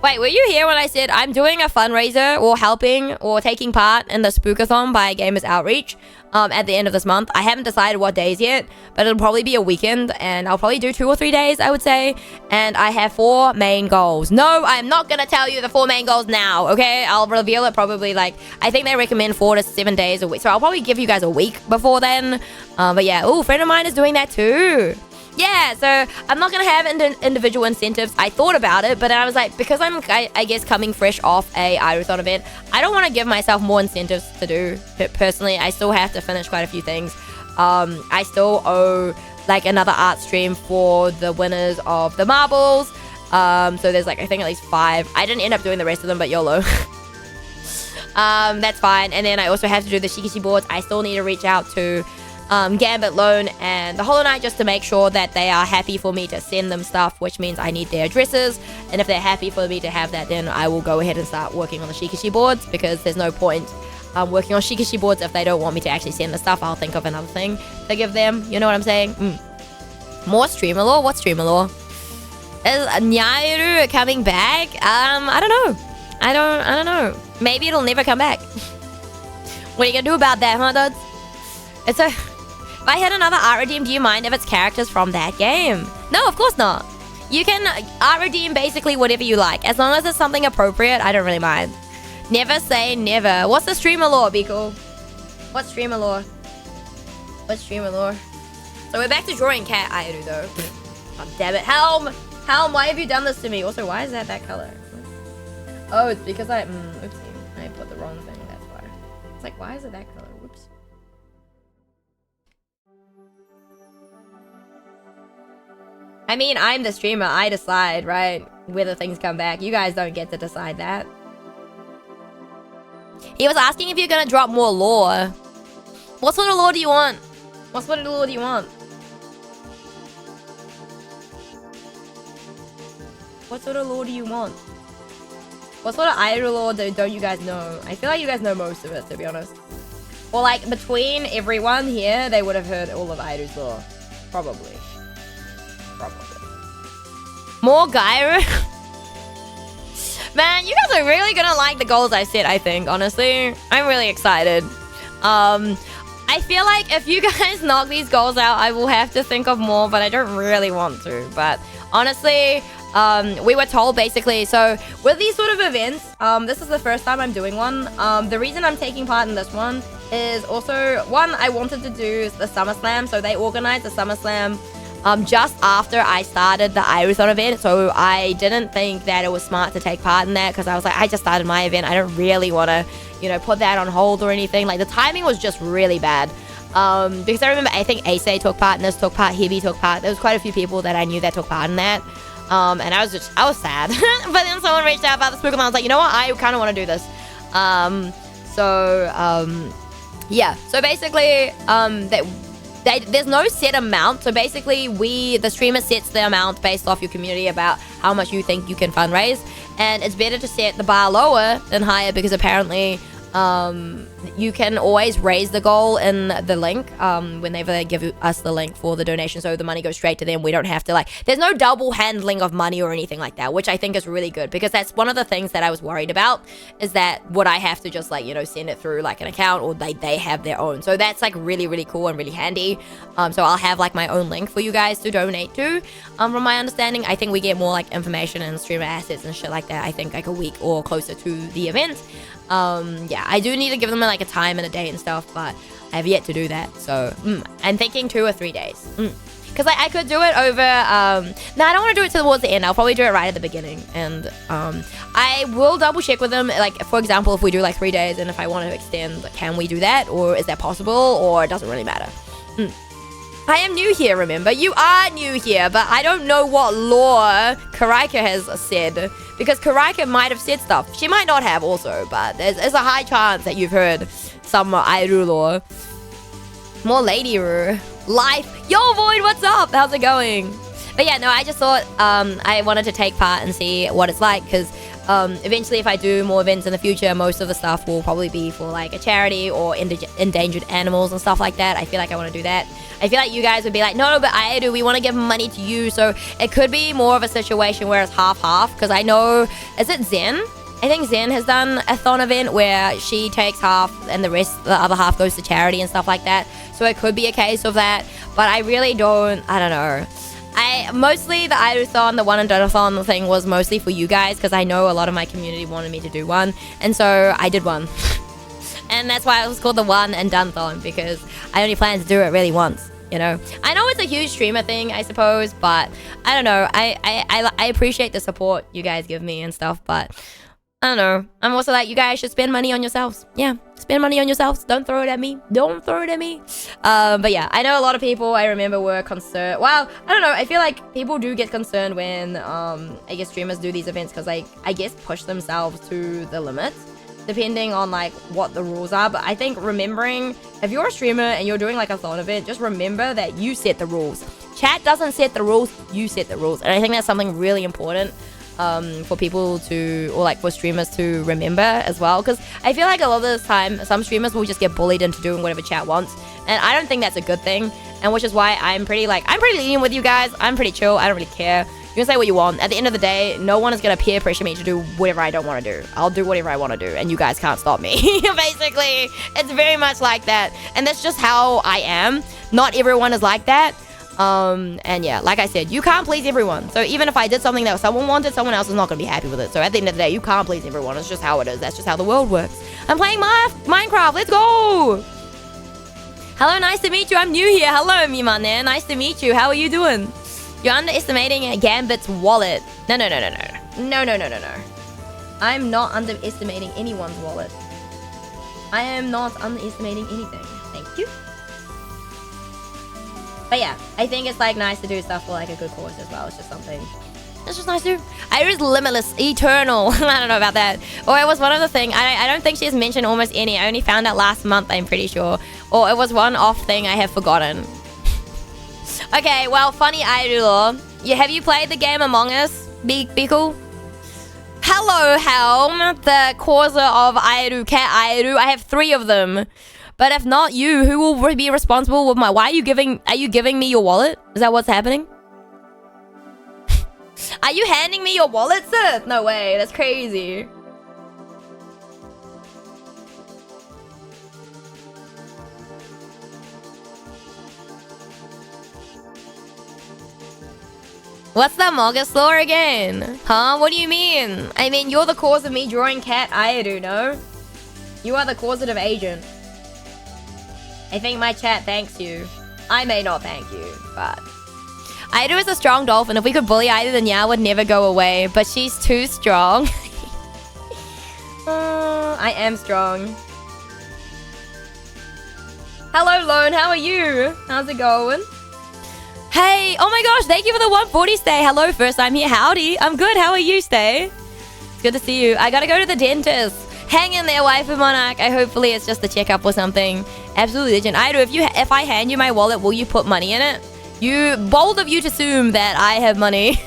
wait, were you here when I said I'm doing a fundraiser or helping or taking part in the Spookathon by Gamers Outreach at the end of this month? I haven't decided what days yet, but it'll probably be a weekend, and I'll probably do 2 or 3 days, I would say. And I have 4 main goals. No, I'm not gonna tell you the 4 main goals now, okay? I'll reveal it probably, like, I think they recommend 4 to 7 days a week, so I'll probably give you guys a week before then. But yeah, a friend of mine is doing that too. Yeah, so I'm not going to have individual incentives. I thought about it, but then I was like, because I guess, coming fresh off a Iruthon event, I don't want to give myself more incentives to do. Personally, I still have to finish quite a few things. I still owe, like, another art stream for the winners of the marbles. So there's, like, I think at least 5. I didn't end up doing the rest of them, but YOLO. That's fine. And then I also have to do the Shikishi boards. I still need to reach out to Gambit Loan and the Hollow Knight just to make sure that they are happy for me to send them stuff, which means I need their addresses. And if they're happy for me to have that, then I will go ahead and start working on the Shikishi boards, because there's no point working on Shikishi boards if they don't want me to actually send the stuff. I'll think of another thing to give them. You know what I'm saying? More streamer lore? What streamer lore? Is Nyairu coming back? I don't know. I don't know. Maybe it'll never come back. What are you gonna do about that, huh, dudes? If I hit another art redeem, do you mind if it's characters from that game? No, of course not. You can art redeem basically whatever you like. As long as it's something appropriate, I don't really mind. Never say never. What's the streamer lore, Biko? What streamer lore? What streamer lore? So we're back to drawing Cat Airu though. God damn it. Helm! Helm, why have you done this to me? Also, why is that color? Oh, it's because oopsie. I put the wrong thing, that's why. It's like, why is it that color? Whoops. I mean, I'm the streamer. I decide, right, whether things come back. You guys don't get to decide that. He was asking if you're gonna drop more lore. What sort of lore do you want? What sort of lore do you want? What sort of lore do you want? What sort of Airu lore don't you guys know? I feel like you guys know most of it, to be honest. Or like, between everyone here, they would have heard all of Airu's lore. Probably. More Gyro? Man, you guys are really gonna like the goals I set, I think, honestly. I'm really excited. I feel like if you guys knock these goals out, I will have to think of more, but I don't really want to. But honestly, we were told basically, so with these sort of events, this is the first time I'm doing one. The reason I'm taking part in this one is also, one, I wanted to do the SummerSlam, so they organized the SummerSlam just after I started the Iruthon event, so I didn't think that it was smart to take part in that, because I was like, I just started my event, I don't really want to, you know, put that on hold or anything. Like, the timing was just really bad. Because I remember, I think Ace took part in this, took part, Heavy took part. There was quite a few people that I knew that took part in that. And I was sad. But then someone reached out about the Spook, and I was like, you know what, I kind of want to do this. Yeah. So basically, there's no set amount. So basically, the streamer sets the amount based off your community about how much you think you can fundraise. And it's better to set the bar lower than higher, because apparently you can always raise the goal in the link whenever they give us the link for the donation, so the money goes straight to them. We don't have to, like, there's no double handling of money or anything like that, which I think is really good, because that's one of the things that I was worried about, is that would I have to just, like, you know, send it through like an account, or they have their own. So that's like really, really cool and really handy. So I'll have like my own link for you guys to donate to. From my understanding, I think we get more like information and streamer assets and shit like that, I think like a week or closer to the event. Yeah, I do need to give them like a time and a date and stuff, but I have yet to do that. So I'm thinking 2 or 3 days, because I could do it over no, I don't want to do it towards the end. I'll probably do it right at the beginning, and I will double check with them, like, for example, if we do like 3 days, and if I want to extend, can we do that, or is that possible, or it doesn't really matter. I am new here, remember? You are new here, but I don't know what lore Karaika has said. Because Karaika might have said stuff. She might not have also, but there's a high chance that you've heard some Airu lore. More Lady Ru. Life. Yo, Void, what's up? How's it going? But yeah, no, I just thought I wanted to take part and see what it's like. Because eventually if I do more events in the future, most of the stuff will probably be for like a charity or endangered animals and stuff like that. I feel like I want to do that. I feel like you guys would be like, no, but Airu, we want to give money to you. So it could be more of a situation where it's half-half. Because I know, is it Zen? I think Zen has done a Thon event where she takes half and the other half goes to charity and stuff like that. So it could be a case of that. But I really don't, I don't know. Mostly the Airu-thon, the one and done-a-thon thing was mostly for you guys. Because I know a lot of my community wanted me to do one. And so I did one. And that's why it was called the one and done-thon. Because I only plan to do it really once. You know, I know it's a huge streamer thing, I suppose, but I don't know. I appreciate the support you guys give me and stuff, but I don't know. I'm also like, you guys should spend money on yourselves. Yeah, spend money on yourselves. Don't throw it at me. Don't throw it at me. But yeah, I know a lot of people I remember were concerned. Well, I don't know. I feel like people do get concerned when I guess streamers do these events because like I guess push themselves to the limit. Depending on like what the rules are, but I think remembering if you're a streamer and you're doing like a Thon event, just remember that you set the rules. Chat doesn't set the rules, you set the rules. And I think that's something really important for people to, or like for streamers to remember as well, because I feel like a lot of the time some streamers will just get bullied into doing whatever chat wants, and I don't think that's a good thing. And which is why I'm pretty lenient with you guys. I'm pretty chill. I don't really care. You can say what you want. At the end of the day, no one is going to peer pressure me to do whatever I don't want to do. I'll do whatever I want to do, and you guys can't stop me. Basically, it's very much like that. And that's just how I am. Not everyone is like that. And yeah, like I said, you can't please everyone. So even if I did something that someone wanted, someone else is not going to be happy with it. So at the end of the day, you can't please everyone. It's just how it is. That's just how the world works. I'm playing Minecraft. Let's go! Hello, nice to meet you. I'm new here. Hello, Mimane. Nice to meet you. How are you doing? You're underestimating Gambit's wallet. No. I'm not underestimating anyone's wallet. I am not underestimating anything. Thank you. But yeah, I think it's like nice to do stuff for like a good cause as well. It's just something. It's just nice to do. Iris Limitless, Eternal. I don't know about that. Or it was one of the things. I don't think she's mentioned almost any. I only found out last month, I'm pretty sure. Or it was one off thing I have forgotten. Okay, well, funny Airu. Have you played the game Among Us, Bikku? Hello, Helm, the causer of Airu, Cat Airu. I have 3 of them. But if not you, who will be responsible with my... Are you giving me your wallet? Is that what's happening? Are you handing me your wallet, sir? No way, that's crazy. What's the Mogus lore again? Huh? What do you mean? I mean, you're the cause of me drawing Cat Airu, no? You are the causative agent. I think my chat thanks you. I may not thank you, but... Airu is a strong dolphin. If we could bully Airu, then Nya would never go away. But she's too strong. I am strong. Hello, Lone. How are you? How's it going? Hey, oh my gosh, thank you for the 140 stay. Hello, first time here. Howdy. I'm good. How are you, stay? It's good to see you. I gotta go to the dentist. Hang in there, waifu monarch. Hopefully it's just a checkup or something. Absolutely legend. Airu, if I hand you my wallet, will you put money in it? Bold of you to assume that I have money.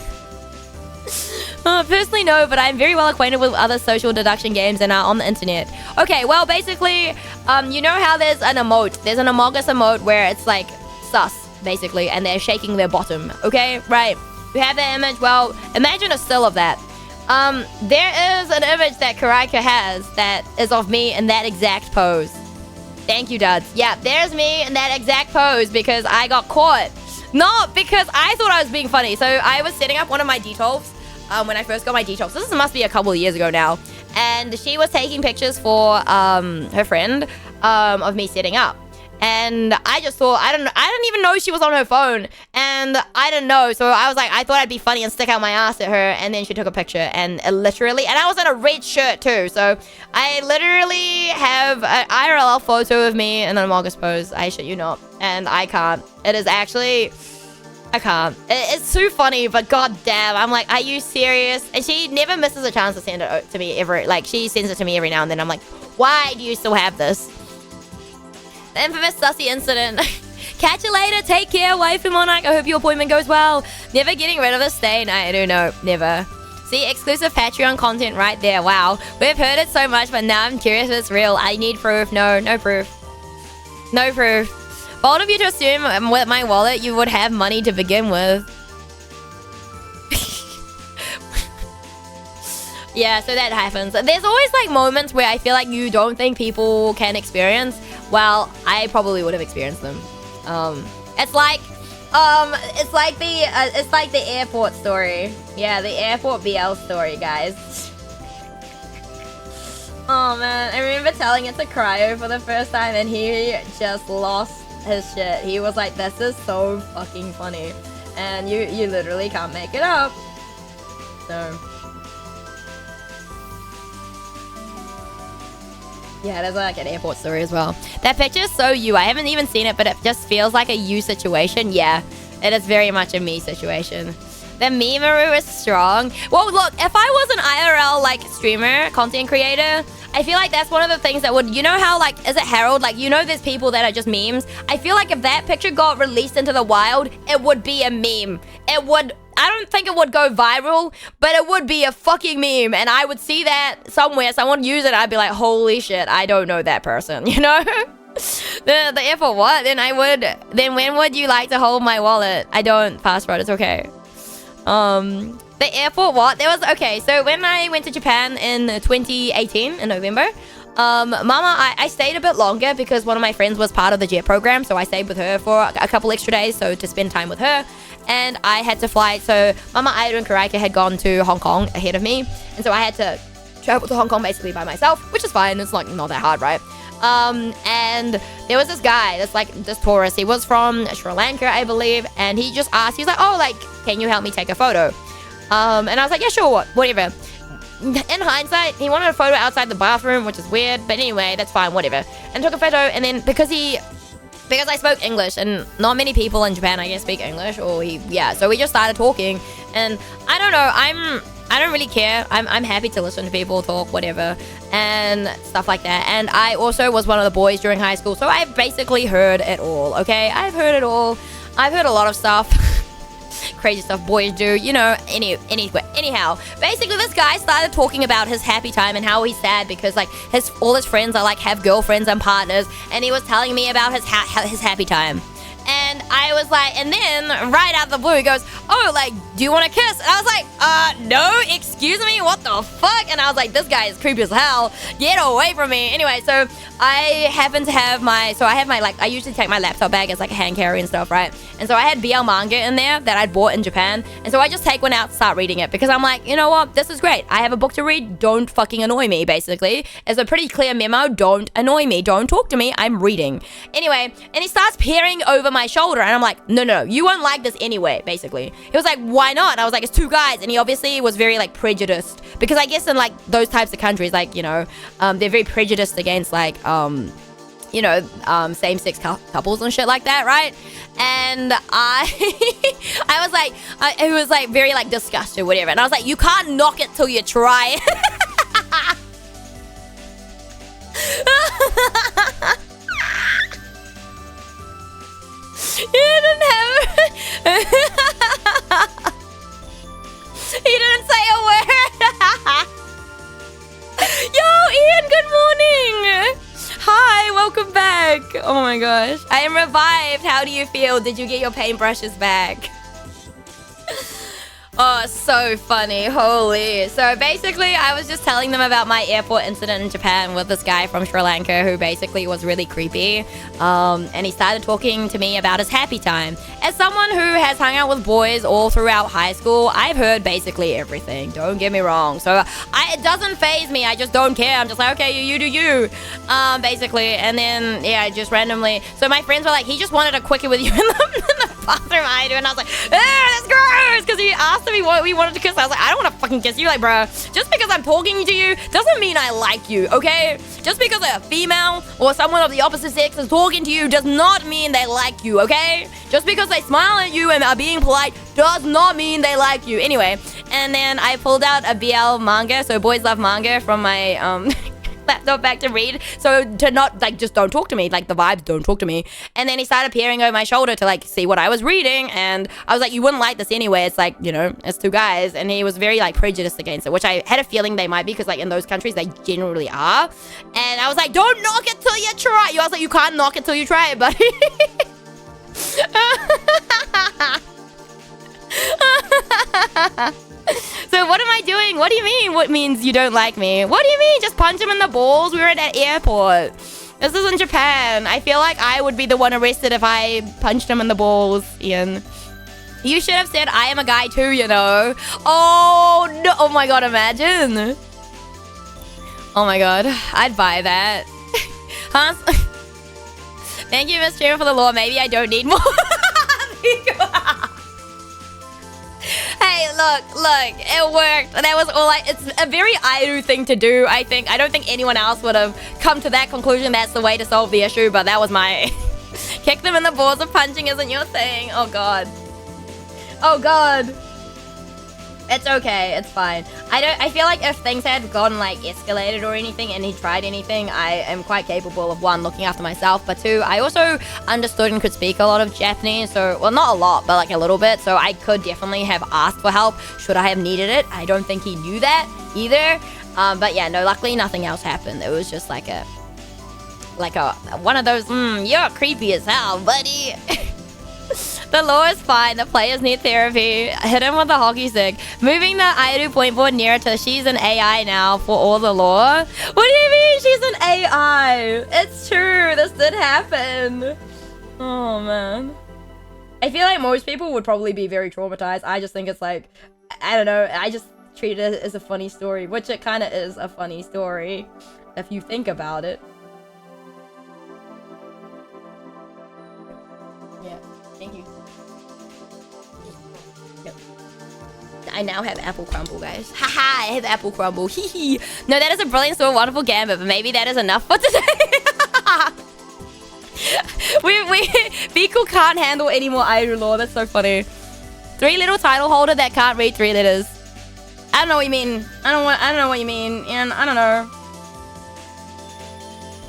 Personally, no, but I'm very well acquainted with other social deduction games and are on the internet. Okay, well, basically, you know how there's an emote. There's an Among Us emote where it's like sus, basically, and they're shaking their bottom. Okay, right. You have that image. Well, imagine a still of that. There is an image that Karaika has that is of me in that exact pose. Thank you, Duds. Yeah, there's me in that exact pose because I got caught. Not because I thought I was being funny. So I was setting up one of my detox when I first got my detox. This must be a couple of years ago now. And she was taking pictures for her friend of me setting up. And I just thought, I didn't even know she was on her phone. And I didn't know. So I was like, I thought I'd be funny and stick out my ass at her. And then she took a picture and literally, and I was in a red shirt too. So I literally have an IRL photo of me in an Among Us pose. I shit you not. And I can't. It is actually, I can't. It's too funny, but goddamn, I'm like, are you serious? And she never misses a chance to send it to me ever. Like, she sends it to me every now and then. I'm like, why do you still have this? The infamous Sussy incident. Catch you later. Take care, waifu monarch. I hope your appointment goes well. Never getting rid of the stain. I don't know. Never. See, exclusive Patreon content right there. Wow. We've heard it so much, but now I'm curious if it's real. I need proof. No proof. No proof. Bold of you to assume with my wallet you would have money to begin with. Yeah, so that happens. There's always like moments where I feel like you don't think people can experience. Well, I probably would have experienced them. It's like the airport story. Yeah, the airport BL story, guys. Oh man, I remember telling it to Cryo for the first time and he just lost his shit. He was like, this is so fucking funny. And you literally can't make it up. So yeah, there's like an airport story as well. That picture is so you. I haven't even seen it, but it just feels like a you situation. Yeah, it is very much a me situation. The memeru is strong. Well, look, if I was an IRL like streamer, content creator, I feel like that's one of the things that would, you know how like, is it Harold? Like, you know there's people that are just memes. I feel like if that picture got released into the wild, it would be a meme. It would, I don't think it would go viral, but it would be a fucking meme. And I would see that somewhere, someone use it, I'd be like, holy shit, I don't know that person, you know? the airport what? Then when would you like to hold my wallet? I don't, passport, it's okay. The airport what? There was, okay, so when I went to Japan in 2018, in November, I stayed a bit longer because one of my friends was part of the jet program, so I stayed with her for a couple extra days, so to spend time with her, and I had to fly, so Mama Aido and Karaika had gone to Hong Kong ahead of me, and so I had to travel to Hong Kong basically by myself, which is fine, it's like not that hard, right? And there was this guy, this tourist, he was from Sri Lanka, I believe, and he just asked, he's like, oh, like, can you help me take a photo? And I was like, yeah, sure, whatever. In hindsight, he wanted a photo outside the bathroom, which is weird, but anyway, that's fine, whatever. And took a photo, and then because I spoke English, and not many people in Japan, I guess, speak English, so we just started talking, and I don't know, I don't really care. I'm happy to listen to people talk, whatever, and stuff like that. And I also was one of the boys during high school, so I've basically heard it all, okay? I've heard it all. I've heard a lot of stuff. Crazy stuff boys do, you know, anyhow. Basically, this guy started talking about his happy time and how he's sad because, like, all his friends are, like, have girlfriends and partners, and he was telling me about his happy time. And I was like, and then right out of the blue, he goes, oh, like, do you want to kiss? And I was like, no, excuse me, what the fuck? And I was like, this guy is creepy as hell. Get away from me. Anyway, so I happen to have I usually take my laptop bag as like a hand carry and stuff, right? And so I had BL manga in there that I'd bought in Japan. And so I just take one out, start reading it because I'm like, you know what? This is great. I have a book to read. Don't fucking annoy me, basically. It's a pretty clear memo. Don't annoy me. Don't talk to me. I'm reading. Anyway, and he starts peering over my shoulder and I'm like, no, you won't like this anyway, basically. He was like, why not? And I was like, it's two guys. And he obviously was very like prejudiced because I guess in like those types of countries, like, you know, they're very prejudiced against like, you know, same-sex couples and shit like that, right? And I was like, it was like very like disgusted, whatever. And I was like, you can't knock it till you try. He didn't have. He didn't say a word. Yo, Ian, good morning. Hi, welcome back. Oh my gosh. I am revived. How do you feel? Did you get your paintbrushes back? Oh, so funny. Holy. So basically, I was just telling them about my airport incident in Japan with this guy from Sri Lanka who basically was really creepy. And he started talking to me about his happy time. As someone who has hung out with boys all throughout high school, I've heard basically everything. Don't get me wrong. So it doesn't faze me. I just don't care. I'm just like, okay, you do you. Basically. And then, yeah, just randomly. So my friends were like, he just wanted a quickie with you in the bathroom. I do. And I was like, that's gross. Because he asked me what we wanted to kiss. I was like, I don't want to fucking kiss you. Like, bro, just because I'm talking to you doesn't mean I like you, okay? Just because a female or someone of the opposite sex is talking to you does not mean they like you, okay? Just because they smile at you and are being polite does not mean they like you. Anyway, and then I pulled out a BL manga, so Boys Love Manga, from my laptop back to read, so to not, like, just don't talk to me, like, the vibes don't talk to me. And then he started peering over my shoulder to, like, see what I was reading, and I was like, you wouldn't like this anyway, it's like, you know, it's two guys. And he was very, like, prejudiced against it, which I had a feeling they might be, because, like, in those countries they generally are. And I was like, don't knock it till you try it. I was like, you can't knock it till you try it, buddy. So what am I doing? What do you mean? What means you don't like me? What do you mean? Just punch him in the balls? We were at an airport. This is in Japan. I feel like I would be the one arrested if I punched him in the balls, Ian. You should have said I am a guy too, you know. Oh, no. Oh my god, imagine. Oh my god. I'd buy that. Huh? Thank you, Miss Chair, for the law. Maybe I don't need more. Hey, look, it worked. That was all it's a very Airu thing to do, I think. I don't think anyone else would have come to that conclusion that's the way to solve the issue, but that was my... Kick them in the balls of punching isn't your thing. Oh, God. Oh, God. It's okay. It's fine. I feel like if things had gone, like, escalated or anything and he tried anything, I am quite capable of, one, looking after myself, but two, I also understood and could speak a lot of Japanese, so, well, not a lot, but, like, a little bit, so I could definitely have asked for help should I have needed it. I don't think he knew that either, but yeah, no, luckily nothing else happened. It was just like a one of those, you're creepy as hell, buddy. The law is fine. The players need therapy. Hit him with a hockey stick. Moving the Airu point board nearer to she's an AI now for all the law. What do you mean she's an AI? It's true. This did happen. Oh, man. I feel like most people would probably be very traumatized. I just think it's like, I don't know. I just treat it as a funny story, which it kind of is a funny story if you think about it. Yeah. Thank you. I now have apple crumble, guys. Haha, I have apple crumble. Hee. No, that is a brilliant story, wonderful gambit, but maybe that is enough for today. Biko can't handle any more Airu lore. That's so funny. 3 little title holder that can't read 3 letters. I don't know what you mean. I don't know what you mean, and I don't know.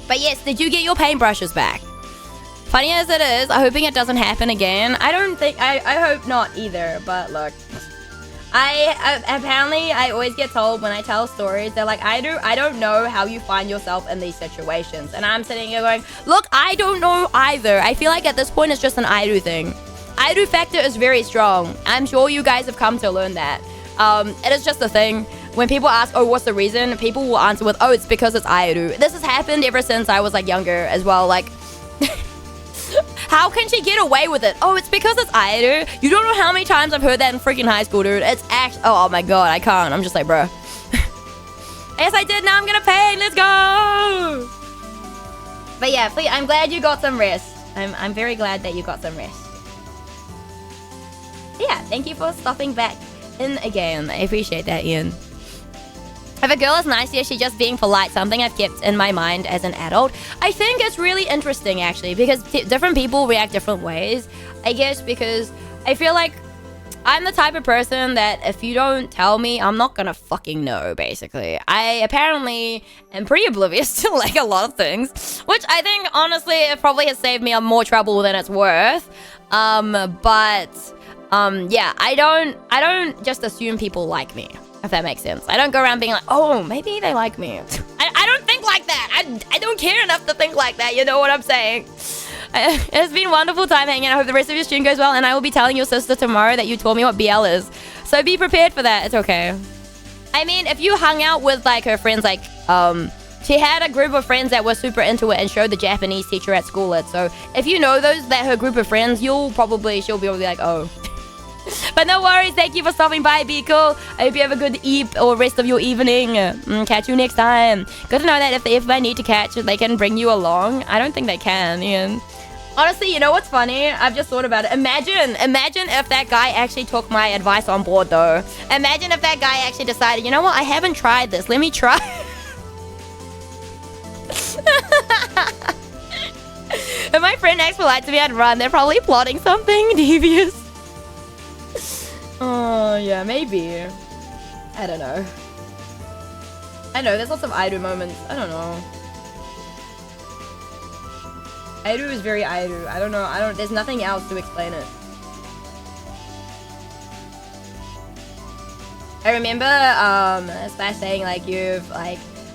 But yes, did you get your paintbrushes back? Funny as it is, I'm hoping it doesn't happen again. I hope not either, but look. Apparently, I always get told when I tell stories, they're like, I don't know how you find yourself in these situations. And I'm sitting here going, look, I don't know either. I feel like at this point, it's just an Airu thing. Airu factor is very strong. I'm sure you guys have come to learn that. It is just a thing. When people ask, oh, what's the reason? People will answer with, oh, it's because it's Airu. This has happened ever since I was, like, younger as well. Like... How can she get away with it? Oh, it's because it's Airu. You don't know how many times I've heard that in freaking high school, dude. It's actually... Oh, my God. I can't. I'm just like, bro. Yes, I did. Now I'm gonna pay. Let's go. But yeah, please, I'm glad you got some rest. I'm very glad that you got some rest. Yeah, thank you for stopping back in again. I appreciate that, Ian. If a girl is nice here, she's just being polite, something I've kept in my mind as an adult. I think it's really interesting, actually, because different people react different ways. I guess because I feel like I'm the type of person that if you don't tell me, I'm not gonna fucking know, basically. I apparently am pretty oblivious to, like, a lot of things, which I think, honestly, it probably has saved me more trouble than it's worth. Yeah, I don't just assume people like me. If that makes sense. I don't go around being like, oh, maybe they like me. I don't think like that. I don't care enough to think like that. You know what I'm saying? It's been a wonderful time hanging out. I hope the rest of your stream goes well. And I will be telling your sister tomorrow that you told me what BL is. So be prepared for that. It's okay. I mean, if you hung out with like her friends, like she had a group of friends that were super into it and showed the Japanese teacher at school it. So if you know her group of friends, she'll be like, oh. But no worries. Thank you for stopping by, Biko. I hope you have a good or rest of your evening. Catch you next time. Good to know that if I need to catch, they can bring you along. I don't think they can, Ian. Honestly, you know what's funny? I've just thought about it. Imagine if that guy actually took my advice on board, though. Imagine if that guy actually decided, you know what? I haven't tried this. Let me try. If my friend acts polite to me, I'd run. They're probably plotting something devious. Oh, yeah, maybe. I don't know. I know, there's lots of Airu moments. I don't know. Airu is very Airu. I don't know. There's nothing else to explain it. I remember, Splash saying, like,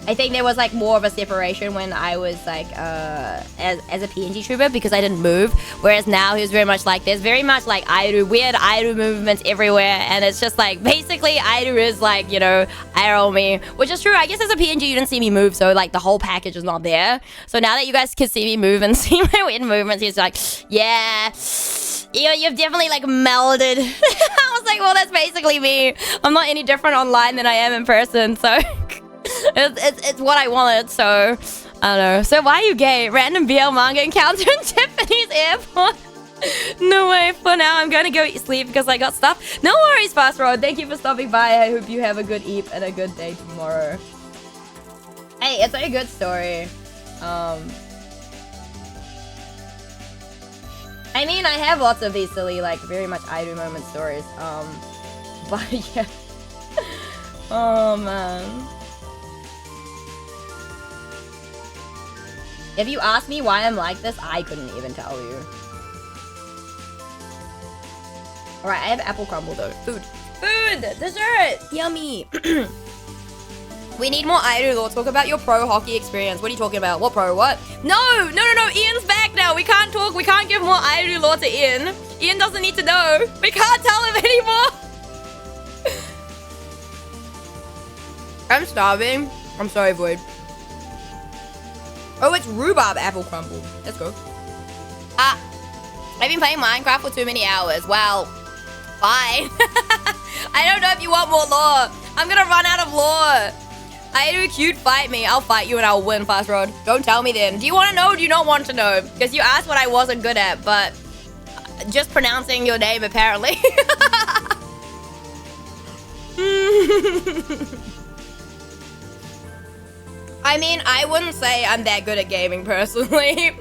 I think there was, like, more of a separation when I was, like, as a PNG trooper because I didn't move. Whereas now he was very much like, there's very much, like, weird Airu movements everywhere. And it's just, like, basically Airu is, like, you know, Airu me. Which is true. I guess as a PNG you didn't see me move, so, like, the whole package is not there. So now that you guys can see me move and see my weird movements, he's like, yeah, you've definitely, like, melded. I was like, well, that's basically me. I'm not any different online than I am in person, so... It's what I wanted, so I don't know. So why are you gay? Random BL manga encounter in Japanese airport. No way. For now, I'm gonna go sleep because I got stuff. No worries, Fast Road. Thank you for stopping by. I hope you have a good eep and a good day tomorrow. Hey, it's a good story. I mean, I have lots of these silly, like, very much Airu moment stories. But yeah. Oh man. If you ask me why I'm like this, I couldn't even tell you. Alright, I have apple crumble though. Food! Dessert! Yummy! We need more Airu lore. Talk about your pro hockey experience. What are you talking about? What pro? What? No! Ian's back now. We can't talk. We can't give more Airu lore to Ian. Ian doesn't need to know. We can't tell him anymore. I'm starving. I'm sorry, Void. Oh, it's rhubarb apple crumble. Let's go. I've been playing Minecraft for too many hours. Well, fine. I don't know if you want more lore. I'm gonna run out of lore. Airu cute, fight me. I'll fight you and I'll win, Fast Road. Don't tell me then. Do you want to know or do you not want to know? Because you asked what I wasn't good at, but just pronouncing your name apparently. I mean, I wouldn't say I'm that good at gaming personally,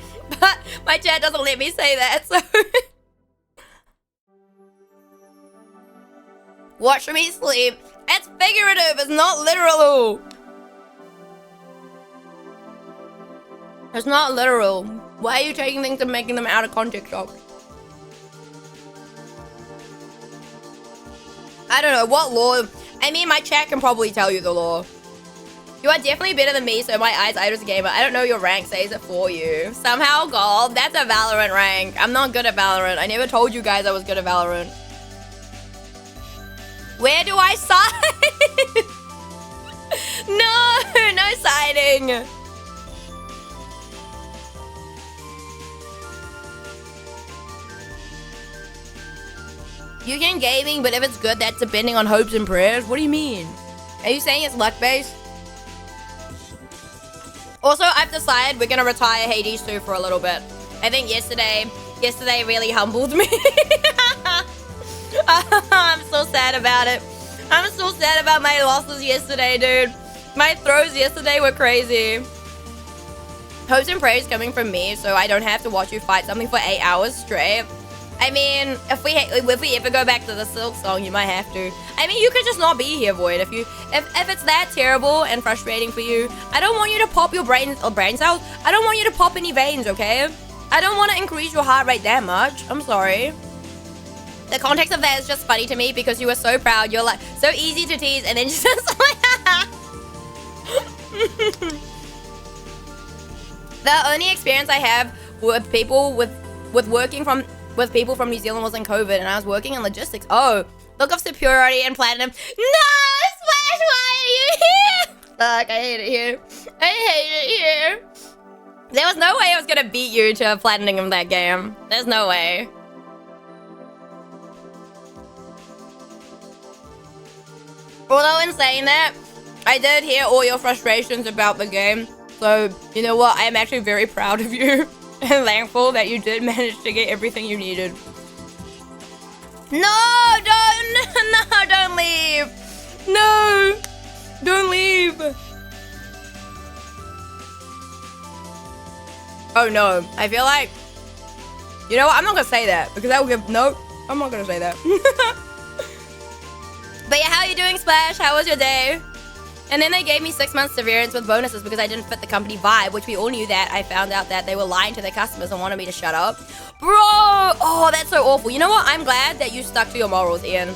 but my chat doesn't let me say that, so... Watch me sleep. It's figurative, it's not literal. It's not literal. Why are you taking things and making them out of context, Doc? I don't know, what lore? I mean, my chat can probably tell you the lore. You are definitely better than me, so my eyes, Airu's a gamer. I don't know your rank says it for you. Somehow gold. That's a Valorant rank. I'm not good at Valorant. I never told you guys I was good at Valorant. Where do I side? No siding. You can gaming, but if it's good, that's depending on hopes and prayers. What do you mean? Are you saying it's luck-based? Also, I've decided we're gonna retire Hades 2 for a little bit. I think yesterday really humbled me. I'm so sad about it. I'm so sad about my losses yesterday, dude. My throws yesterday were crazy. Hopes and prayers coming from me, so I don't have to watch you fight something for 8 hours straight. I mean, if we ever go back to the Silk song, you might have to. I mean, you could just not be here, Void. If it's that terrible and frustrating for you, I don't want you to pop your brain cells. I don't want you to pop any veins, okay? I don't want to increase your heart rate that much. I'm sorry. The context of that is just funny to me because you were so proud. You're like so easy to tease, and then just like. The only experience I have with people with people from New Zealand was in COVID, and I was working in logistics. Oh, Look of superiority and platinum. No, Splash, why are you here? Fuck, I hate it here. I hate it here. There was no way I was gonna beat you to platinum in that game. There's no way. Although in saying that, I did hear all your frustrations about the game. So, you know what? I am actually very proud of you and thankful that you did manage to get everything you needed. No, don't leave. No, don't leave. Oh no, I feel like, you know what? I'm not gonna say that because that will give, no, I'm not gonna say that. But yeah, how are you doing, Splash? How was your day? And then they gave me 6 months severance with bonuses because I didn't fit the company vibe, which we all knew that. I found out that they were lying to their customers and wanted me to shut up. Bro, oh, that's so awful. You know what? I'm glad that you stuck to your morals, Ian.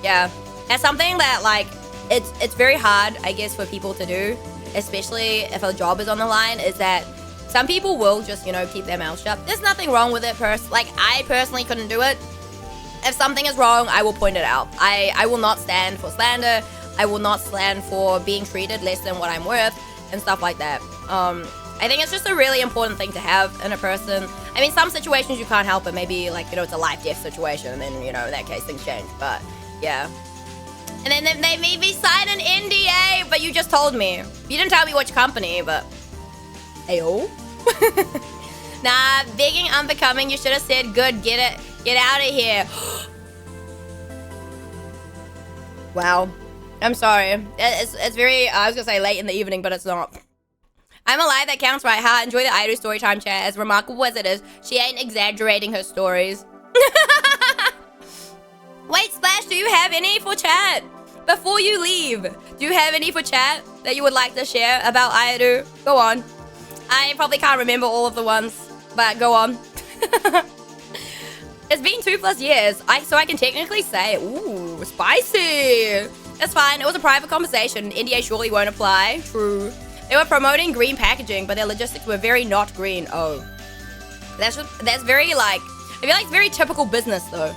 Yeah, that's something that, like, it's very hard, I guess, for people to do, especially if a job is on the line, is that some people will just, you know, keep their mouth shut. There's nothing wrong with it. Like, I personally couldn't do it. If something is wrong, I will point it out. I will not stand for slander. I will not stand for being treated less than what I'm worth and stuff like that. I think it's just a really important thing to have in a person. I mean, some situations you can't help it. Maybe, like, you know, it's a life-death situation, and then, you know, in that case, things change. But, yeah. And then they made me sign an NDA, but you just told me. You didn't tell me which company, but... Ayo. Nah, begging unbecoming. You should have said, good, get out of here. Wow. I'm sorry. It's very, I was gonna say late in the evening, but it's not. I'm alive, that counts, right? Ha, enjoy the Aidu storytime chat. As remarkable as it is, she ain't exaggerating her stories. Wait, Splash, do you have any for chat? Before you leave, do you have any for chat that you would like to share about Aidu? Go on. I probably can't remember all of the ones, but go on. It's been 2+ years, so I can technically say, ooh, spicy. That's fine. It was a private conversation. NDA surely won't apply. True. They were promoting green packaging, but their logistics were very not green. Oh. That's very, like, I feel like it's very typical business, though.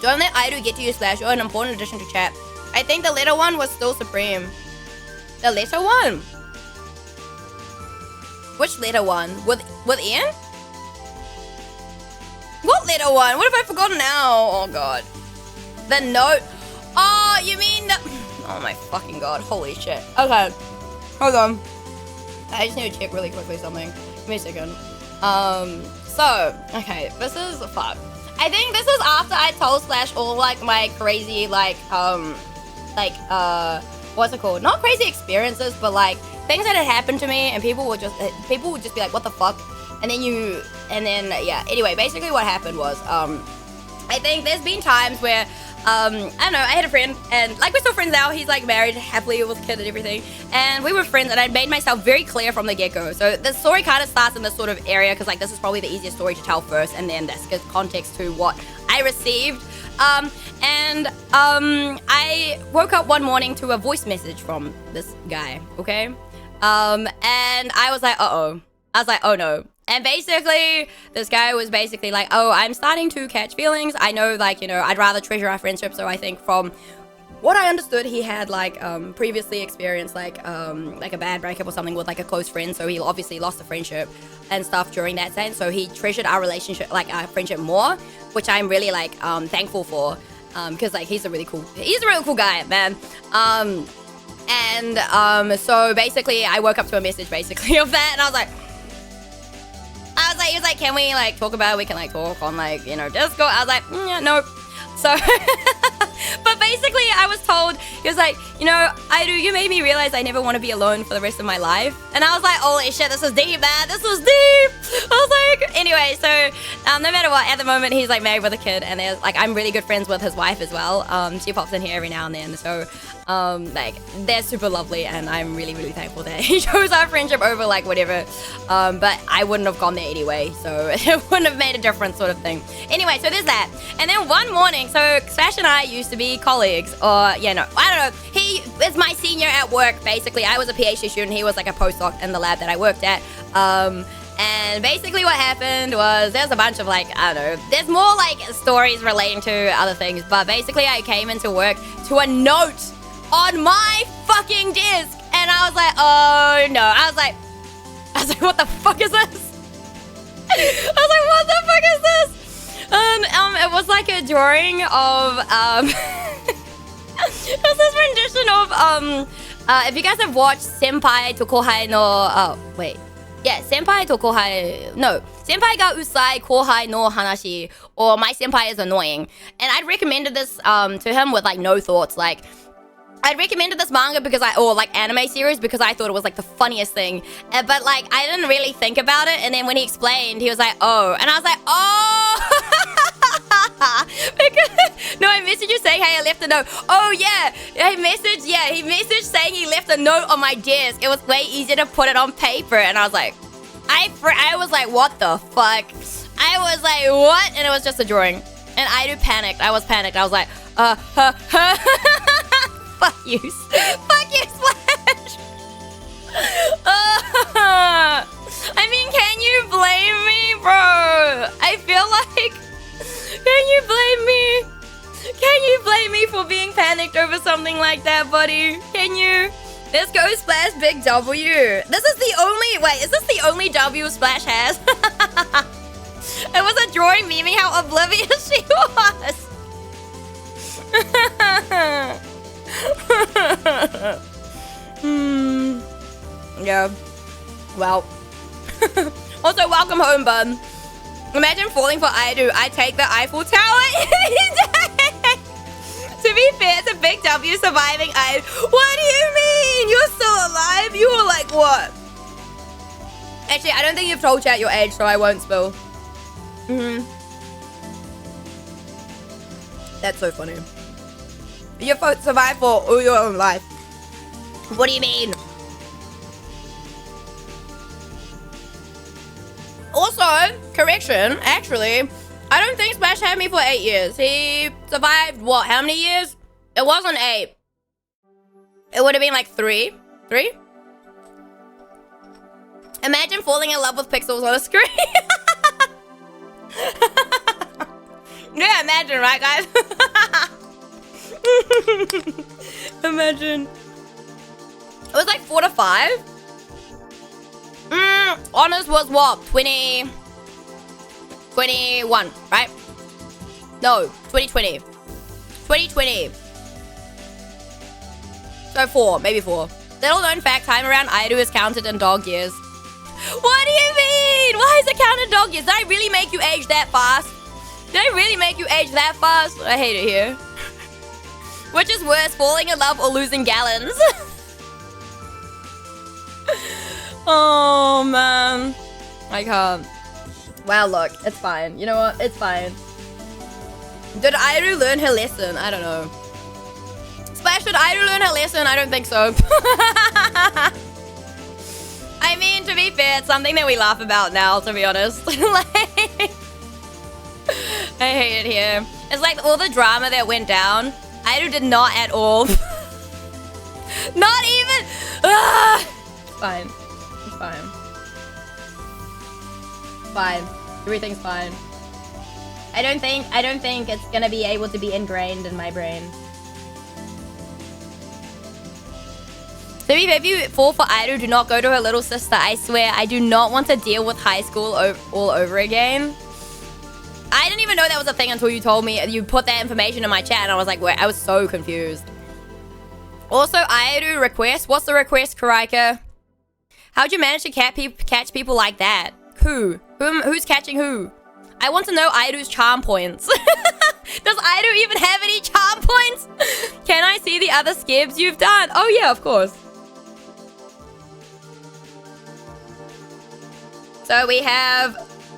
Don't let Aidu get to you, Slash. You're an important addition to chat. I think the letter one was still supreme. The letter one? Which letter one? With Ian? What letter one? What have I forgotten now? Oh, God. The note. Oh, you mean the... Oh, my fucking God. Holy shit. Okay. Hold on. I just need to check really quickly something. Give me a second. So, okay. This is... Fuck. I think this is after I told Slash all, like, my crazy, like, what's it called? Not crazy experiences, but, like, things that had happened to me, and people would just be like, what the fuck? And then yeah. Anyway, basically what happened was, I think there's been times where, I don't know, I had a friend, and, like, we're still friends now. He's, like, married happily with a kid and everything. And we were friends, and I'd made myself very clear from the get-go. So the story kind of starts in this sort of area, because, like, this is probably the easiest story to tell first, and then this gives context to what I received. I woke up one morning to a voice message from this guy, okay? And I was like, uh-oh. I was like, oh, no. And basically, this guy was basically like, oh, I'm starting to catch feelings. I know, like, you know, I'd rather treasure our friendship. So I think from what I understood, he had, like, previously experienced, like a bad breakup or something with, like, a close friend. So he obviously lost the friendship and stuff during that sense. So he treasured our relationship, like, our friendship more, which I'm really, like, thankful for. Because, like, he's a really cool guy, man. So basically, I woke up to a message, basically, of that. And I was like, he was like, can we, like, talk about it? We can, like, talk on, like, you know, Discord. I was like, yeah, nope. So, but basically, I was told, he was like, you know, Aidu, you made me realize I never want to be alone for the rest of my life. And I was like, holy shit, this was deep, man. This was deep. I was like, anyway, so, no matter what, at the moment, he's, like, married with a kid. And there's, like, I'm really good friends with his wife as well. She pops in here every now and then. So, like, they're super lovely. And I'm really, really thankful that he chose our friendship over, like, whatever. But I wouldn't have gone there anyway. So, it wouldn't have made a difference, sort of thing. Anyway, so there's that. And then one morning, so Slash and I used to be colleagues, or, yeah, no, I don't know. He is my senior at work, basically. I was a PhD student. He was, like, a postdoc in the lab that I worked at. And basically what happened was there's a bunch of like, I don't know, there's more like stories relating to other things. But basically I came into work to a note on my fucking desk. And I was like, oh no. I was like, what the fuck is this? I was like, what the fuck is this? It was like a drawing of, it was this rendition of, if you guys have watched Senpai to Kohai no, Senpai to Kohai, no, Senpai ga usai Kohai no hanashi, or My Senpai is Annoying. And I'd recommended this, to him with like no thoughts, like, I'd recommended this manga because or like anime series because I thought it was like the funniest thing. But like, I didn't really think about it. And then when he explained, he was like, oh. And I was like, oh. No, I messaged you saying, hey, I left a note. Oh, yeah. He messaged saying he left a note on my desk. It was way easier to put it on paper. And I was like, I was like, what the fuck? I was like, what? And it was just a drawing. And I panicked. I was panicked. I was like, fuck you. Fuck you, Splash. I mean, can you blame me, bro? I feel like... Can you blame me? Can you blame me for being panicked over something like that, buddy? Can you? Let's go, Splash, big W. This is the only... Wait, is this the only W Splash has? It was a drawing memeing how oblivious she was. Yeah. Well. Also, welcome home, bud. Imagine falling for Aidu. I take the Eiffel Tower any day. To be fair, it's a big W surviving Aidu. What do you mean? You're still alive? You were like, what? Actually, I don't think you've told chat your age, so I won't spill. That's so funny. You survived for all your own life. What do you mean? Also, correction, actually, I don't think Splash had me for 8 years. He survived, what, how many years? It wasn't 8. It would have been like 3. 3? Imagine falling in love with pixels on a screen. Yeah, imagine, right, guys? Imagine. It was like 4 to 5. Honors was what? 21, right? No, 2020. 2020. So 4, maybe 4. Little known fact, time around Aidu is counted in dog years. What do you mean? Why is it counted in dog years? Did I really make you age that fast? Did I really make you age that fast? I hate it here. Which is worse, falling in love or losing gallons? Oh, man. I can't. Wow, look. It's fine. You know what? It's fine. Did Airu learn her lesson? I don't know. Splash, did Airu learn her lesson? I don't think so. I mean, to be fair, it's something that we laugh about now, to be honest. Like, I hate it here. It's like all the drama that went down. Airu did not at all. Not even. It's fine. It's fine. Fine. Everything's fine. I don't think it's gonna be able to be ingrained in my brain. So if you fall for Airu, do not go to her little sister. I swear, I do not want to deal with high school all over again. I didn't even know that was a thing until you told me. You put that information in my chat, and I was like, wait, I was so confused. Also, Airu request. What's the request, Karaika? How'd you manage to catch people like that? Who's catching who? I want to know Airu's charm points. Does Airu even have any charm points? Can I see the other skibs you've done? Oh yeah, of course. So we have...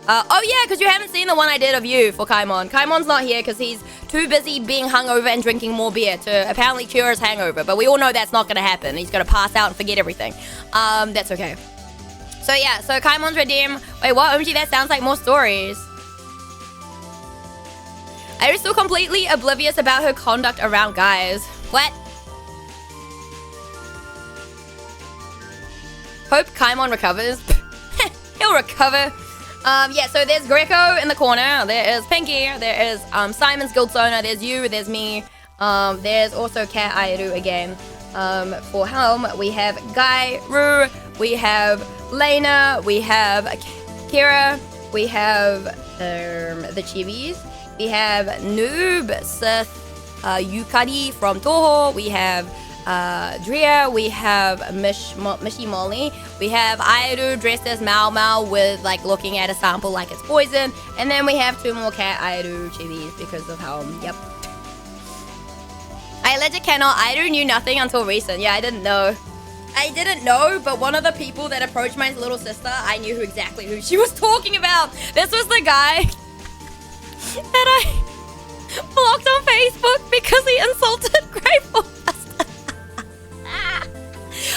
oh yeah, because you haven't seen the one I did of you for Kaimon. Kaimon's not here because he's too busy being hungover and drinking more beer to apparently cure his hangover. But we all know that's not going to happen. He's going to pass out and forget everything. That's okay. So yeah, so Kaimon's redeem. Wait, what? OMG, that sounds like more stories. I was still completely oblivious about her conduct around guys. What? Hope Kaimon recovers. He'll recover. Yeah, so there's Greco in the corner. There is Pinky. There is Simon's Guild Zona. There's you. There's me. There's also Cat Airu again. For Helm, we have Guy, Rue, we have Lena, we have Kira, we have the Chivis, we have Noob, Sith, Yukari from Toho, we have Drea, we have Mishi Molly, we have Airu dressed as Mao Mao with like looking at a sample like it's poison, and then we have 2 more Cat Airu Chivis because of Helm. Yep. I legit cannot. Airu knew nothing until recent. Yeah, I didn't know. I didn't know, but one of the people that approached my little sister, I knew exactly who she was talking about. This was the guy that I blocked on Facebook because he insulted Grateful Buster.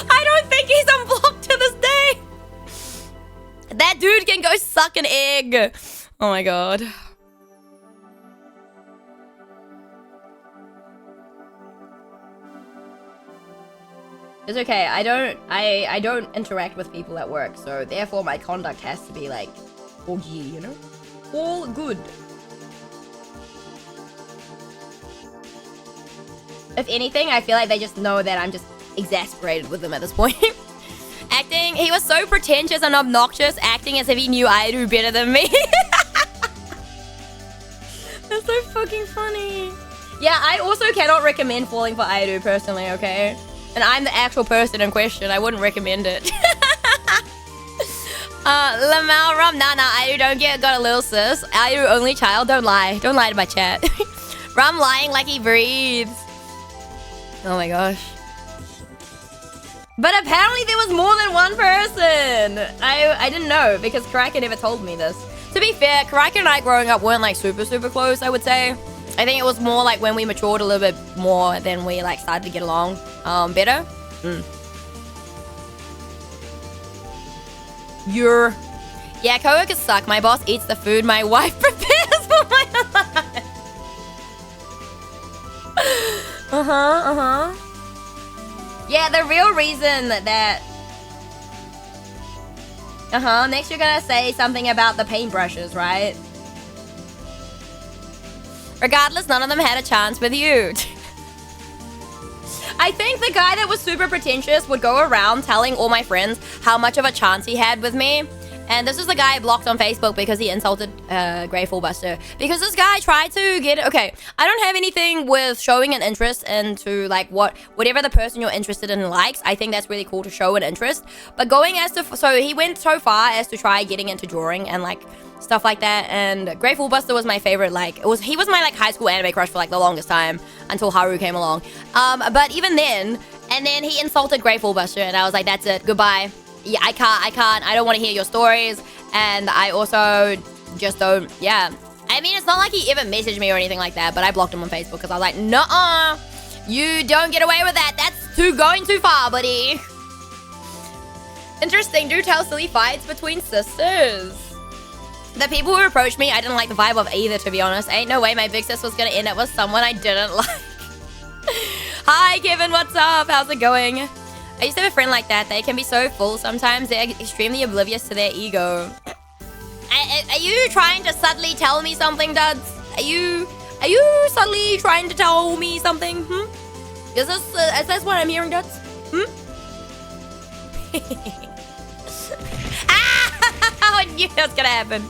I don't think he's unblocked to this day. That dude can go suck an egg. Oh my god. It's okay. I don't interact with people at work, so therefore my conduct has to be like all G, you know? All good. If anything, I feel like they just know that I'm just exasperated with them at this point. Acting, he was so pretentious and obnoxious, acting as if he knew Airu better than me. That's so fucking funny. Yeah, I also cannot recommend falling for Airu personally, okay? And I'm the actual person in question. I wouldn't recommend it. Lamau Rum. Nah, Airu don't got a little sis. Airu only child. Don't lie. Don't lie to my chat. Rum lying like he breathes. Oh my gosh. But apparently there was more than one person. I didn't know because Karaka never told me this. To be fair, Karaka and I growing up weren't like super close, I would say. I think it was more like when we matured a little bit more, then we like started to get along better. Yeah, coworkers suck. My boss eats the food my wife prepares for my life. Yeah, the real reason that next you're gonna say something about the paintbrushes, right? Regardless, none of them had a chance with you. I think the guy that was super pretentious would go around telling all my friends how much of a chance he had with me. And this is the guy I blocked on Facebook because he insulted Grateful Buster. Because this guy tried to get... Okay, I don't have anything with showing an interest into like whatever the person you're interested in likes. I think that's really cool to show an interest. But going as to... So he went so far as to try getting into drawing and like... stuff like that, and Grateful Buster was my favorite. Like he was my like high school anime crush for like the longest time until Haru came along. But even then, and then he insulted Grateful Buster, and I was like, that's it, goodbye. Yeah, I can't. I don't want to hear your stories, and I also just don't. Yeah, I mean, it's not like he ever messaged me or anything like that, but I blocked him on Facebook because I was like, nuh-uh, you don't get away with that. That's going too far, buddy. Interesting. Do tell silly fights between sisters. The people who approached me, I didn't like the vibe of either, to be honest. Ain't no way my big sis was gonna end up with someone I didn't like. Hi, Kevin, what's up? How's it going? I used to have a friend like that. They can be so full sometimes. They're extremely oblivious to their ego. Are you trying to subtly tell me something, Duds? Are you subtly trying to tell me something? Is this what I'm hearing, Duds? I knew that was gonna happen.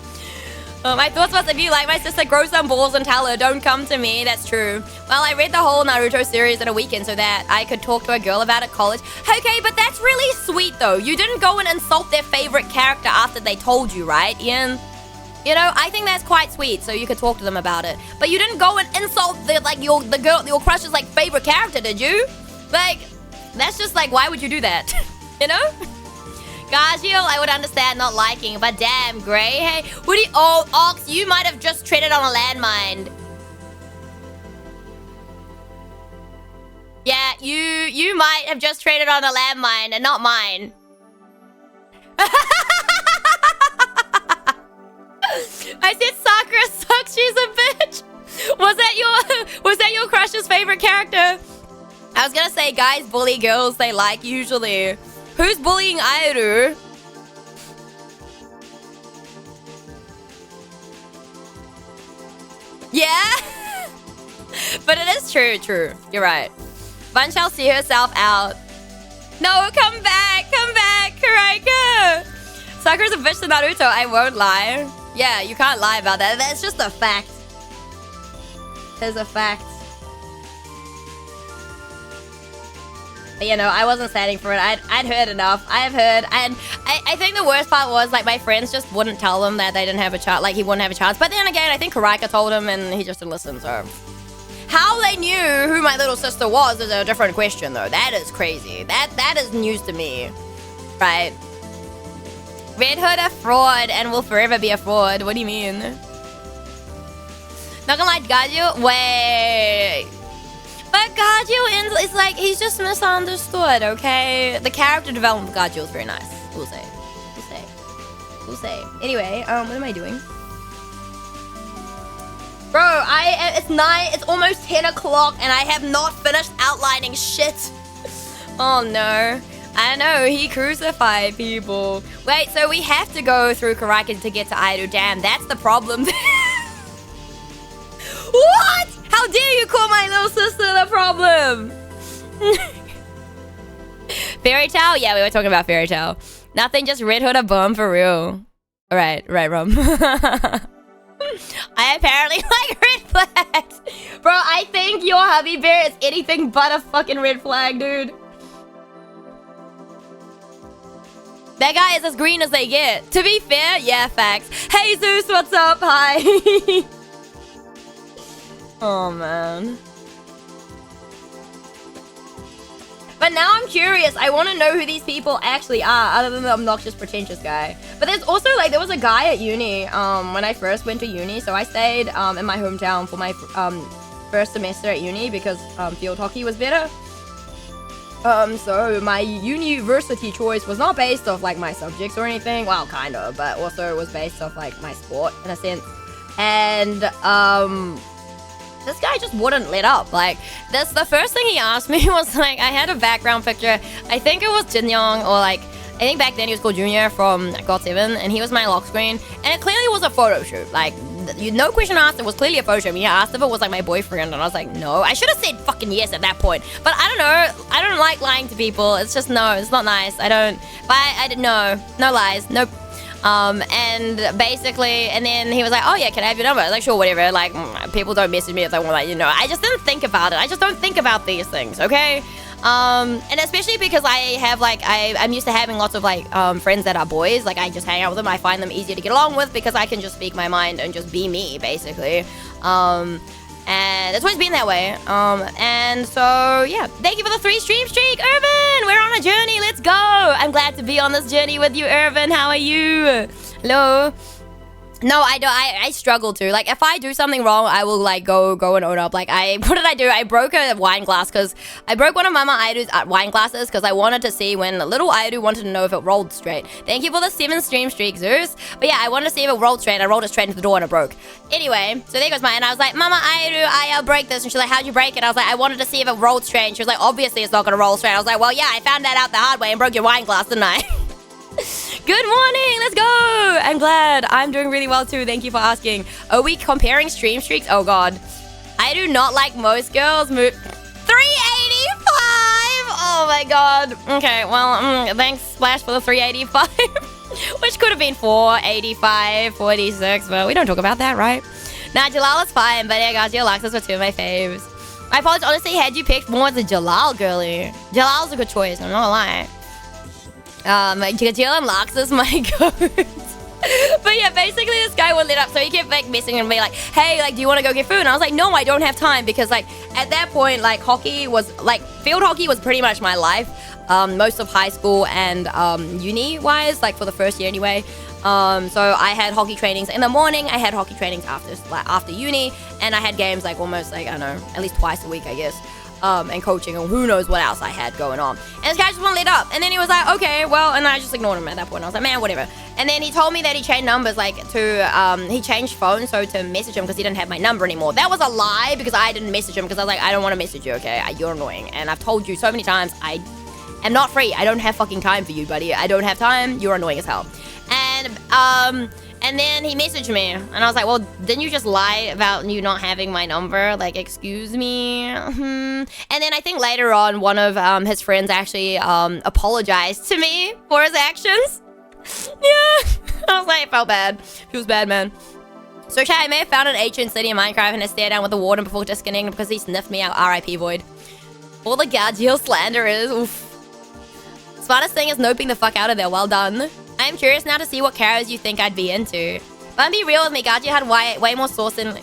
My thoughts was, if you like my sister, grow some balls and tell her, don't come to me. That's true. Well, I read the whole Naruto series in a weekend so that I could talk to a girl about it at college. Okay, but that's really sweet, though. You didn't go and insult their favorite character after they told you, right, Ian? You know, I think that's quite sweet, so you could talk to them about it. But you didn't go and insult your crush's like favorite character, did you? Like, that's just like, why would you do that? You know? Gargiel, I would understand not liking, but damn, Gray, hey, Ox, you might have just treaded on a landmine. Yeah, you might have just treaded on a landmine and not mine. I said Sakura sucks, she's a bitch. Was that your crush's favorite character? I was gonna say guys bully girls they like usually. Who's bullying Airu? Yeah. But it is true. You're right. Van shall see herself out. No, come back, Karaika. Sakura's a bitch to Naruto, I won't lie. Yeah, you can't lie about that. That's just a fact. It's a fact. But you know, I wasn't standing for it. I'd heard enough. I've heard, and I think the worst part was like my friends just wouldn't tell him that they didn't have a chance. Like he wouldn't have a chance. But then again, I think Karaika told him, and he just didn't listen. So how they knew who my little sister was is a different question, though. That is crazy. That is news to me, right? Red Hood a fraud and will forever be a fraud. What do you mean? Not gonna lie, Gaju. Wait. But Gaju is like, he's just misunderstood, okay? The character development of Gaju is very nice. We'll say. Anyway, what am I doing? Bro, it's almost 10 o'clock and I have not finished outlining shit. Oh no. I know, he crucified people. Wait, so we have to go through Karaika to get to Aido. Damn, that's the problem. What? How dare you call my little sister the problem? Fairy Tail? Yeah, we were talking about Fairy Tail. Nothing, just Red Hood a bum for real. Right, Rum. I apparently like red flags. Bro, I think your hubby bear is anything but a fucking red flag, dude. That guy is as green as they get. To be fair, yeah, facts. Hey Zeus, what's up? Hi. Oh man. But now I'm curious. I want to know who these people actually are, other than the obnoxious, pretentious guy. But there's also like, there was a guy at uni when I first went to uni. So I stayed in my hometown for my first semester at uni because field hockey was better. So my university choice was not based off like my subjects or anything. Well, kind of, but also it was based off like my sport in a sense. And this guy just wouldn't let up. Like, the first thing he asked me was like, I had a background picture. I think it was Jin Young, or like, I think back then he was called Junior from GOT7, and he was my lock screen. And it clearly was a photo shoot. Like, no question asked, it was clearly a photo shoot. He asked if it was like my boyfriend, and I was like, no. I should have said fucking yes at that point. But I don't know. I don't like lying to people. It's just, no, it's not nice. I don't, but I didn't know. No lies. Nope. And basically, and then he was like, oh yeah, can I have your number? I was like, sure, whatever. Like, people don't message me if they want, like, you know. I just didn't think about it. I just don't think about these things, okay? And especially because I have, like, I'm used to having lots of, like, friends that are boys. Like, I just hang out with them. I find them easier to get along with because I can just speak my mind and just be me, basically. And it's always been that way. And so, yeah. Thank you for the 3 stream streak, Irvin! We're on a journey, let's go! I'm glad to be on this journey with you, Irvin. How are you? Hello? No, I don't. I struggle to. Like, if I do something wrong, I will, like, go and own up. Like, what did I do? I broke a wine glass because I broke one of Mama Aidu's wine glasses because I wanted to see when little Aidu wanted to know if it rolled straight. Thank you for the 7 stream streak, Zeus. But yeah, I wanted to see if it rolled straight. I rolled it straight into the door and it broke. Anyway, so there goes mine. And I was like, Mama Aidu, I'll break this. And she's like, how'd you break it? I was like, I wanted to see if it rolled straight. And she was like, obviously it's not going to roll straight. I was like, well, yeah, I found that out the hard way and broke your wine glass, didn't I? Good morning, let's go. I'm glad. I'm doing really well too. Thank you for asking. Are we comparing stream streaks? Oh god, I do not like most girls move 385. Oh my god. Okay, well, thanks Splash for the 385. Which could have been 485, 46, but we don't talk about that, right? Nah, Jalal is fine, but yeah guys, your Luxus were 2 of my faves. My apologies, honestly, had you picked more as a Jalal girly. Jalal's a good choice, I'm not gonna lie. Jill and Luxus, my god. But yeah, basically this guy would lit up, so he kept like messaging me like, hey, like, do you want to go get food? And I was like, no, I don't have time, because like at that point, like hockey was like, field hockey was pretty much my life, most of high school and uni wise, like for the first year anyway. So I had hockey trainings in the morning, I had hockey trainings after uni, and I had games like almost like, I don't know, at least twice a week, I guess. And coaching, and who knows what else I had going on. And this guy just wouldn't let up. And then he was like, okay, well, and I just ignored him at that point. I was like, man, whatever. And then he told me that he changed numbers, like, he changed phones, so to message him because he didn't have my number anymore. That was a lie, because I didn't message him, because I was like, I don't want to message you, okay? You're annoying. And I've told you so many times, I am not free. I don't have fucking time for you, buddy. I don't have time. You're annoying as hell. And, And then he messaged me, and I was like, well, didn't you just lie about you not having my number? Like, excuse me? And then I think later on, one of his friends actually apologized to me for his actions. Yeah. I was like, I felt bad. He was bad, man. So, chat, I may have found an ancient city in Minecraft and I stared down with the warden before disconnecting because he sniffed me out. RIP Void. All the Gargiel slanderers. Oof. Smartest thing is noping the fuck out of there. Well done. I'm curious now to see what characters you think I'd be into. But be real with me, Gargiel had way more sauce than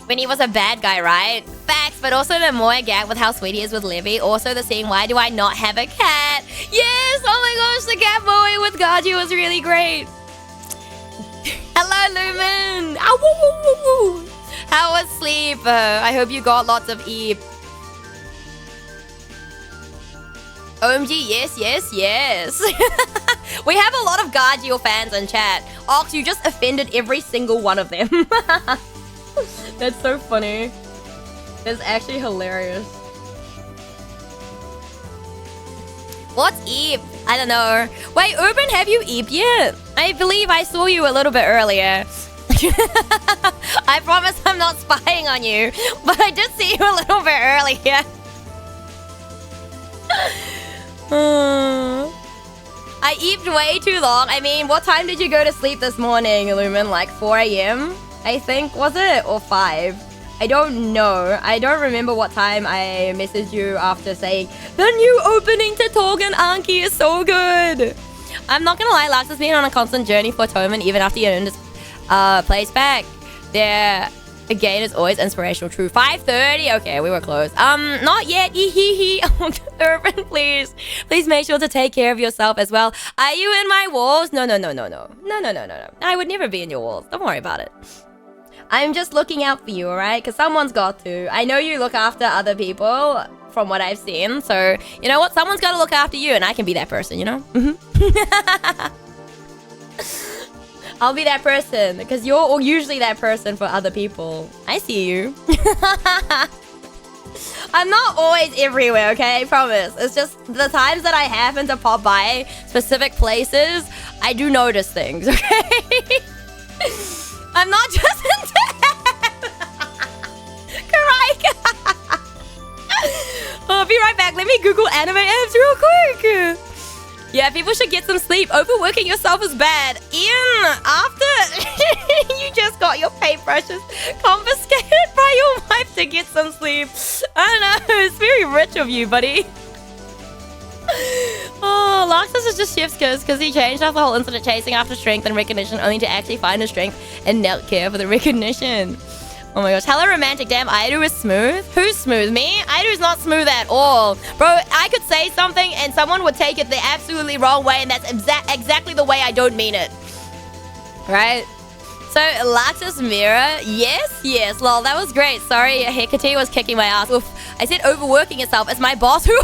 when he was a bad guy, right? Facts, but also the more I get with how sweet he is with Livy. Also the seeing why do I not have a cat? Yes! Oh my gosh, the cat boy with Gargiel was really great. Hello, Lumen! Ow, woo, woo, woo, woo. How was sleep? I hope you got lots of eep. OMG, yes, yes, yes. We have a lot of Gargiel fans in chat. Ox, you just offended every single one of them. That's so funny. That's actually hilarious. What's Eep? I don't know. Wait, Urban, have you Eep yet? I believe I saw you a little bit earlier. I promise I'm not spying on you, but I did see you a little bit earlier. I eeped way too long. I mean, what time did you go to sleep this morning, Illumin? Like 4 a.m. I think, was it? Or 5? I don't know. I don't remember what time I messaged you after saying, the new opening to Torgan Anki is so good. I'm not gonna lie, Lux has been on a constant journey for Toman even after you earned his place back. There again is always inspirational. True. 5:30. Okay, we were close. Not yet. Urban, please make sure to take care of yourself as well. Are you in my walls? No. I would never be in your walls. Don't worry about it. I'm just looking out for you, alright? Because someone's got to. I know you look after other people from what I've seen. So, you know what? Someone's got to look after you and I can be that person, you know? I'll be that person because you're usually that person for other people. I see you. I'm not always everywhere, okay? I promise. It's just the times that I happen to pop by specific places, I do notice things, okay? I'm not just into I'll be right back. Let me Google anime apps real quick. Yeah, people should get some sleep. Overworking yourself is bad. Ian, after you just got your paintbrushes confiscated by your wife to get some sleep. I don't know. It's very rich of you, buddy. Oh, Larxus is just chef's kiss because he changed after the whole incident chasing after strength and recognition only to actually find his strength and not care for the recognition. Oh my gosh. Hello, romantic. Damn, Aidu is smooth. Who's smooth? Me? Aidu's not smooth at all. Bro, I could say something and someone would take it the absolutely wrong way and that's exactly the way I don't mean it. Right? So, Larxus Mirror. Yes. Lol, that was great. Sorry, Hecate was kicking my ass. Oof. I said overworking itself as my boss who...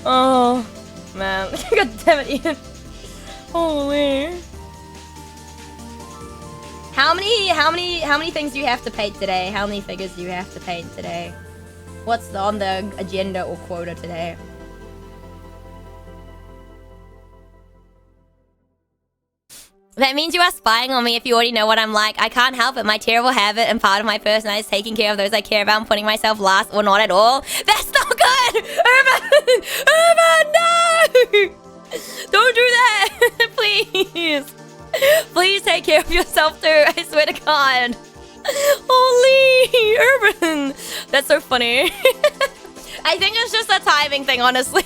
Oh, man. God damn it, Ian. Holy... How many things do you have to paint today? How many figures do you have to paint today? What's on the agenda or quota today? That means you are spying on me if you already know what I'm like. I can't help it. My terrible habit and part of my personality is taking care of those I care about and putting myself last or not at all. That's not good! Urban! Urban, no! Don't do that! Please! Please take care of yourself too, I swear to God. Holy, Urban. That's so funny. I think it's just a timing thing, honestly.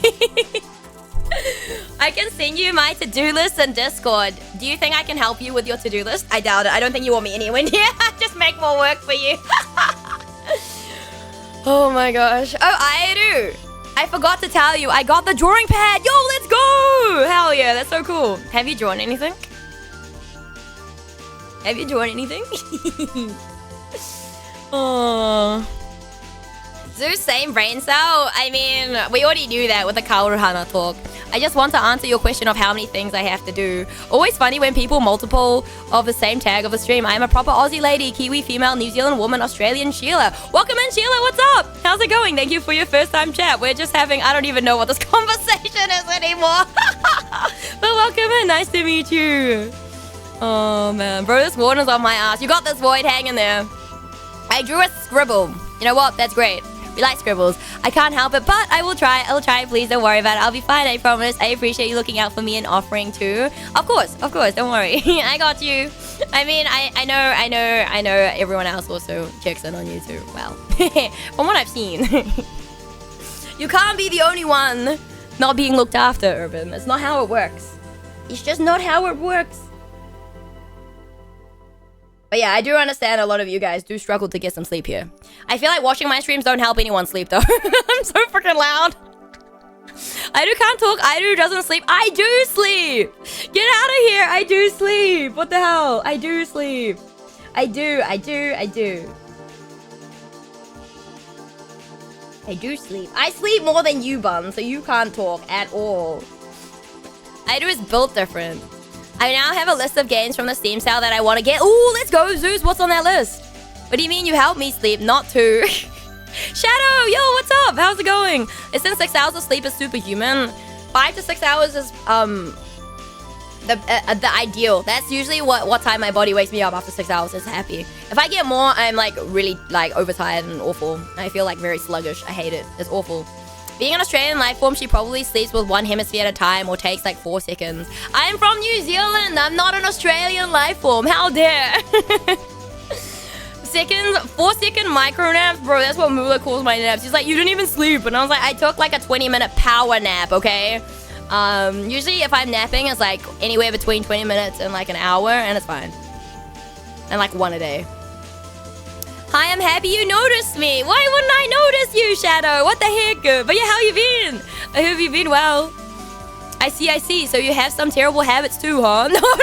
I can send you my to-do list in Discord. Do you think I can help you with your to-do list? I doubt it. I don't think you want me anywhere near. Just make more work for you. Oh my gosh. Oh, I do. I forgot to tell you, I got the drawing pad. Yo, let's go. Hell yeah, that's so cool. Have you drawn anything? Have you drawn anything? Oh. Zeus, same brain cell? I mean, we already knew that with the Kaoruhana talk. I just want to answer your question of how many things I have to do. Always funny when people multiple of the same tag of the stream. I am a proper Aussie lady, Kiwi, female, New Zealand woman, Australian Sheila. Welcome in, Sheila. What's up? How's it going? Thank you for your first time chat. We're just having, I don't even know what this conversation is anymore. Well, welcome in. Nice to meet you. Oh, man. Bro, this warden's on my ass. You got this, Void. Hang in there. I drew a scribble. You know what? That's great. We like scribbles. I can't help it, but I will try. I will try. Please don't worry about it. I'll be fine. I promise. I appreciate you looking out for me and offering too. Of course. Of course. Don't worry. I got you. I mean, I know everyone else also checks in on you too. Well, from what I've seen. You can't be the only one not being looked after, Urban. That's not how it works. It's just not how it works. But yeah, I do understand a lot of you guys do struggle to get some sleep here. I feel like watching my streams don't help anyone sleep though. I'm so freaking loud. Idu can't talk. Idu doesn't sleep. I do sleep. Get out of here. I do sleep. What the hell? I do sleep. I do sleep. I sleep more than you, Bun, so you can't talk at all. Idu is built different. I now have a list of games from the Steam sale that I want to get. Ooh, let's go, Zeus. What's on that list? What do you mean you help me sleep? Not to. Shadow, yo, what's up? How's it going? Isn't 6 hours of sleep is superhuman? 5 to 6 hours is the ideal. That's usually what time my body wakes me up after 6 hours. Is happy. If I get more, I'm like really like overtired and awful. I feel like very sluggish. I hate it. It's awful. Being an Australian life form, she probably sleeps with one hemisphere at a time or takes like 4 seconds. I'm from New Zealand. I'm not an Australian life form. How dare? 4-second micro naps, bro. That's what Mula calls my naps. She's like, you didn't even sleep. And I was like, I took like a 20-minute power nap, okay? Usually if I'm napping, it's like anywhere between 20 minutes and like an hour, and it's fine. And like 1 a day. Hi, I'm happy you noticed me. Why wouldn't I notice you, Shadow? What the heck? But yeah, how you been? I hope you've been well. I see. So you have some terrible habits too, huh? No. I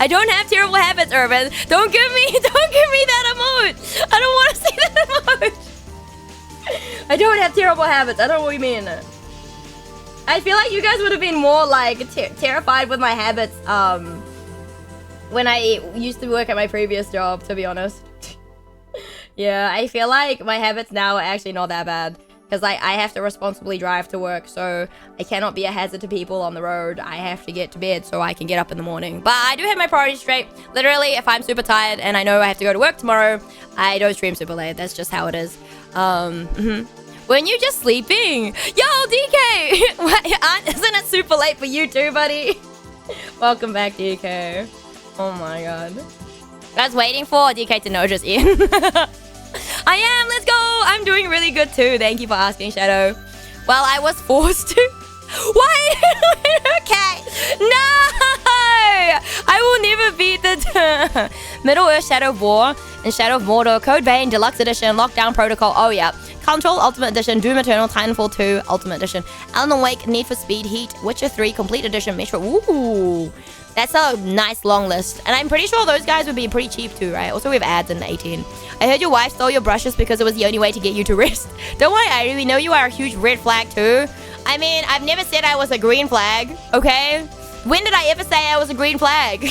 don't have terrible habits, Urban. Don't give me that emote. I don't want to see that emote. I don't have terrible habits. I don't know what you mean. I feel like you guys would have been more like terrified with my habits, when I used to work at my previous job, to be honest. Yeah, I feel like my habits now are actually not that bad. Because I have to responsibly drive to work, so I cannot be a hazard to people on the road. I have to get to bed so I can get up in the morning. But I do have my priorities straight. Literally, if I'm super tired and I know I have to go to work tomorrow, I don't stream super late. That's just how it is. When you just sleeping? Yo, DK! Isn't it super late for you too, buddy? Welcome back, DK. Oh my god. I was waiting for DK to notice Ian. I am, let's go. I'm doing really good too. Thank you for asking, Shadow. Well, I was forced to. Why? Okay. No! I will never beat the Middle Earth Shadow of War and Shadow of Mordor, Code Vein, Deluxe Edition, Lockdown Protocol. Oh yeah. Control Ultimate Edition, Doom Eternal, Titanfall 2 Ultimate Edition, Alan Wake, Need for Speed Heat, Witcher 3 Complete Edition, Metro. Ooh. That's a nice long list. And I'm pretty sure those guys would be pretty cheap too, right? Also, we have ads in 18. I heard your wife stole your brushes because it was the only way to get you to rest. Don't worry, Irie. We know you are a huge red flag too. I mean, I've never said I was a green flag, okay? When did I ever say I was a green flag?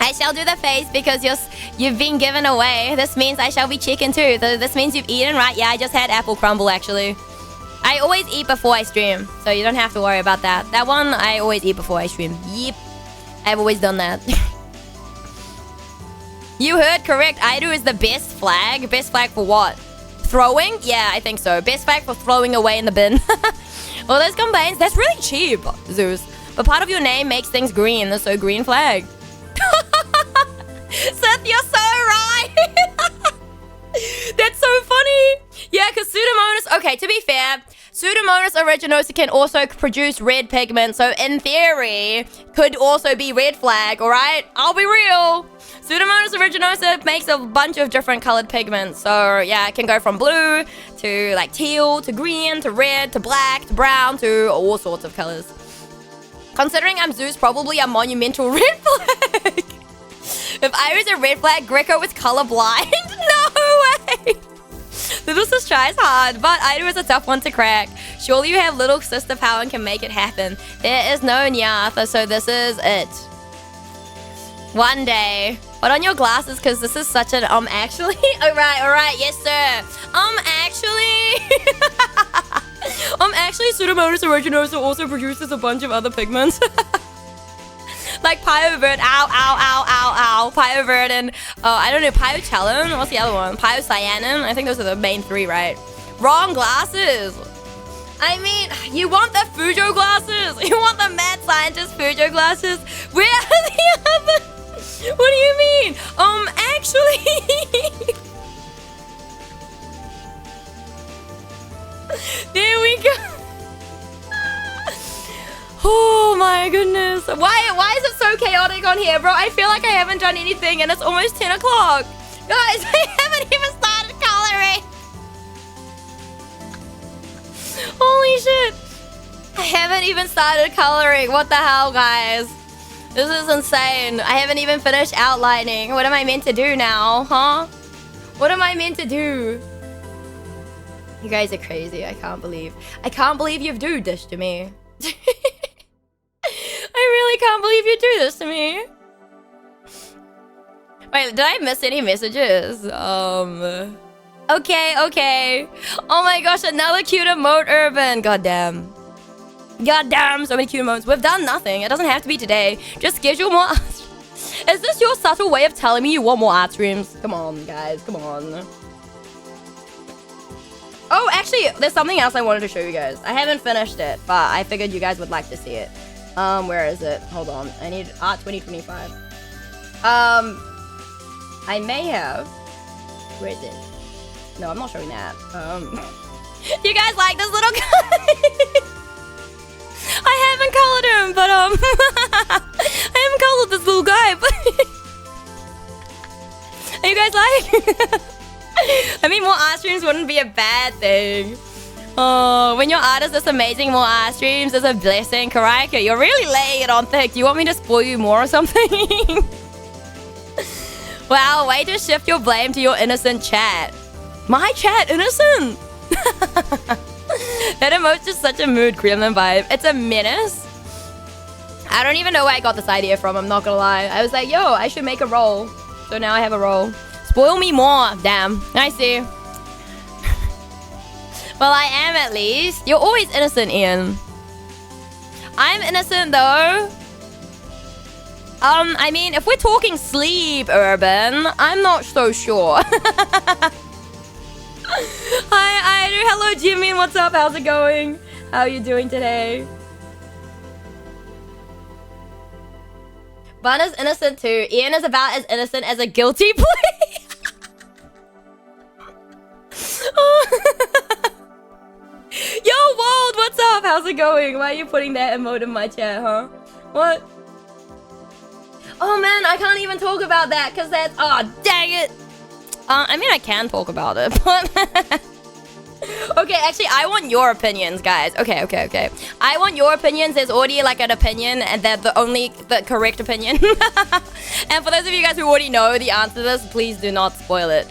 I shall do the face because you've been given away. This means I shall be chicken too. This means you've eaten, right? Yeah, I just had apple crumble actually. I always eat before I stream, so you don't have to worry about that. That one, I always eat before I stream. Yep. I've always done that. You heard correct. Idu is the best flag. Best flag for what? Throwing? Yeah, I think so. Best flag for throwing away in the bin. All those combines, that's really cheap, Zeus. But part of your name makes things green, so green flag. Seth, you're so right. That's so funny. Yeah, because Pseudomonas... Okay, to be fair, Pseudomonas aeruginosa can also produce red pigment, so in theory, could also be red flag, alright? I'll be real. Pseudomonas aeruginosa makes a bunch of different colored pigments, so yeah, it can go from blue to like teal to green to red to black to brown to all sorts of colors. Considering I'm Zeus, probably a monumental red flag. If I was a red flag, Greco was colorblind. No way. Little sis tries hard, but Idu is a tough one to crack. Surely you have little sister power and can make it happen. There is no Nyartha, so this is it. One day. Put on your glasses, because this is such an actually. Alright, yes sir. Actually. actually Pseudomonas aeruginosa also produces a bunch of other pigments. Like Pyovert, ow, ow, ow, ow, ow. Pyovert and, I don't know, Pyochelin? What's the other one? Pyocyanin? I think those are the main three, right? Wrong glasses. I mean, you want the Fujo glasses? You want the mad scientist Fujo glasses? Where are the other? What do you mean? Actually... There we go. Oh my goodness. Why is it so chaotic on here, bro? I feel like I haven't done anything and it's almost 10 o'clock. Guys, I haven't even started coloring. Holy shit. I haven't even started coloring. What the hell, guys? This is insane. I haven't even finished outlining. What am I meant to do now, huh? What am I meant to do? You guys are crazy. I can't believe you've do this to me. I really can't believe you do this to me. Wait, did I miss any messages? Okay. Oh my gosh, another cute emote, Urban. Goddamn, so many cute emotes. We've done nothing. It doesn't have to be today. Just schedule more art. Is this your subtle way of telling me you want more art streams? Come on, guys. Come on. Oh, actually, there's something else I wanted to show you guys. I haven't finished it, but I figured you guys would like to see it. Where is it? Hold on. I need Art 2025. I may have... Where is it? No, I'm not showing that. You guys like this little guy? I haven't colored him, but, I haven't colored this little guy, but... Are you guys like? I mean, more art streams wouldn't be a bad thing. Oh, when your art is this amazing, more art streams is a blessing. Karaka, you're really laying it on thick. Do you want me to spoil you more or something? Wow, way to shift your blame to your innocent chat. My chat, innocent? That emote's just such a mood gremlin vibe. It's a menace. I don't even know where I got this idea from, I'm not gonna lie. I was like, yo, I should make a roll. So now I have a roll. Spoil me more. Damn. I see. Well, I am at least. You're always innocent, Ian. I'm innocent, though. I mean, if we're talking sleep, Urban, I'm not so sure. Hi, hello, Jimmy. What's up? How's it going? How are you doing today? Bun is innocent too. Ian is about as innocent as a guilty plea. Yo, Wald, what's up? How's it going? Why are you putting that emote in my chat, huh? What? Oh man, I can't even talk about that because that's... Oh, dang it. I mean, I can talk about it, but... Okay, actually, I want your opinions, guys. Okay. I want your opinions. There's already like an opinion, and they're the correct opinion. And for those of you guys who already know the answer to this, please do not spoil it.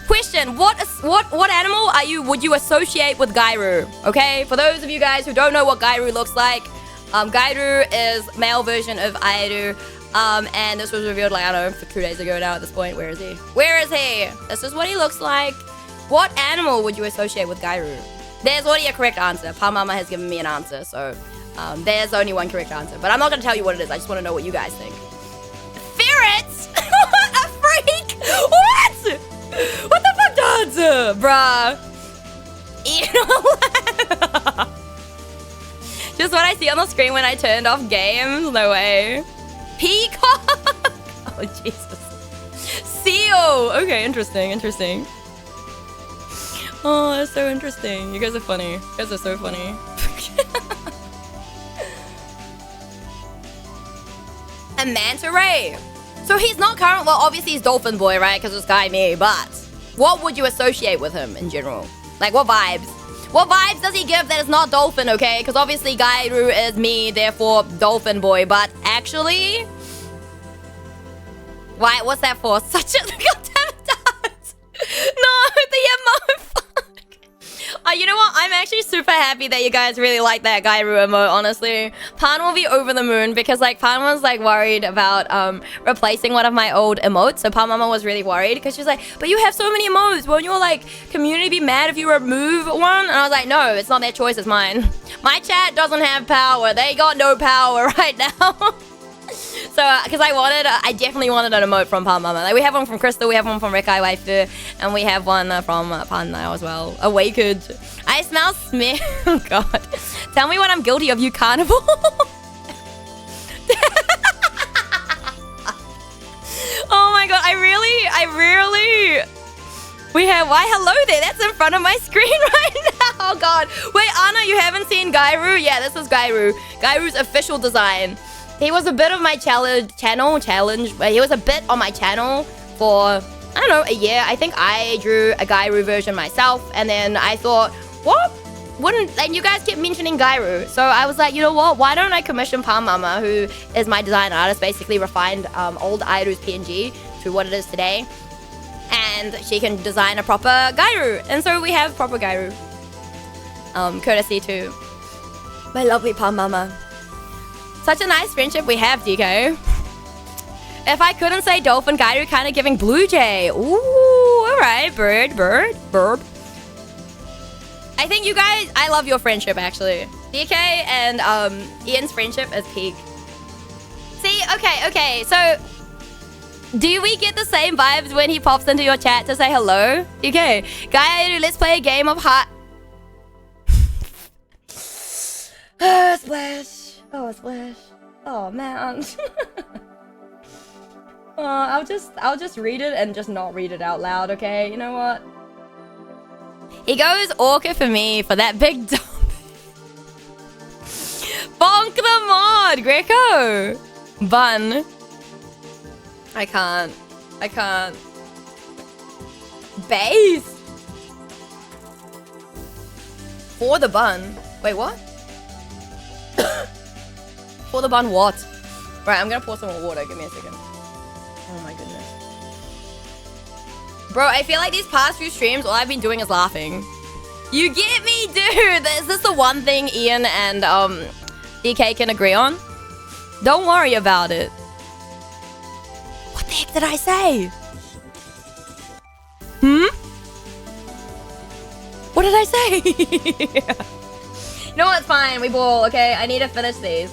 Question: What animal would you associate with Gairu? Okay, for those of you guys who don't know what Gairu looks like, Gairu is male version of Airu. And this was revealed like, I don't know, 2 days ago now at this point. Where is he? This is what he looks like. What animal would you associate with Gairu? There's already a correct answer. Palmama has given me an answer, so there's only one correct answer. But I'm not going to tell you what it is. I just want to know what you guys think. Ferrets? A freak? What? What the fuck, does? Bruh. Just what I see on the screen when I turned off games? No way. Peacock? Oh, Jesus. Seal. Okay, interesting. Oh, that's so interesting. You guys are funny. You guys are so funny. A manta ray. So he's not current. Well, obviously he's Dolphin Boy, right? Because it's Guy Me. But what would you associate with him in general? Like, what vibes? What vibes does he give that is not Dolphin, okay? Because obviously Gairu is me, therefore Dolphin Boy. But actually... Why? What's that for? Such a... God damn it, no, the emote. Fuck. You know what? I'm actually super happy that you guys really like that Gairu emote, honestly. Pan will be over the moon because, like, Pan was, like, worried about replacing one of my old emotes. So Pan Mama was really worried because she was like, but you have so many emotes. Won't your, like, community be mad if you remove one? And I was like, no, it's not their choice, it's mine. My chat doesn't have power. They got no power right now. So, because I definitely wanted an emote from Pan Mama. Like, we have one from Crystal, we have one from Rikai Waifu, and we have one from Pan now as well. Awakened. I smell smear. Oh, God. Tell me what I'm guilty of, you carnival. Oh, my God. I really... We have... Why, hello there. That's in front of my screen right now. Oh, God. Wait, Anna, you haven't seen Gairu? Yeah, this is Gairu. Gairu's official design. He was a bit of my challenge. He was a bit on my channel for, I don't know, a year. I think I drew a Gairu version myself. And then I thought, what? And you guys kept mentioning Gairu. So I was like, you know what? Why don't I commission Pan Mama, who is my design artist, basically refined old Airu's PNG to what it is today. And she can design a proper Gairu. And so we have proper Gairu. Courtesy to my lovely Pan Mama. Such a nice friendship we have, DK. If I couldn't say dolphin, Gairu kind of giving blue jay. Ooh, alright, bird. I think you guys, I love your friendship, actually. DK and Ian's friendship is peak. See, okay, so... Do we get the same vibes when he pops into your chat to say hello? DK, Gairu, let's play a game of hot... Splash. Oh, Splash. Oh, man. I'll just read it and just not read it out loud, okay? You know what? He goes orca for me for that big dump. Bonk the mod, Greco. Bun. I can't. Base. For the bun. Wait, what? For the bun, what? Right, I'm gonna pour some more water. Give me a second. Oh my goodness. Bro, I feel like these past few streams, all I've been doing is laughing. You get me, dude! Is this the one thing Ian and DK can agree on? Don't worry about it. What the heck did I say? What did I say? You know what? It's fine. We ball, okay? I need to finish these.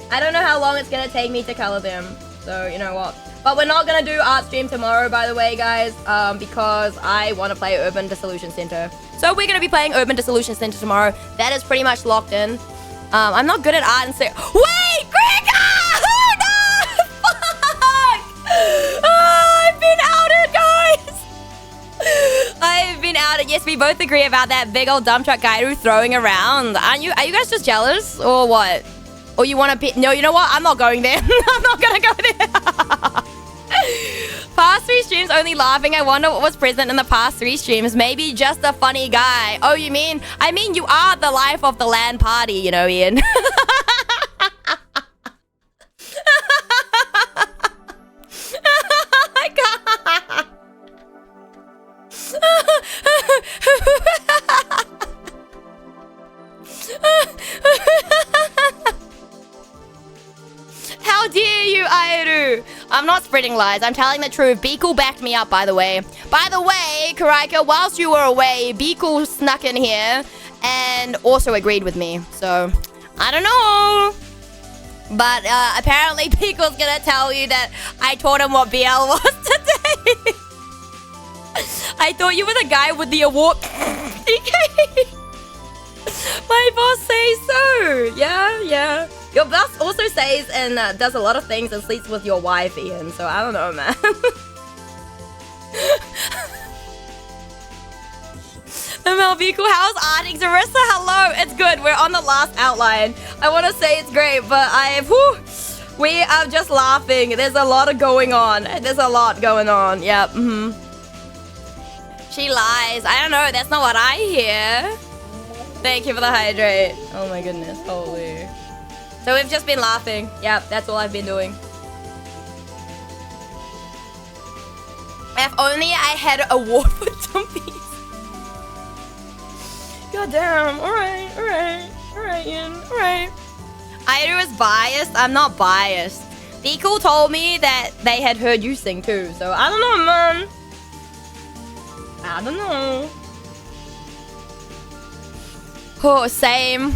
I don't know how long it's gonna take me to color them. So, you know what? But we're not gonna do art stream tomorrow, by the way, guys. Because I want to play Urban Dissolution Center. So we're gonna be playing Urban Dissolution Center tomorrow. That is pretty much locked in. I'm not good at art and say... Wait! Gregor! No! Fuck! Oh, I've been outed, guys! I've been outed. Yes, we both agree about that big old dump truck Gairu throwing around. Are you guys just jealous? Or what? Or you want to... No, you know what? I'm not going there. I'm not going to go there. Past 3 streams only laughing. I wonder what was present in the past 3 streams. Maybe just a funny guy. Oh, you mean... I mean, you are the life of the LAN party, you know, Ian. I can't. How dare you, Airu? I'm not spreading lies. I'm telling the truth. Beekle backed me up, by the way. By the way, Karaika, whilst you were away, Beekle snuck in here and also agreed with me. So, I don't know. But apparently Beekle's gonna tell you that I taught him what BL was today. I thought you were the guy with the award. My boss says so. Yeah. Your boss also says and does a lot of things and sleeps with your wife, Ian. So I don't know, man. Beekle, how's Artix? Arissa, hello. It's good. We're on the last outline. I want to say it's great, but we are just laughing. There's a lot going on. Yep. She lies. I don't know. That's not what I hear. Thank you for the hydrate. Oh my goodness. Holy. So we've just been laughing. Yep, that's all I've been doing. If only I had a award for Dumpies. God damn. Alright, Ian. Alright. Airu is biased. I'm not biased. Beagle told me that they had heard you sing too, so I don't know, man. I don't know. Oh, same.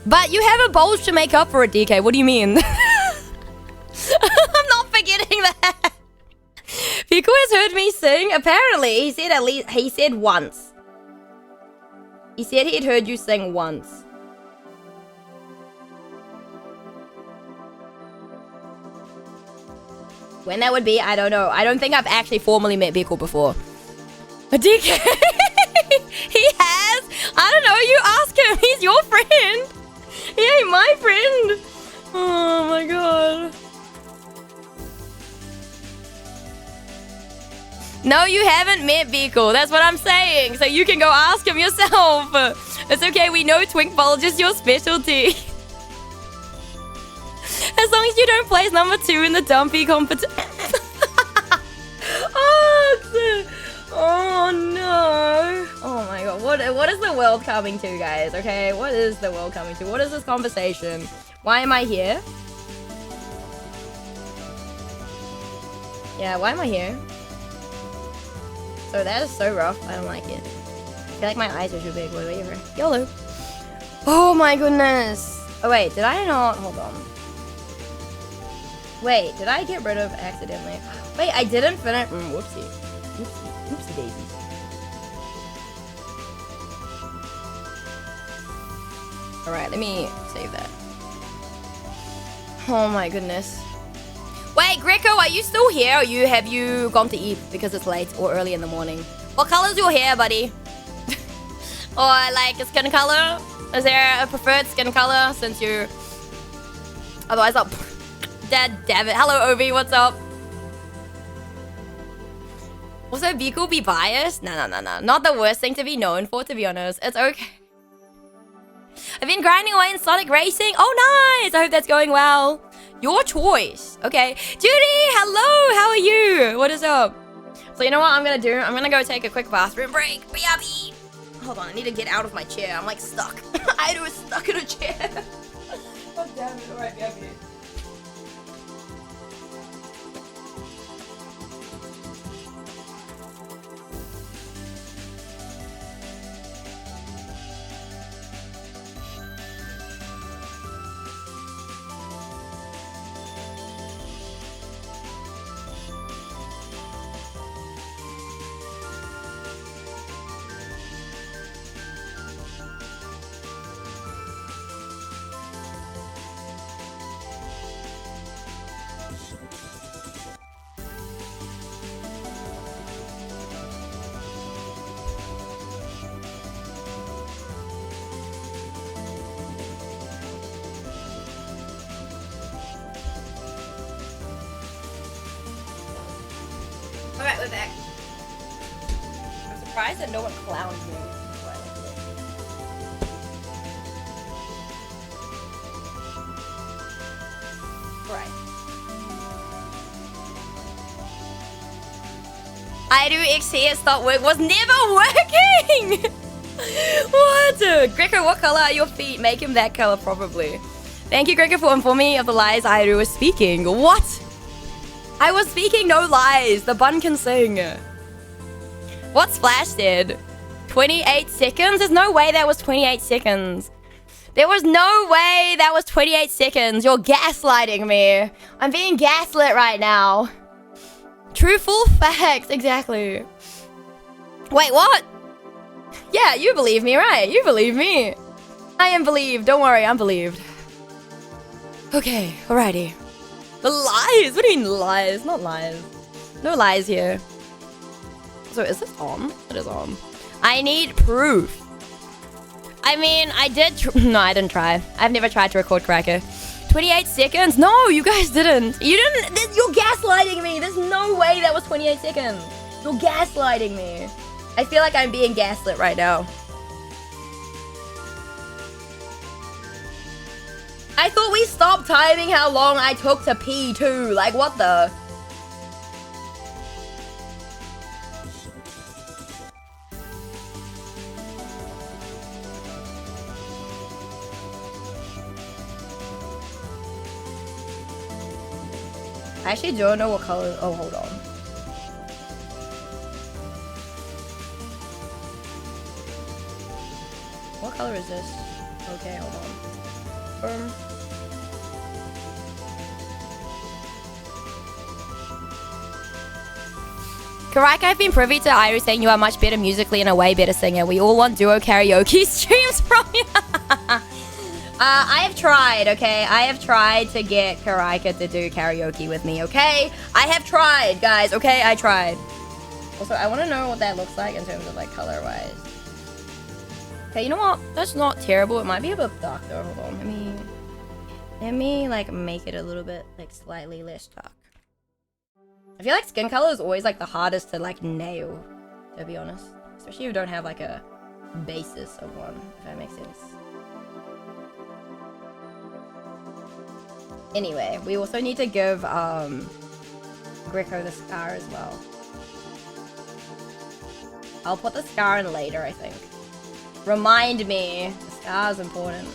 But you have a bulge to make up for it, DK. What do you mean? I'm not forgetting that. Pico has heard me sing. Apparently, he said once. He said he'd heard you sing once. When that would be, I don't know. I don't think I've actually formally met Pico before. A DK? He has? I don't know. You ask him. He's your friend. He ain't my friend. Oh my god. No, you haven't met Beagle. That's what I'm saying. So you can go ask him yourself. It's okay. We know Twink Bulge is your specialty. As long as you don't place number 2 in the dumpy competition. Oh no. Oh my god. What is the world coming to, guys? Okay, what is the world coming to? What is this conversation? Why am I here? Yeah, why am I here? So that is so rough. I don't like it. I feel like my eyes are too big. Whatever. YOLO. Oh my goodness. Oh wait, did I not? Hold on. Wait, did I get rid of accidentally? Wait, I didn't finish. Whoopsie. Oopsie daisy. Alright, let me save that. Oh my goodness. Wait, Greco, are you still here or have you gone to eat because it's late or early in the morning? What color is your hair, buddy? Or like a skin color? Is there a preferred skin color since you... Otherwise I'll... Damn it. Hello, Ovi, what's up? Also, Beagle be biased? No. Not the worst thing to be known for, to be honest. It's okay. I've been grinding away in Sonic Racing. Oh, nice. I hope that's going well. Your choice. Okay. Judy, hello. How are you? What is up? So you know what I'm going to do? I'm going to go take a quick bathroom break. BRB. Hold on. I need to get out of my chair. I'm like stuck. I was stuck in a chair. God damn it. All right, BRB. Alright, we're back. I'm surprised that no one clowned me. Right. I do XC stop work was never working! What? Greco, what color are your feet? Make him that color, probably. Thank you, Greco, for informing me of the lies Airu was speaking. What? I was speaking no lies. The bun can sing. What Splash did? 28 seconds? There's no way that was 28 seconds. There was no way that was 28 seconds. You're gaslighting me. I'm being gaslit right now. True full facts. Exactly. Wait, what? Yeah, you believe me, right? You believe me. I am believed. Don't worry, I'm believed. Okay, alrighty. The lies? What do you mean lies? Not lies. No lies here. So is this on? It is on. I need proof. I mean, I did no, I didn't try. I've never tried to record Cracker. 28 seconds? No, you guys didn't. You didn't. You're gaslighting me. There's no way that was 28 seconds. You're gaslighting me. I feel like I'm being gaslit right now. I thought we stopped timing how long I took to pee too. Like, what the? I actually don't know what color. Oh, hold on. What color is this? Okay, hold on. Karika, I've been privy to Iru saying you are much better musically and a way better singer. We all want duo karaoke streams from you. I have tried, okay? I have tried to get Karika to do karaoke with me, okay? I have tried, guys, okay? I tried. Also, I want to know what that looks like in terms of, like, color-wise. Okay, you know what? That's not terrible. It might be a bit dark, though. Hold on. Let me, like, make it a little bit, like, slightly less dark. I feel like skin color is always, like, the hardest to, like, nail, to be honest. Especially if you don't have, like, a basis of one, if that makes sense. Anyway, we also need to give, Greco the scar as well. I'll put the scar in later, I think. Remind me. The scar is important.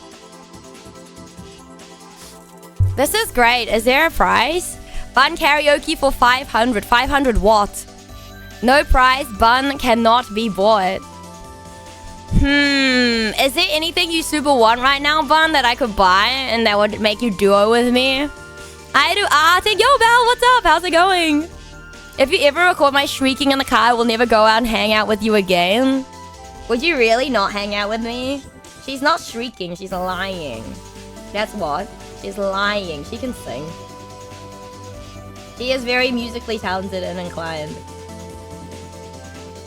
This is great. Is there a prize? Bun karaoke for 500. 500 what? No prize. Bun cannot be bought. Is there anything you super want right now, Bun, that I could buy and that would make you duo with me? I do. Yo, Belle, what's up? How's it going? If you ever record my shrieking in the car, I will never go out and hang out with you again. Would you really not hang out with me? She's not shrieking. She's lying. That's what. She's lying. She can sing. She is very musically talented and inclined.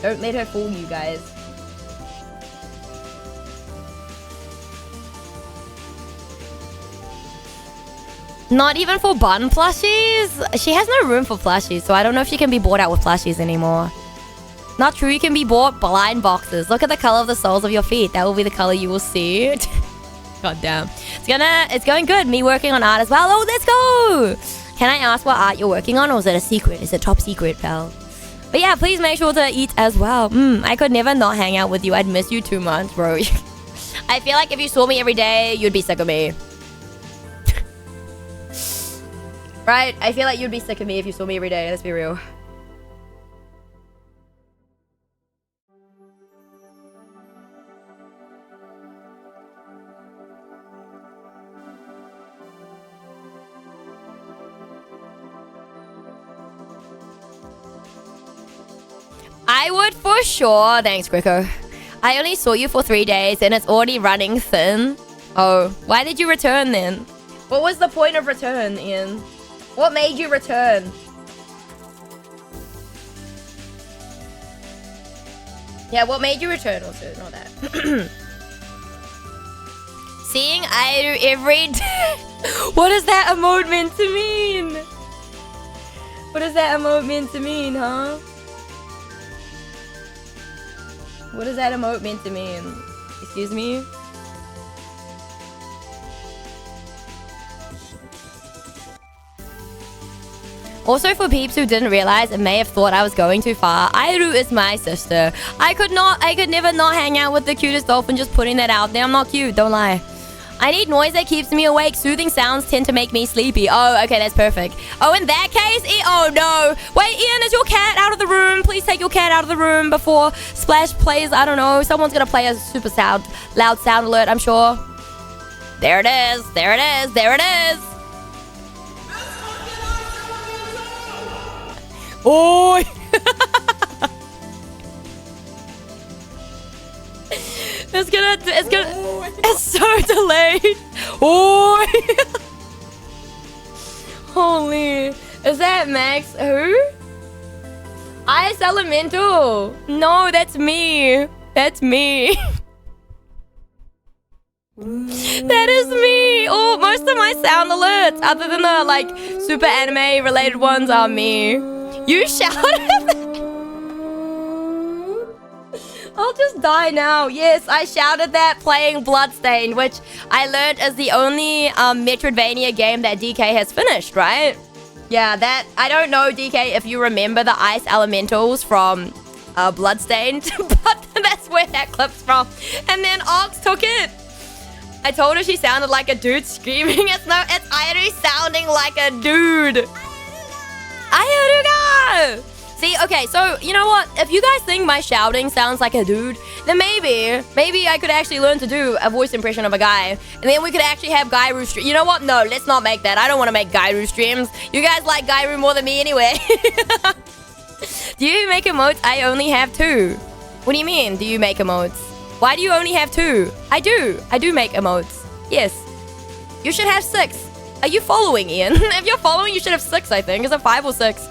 Don't let her fool you guys. Not even for Bun plushies? She has no room for plushies, so I don't know if she can be bought out with plushies anymore. Not true, you can be bought blind boxes. Look at the color of the soles of your feet. That will be the color you will see. God damn. It's going good. Me working on art as well. Oh, let's go! Can I ask what art you're working on, or is it a secret? Is it top secret, pal? But yeah, please make sure to eat as well. I could never not hang out with you. I'd miss you too much, bro. I feel like if you saw me every day, you'd be sick of me. Right? I feel like you'd be sick of me if you saw me every day. Let's be real. I would for sure. Thanks, Greco. I only saw you for 3 days and it's already running thin. Oh, why did you return then? What was the point of return, Ian? What made you return? Yeah, what made you return also? Not that. Seeing Iru every day. What does that emote meant to mean? What does that emote meant to mean, huh? What does that emote meant to mean? Excuse me? Also, for peeps who didn't realize and may have thought I was going too far, Iru is my sister. I could never not hang out with the cutest dolphin, just putting that out there. I'm not cute, don't lie. I need noise that keeps me awake. Soothing sounds tend to make me sleepy. Oh, okay, that's perfect. Oh, in that case, oh no. Wait, Ian, is your cat out of the room? Please take your cat out of the room before Splash plays, I don't know. Someone's gonna play a super loud sound alert, I'm sure. There it is, there it is, there it is. Oh! It's so delayed. Oh! Holy. Is that Max? Who? Ice Elemental. No, that's me. That's me. That is me. Oh, most of my sound alerts, other than the, like, super anime related ones, are me. You shouted? I'll just die now. Yes, I shouted that playing Bloodstained, which I learned is the only Metroidvania game that DK has finished, right? Yeah, that... I don't know, DK, if you remember the ice elementals from Bloodstained, but that's where that clip's from. And then Ox took it. I told her she sounded like a dude screaming. It's Iru sounding like a dude. See, okay, so you know what? If you guys think my shouting sounds like a dude, then maybe I could actually learn to do a voice impression of a guy, and then we could actually have Gairu stream. You know what? No, let's not make that. I don't want to make Gairu streams. You guys like Gairu more than me anyway. Do you make emotes? I only have 2. What do you mean? Do you make emotes? Why do you only have 2? I do make emotes. Yes. You should have 6. Are you following, Ian? If you're following, you should have 6, I think. Is it 5 or 6?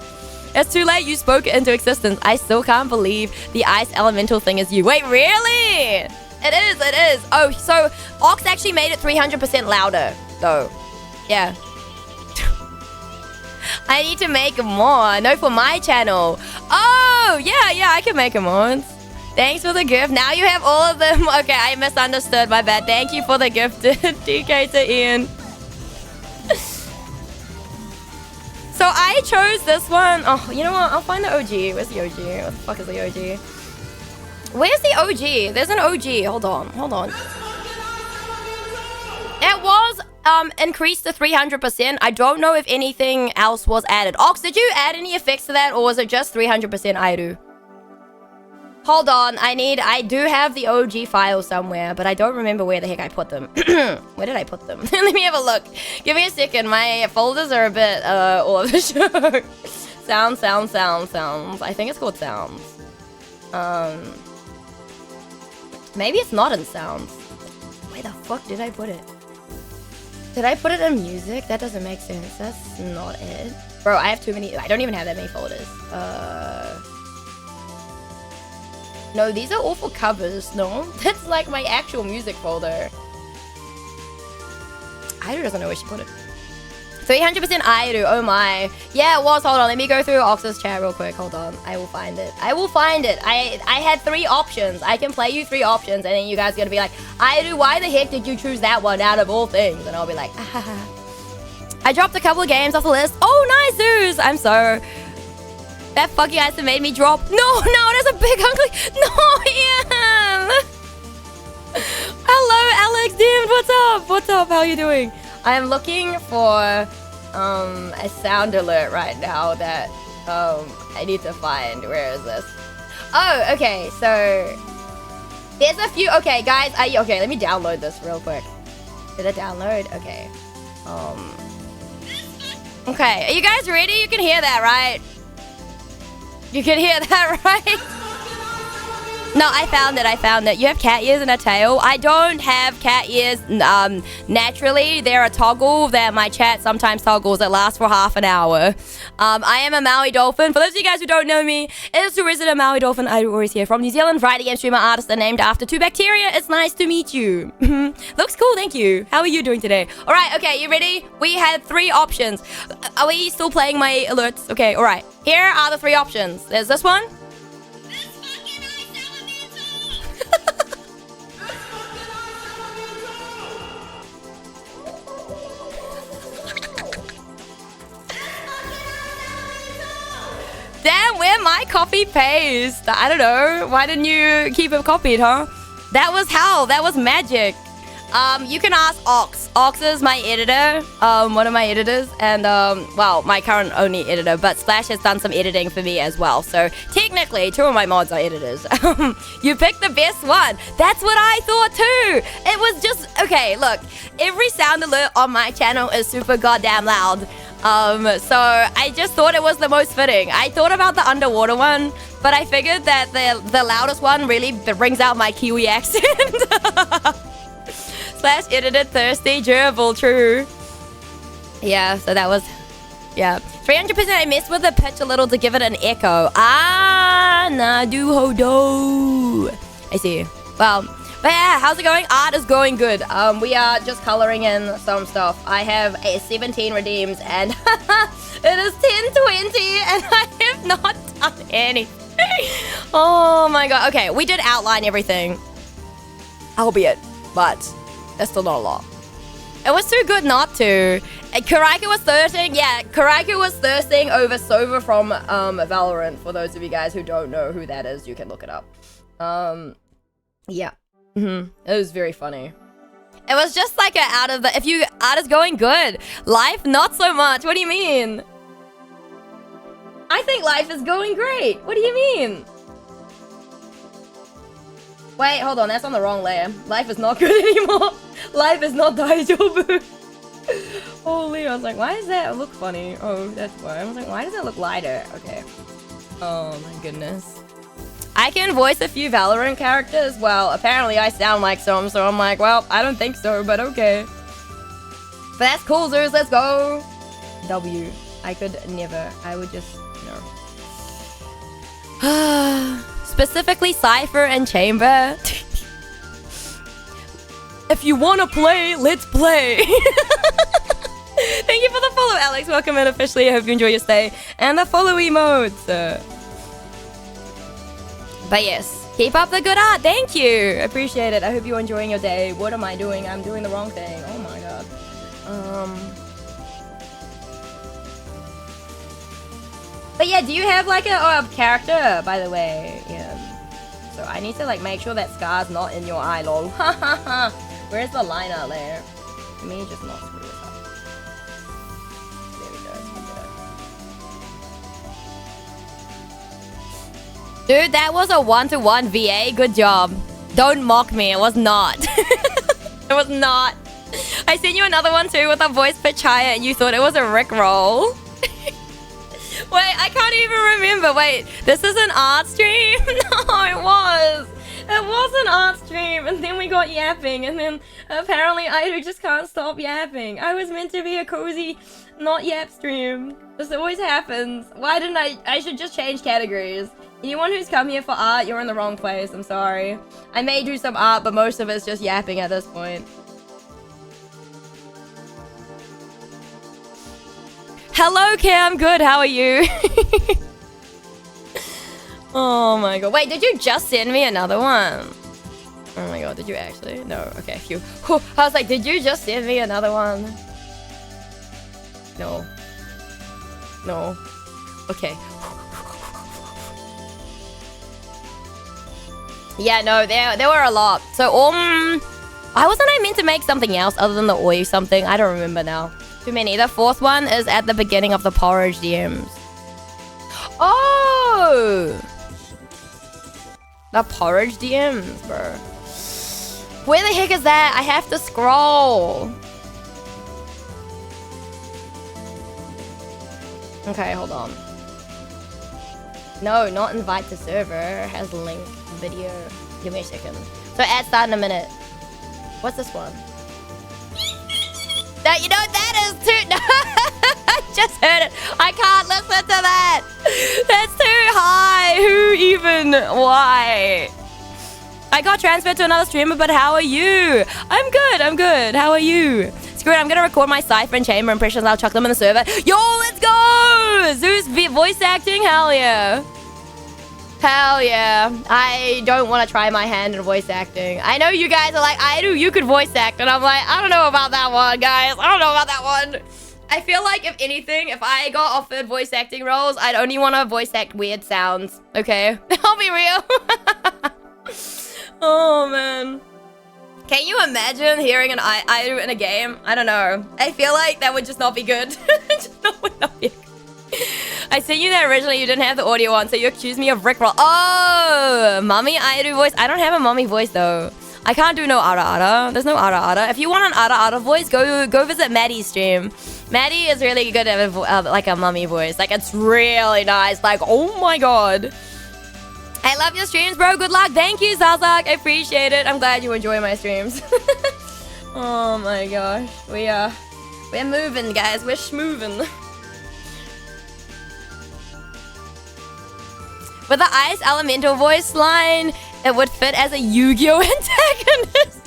It's too late. You spoke it into existence. I still can't believe the ice elemental thing is you. Wait, really? It is. Oh, so Ox actually made it 300% louder, though. Yeah. I need to make more. No, for my channel. Oh, yeah, I can make emotes. Thanks for the gift. Now you have all of them. Okay, I misunderstood. My bad. Thank you for the gift, DK to Ian. So I chose this one. Oh, you know what? I'll find the OG. Where's the OG? What the fuck is the OG? Where's the OG? There's an OG. Hold on. It was increased to 300%. I don't know if anything else was added. Ox, did you add any effects to that, or was it just 300% Airu? Hold on, I do have the OG file somewhere, but I don't remember where the heck I put them. Where did I put them? Let me have a look. Give me a second. My folders are a bit all over the show. Sounds. I think it's called sounds. Maybe it's not in sounds. Where the fuck did I put it? Did I put it in music? That doesn't make sense. That's not it. Bro, I have too many. I don't even have that many folders. No, these are all for covers. No, that's like my actual music folder. Airu doesn't know where she put it. 300% Airu. Oh my. Yeah, it was. Hold on. Let me go through Ox's chat real quick. Hold on. I will find it. I had 3 options. I can play you 3 options, and then you guys are gonna be like, Airu, why the heck did you choose that one out of all things? And I'll be like, I dropped a couple of games off the list. Oh, nice, Zeus. I'm so... That fucking ice made me drop. No, there's a big ugly. No, Ian. Hello, Alex. Dude, what's up? How are you doing? I am looking for a sound alert right now that I need to find. Where is this? Oh, okay. So there's a few. Okay, guys. Okay, let me download this real quick. Did it download? Okay. Okay. Are you guys ready? You can hear that, right? You can hear that, right? No, I found it. You have cat ears and a tail. I don't have cat ears naturally. They're a toggle that my chat sometimes toggles that lasts for half an hour. I am a Maui dolphin. For those of you guys who don't know me, it is the resident Maui dolphin. I'm always here from New Zealand. Writing game streamer, artist, and named after 2 bacteria. It's nice to meet you. Looks cool, thank you. How are you doing today? All right, okay, you ready? We had 3 options. Are we still playing my alerts? Okay, all right. Here are the 3 options. There's this one. Damn, where my copy paste? I don't know. Why didn't you keep it copied, huh? That was hell. That was magic. You can ask Ox. Ox is my editor, one of my editors, and well, my current only editor, but Splash has done some editing for me as well. So technically, 2 of my mods are editors. You picked the best one. That's what I thought too. It was just, okay, look, every sound alert on my channel is super goddamn loud. So I just thought it was the most fitting. I thought about the underwater one, but I figured that the loudest one really brings out my Kiwi accent. Slash edited thirsty gerbil, true. Yeah, so that was, yeah. 300% I messed with the pitch a little to give it an echo. Ah, nah, do ho do. I see. Well, but yeah, how's it going? Art is going good. We are just coloring in some stuff. I have 17 redeems and it is 10:20 and I have not done anything. Oh my god. Okay, we did outline everything. Albeit, but that's still not a lot. It was too good not to. Karaika was thirsting. Yeah, Karaika was thirsting over Sova from Valorant. For those of you guys who don't know who that is, you can look it up. Yeah. It was very funny. It was just like a out of the, if you, art is going good. Life, not so much. What do you mean? I think life is going great. What do you mean? Wait, hold on. That's on the wrong layer. Life is not good anymore. Life is not Daijobu. Holy, I was like, why does that look funny? Oh, that's why. I was like, why does it look lighter? Okay. Oh my goodness. I can voice a few Valorant characters. Well, apparently I sound like some, so I'm like, well, I don't think so, but okay. But that's cool, Zeus. Let's go. W. I could never. I would just, no. Specifically Cypher and Chamber. If you wanna play, let's play. Thank you for the follow, Alex. Welcome in officially. I hope you enjoy your stay. And the follow emotes. But yes, keep up the good art. Thank you. Appreciate it. I hope you're enjoying your day. What am I doing? I'm doing the wrong thing. Oh my god. But yeah, do you have like a character, by the way? Yeah. So I need to like make sure that scar's not in your eye, lol. Where's the liner layer? Let me just not screw this up. There we go. Dude, that was a 1-to-1 VA. Good job. Don't mock me. It was not. It was not. I sent you another one too with a voice pitch higher and you thought it was a Rickroll. Wait, I can't even remember. Wait, this is an art stream? No, it was. It was an art stream, and then we got yapping, and then apparently I just can't stop yapping. I was meant to be a cozy, not yap stream. This always happens. Why didn't I should just change categories. Anyone who's come here for art, you're in the wrong place. I'm sorry. I may do some art, but most of it's just yapping at this point. Hello, Cam. Good. How are you? Oh my god. Wait, did you just send me another one? Oh my god, did you actually? No. Okay, phew. I was like, did you just send me another one? No. No. Okay. Yeah, no, there were a lot. So, why wasn't I meant to make something else other than the Oi something? I don't remember now. Too many. The fourth one is at the beginning of the Porridge DMs. Oh! The Porridge DMs, bro. Where the heck is that? I have to scroll. Okay, hold on. No, not invite to server. Has link video. Give me a second. So ad start in a minute. What's this one? That, you know, that is too... No, I just heard it. I can't listen to that. That's too high. Who even? Why? I got transferred to another streamer, but how are you? I'm good. I'm good. How are you? Screw it. I'm going to record my Cypher and Chamber impressions. I'll chuck them in the server. Yo, let's go. Zeus voice acting. Hell yeah. Hell yeah. I don't want to try my hand in voice acting. I know you guys are like, you could voice act. And I'm like, I don't know about that one, guys. I don't know about that one. I feel like, if anything, if I got offered voice acting roles, I'd only want to voice act weird sounds. Okay? I'll be real. Oh, man. Can you imagine hearing an Airu in a game? I don't know. I feel like that would just not be good. That would not be good. I sent you that originally. You didn't have the audio on, so you accused me of Rickroll. Oh, mommy Airu voice. I don't have a mommy voice though. I can't do no ara ara. There's no ara ara. If you want an ara ara voice, go visit Maddie's stream. Maddie is really good at like a mommy voice. Like, it's really nice. Like, oh my god. I love your streams, bro. Good luck. Thank you, Zazak. I appreciate it. I'm glad you enjoy my streams. Oh my gosh. We're moving, guys. We're schmoving. With the Ice Elemental voice line, it would fit as a Yu-Gi-Oh! Antagonist.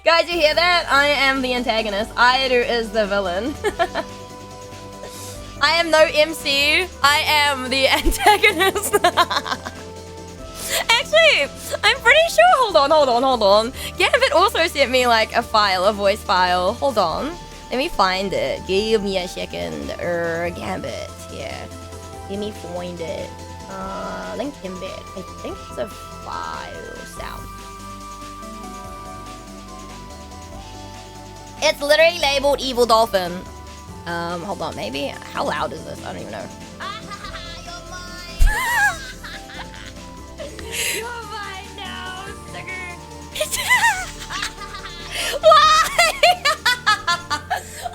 Guys, you hear that? I am the antagonist. Airu is the villain. I am no MC. I am the antagonist. Actually, I'm pretty sure. Hold on. Gambit also sent me like a file, a voice file. Hold on. Let me find it. Give me a second. Gambit. Yeah. Let me find it. Link embed. I think it's a file sound. It's literally labeled Evil Dolphin. Hold on, maybe. How loud is this? I don't even know. Why?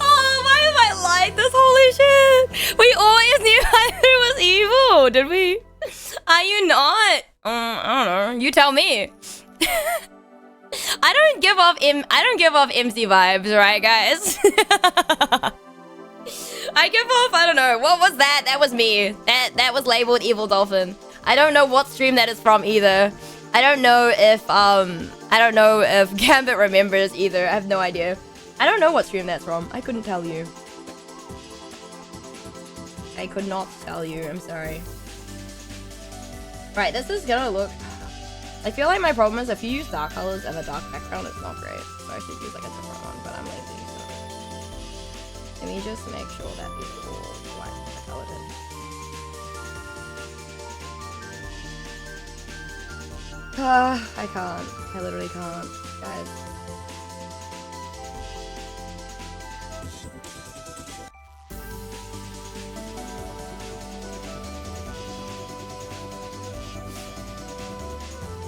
Oh, why am I like this? Holy shit. We always knew Airu was evil, did we? Are you not? I don't know. You tell me. I don't give off MC vibes, right, guys? I give off, I don't know. What was that? That was me. That was labeled Evil Dolphin. I don't know what stream that is from either. I don't know if Gambit remembers either. I have no idea. I don't know what stream that's from. I couldn't tell you. I could not tell you. I'm sorry. Right, this is gonna look... I feel like my problem is if you use dark colors and a dark background, it's not great. So I should use like a different one, but I'm lazy. So. Let me just make sure that is all white colored in. I can't. I literally can't, guys.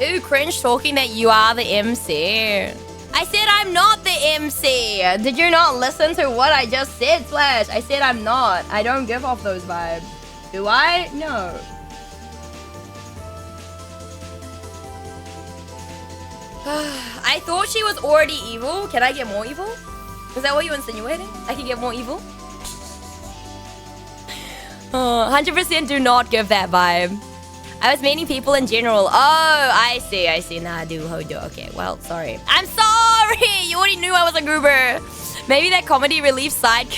Ooh, cringe talking that you are the MC. I said I'm not the MC. Did you not listen to what I just said, Slash? I said I'm not. I don't give off those vibes. Do I? No. I thought she was already evil. Can I get more evil? Is that what you're insinuating? I can get more evil? 100% do not give that vibe. I was meeting people in general. Oh, I see. Nah, do hojo. Okay, well, sorry. I'm sorry! You already knew I was a goober. Maybe that comedy relief side...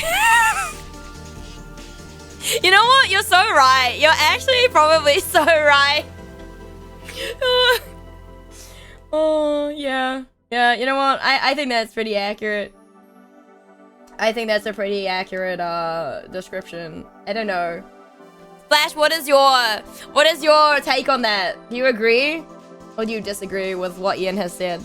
You know what? You're so right. You're actually probably so right. Oh, yeah. Yeah, you know what? I think that's pretty accurate. I think that's a pretty accurate description. I don't know. Flash, what is your take on that? Do you agree? Or do you disagree with what Ian has said?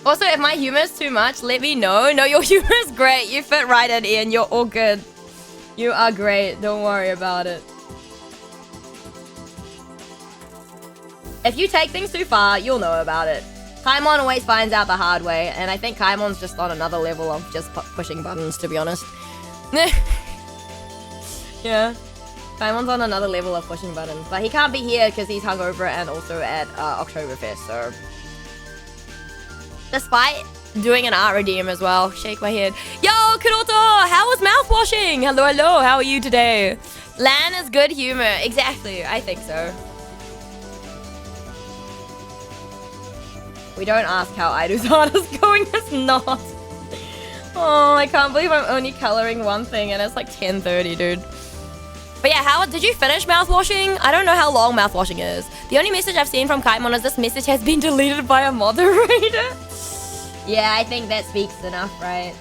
Also, if my humor is too much, let me know. No, your humor is great. You fit right in, Ian. You're all good. You are great. Don't worry about it. If you take things too far, you'll know about it. Kaimon always finds out the hard way, and I think Kaimon's just on another level of just pushing buttons, to be honest. Yeah. Kaimon's on another level of pushing buttons. But he can't be here because he's hungover and also at Oktoberfest, so... Despite doing an art redeem as well. Shake my head. Yo, Kuroto! How was mouthwashing? Hello, hello. How are you today? Lan is good humor. Exactly. I think so. We don't ask how Airu's art is going. It's not. Oh, I can't believe I'm only coloring one thing and it's like 10:30, dude. But yeah, how did you finish mouthwashing? I don't know how long mouthwashing is. The only message I've seen from Kaimon is this message has been deleted by a moderator. Yeah, I think that speaks enough, right?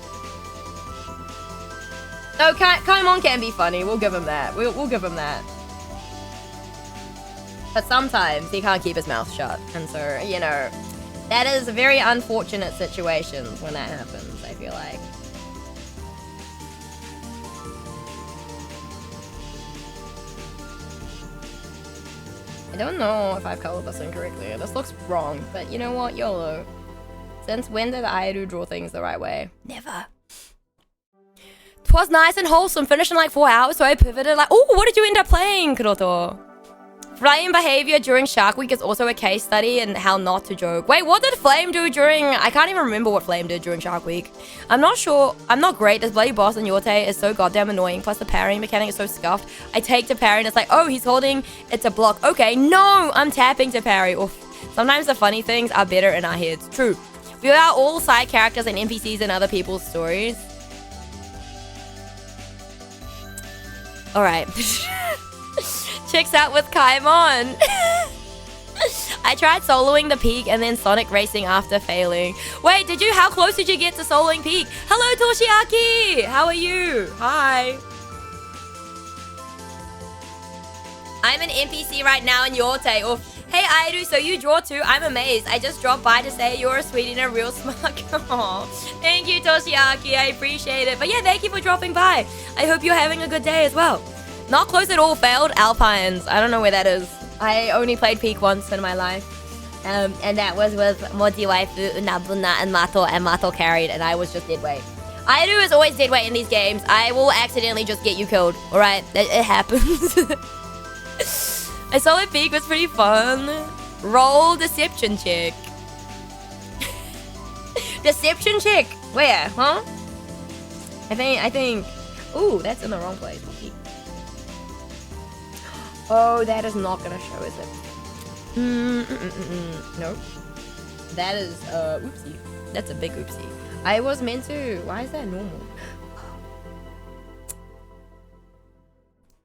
No, Kaimon can be funny. We'll give him that. We'll give him that. But sometimes he can't keep his mouth shut. And so, you know, that is a very unfortunate situations when that happens, I feel like. I don't know if I've colored this incorrectly. This looks wrong, but you know what? YOLO. Since when did Airu draw things the right way? Never. 'Twas nice and wholesome, finished in like 4 hours, so I pivoted like... Oh, what did you end up playing, Kuroto? Flame behavior during Shark Week is also a case study in how not to joke. Wait, what did Flame do during... I can't even remember what Flame did during Shark Week. I'm not sure. I'm not great. This bloody boss in Yorte is so goddamn annoying. Plus the parrying mechanic is so scuffed. I take to parry and it's like, oh, he's holding it to block. Okay, no, I'm tapping to parry. Oof. Sometimes the funny things are better in our heads. True. We are all side characters and NPCs in other people's stories. Alright. Checks out with Kaimon. I tried soloing the peak and then Sonic racing after failing. Wait, how close did you get to soloing peak? Hello, Toshiaki! How are you? Hi. I'm an NPC right now in Yorte. Oh, hey, Airu, so you draw too? I'm amazed. I just dropped by to say you're a sweetie and a real smart. Aww. Thank you, Toshiaki. I appreciate it. But yeah, thank you for dropping by. I hope you're having a good day as well. Not close at all, failed Alpines. I don't know where that is. I only played Peak once in my life. And that was with Moji Waifu, Unabuna, and Mato carried, and I was just dead weight. Airu is always dead weight in these games. I will accidentally just get you killed, alright? It happens. I saw it peak was pretty fun. Roll deception check. Deception check? Where, huh? I think... Ooh, that's in the wrong place. Oh, that is not gonna show, is it? Nope. That is, oopsie. That's a big oopsie. I was meant to... Why is that normal?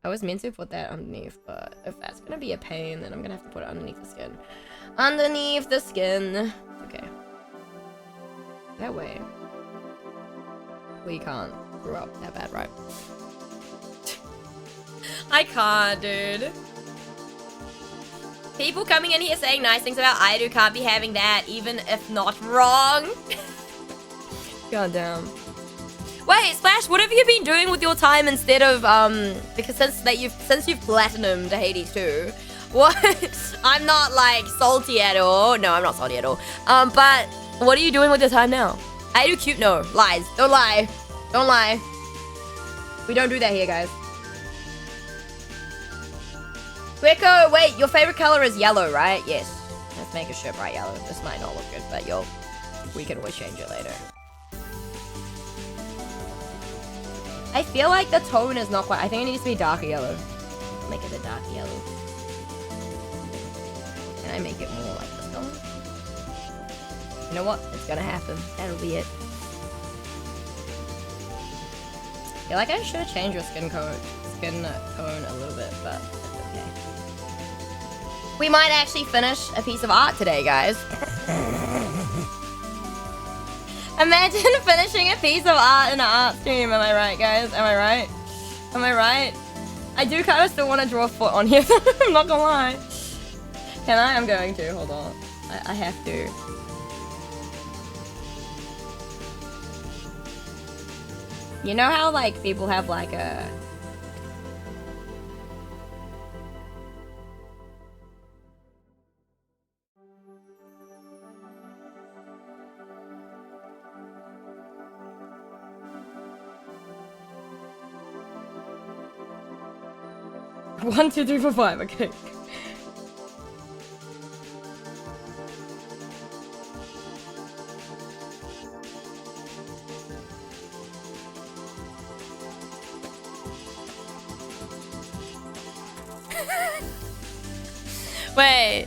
I was meant to put that underneath, but if that's gonna be a pain, then I'm gonna have to put it underneath the skin. Underneath the skin. Okay. That way. We can't grow up that bad, right? I can't, dude. People coming in here saying nice things about Airu can't be having that, even if not wrong. God damn. Wait, Splash, what have you been doing with your time instead of because since you've platinumed Hades 2, what? I'm not like salty at all. No, I'm not salty at all. But what are you doing with your time now? Airu cute? No, lies. Don't lie. Don't lie. We don't do that here, guys. Quicko, wait, your favorite color is yellow, right? Yes. Let's make a shirt bright yellow. This might not look good, but we can always change it later. I feel like the tone is not quite... I think it needs to be darker yellow. Make it a darker yellow. Can I make it more like this color? You know what? It's gonna happen. That'll be it. I feel like I should have changed your skin tone a little bit, but that's okay. We might actually finish a piece of art today, guys. Imagine finishing a piece of art in an art stream. Am I right, guys? Am I right? Am I right? I do kind of still want to draw a foot on here. I'm not gonna lie. Can I? I'm going to. Hold on. I have to. You know how, like, people have, like, a... One, two, three, four, five. Okay. Wait.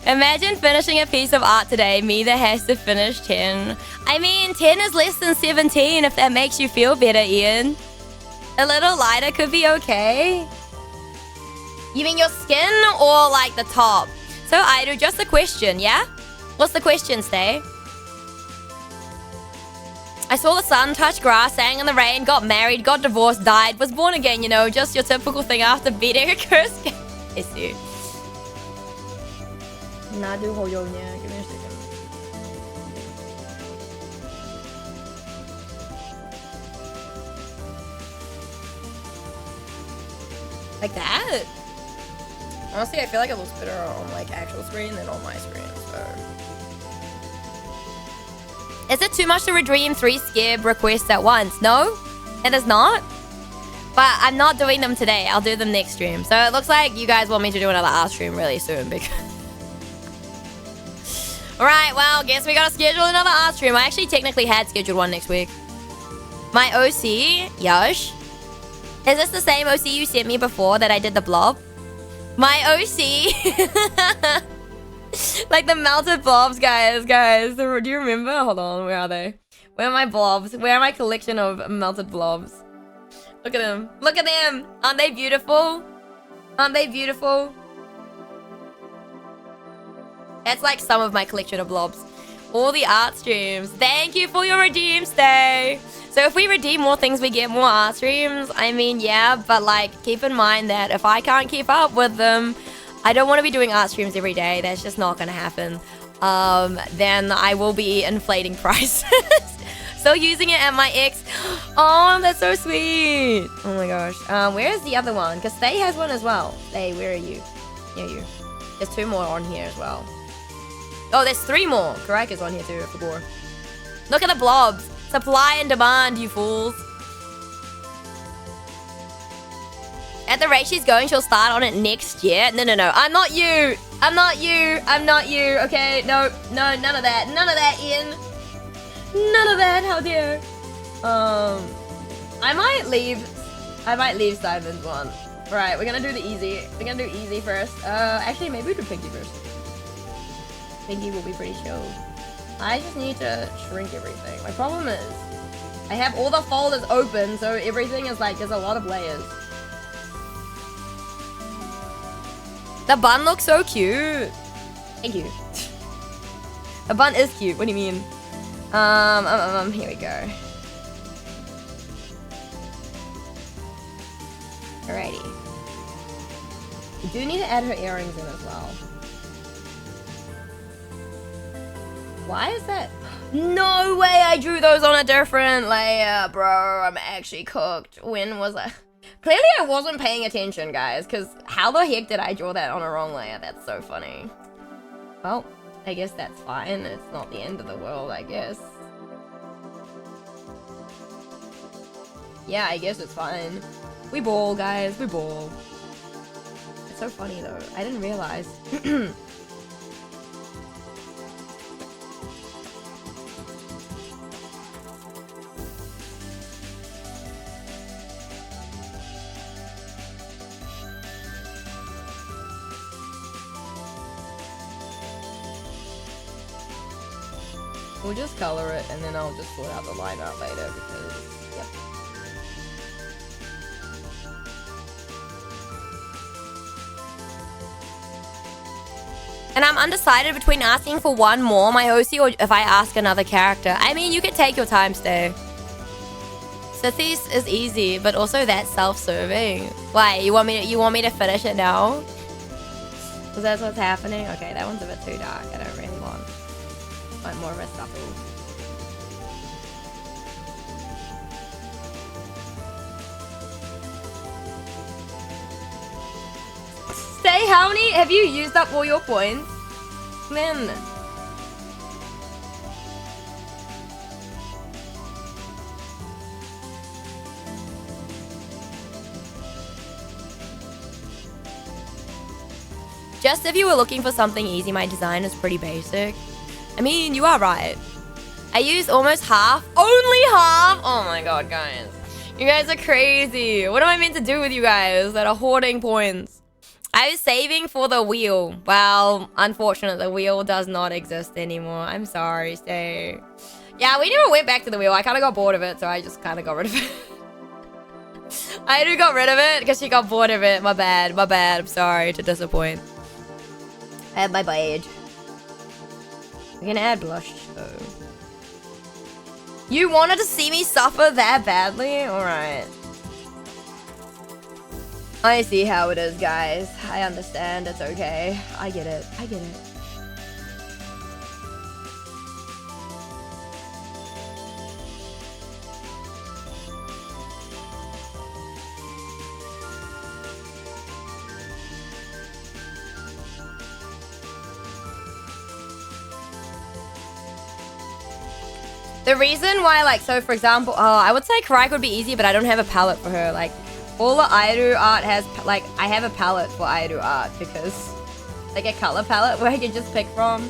Imagine finishing a piece of art today. Me that has to finish 10. I mean, 10 is less than 17 if that makes you feel better, Ian. A little lighter could be okay. You mean your skin or like the top? So Airu, just a question, yeah? What's the question, Stay? I saw the sun touch grass, sang in the rain, got married, got divorced, died, was born again, you know, just your typical thing after beating a curse. Yes, you. Nadu Hoyonya, give me a second. Like that? Honestly, I feel like it looks better on like actual screen than on my screen, so. Is it too much to redeem 3 Skib requests at once? No, it is not. But I'm not doing them today. I'll do them next stream. So it looks like you guys want me to do another art stream really soon because... Alright, well, guess we gotta schedule another art stream. I actually technically had scheduled one next week. My OC, Yosh. Is this the same OC you sent me before that I did the blob? My OC. Like the melted blobs, guys. Do you remember? Hold on, where are they? Where are my blobs? Where are my collection of melted blobs? Look at them. Look at them. Aren't they beautiful? Aren't they beautiful? That's like some of my collection of blobs. All the art streams. Thank you for your redeem, Stay. So if we redeem more things, we get more art streams. I mean, yeah, but like, keep in mind that if I can't keep up with them, I don't want to be doing art streams every day. That's just not going to happen. Then I will be inflating prices. So using it at my ex. Oh, that's so sweet. Oh my gosh. Where's the other one? Because Stay has one as well. Stay, where are you? Here you. There's 2 more on here as well. Oh, there's 3 more. Karaka's on here too, I forgot. Look at the blobs. Supply and demand, you fools. At the rate she's going, she'll start on it next year. No. I'm not you. I'm not you. I'm not you. Okay, no, none of that. None of that, Ian. None of that. How dare. I might leave Simon's one. Right, we're gonna do the easy. We're gonna do easy first. Actually, maybe we do Pinky first. Pinky will be pretty chill. I just need to shrink everything. My problem is, I have all the folders open, so everything is like, there's a lot of layers. The bun looks so cute. Thank you. The bun is cute. What do you mean? Here we go. Alrighty. We do need to add her earrings in as well. Why is that? No way I drew those on a different layer, bro. I'm actually cooked. When was I? Clearly I wasn't paying attention, guys, because how the heck did I draw that on a wrong layer? That's so funny. Well, I guess that's fine. It's not the end of the world, I guess. Yeah, I guess it's fine. We ball, guys. We ball. It's so funny, though. I didn't realize. We'll just color it, and then I'll just sort out the line art later, because, yep. And I'm undecided between asking for one more, my OC, or if I ask another character. I mean, you can take your time, Stay. Sithis is easy, but also that's self-serving. Why? You want me to finish it now? Because that's what's happening? Okay, that one's a bit too dark. I don't really want more of a shuffle. Stay, how many have you used up all your points? Man. Just if you were looking for something easy, my design is pretty basic. I mean, you are right. I used almost half. Only half? Oh my god, guys. You guys are crazy. What am I meant to do with you guys that are hoarding points? I was saving for the wheel. Well, unfortunately, the wheel does not exist anymore. I'm sorry, Stay. Yeah, we never went back to the wheel. I kind of got bored of it, so I just kind of got rid of it. I just got rid of it because she got bored of it. My bad. My bad. I'm sorry to disappoint. I have my badge. We're gonna add blush, though. You wanted to see me suffer that badly? Alright. I see how it is, guys. I understand. It's okay. I get it. I get it. The reason why, like, so for example, I would say Karika would be easy, but I don't have a palette for her. Like, all the Airu art has, like, I have a palette for Airu art because, like, a color palette where I can just pick from.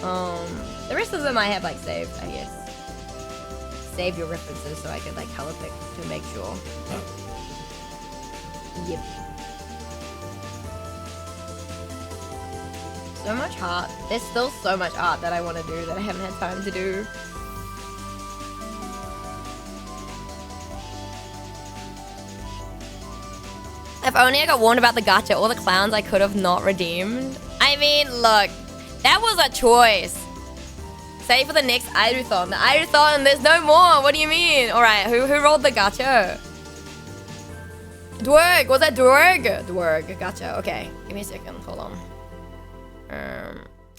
The rest of them I have, like, saved, I guess. Save your references so I can, like, color pick to make sure. Yep. So much art. There's still so much art that I want to do that I haven't had time to do. If only I got warned about the gacha, all the clowns I could have not redeemed. I mean, look, that was a choice. Save for the next Airuthon. The Airuthon, there's no more. What do you mean? All right, who rolled the gacha? Dwerg, was that Dwerg? Dwerg, gacha. Okay, give me a second. Hold on.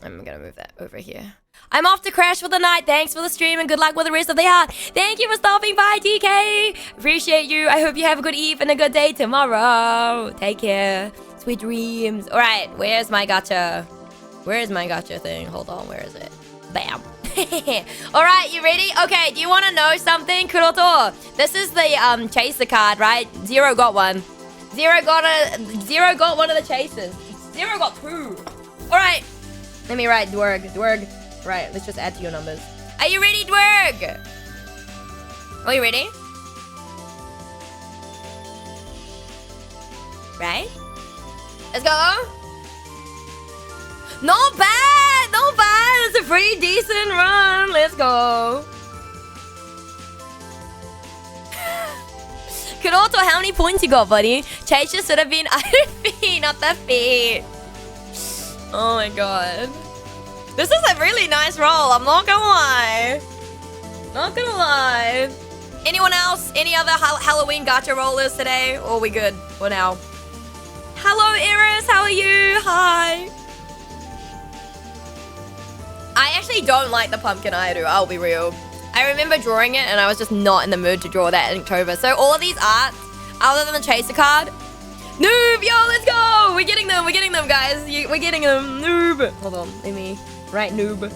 I'm gonna move that over here. I'm off to crash for the night. Thanks for the stream and good luck with the rest of the art. Thank you for stopping by, TK. Appreciate you. I hope you have a good eve and a good day tomorrow. Take care. Sweet dreams. All right, where's my gacha? Where is my gacha thing? Hold on, where is it? Bam. Alright, you ready? Okay, do you want to know something, Kuroto? This is the chaser card, right? Zero got one. Zero got one of the chasers. Zero got two. Alright. Let me write Dwerg. Dwerg. Right, let's just add to your numbers. Are you ready, Dwerg? Are you ready? Right? Let's go. Not bad! Not bad! It's a pretty decent run. Let's go. Kuroto, how many points you got, buddy? Chaser should have been feet, not the feet. Oh my god. This is a really nice roll. I'm not gonna lie. Not gonna lie. Anyone else? Any other Halloween gacha rollers today? Or are we good for now? Hello, Iris. How are you? Hi. I actually don't like the pumpkin Airu, I'll be real. I remember drawing it and I was just not in the mood to draw that in October. So all of these arts, other than the chaser card, noob, yo, let's go! We're getting them, guys. We're getting them, noob. Hold on, let me write noob.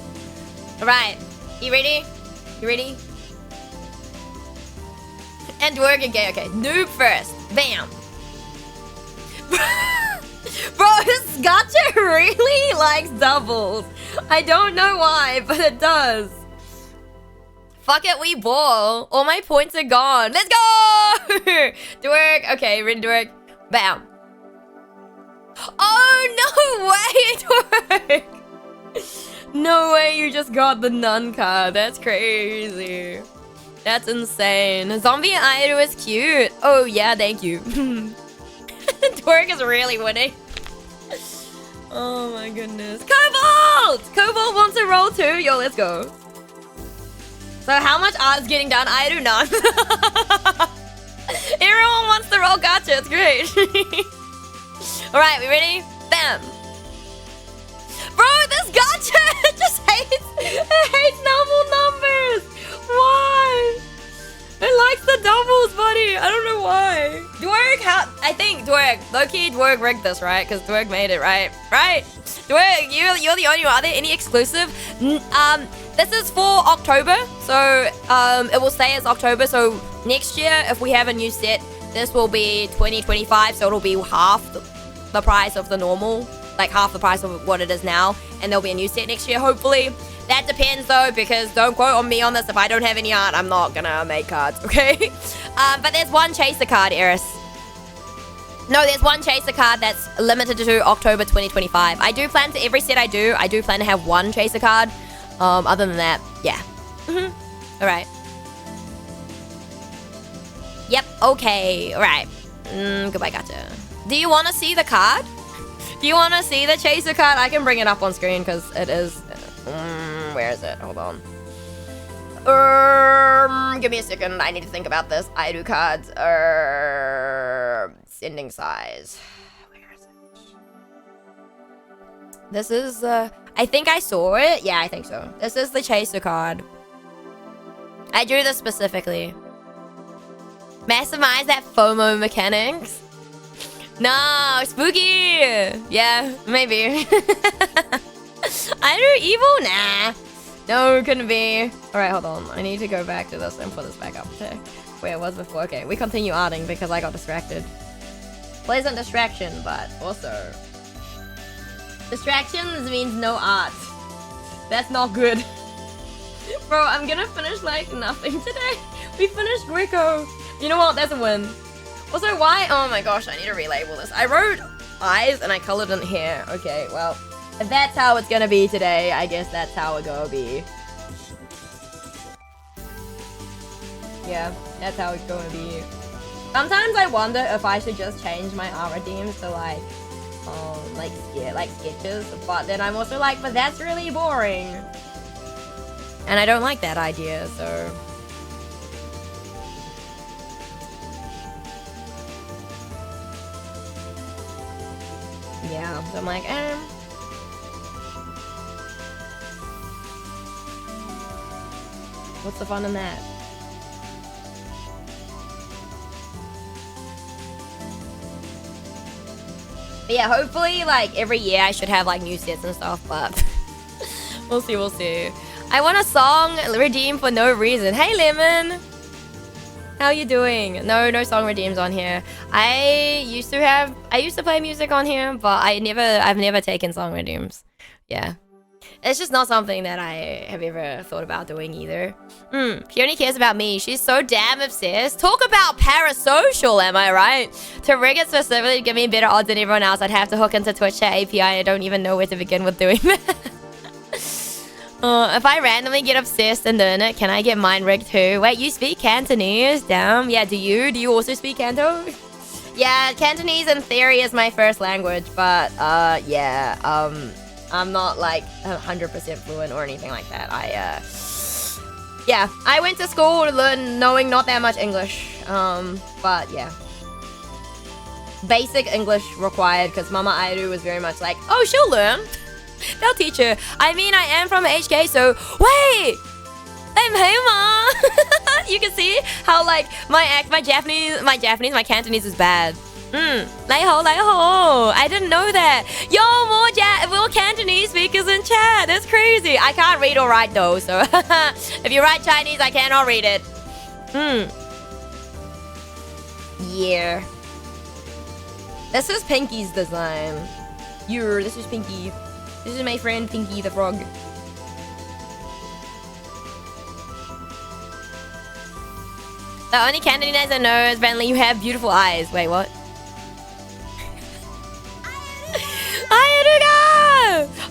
All right, you ready? You ready? And work again, okay. Noob first, bam. Bro, this gacha really likes doubles. I don't know why, but it does. Fuck it, we ball. All my points are gone. Let's go! Dwerg. Okay, Rin Dwerg. Bam. Oh, no way, Dwerg. No way you just got the nun card. That's crazy. That's insane. Zombie Airu is cute. Oh, yeah, thank you. Dwerg is really winning. Oh my goodness. Cobalt! Cobalt wants to roll too. Yo, let's go. So how much odds getting done? I do none. Everyone wants to roll gacha. It's great. Alright, we ready? Bam. Bro, this gacha just hates double numbers. Why? It likes the doubles, buddy. I don't know why. Dwerg, I think Dwerg, low-key Dwerg rigged this, right? Because Dwerg made it, right? Right? Dwerg, you're the only one. Are there any exclusive? This is for October, so it will stay as October. So next year, if we have a new set, this will be 2025, so it'll be half the price of the normal, like half the price of what it is now, and there'll be a new set next year, hopefully. That depends though, because don't quote on me on this. If I don't have any art, I'm not gonna make cards, okay? But there's one chaser card, Eris. No, there's one chaser card that's limited to October 2025. I do plan to, every set I do plan to have one chaser card. Other than that, yeah. Alright. Yep, okay, alright. Goodbye, gacha. Do you want to see the card? Do you want to see the chaser card? I can bring it up on screen because it is... where is it? Hold on. Give me a second. I need to think about this. I do cards. Sending size. Where is it? This is, I think I saw it. Yeah, I think so. This is the chaser card. I drew this specifically. Maximize that FOMO mechanics. No, spooky. Yeah, maybe. I do evil? Nah. No, couldn't be. Alright, hold on. I need to go back to this and put this back up to where it was before. Okay, we continue arting because I got distracted. Pleasant distraction, but also... distractions means no art. That's not good. Bro, I'm gonna finish like nothing today. We finished Greco. You know what? That's a win. Also, why? Oh my gosh, I need to relabel this. I wrote eyes and I colored in hair. Okay, well... if that's how it's gonna be today, I guess that's how it gonna be. Yeah, that's how it's gonna be. Sometimes I wonder if I should just change my art redeems to like sketches, but then I'm also like, but that's really boring. And I don't like that idea, so... yeah, so I'm like, what's the fun in that? But yeah, hopefully, like, every year I should have, like, new sets and stuff, but we'll see, we'll see. I want a song redeemed for no reason. Hey, Lemon! How you doing? No song redeems on here. I used to play music on here, but I've never taken song redeems. Yeah. It's just not something that I have ever thought about doing either. She only cares about me. She's so damn obsessed. Talk about parasocial, am I right? To rig it specifically to give me better odds than everyone else, I'd have to hook into Twitch chat API. I don't even know where to begin with doing that. If I randomly get obsessed and learn it, can I get mind rigged too? Wait, you speak Cantonese? Damn. Yeah, do you? Do you also speak Canto? Yeah, Cantonese in theory is my first language, but yeah, I'm not like 100% fluent or anything like that. Yeah, I went to school to learn knowing not that much English. But yeah. Basic English required because Mama Airu was very much like, oh, she'll learn. They'll teach her. I mean, I am from HK, so wait! I'm Hema! You can see how like my Cantonese is bad. Lai ho. I didn't know that. Yo, more Cantonese speakers in chat. That's crazy. I can't read or write though, so if you write Chinese, I cannot read it. Yeah. This is Pinky's design. This is Pinky. This is my friend Pinky the Frog. The only Cantonese I know is Bentley, you have beautiful eyes. Wait, what?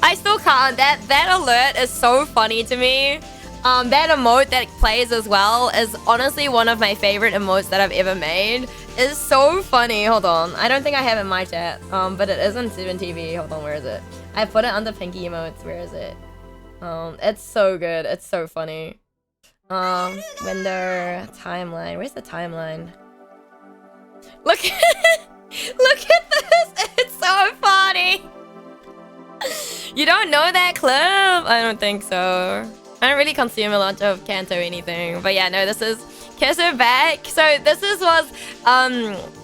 I still can't. That alert is so funny to me. That emote that plays as well is honestly one of my favorite emotes that I've ever made. It's so funny. Hold on. I don't think I have it in my chat. But it is on 7TV. Hold on, where is it? I put it under Pinky emotes. Where is it? It's so good. It's so funny. Window timeline. Where's the timeline? Look at this. It's so funny. You don't know that clip? I don't think so. I don't really consume a lot of Kanto or anything. But yeah, no, this is Kiss Her Back. So this was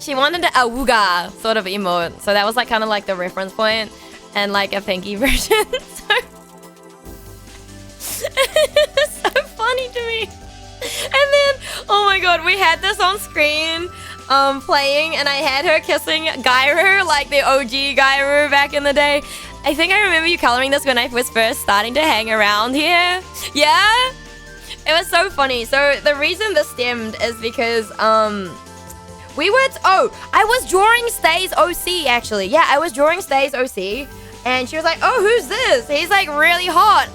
she wanted a awooga sort of emote. So that was like kind of like the reference point and like a Pinky version. So it's so funny to me. And then, oh my god, we had this on screen playing and I had her kissing Gyro, like the OG Gyro back in the day. I think I remember you coloring this when I was first starting to hang around here. Yeah? It was so funny. So the reason this stemmed is because I was drawing Stay's OC actually. Yeah, I was drawing Stay's OC. And she was like, oh, who's this? He's like really hot.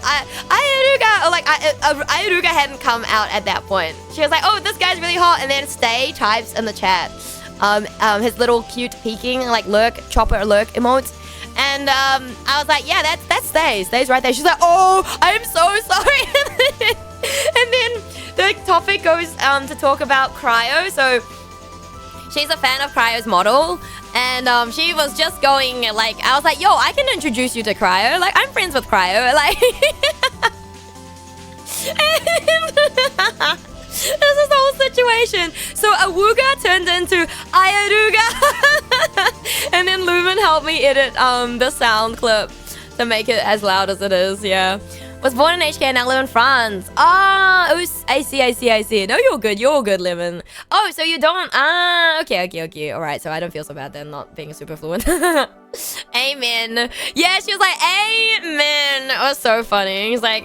Ayaruga hadn't come out at that point. She was like, oh, this guy's really hot. And then Stay types in the chat his little cute peeking like chopper lurk emotes. And I was like, yeah, that's Stay. Stay's right there. She's like, oh, I'm so sorry. And then the topic goes to talk about Cryo. So she's a fan of Cryo's model. And she was just going like, I was like, yo, I can introduce you to Cryo. Like, I'm friends with Cryo. Like, this is the whole situation. So awooga turned into Ayaruga. And then Lumen helped me edit the sound clip to make it as loud as it is. Yeah. Was born in HK and now live in France. Ah, I see. No, you're good, Lemon. Oh, so you don't. Ah, okay. All right, so I don't feel so bad then, not being super fluent. Amen. Yeah, she was like, amen. It was so funny. He's like.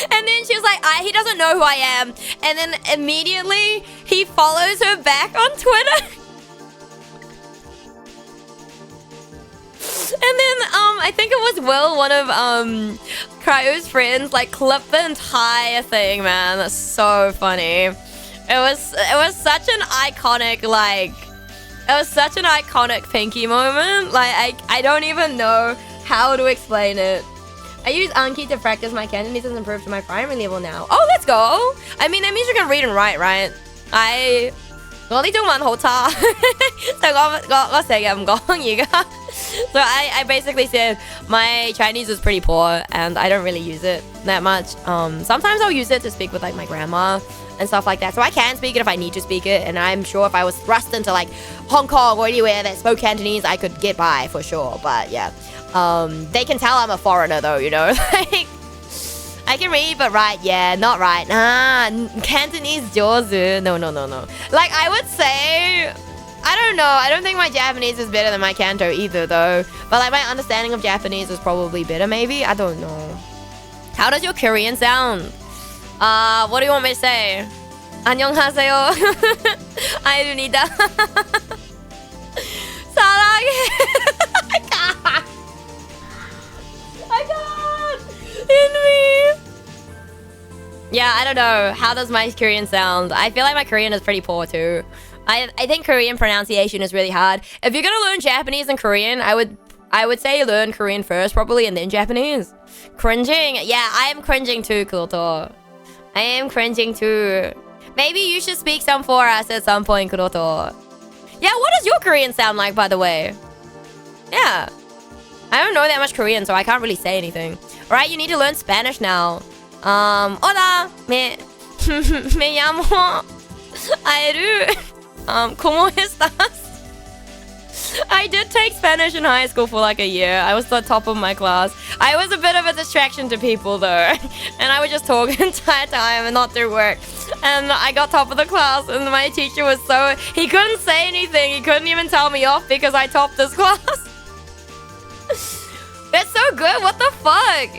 And then she was like, he doesn't know who I am. And then immediately he follows her back on Twitter. And then I think it was Will, one of Cryo's friends, like clipped the entire thing, man. That's so funny. It was such an iconic Pinky moment. Like I don't even know how to explain it. I use Anki to practice my Cantonese and improve to my primary level now. Oh, let's go. I mean, that means you can read and write, right? Có lý中文好差，所以我寫嘅唔講而家。So I basically said my Chinese is pretty poor and I don't really use it that much. Sometimes I'll use it to speak with like my grandma and stuff like that. So I can speak it if I need to speak it. And I'm sure if I was thrust into like Hong Kong or anywhere that spoke Cantonese, I could get by for sure. But yeah, they can tell I'm a foreigner though, you know. Like I can read but write, yeah, not right. Cantonese 上手. No. Like I would say, I don't know. I don't think my Japanese is better than my Canto either though. But like my understanding of Japanese is probably better maybe. I don't know. How does your Korean sound? What do you want me to say? 안녕하세요. 아이루니다. 사랑해. I can't. In me. Yeah, I don't know. How does my Korean sound? I feel like my Korean is pretty poor too. I think Korean pronunciation is really hard. If you're gonna learn Japanese and Korean, I would say learn Korean first probably and then Japanese. Cringing. Yeah, I am cringing too, Kuroto. I am cringing too. Maybe you should speak some for us at some point, Kuroto. Yeah, what does your Korean sound like, by the way? Yeah. I don't know that much Korean, so I can't really say anything. Alright, you need to learn Spanish now. Hola, me llamo Aeru. ¿Cómo estás? I did take Spanish in high school for like a year. I was the top of my class. I was a bit of a distraction to people though. And I would just talk the entire time and not do work. And I got top of the class and my teacher was so... He couldn't say anything. He couldn't even tell me off because I topped this class. That's so good. What the fuck?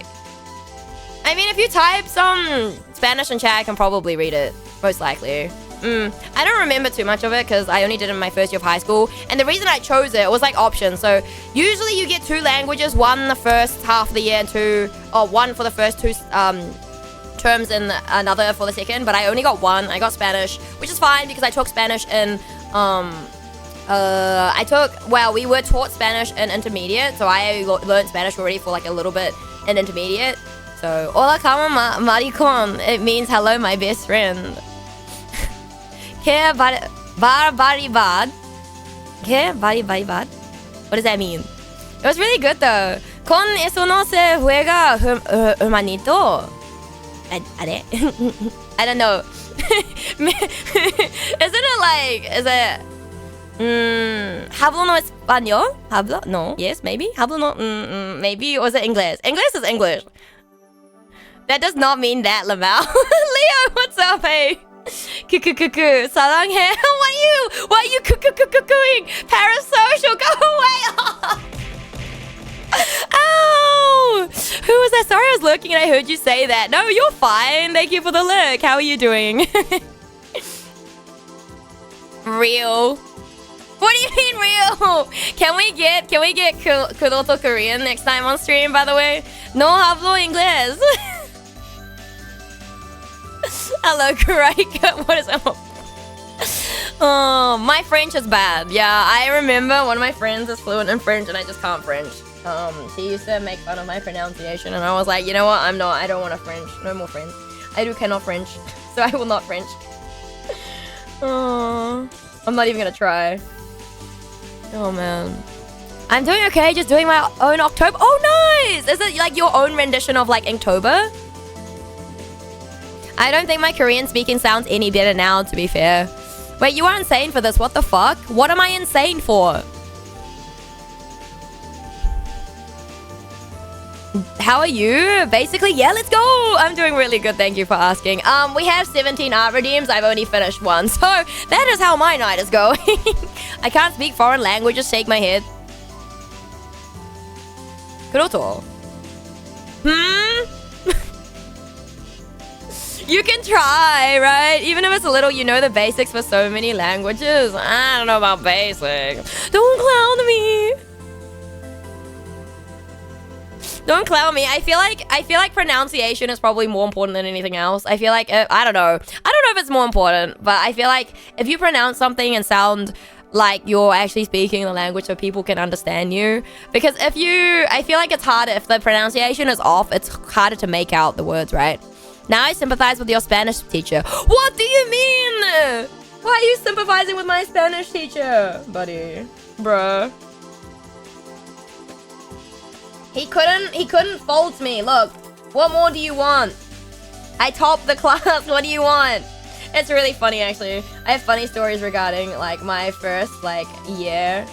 I mean, if you type some Spanish in chat, I can probably read it. Most likely. I don't remember too much of it because I only did it in my first year of high school. And the reason I chose it was like options. So usually you get 2 languages, one the first half of the year and one for the first 2 terms and another for the second. But I only got 1. I got Spanish, which is fine because I took Spanish in... we were taught Spanish in intermediate. So I learned Spanish already for like a little bit in intermediate. So, hola, como maricón. It means hello, my best friend. ¿Qué barbaridad? ¿Qué barbaridad? What does that mean? It was really good though. Con eso no se juega, hermanito. I don't know. Isn't it like, is it... ¿Hablo no español? ¿Hablo? No. Yes, maybe. ¿Hablo no? Maybe. Or is it English? English is English. That does not mean that, Lamau. Leo, what's up, hey? 사랑해. Why are you cooing? Parasocial, go away. Ow! Who was that? Sorry, I was lurking and I heard you say that. No, you're fine. Thank you for the lurk. How are you doing? Real. What do you mean real? Can we get Kuroto Korean next time on stream, by the way? No hablo inglés. Hello, Karaika. What is up? Oh, my French is bad. Yeah, I remember one of my friends is fluent in French and I just can't French. She used to make fun of my pronunciation and I was like, you know what? I don't want to French. No more French. I cannot French. So I will not French. Oh, I'm not even gonna try. Oh man. I'm doing okay, just doing my own October. Oh, nice! Is it like your own rendition of like Inktober? I don't think my Korean speaking sounds any better now, to be fair. Wait, you are insane for this. What the fuck? What am I insane for? How are you? Basically, yeah, let's go. I'm doing really good. Thank you for asking. We have 17 art redeems. I've only finished 1. So that is how my night is going. I can't speak foreign languages. Shake my head. Kuroto. You can try, right? Even if it's a little, you know the basics for so many languages. I don't know about basics. Don't clown me. Don't clown me. I feel like pronunciation is probably more important than anything else. I feel like I don't know if it's more important, but I feel like if you pronounce something and sound like you're actually speaking the language so people can understand you. Because I feel like it's harder if the pronunciation is off. It's harder to make out the words, right? Now I sympathize with your Spanish teacher. What do you mean? Why are you sympathizing with my Spanish teacher, buddy? Bruh. He couldn't fault me. Look, what more do you want? I topped the class. What do you want? It's really funny, actually. I have funny stories regarding like my first like year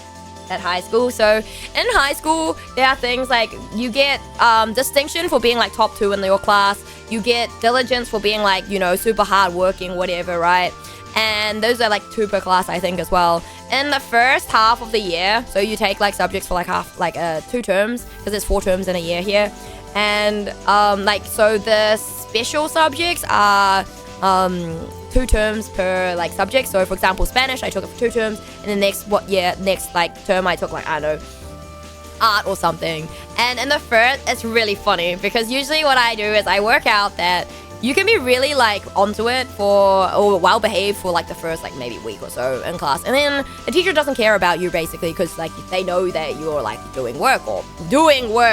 at high school. So in high school, there are things like you get distinction for being like top 2 in your class. You get diligence for being like, you know, super hard working, whatever, right? And those are like 2 per class, I think, as well. In the first half of the year, so you take like subjects for like 2 terms, because there's 4 terms in a year here. And like, so the special subjects are 2 terms per like subject. So for example, Spanish, I took it for 2 terms, and the next like term I took like, I don't know, art or something. And in the first, it's really funny because usually what I do is I work out that you can be really like onto it or well behaved for like the first like maybe week or so in class, and then the teacher doesn't care about you basically because like they know that you're like doing work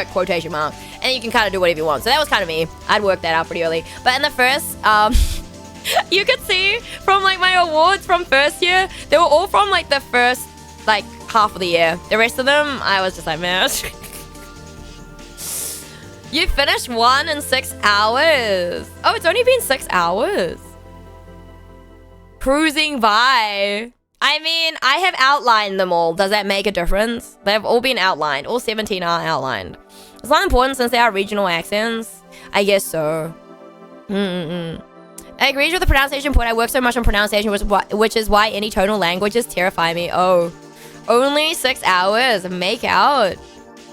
quotation mark, and you can kind of do whatever you want. So that was kind of me. I'd worked that out pretty early. But in the first you could see from like my awards from first year, they were all from like the first like half of the year. The rest of them I was just like, man. You finished 1 in 6 hours. Oh, it's only been 6 hours. Cruising by. I mean, I have outlined them all. Does that make a difference? They've all been outlined. All 17 are outlined. It's not important since they are regional accents. I guess so. I agree with the pronunciation point. I work so much on pronunciation, which is why any tonal languages terrify me. Oh, only 6 hours. Make out.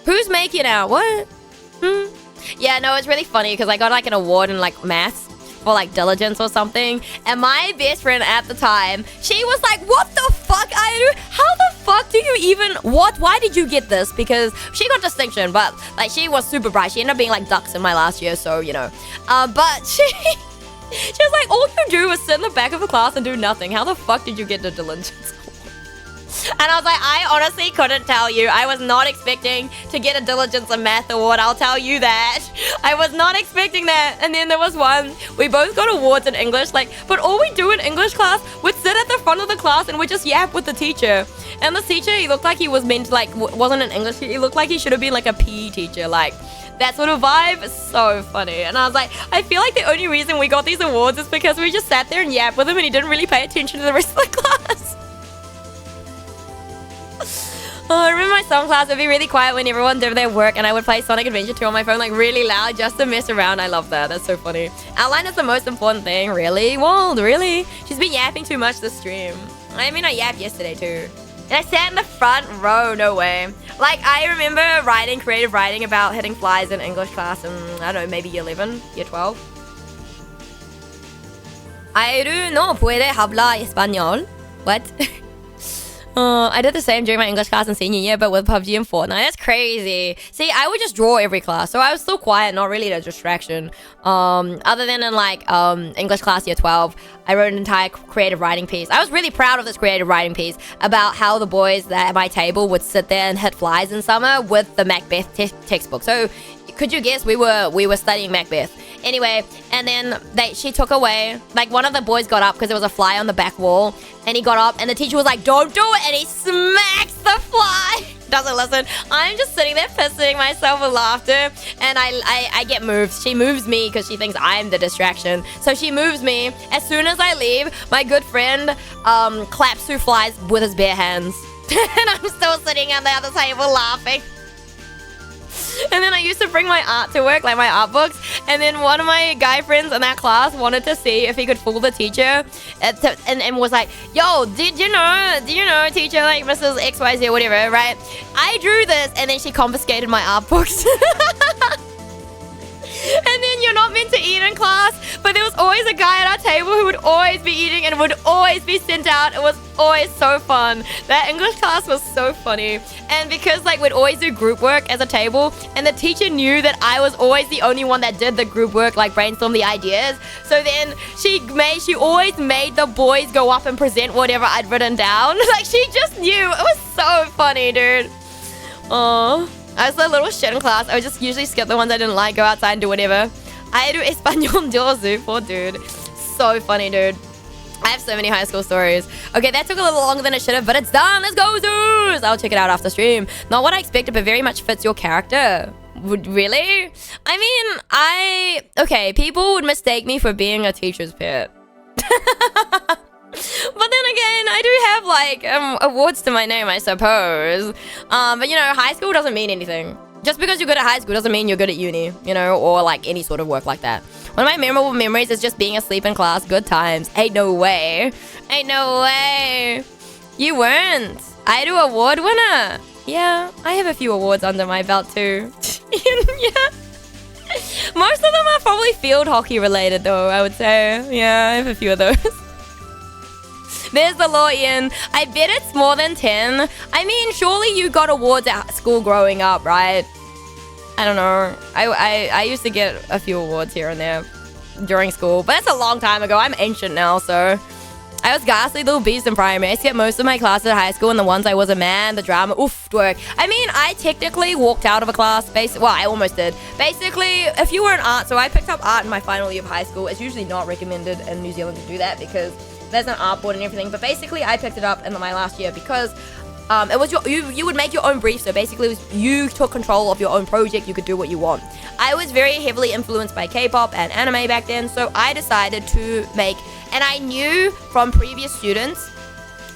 Who's making out? What? Yeah, no, it's really funny because I got like an award in like maths for like diligence or something, and my best friend at the time, she was like, what the fuck, Airu? How the fuck do you even, why did you get this? Because she got distinction, but like she was super bright. She ended up being like ducks in my last year, so you know. But she was like, all you do is sit in the back of the class and do nothing. How the fuck did you get the diligence? And I was like, I honestly couldn't tell you. I was not expecting to get a diligence and math award. I'll tell you that. I was not expecting that. And then there was one. We both got awards in English. Like, but all we do in English class, we'd sit at the front of the class and we'd just yap with the teacher. And the teacher, he looked like he was meant to like, wasn't an English. He looked like he should have been like a PE teacher. Like, that sort of vibe is so funny. And I was like, I feel like the only reason we got these awards is because we just sat there and yapped with him and he didn't really pay attention to the rest of the class. Oh, I remember my song class would be really quiet when everyone did their work, and I would play Sonic Adventure 2 on my phone like really loud just to mess around. I love that. That's so funny. Outline is the most important thing. Really? Wald, really? She's been yapping too much this stream. I mean, I yapped yesterday too. And I sat in the front row. No way. Like, I remember writing creative writing about hitting flies in English class in, I don't know, maybe year 11, year 12. Airu no puede hablar español. What? I did the same during my English class in senior year, but with PUBG and Fortnite. That's crazy. See, I would just draw every class, so I was still quiet, not really a distraction. Other than in like English class year 12, I wrote an entire creative writing piece. I was really proud of this creative writing piece about how the boys at my table would sit there and hit flies in summer with the Macbeth textbook. So, could you guess we were studying Macbeth? Anyway, and then she took away, like one of the boys got up because there was a fly on the back wall, and he got up and the teacher was like, don't do it, and he smacks the fly. Doesn't listen. I'm just sitting there pissing myself with laughter, and I get moved. She moves me because she thinks I'm the distraction. So she moves me. As soon as I leave, my good friend claps 2 flies with his bare hands. And I'm still sitting at the other table laughing. And then I used to bring my art to work, like my art books. And then one of my guy friends in that class wanted to see if he could fool the teacher, and was like, "Yo, did you know, teacher, like Mrs. XYZ or whatever, right? I drew this," and then she confiscated my art books. And then you're not meant to eat in class, but there was always a guy at our table who would always be eating and would always be sent out. It was always so fun. That English class was so funny. And because like we'd always do group work as a table, and the teacher knew that I was always the only one that did the group work, like brainstorm the ideas. So then she always made the boys go up and present whatever I'd written down. Like she just knew. It was so funny, dude. Aww. I was the little shit in class. I would just usually skip the ones I didn't like, go outside and do whatever. I do español dozu for dude. So funny, dude. I have so many high school stories. Okay, that took a little longer than it should have, but it's done. Let's go, Zeus! I'll check it out after stream. Not what I expected, but very much fits your character. Really? I mean, okay, people would mistake me for being a teacher's pet. But then again, I do have like awards to my name, I suppose. But you know, high school doesn't mean anything. Just because you're good at high school doesn't mean you're good at uni, you know, or like any sort of work like that. One of my memorable memories is just being asleep in class. Good times. Ain't no way. Ain't no way. You weren't. IDO award winner. Yeah, I have a few awards under my belt too. Yeah. Most of them are probably field hockey related though, I would say. Yeah, I have a few of those. There's the law, Ian. I bet it's more than 10. I mean, surely you got awards at school growing up, right? I don't know. I used to get a few awards here and there during school, but that's a long time ago. I'm ancient now, so... I was ghastly little beast in primary. I skipped most of my classes at high school, and the ones I was a man, the drama, oof, work. I mean, I technically walked out of a class, well, I almost did. Basically, if you were in art, so I picked up art in my final year of high school. It's usually not recommended in New Zealand to do that because there's an art board and everything, but basically I picked it up in my last year because it was you would make your own brief, so basically it was you took control of your own project, you could do what you want. I was very heavily influenced by K-pop and anime back then, so I decided to make, and I knew from previous students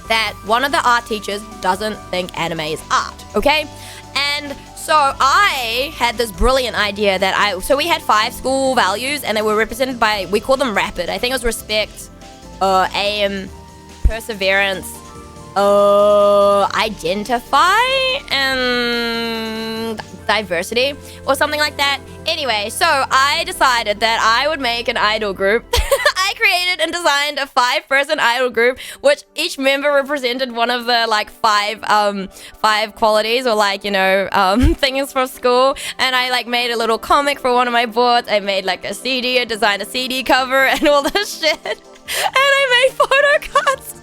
that one of the art teachers doesn't think anime is art, okay? And so I had this brilliant idea that so we had 5 school values and they were represented by, we call them RAPID. I think it was respect, aim, perseverance, identify, and diversity, or something like that. Anyway, so I decided that I would make an idol group. I created and designed a 5-person idol group, which each member represented one of the like 5 qualities, or like, you know, things from school. And I like made a little comic for one of my boards. I made like a CD, I designed a CD cover and all this shit. And I made photo cards.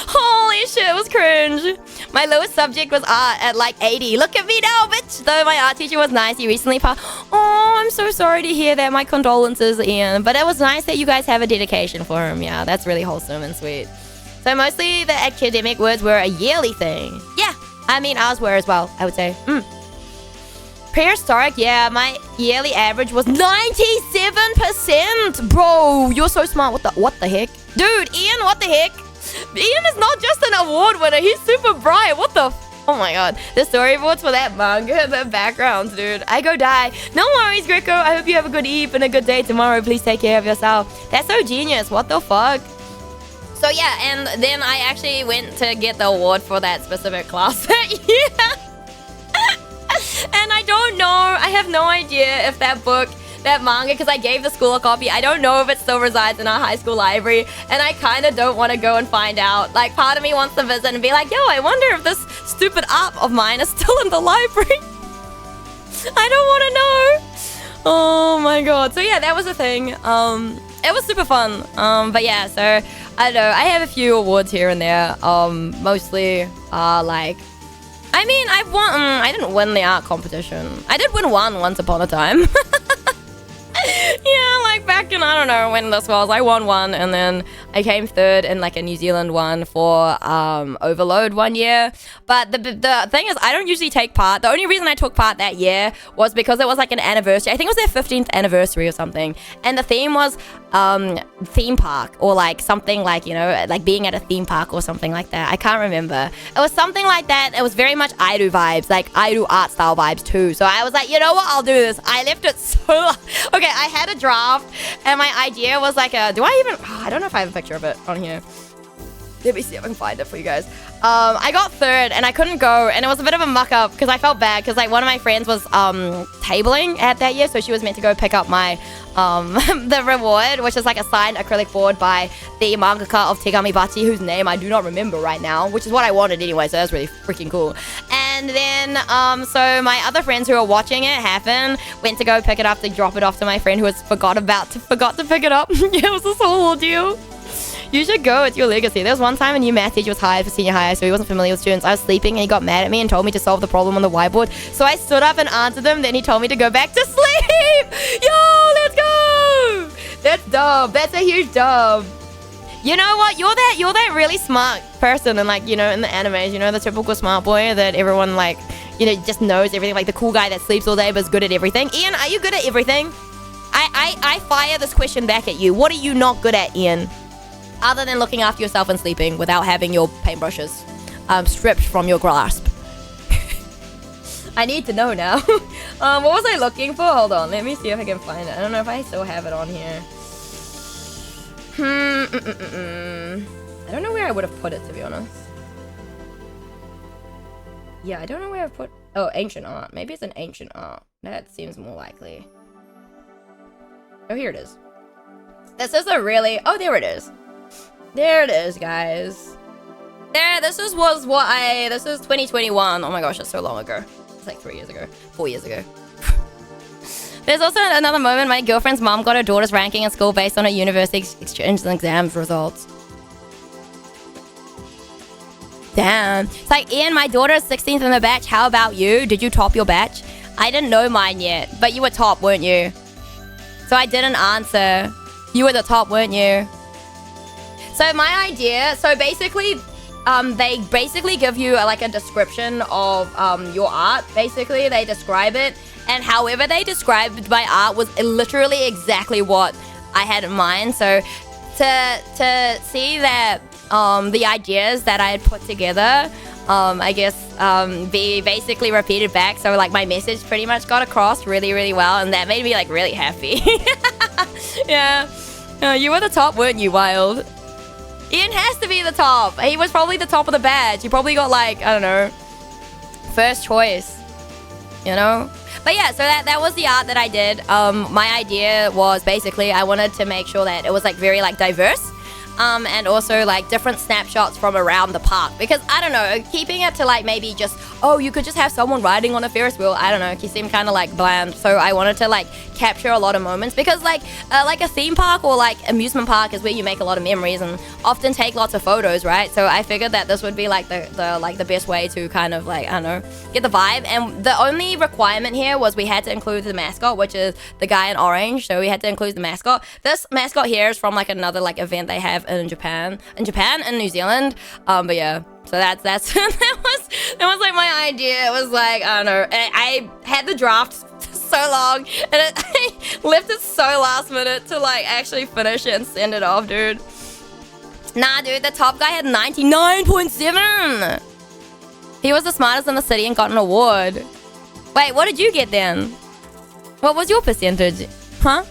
Holy shit, it was cringe. My lowest subject was art at like 80. Look at me now, bitch. Though my art teacher was nice, he recently passed. Oh, I'm so sorry to hear that. My condolences, Ian. But it was nice that you guys have a dedication for him. Yeah, that's really wholesome and sweet. So mostly the academic words were a yearly thing. Yeah, I mean ours were as well, I would say. Prehistoric, yeah, my yearly average was 97%. Bro, you're so smart. What the heck? Dude, Ian, what the heck? Ian is not just an award winner, he's super bright. What the oh my god. The storyboards for that manga, the backgrounds, dude. I go die. No worries, Greco. I hope you have a good eve and a good day tomorrow. Please take care of yourself. That's so genius. What the fuck? So yeah, and then I actually went to get the award for that specific class that year. And I don't know, I have no idea if that book, that manga, because I gave the school a copy, I don't know if it still resides in our high school library, and I kind of don't want to go and find out. Like, part of me wants to visit and be like, yo, I wonder if this stupid art of mine is still in the library. I don't want to know. Oh my god. So yeah, that was a thing. It was super fun. But yeah, so I don't know, I have a few awards here and there. Mostly like, I mean, I've won. I didn't win the art competition. I did win one once upon a time. Yeah, like back in, I don't know when this was. I won one, and then I came third in like a New Zealand one for Overload one year. But the thing is, I don't usually take part. The only reason I took part that year was because it was like an anniversary. I think it was their 15th anniversary or something. And the theme was theme park, or like something like, you know, like being at a theme park or something like that. I can't remember. It was something like that. It was very much Airu vibes, like Airu art style vibes too. So I was like, you know what, I'll do this. I left it so okay, I had a draft, and my idea was like I don't know if I have a picture of it on here. Let me see if I can find it for you guys. I got third, and I couldn't go, and it was a bit of a muck up because I felt bad because like one of my friends was tabling at that year, so she was meant to go pick up my the reward, which is like a signed acrylic board by the mangaka of Tegami Bachi, whose name I do not remember right now, which is what I wanted anyway, so that's really freaking cool. And then so my other friends who were watching it happen went to go pick it up to drop it off to my friend who forgot to pick it up. Yeah, it was this whole ordeal. You should go, it's your legacy. There was one time a new math teacher was hired for senior high, so he wasn't familiar with students. I was sleeping and he got mad at me and told me to solve the problem on the whiteboard. So I stood up and answered him, then he told me to go back to sleep! Yo, let's go! That's dub. That's a huge dub. You know what? You're that really smart person, and like, you know, in the animes, you know, the typical smart boy that everyone like, you know, just knows everything, like the cool guy that sleeps all day but is good at everything. Ian, are you good at everything? I fire this question back at you. What are you not good at, Ian? Other than looking after yourself and sleeping without having your paintbrushes stripped from your grasp. I need to know now. What was I looking for? Hold on, let me see if I can find it. I don't know if I still have it on here. I don't know where I would have put it, to be honest. Yeah, I don't know where I've put... Oh, ancient art. Maybe it's an ancient art. That seems more likely. Oh, here it is. This is a really... Oh, there it is. There it is, guys. There, this is 2021. Oh my gosh, that's so long ago. It's like 3 years ago. 4 years ago. There's also another moment. My girlfriend's mom got her daughter's ranking in school based on her university exchange and exams results. Damn. It's like, Ian, my daughter is 16th in the batch. How about you? Did you top your batch? I didn't know mine yet, but you were top, weren't you? So I didn't answer. You were the top, weren't you? So my idea, so basically, they basically give you like a description of your art. Basically, they describe it, and however they described my art was literally exactly what I had in mind. So to see that the ideas that I had put together, I guess, be basically repeated back. So like my message pretty much got across really, really well, and that made me like really happy. Yeah. You were the top, weren't you, Wild? Ian has to be the top. He was probably the top of the badge. He probably got like, I don't know, first choice, you know? But yeah, so that was the art that I did. My idea was basically I wanted to make sure that it was like very like diverse. And also like different snapshots from around the park, because I don't know, keeping it to like maybe just, oh, you could just have someone riding on a Ferris wheel, I don't know, it seemed kind of like bland. So I wanted to like capture a lot of moments, because like a theme park or like amusement park is where you make a lot of memories and often take lots of photos, right? So I figured that this would be like the best way to kind of like, I don't know, get the vibe. And the only requirement here was we had to include the mascot, which is the guy in orange. So we had to include the mascot. This mascot here is from like another like event they have in Japan and New Zealand. But yeah, so that's that was like my idea. It was like, I don't know, I had the draft so long and I left it so last minute to like actually finish it and send it off, dude. Nah, dude, the top guy had 99.7. He was the smartest in the city and got an award. Wait, what did you get then? What was your percentage? Huh?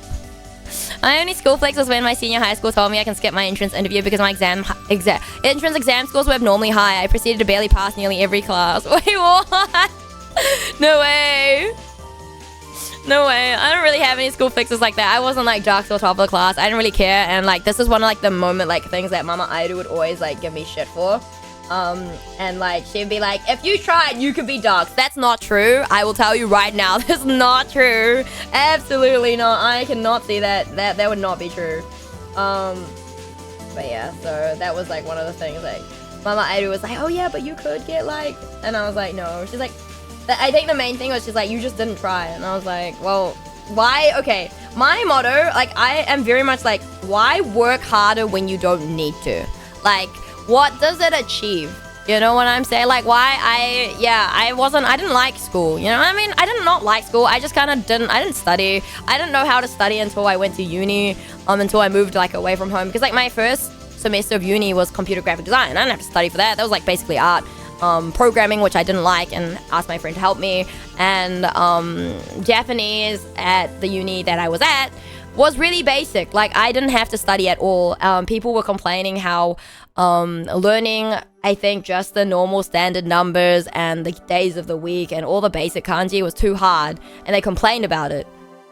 My only school flex was when my senior high school told me I can skip my entrance interview because my entrance exam scores were abnormally high. I proceeded to barely pass nearly every class. Wait, what? No way. No way. I don't really have any school fixes like that. I wasn't like jocks or top of the class. I didn't really care. And like this is one of like the moment like things that Mama Aidu would always like give me shit for. And like she'd be like, if you tried, you could be dogs. That's not true. I will tell you right now, that's not true. Absolutely not. I cannot see that. That would not be true. But yeah, so that was like one of the things like Mama Aidu was like, oh yeah, but you could get like, and I was like, no. She's like, I think the main thing was she's like, you just didn't try. And I was like, well, why? Okay, my motto, like I am very much like, why work harder when you don't need to? Like, what does it achieve? You know what I'm saying? Like, why I didn't like school. You know what I mean? I did not like school. I just kind of I didn't study. I didn't know how to study until I went to uni, until I moved like away from home. Because like my first semester of uni was computer graphic design. I didn't have to study for that. That was like basically art. Programming, which I didn't like, and asked my friend to help me. And Japanese at the uni that I was at was really basic. Like I didn't have to study at all. People were complaining how learning, I think, just the normal standard numbers and the days of the week and all the basic kanji was too hard, and they complained about it.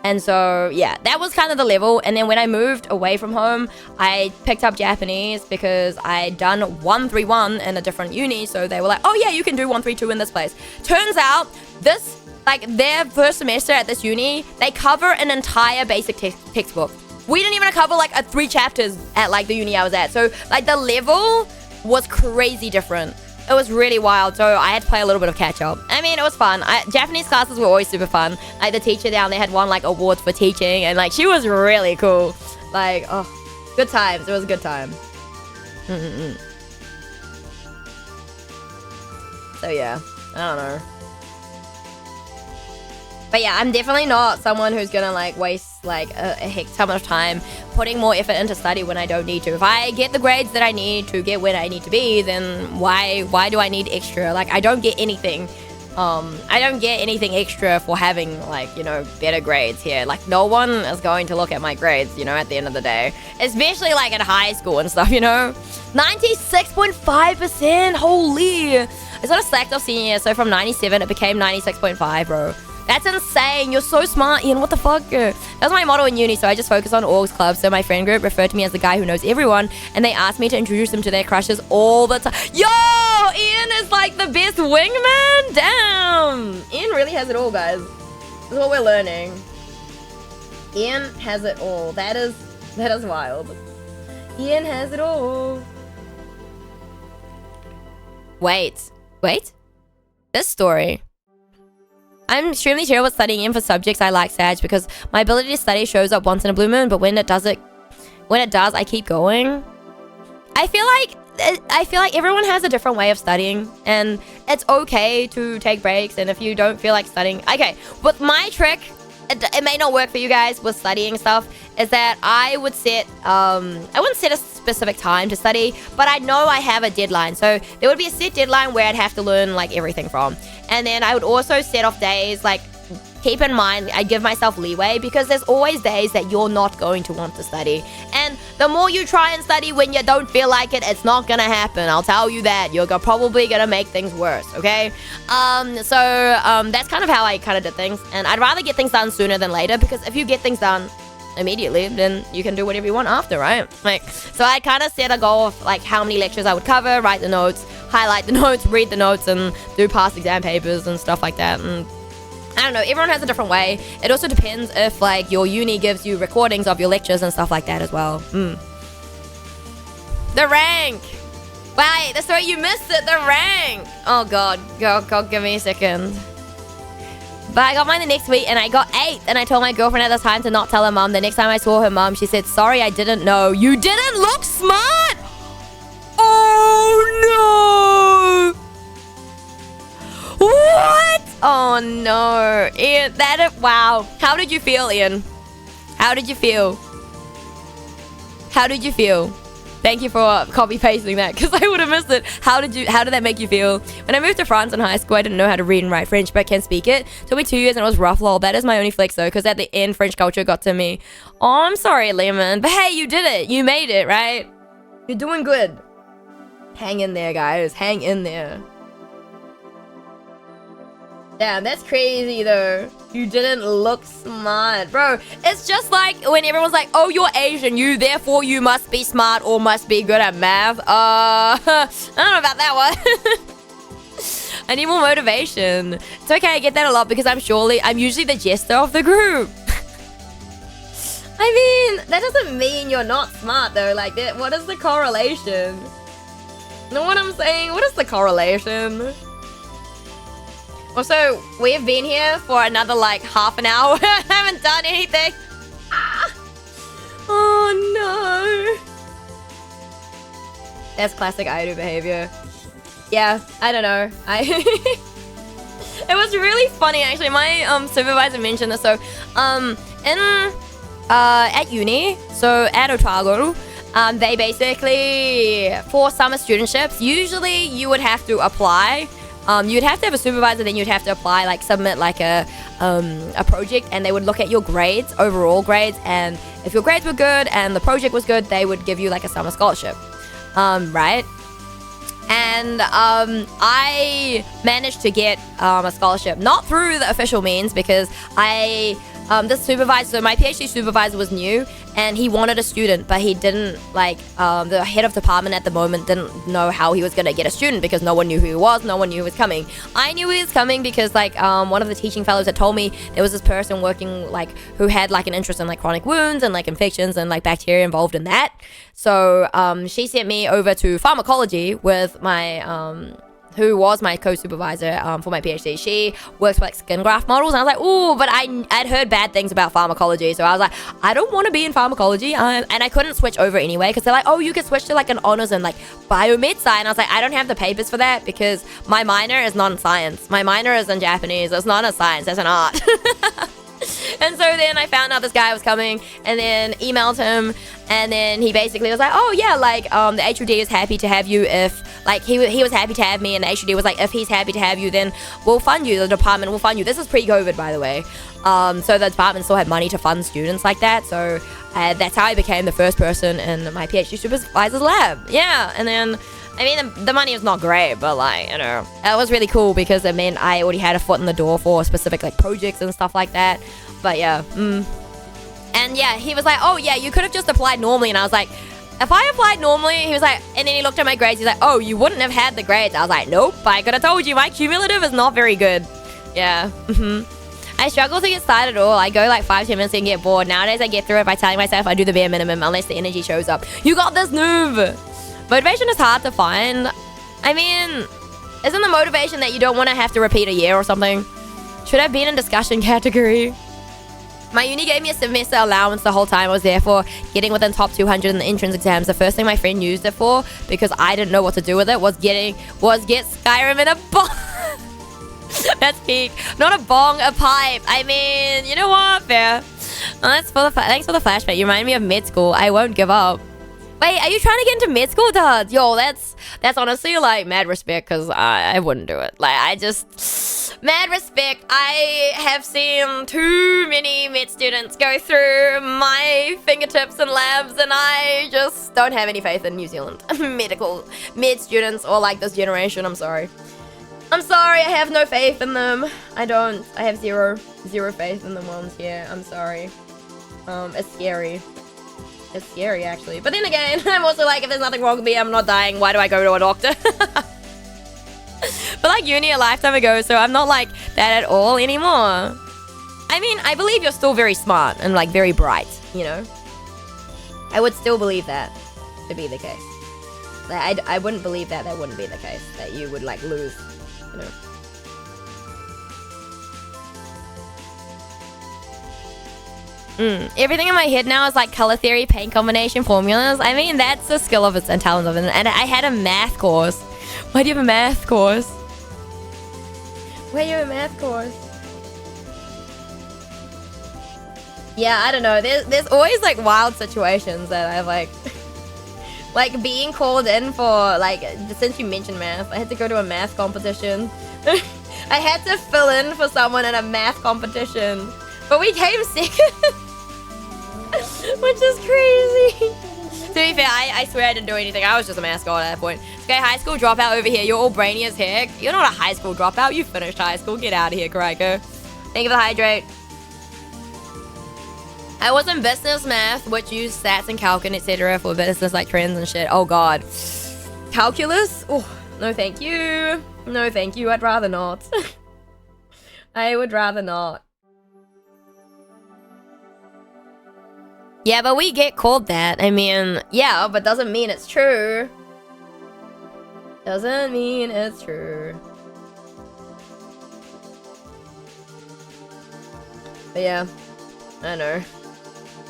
And so yeah, that was kind of the level. And then when I moved away from home, I picked up Japanese because I'd done 131 in a different uni. So they were like, oh yeah, you can do 132 in this place. Turns out this, like their first semester at this uni, they cover an entire basic textbook. We didn't even cover like 3 chapters at like the uni I was at. So like the level was crazy different. It was really wild, so I had to play a little bit of catch up. I mean, it was fun. Japanese classes were always super fun. Like the teacher down there had won like awards for teaching, and like she was really cool. Like, oh, good times. It was a good time. So yeah, I don't know. But yeah, I'm definitely not someone who's gonna like waste like a heck ton of time putting more effort into study when I don't need to. If I get the grades that I need to get where I need to be, then why do I need extra? Like, I don't get anything. I don't get anything extra for having, like, you know, better grades here. Like, no one is going to look at my grades, you know, at the end of the day. Especially, like, in high school and stuff, you know? 96.5%! Holy! I sort of slacked off senior year, so from 97, it became 96.5, bro. That's insane. You're so smart, Ian. What the fuck? That was my motto in uni, so I just focus on orgs clubs. So my friend group referred to me as the guy who knows everyone, and they asked me to introduce them to their crushes all the time. Yo! Ian is like the best wingman? Damn! Ian really has it all, guys. This is what we're learning. Ian has it all. That is wild. Ian has it all. Wait. This story. I'm extremely terrible at studying in for subjects I like, Sag, because my ability to study shows up once in a blue moon, but when it does, I keep going. I feel like everyone has a different way of studying, and it's okay to take breaks, and if you don't feel like studying... Okay, but my trick, it may not work for you guys with studying stuff, is that I would set... I wouldn't set a specific time to study, but I know I have a deadline. So there would be a set deadline where I'd have to learn, like, everything from. And then I would also set off days, like, keep in mind, I give myself leeway because there's always days that you're not going to want to study. And the more you try and study when you don't feel like it, it's not gonna happen. I'll tell you that. You're probably gonna make things worse, okay? That's kind of how I kind of did things. And I'd rather get things done sooner than later, because if you get things done immediately, then you can do whatever you want after, right? Like, so I kind of set a goal of like how many lectures I would cover, write the notes, highlight the notes, read the notes, and do past exam papers and stuff like that. And I don't know, everyone has a different way. It also depends if like your uni gives you recordings of your lectures and stuff like that as well. The rank. Wait, that's right, you missed it. The rank. Oh god, give me a second. But I got mine the next week, and I got 8th, and I told my girlfriend at the time to not tell her mum. The next time I saw her mum, she said, "Sorry, I didn't know." You didn't look smart! Oh, no! What? Oh, no. Ian, wow. How did you feel, Ian? How did you feel? How did you feel? Thank you for copy-pasting that, because I would have missed it. How did that make you feel? When I moved to France in high school, I didn't know how to read and write French, but I can speak it. Took me 2 years and it was rough, lol. That is my only flex, though, because at the end, French culture got to me. Oh, I'm sorry, Lemon. But hey, you did it. You made it, right? You're doing good. Hang in there, guys. Hang in there. Damn, that's crazy, though. You didn't look smart. Bro, it's just like when everyone's like, "Oh, you're Asian, therefore you must be smart or must be good at math." I don't know about that one. I need more motivation. It's okay, I get that a lot because I'm usually the jester of the group. I mean, that doesn't mean you're not smart, though. Like, what is the correlation? Know what I'm saying? What is the correlation? Also, we have been here for another, like, half an hour. I haven't done anything. Ah. Oh, no. That's classic Aidu behavior. Yeah, I don't know. It was really funny, actually. My supervisor mentioned this. So, at uni, so at Otago, they basically, for summer studentships, usually you would have to apply. You'd have to have a supervisor, then you'd have to apply, like submit like a project, and they would look at your grades, overall grades, and if your grades were good and the project was good, they would give you like a summer scholarship, right? And I managed to get a scholarship, not through the official means, because this supervisor, so my PhD supervisor was new, and he wanted a student, but he didn't, like, the head of department at the moment didn't know how he was going to get a student, because no one knew who he was, no one knew he was coming. I knew he was coming because, like, one of the teaching fellows had told me there was this person working, like, who had, like, an interest in, like, chronic wounds and, like, infections and, like, bacteria involved in that. So, she sent me over to pharmacology with my, who was my co-supervisor for my PhD, she works for like skin graft models, and I was like, ooh, but I'd heard bad things about pharmacology, so I was like, I don't want to be in pharmacology, and I couldn't switch over anyway, because they're like, oh, you can switch to like an honors in like biomed sci, and I was like, I don't have the papers for that, because my minor is not in science. My minor is in Japanese. It's not a science, it's an art. And so then I found out this guy was coming, and then emailed him, and then he basically was like, oh yeah, like the HOD is happy to have you if, like, he was happy to have me, and the HOD was like, if he's happy to have you, then we'll fund you, the department will fund you. This is pre-COVID, by the way. So the department still had money to fund students like that, so that's how I became the first person in my PhD supervisor's lab. Yeah, and then, I mean, the money was not great, but like, you know, it was really cool because it meant I already had a foot in the door for specific like projects and stuff like that. But yeah, and yeah, he was like, oh yeah, you could have just applied normally, and I was like, if I applied normally, he was like, and then he looked at my grades, he's like, oh, you wouldn't have had the grades. I was like, nope, I could have told you, my cumulative is not very good. Yeah, I struggle to get started at all. I go like 5-10 minutes and get bored. Nowadays I get through it by telling myself I do the bare minimum unless the energy shows up. You got this, noob! Motivation is hard to find. I mean, isn't the motivation that you don't want to have to repeat a year or something? Should have been in discussion category. My uni gave me a semester allowance the whole time I was there for getting within top 200 in the entrance exams. The first thing my friend used it for, because I didn't know what to do with it, was get Skyrim in a bong. That's peak. Not a bong, a pipe. I mean, you know what? Fair. Thanks for the flashback. You remind me of med school. I won't give up. Wait, are you trying to get into med school, Dad? Yo, that's honestly like mad respect, because I wouldn't do it. Like, I just mad respect. I have seen too many med students go through my fingertips and labs, and I just don't have any faith in New Zealand med students, or like this generation. I'm sorry, I have no faith in them. I have zero faith in the ones here. I'm sorry. It's scary. It's scary, actually. But then again, I'm also like, if there's nothing wrong with me, I'm not dying, why do I go to a doctor? But like uni a lifetime ago, so I'm not like that at all anymore. I mean, I believe you're still very smart and like very bright, you know? I would still believe that to be the case. Like, I wouldn't believe that wouldn't be the case, that you would like lose, you know? Everything in my head now is like color theory, paint combination, formulas. I mean, that's a skill of its and talent of it. And I had a math course. Why do you have a math course? Why do you have a math course? Yeah, I don't know. There's always like wild situations that I've like... like being called in for like... Since you mentioned math, I had to go to a math competition. I had to fill in for someone in a math competition. But we came second. Which is crazy. To be fair, I swear I didn't do anything. I was just a mascot at that point. Okay, high school dropout over here. You're all brainy as heck. You're not a high school dropout. You finished high school. Get out of here, Kariko. Thank you for the hydrate. I was in business math, which used stats and calc and etc. for business like trends and shit. Oh god. Calculus? Oh, no thank you. No thank you. I'd rather not. I would rather not. Yeah, but we get called that. I mean, yeah, but doesn't mean it's true. Doesn't mean it's true. But yeah, I know.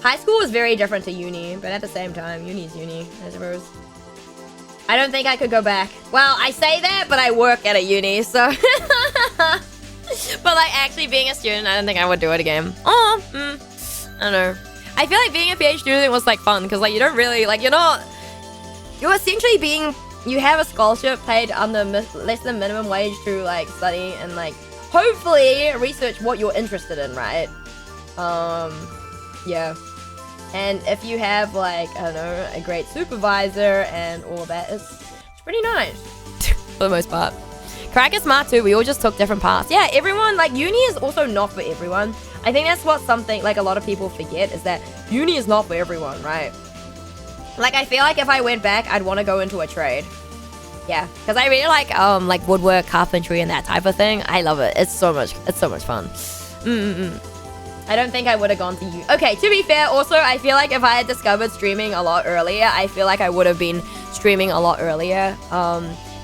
High school was very different to uni, but at the same time, uni's uni, I suppose. I don't think I could go back. Well, I say that, but I work at a uni, so... But like, actually being a student, I don't think I would do it again. Oh, I don't know. I feel like being a PhD student was like fun because like you don't really like you're essentially you have a scholarship paid under less than minimum wage to like study and like hopefully research what you're interested in, right? Yeah. And if you have like, I don't know, a great supervisor and all that, it's pretty nice for the most part. Crack is smart too. We all just took different paths. Yeah, everyone, like uni is also not for everyone. I think that's what like a lot of people forget is that uni is not for everyone, right? Like I feel like if I went back, I'd want to go into a trade. Yeah, because I really like woodwork, carpentry, and that type of thing. I love it. It's so much fun. I don't think I would have gone to uni. Okay, to be fair, also I feel like if I had discovered streaming a lot earlier, I feel like I would have been streaming a lot earlier.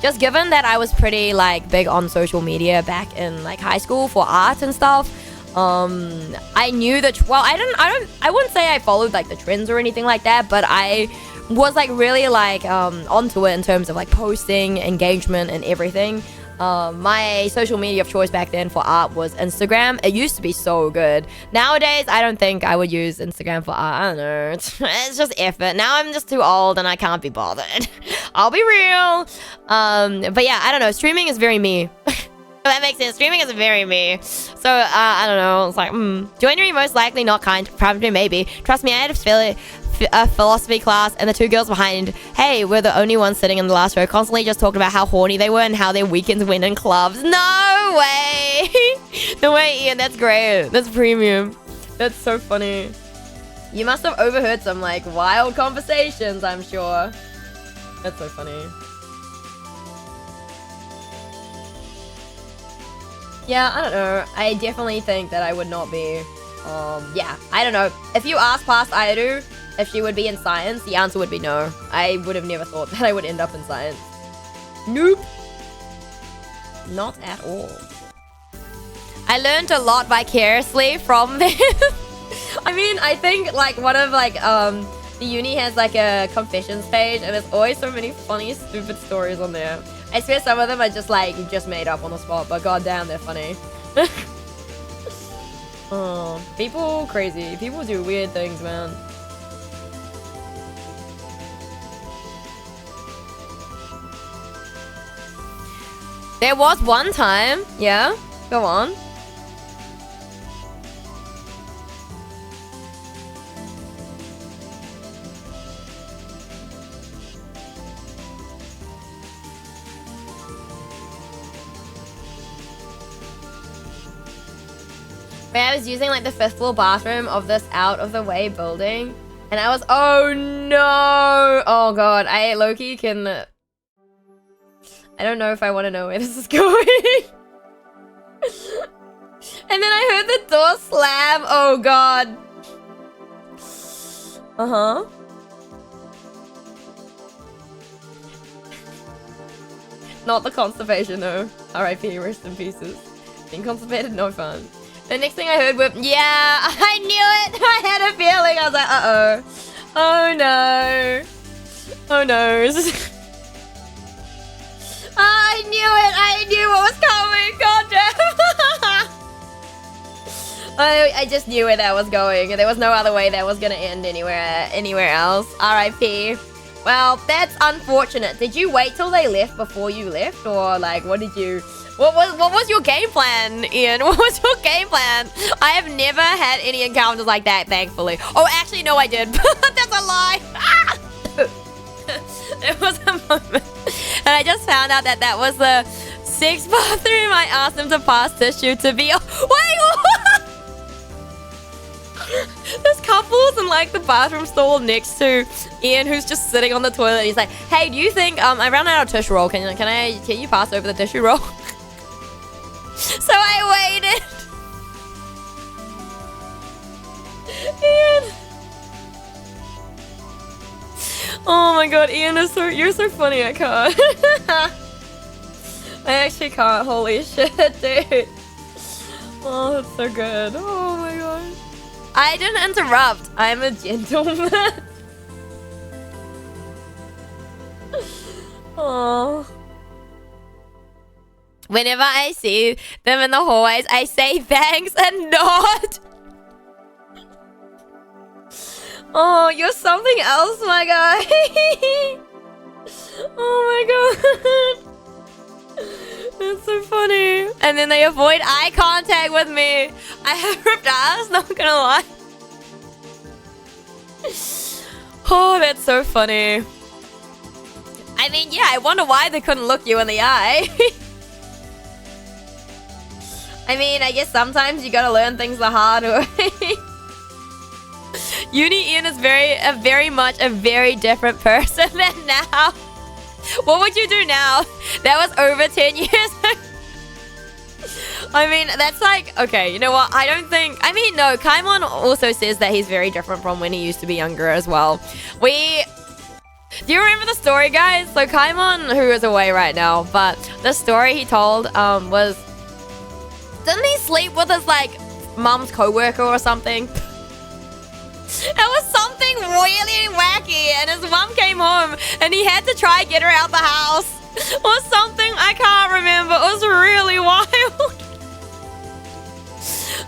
just given that I was pretty like big on social media back in like high school for art and stuff, I knew that, well, I wouldn't say I followed like the trends or anything like that, but I was like really like onto it in terms of like posting, engagement, and everything. My social media of choice back then for art was Instagram. It used to be so good. Nowadays, I don't think I would use Instagram for art. I don't know. It's just effort. Now I'm just too old and I can't be bothered. I'll be real. But yeah, I don't know. Streaming is very me. That makes sense. Streaming is very me. So, I don't know. It's like, Joinery most likely not kind. Probably maybe. Trust me, I had a philosophy class, and the two girls behind, hey, we're the only ones sitting in the last row, constantly just talking about how horny they were and how their weekends went in clubs. No way! No way, Ian. That's great. That's premium. That's so funny. You must have overheard some, like, wild conversations, I'm sure. That's so funny. Yeah, I don't know. I definitely think that I would not be. Yeah, I don't know. If you ask past Ayuru if she would be in science, the answer would be no. I would have never thought that I would end up in science. Nope. Not at all. I learned a lot vicariously from this. I mean, I think like one of like the uni has like a confessions page, and there's always so many funny, stupid stories on there. I swear some of them are just like just made up on the spot, but goddamn, they're funny. Oh, people crazy. People do weird things, man. There was one time, yeah, go on. Where I was using like the 5th floor bathroom of this out of the way building, and I was, oh no, oh god, I low-key can, I don't know if I want to know where this is going. And then I heard the door slam, oh god. Uh-huh. Not the constipation though. R.I.P. rest in pieces. Being constipated, no fun. The next thing I heard was, yeah, I knew it. I had a feeling. I was like, uh-oh. Oh no. Oh no. I knew it. I knew what was coming. God damn. I just knew where that was going. There was no other way that was going to end anywhere else. R.I.P. Well, that's unfortunate. Did you wait till they left before you left? Or like, what did you... What was your game plan, Ian? What was your game plan? I have never had any encounters like that, thankfully. Oh, actually, no, I did. That's a lie. There was a moment. And I just found out that that was the 6th bathroom. I asked them to pass tissue to be... Wait, what? There's couples in like the bathroom stall next to Ian, who's just sitting on the toilet. He's like, hey, do you think... I ran out of tissue roll. Can you pass over the tissue roll? So I waited. Ian. Oh my god, Ian is you're so funny, I can't. I actually can't, holy shit, dude. Oh, that's so good. Oh my god. I didn't interrupt. I'm a gentleman. Oh. Whenever I see them in the hallways, I say thanks and nod. Oh, you're something else, my guy. Oh my god. That's so funny. And then they avoid eye contact with me. I have ripped ass, not gonna lie. Oh, that's so funny. I mean, yeah, I wonder why they couldn't look you in the eye. I mean, I guess sometimes you gotta learn things the hard way. Uni Ian is very much a very different person than now. What would you do now? That was over 10 years ago. I mean, that's like, okay, you know what? I don't think, I mean, no, Kaimon also says that he's very different from when he used to be younger as well. Do you remember the story, guys? So Kaimon, who is away right now, but the story he told was, didn't he sleep with his like mom's co-worker or something? It was something really wacky, and his mom came home and he had to try get her out the house or something. I can't remember. It was really wild.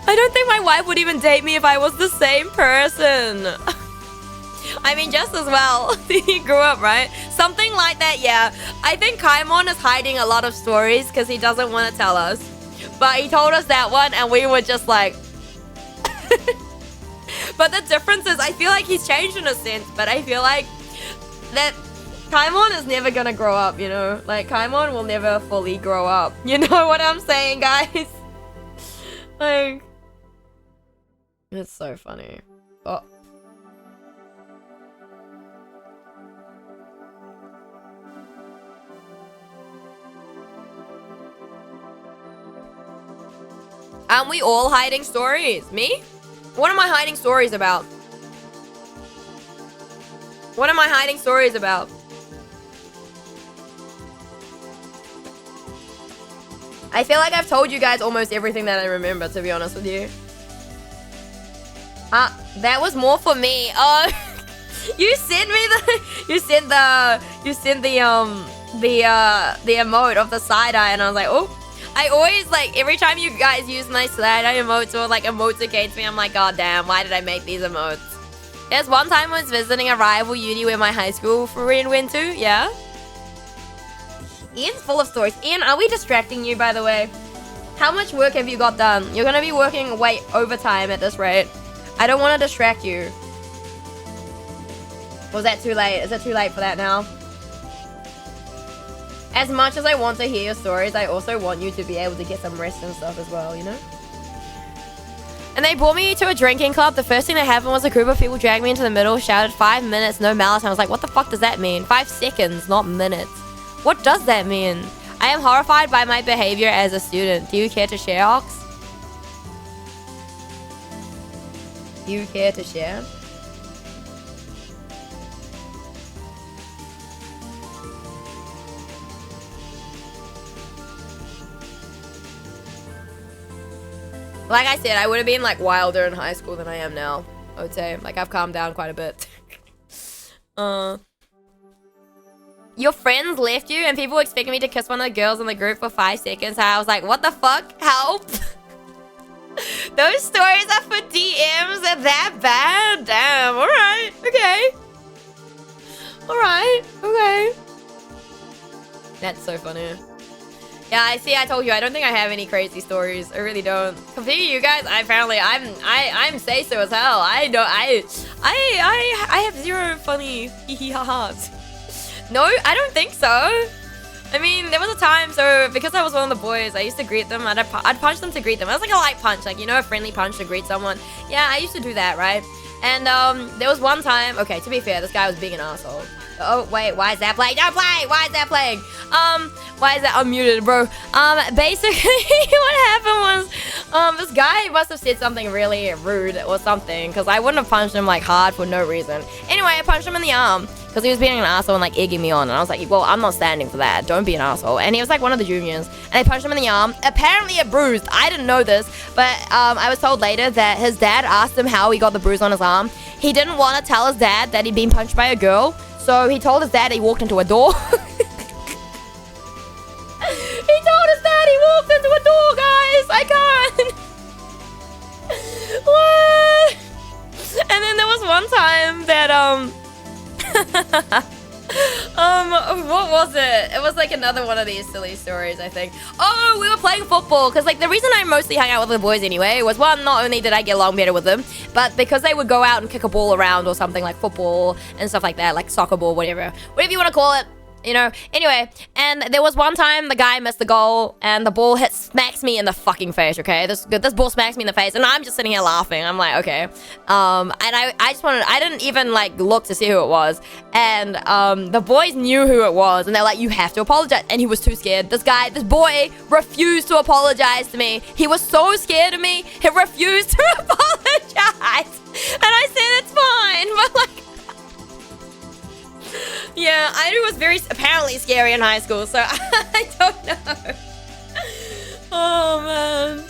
I don't think my wife would even date me if I was the same person. I mean, just as well. He grew up, right? Something like that, yeah. I think Kaimon is hiding a lot of stories because he doesn't want to tell us. But he told us that one and we were just like... But the difference is, I feel like he's changed in a sense, but I feel like that Kaimon is never gonna grow up, you know? Like, Kaimon will never fully grow up. You know what I'm saying, guys? Like... It's so funny. Oh. Aren't we all hiding stories? Me? What am I hiding stories about? What am I hiding stories about? I feel like I've told you guys almost everything that I remember, to be honest with you. That was more for me. Oh, you sent me the, you sent the emote of the side eye, and I was like, oh. I always, like, every time you guys use my side eye emotes or, like, emotes against me, I'm like, god damn, why did I make these emotes? There's one time I was visiting a rival uni where my high school friend went to, yeah? Ian's full of stories. Ian, are we distracting you, by the way? How much work have you got done? You're gonna be working way overtime at this rate. I don't want to distract you. Was that too late? Is it too late for that now? As much as I want to hear your stories, I also want you to be able to get some rest and stuff as well, you know? And they brought me to a drinking club. The first thing that happened was a group of people dragged me into the middle, shouted 5 minutes, no malice. And I was like, what the fuck does that mean? 5 seconds, not minutes. What does that mean? I am horrified by my behavior as a student. Do you care to share, Ox? Do you care to share? Like I said, I would have been like wilder in high school than I am now, I would say. Like, I've calmed down quite a bit. Your friends left you and people expected me to kiss one of the girls in the group for 5 seconds. I was like, what the fuck? Help! Those stories are for DMs. They're that bad? Damn, alright. Okay. Alright, okay. That's so funny. Yeah, I see. I told you I don't think I have any crazy stories. I really don't. Compared to you guys, I'm say so as hell. I have zero funny hee hee ha ha's. No, I don't think so. I mean, there was a time, so because I was one of the boys, I used to greet them. I'd punch them to greet them. It was like a light punch, like, you know, a friendly punch to greet someone. Yeah, I used to do that, right? And there was one time. Okay, to be fair, this guy was being an asshole. Oh wait, why is that playing? Don't play! Why is that playing? Why is that unmuted, bro? Basically, what happened was, this guy must have said something really rude or something, because I wouldn't have punched him like hard for no reason. Anyway, I punched him in the arm because he was being an asshole and like egging me on, and I was like, well, I'm not standing for that. Don't be an asshole. And he was like one of the juniors, and I punched him in the arm. Apparently, it bruised. I didn't know this, but I was told later that his dad asked him how he got the bruise on his arm. He didn't want to tell his dad that he'd been punched by a girl. So he told his dad he walked into a door. He told his dad he walked into a door, guys. I can't. What? And then there was one time that what was it? It was like another one of these silly stories, I think. Oh, we were playing football because like the reason I mostly hung out with the boys anyway was, one, not only did I get along better with them, but because they would go out and kick a ball around or something, like football and stuff like that, like soccer ball, whatever you want to call it. You know, anyway, and there was one time the guy missed the goal and the ball smacks me in the fucking face, okay? This ball smacks me in the face and I'm just sitting here laughing. I'm like, okay. And I didn't even like look to see who it was. And the boys knew who it was and they're like, you have to apologize. And he was too scared. This boy refused to apologize to me. He was so scared of me, he refused to apologize. And I said, it's fine, but like, yeah, Airu was very apparently scary in high school, so I don't know. Oh man.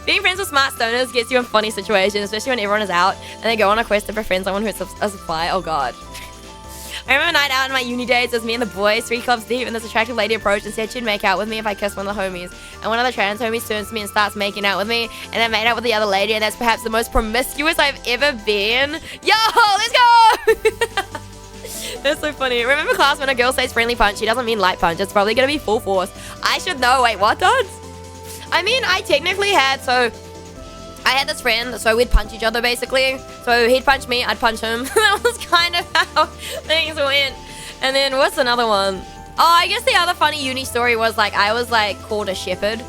Being friends with smart stoners gets you in funny situations, especially when everyone is out and they go on a quest to befriend someone who's a supply. Oh god. I remember a night out in my uni days, it was me and the boys, 3 clubs deep, and this attractive lady approached and said she'd make out with me if I kissed one of the homies. And one of the trans homies turns to me and starts making out with me, and I made out with the other lady, and that's perhaps the most promiscuous I've ever been. Yo, let's go! That's so funny. Remember class when a girl says friendly punch, she doesn't mean light punch. It's probably gonna be full force. I should know. Wait, what, Dodds? I mean, I technically had, so I had this friend, so we'd punch each other basically. So he'd punch me, I'd punch him. That was kind of how things went. And then what's another one? Oh, I guess the other funny uni story was like I was like called a shepherd.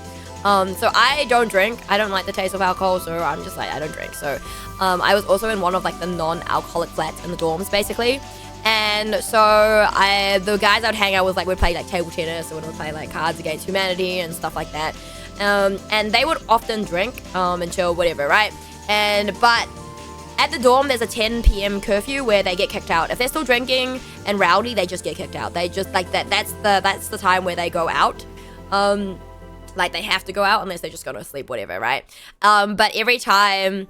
So I don't drink. I don't like the taste of alcohol, so I'm just like I don't drink. So I was also in one of like the non-alcoholic flats in the dorms basically. And so the guys I would hang out with like would play like table tennis, or would play like Cards Against Humanity and stuff like that. And they would often drink until whatever, right? But at the dorm, there's a 10 p.m. curfew where they get kicked out. If they're still drinking and rowdy, they just get kicked out. They just like that. That's the time where they go out. Like they have to go out unless they're just going to sleep, whatever, right? But every time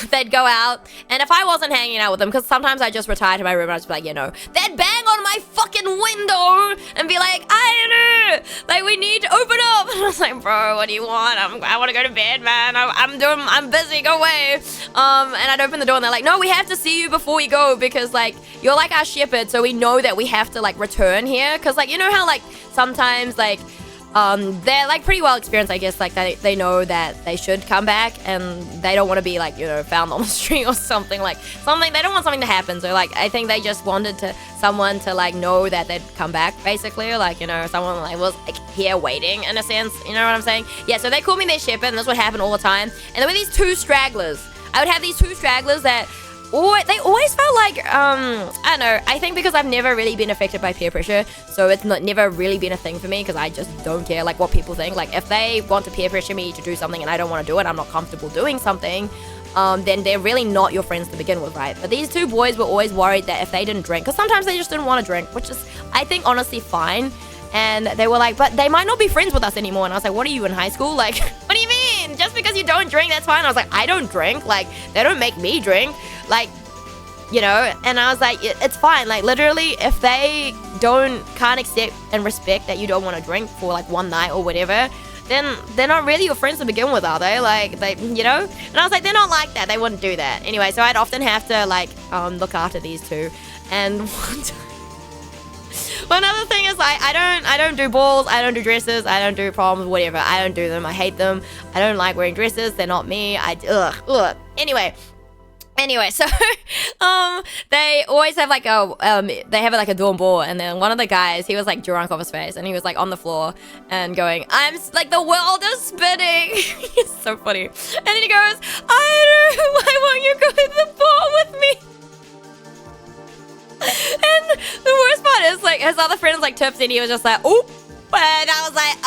they'd go out, and if I wasn't hanging out with them, because sometimes I just retire to my room and I'd just be like, you know, they'd bang on my fucking window and be like, I don't know, like we need to open up. And I was like, bro, what do you want? I want to go to bed, man. I'm busy. Go away. And I'd open the door and they're like, no, we have to see you before we go because like you're like our shepherd, so we know that we have to like return here. Because like you know how like sometimes like they're like pretty well experienced, I guess, like they know that they should come back and they don't want to be like, you know, found on the street or something, they don't want something to happen. So like I think they just wanted someone to like know that they'd come back basically, like, you know, someone like was like here waiting in a sense, you know what I'm saying? Yeah, so they called me their shepherd and that's what happened all the time. And there were these 2 stragglers. I would have these 2 stragglers that they always felt like, I don't know, I think because I've never really been affected by peer pressure, so it's never really been a thing for me because I just don't care, like, what people think. Like, if they want to peer pressure me to do something and I don't want to do it, I'm not comfortable doing something, then they're really not your friends to begin with, right? But these 2 boys were always worried that if they didn't drink, because sometimes they just didn't want to drink, which is, I think, honestly fine, and they were like, but they might not be friends with us anymore, and I was like, what are you, in high school? Like, what do you mean? Just because you don't drink, that's fine. I was like, I don't drink, like, they don't make me drink. Like, you know, and I was like, it's fine. Like, literally, if they can't accept and respect that you don't want to drink for like one night or whatever, then they're not really your friends to begin with, are they? Like, they, you know? And I was like, they're not like that. They wouldn't do that. Anyway, so I'd often have to like look after these 2. And one other thing is like, I don't do balls, I don't do dresses, I don't do proms, whatever. I don't do them. I hate them. I don't like wearing dresses. They're not me. Ugh. Anyway, so they always have like they have like a dorm ball, and then one of the guys, he was like drunk off his face, and he was like on the floor and going, I'm like, the world is spinning. It's so funny. And then he goes, why won't you go to the ball with me? And the worst part is like his other friend was like tipsy, and he was just like, oh, and I was like,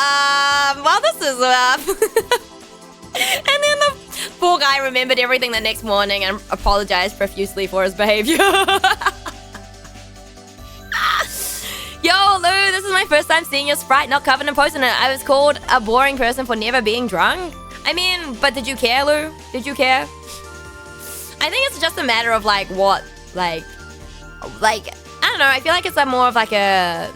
well, this is and then the poor guy remembered everything the next morning and apologized profusely for his behavior. Yo, Lou, this is my first time seeing your Sprite not covered in Post-it. I was called a boring person for never being drunk. I mean, but did you care, Lou? Did you care? I think it's just a matter of like what, like I don't know. I feel like it's like more of like I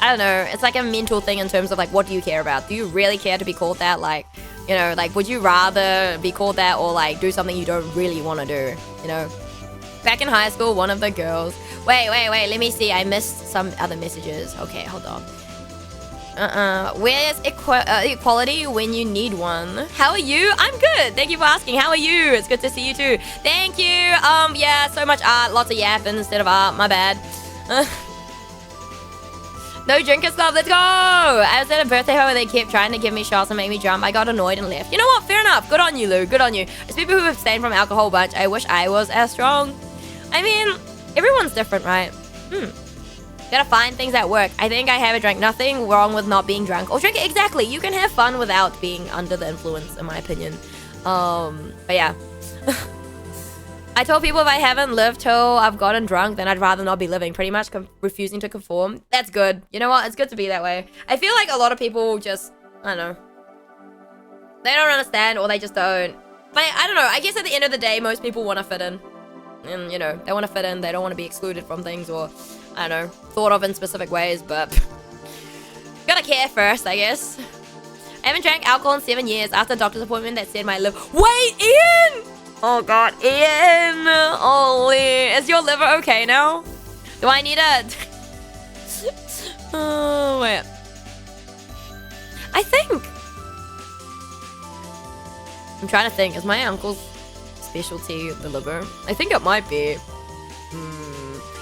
don't know. It's like a mental thing in terms of like, what do you care about? Do you really care to be called that? Like, you know, like, would you rather be called that or like do something you don't really want to do? You know, back in high school, one of the girls. Wait. Let me see. I missed some other messages. Okay, hold on. Where's equality when you need one? How are you? I'm good. Thank you for asking. How are you? It's good to see you too. Thank you. Yeah, so much art. Lots of yapping instead of art. My bad. No drinkers club, let's go! I was at a birthday party where they kept trying to give me shots and make me jump. I got annoyed and left. You know what? Fair enough. Good on you, Lou. Good on you. As people who abstain from alcohol a bunch, I wish I was as strong. I mean, everyone's different, right? Gotta find things that work. I think I haven't drank. Nothing wrong with not being drunk. Or drink it. Exactly. You can have fun without being under the influence, in my opinion. But yeah. I told people if I haven't lived till I've gotten drunk, then I'd rather not be living. Pretty much refusing to conform. That's good. You know what? It's good to be that way. I feel like a lot of people just, I don't know. They don't understand or they just don't. But I don't know. I guess at the end of the day, most people want to fit in. And, you know, they want to fit in. They don't want to be excluded from things or, I don't know, thought of in specific ways. But gotta care first, I guess. I haven't drank alcohol in 7 years after a doctor's appointment that said my liver... Wait, Ian! Oh, God, Ian! Holy... Is your liver okay now? Do I need a... Oh, wait. I think... I'm trying to think. Is my uncle's specialty the liver? I think it might be.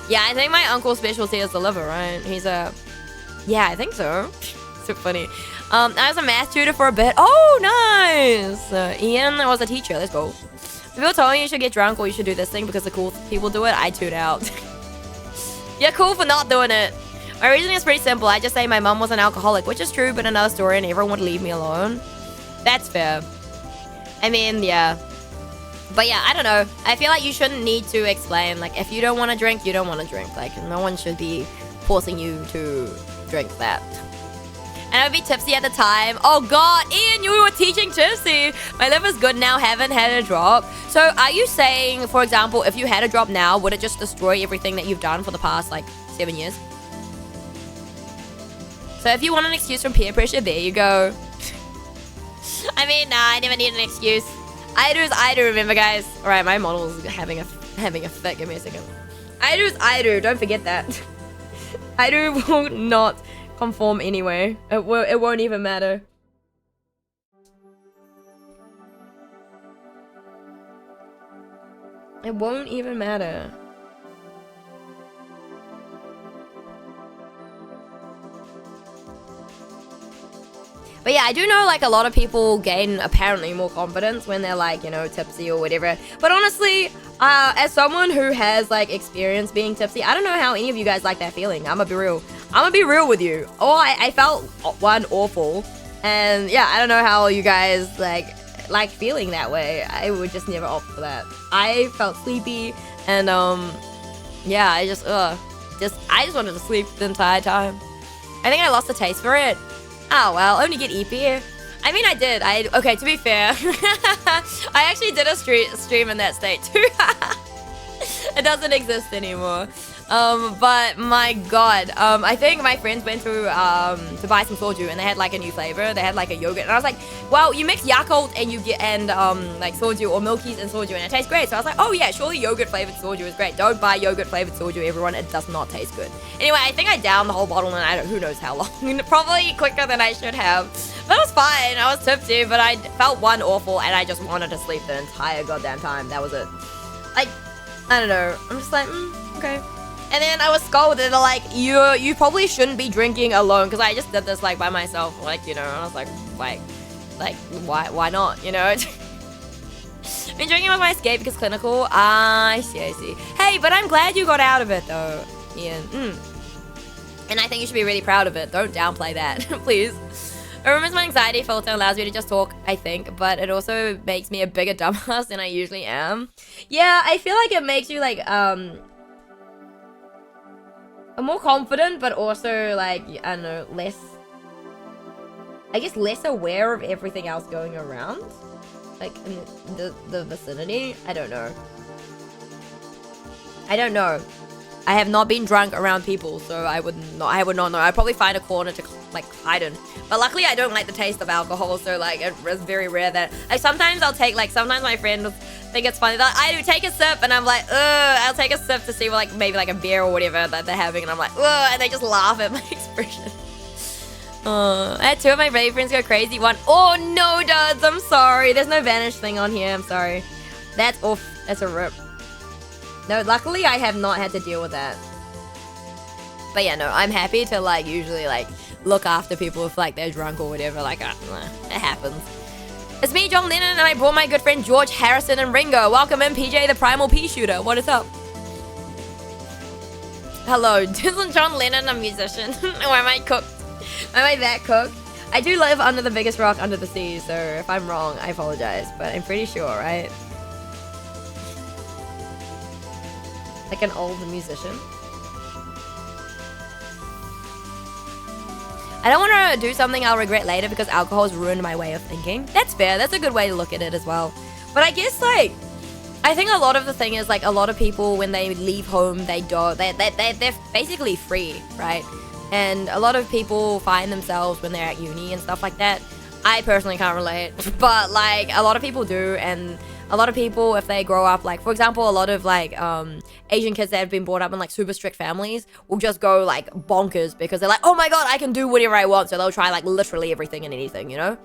Yeah, I think my uncle's specialty is the liver, right? He's a... Yeah, I think so. So funny. I was a math tutor for a bit. Oh, nice! Ian was a teacher. Let's go. People told me you should get drunk or you should do this thing because the cool people do it. I tune out. You're cool for not doing it. My reasoning is pretty simple. I just say my mom was an alcoholic, which is true, but another story and everyone would leave me alone. That's fair. I mean, yeah. But yeah, I don't know. I feel like you shouldn't need to explain. Like, if you don't want to drink, you don't want to drink. Like, no one should be forcing you to drink that. And I would be tipsy at the time. Oh God, Ian, you were teaching tipsy. My liver's good now, haven't had a drop. So are you saying, for example, if you had a drop now, would it just destroy everything that you've done for the past, like, 7 years? So if you want an excuse from peer pressure, there you go. I mean, nah, I never need an excuse. I do, remember, guys. All right, my model's having a fit. Give me a second. I do. Don't forget that. I do will not conform anyway. It won't even matter. It won't even matter. But yeah, I do know, like, a lot of people gain apparently more confidence when they're, like, you know, tipsy or whatever. But honestly, as someone who has, like, experience being tipsy, I don't know how any of you guys like that feeling. I'm gonna be real. I'm gonna be real with you. Oh, I felt, one, awful. And yeah, I don't know how you guys, like feeling that way. I would just never opt for that. I felt sleepy and, yeah, I just wanted to sleep the entire time. I think I lost the taste for it. Oh, well, only get EP. I mean, I did. Okay, to be fair, I actually did a stream in that state too. It doesn't exist anymore. But my God, I think my friends went to buy some soju and they had like a new flavor. They had like a yogurt and I was like, well, you mix Yakult and you get like soju or Milkies and soju and it tastes great. So I was like, oh yeah, surely yogurt flavored soju is great. Don't buy yogurt flavored soju, everyone. It does not taste good. Anyway, I think I downed the whole bottle and who knows how long. Probably quicker than I should have. But it was fine. I was tipsy, but I felt awful and I just wanted to sleep the entire goddamn time. That was it. Like, I don't know. I'm just like, okay. And then I was scolded, like, you probably shouldn't be drinking alone, because I just did this, like, by myself, like, you know, and I was like, why not, you know? Been drinking with my escape because clinical. I see. Hey, but I'm glad you got out of it, though, Ian. And I think you should be really proud of it. Don't downplay that, please. It removes my anxiety filter and allows me to just talk, I think, but it also makes me a bigger dumbass than I usually am. Yeah, I feel like it makes you, like, more confident, but also, like, I don't know, less aware of everything else going around, like, in the vicinity. I don't know. I have not been drunk around people, so I would not know. I'd probably find a corner to, like, hide in. But luckily, I don't like the taste of alcohol, so, like, it's very rare that... Like, sometimes I'll take, like, sometimes my friends think it's funny that I do take a sip, and I'm like, ugh, I'll take a sip to see, like, maybe, like, a beer or whatever that they're having, and I'm like, ugh, and they just laugh at my expression. I had two of my brave friends go crazy. One, oh, no, duds, I'm sorry. There's no vanish thing on here, I'm sorry. That's off. That's a rip. No, luckily I have not had to deal with that. But yeah, no, I'm happy to, like, usually, like, look after people if, like, they're drunk or whatever. Like, it happens. It's me, John Lennon, and I brought my good friend George Harrison and Ringo. Welcome in, PJ the Primal Pea Shooter. What is up? Hello, isn't John Lennon a musician? Or am I cooked? Am I that cooked? I do live under the biggest rock under the sea, so if I'm wrong, I apologize. But I'm pretty sure, right? Like an old musician. I don't want to do something I'll regret later because alcohol has ruined my way of thinking. That's fair. That's a good way to look at it as well. But I guess, like, I think a lot of the thing is, like, a lot of people, when they leave home, they're basically free, right? And a lot of people find themselves when they're at uni and stuff like that. I personally can't relate. But, like, a lot of people do. And a lot of people, if they grow up, like, for example, a lot of, like, Asian kids that have been brought up in, like, super strict families will just go, like, bonkers because they're like, oh my god, I can do whatever I want. So they'll try, like, literally everything and anything, you know?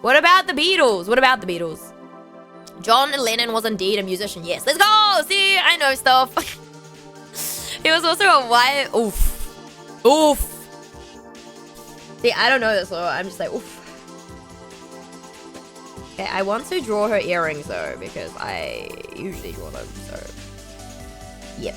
What about the Beatles? What about the Beatles? John Lennon was indeed a musician. Yes, let's go! See, I know stuff. He was also a white... Oof. Oof. See, I don't know this, so I'm just like, oof. Okay, I want to draw her earrings, though, because I usually draw them, so... Yep.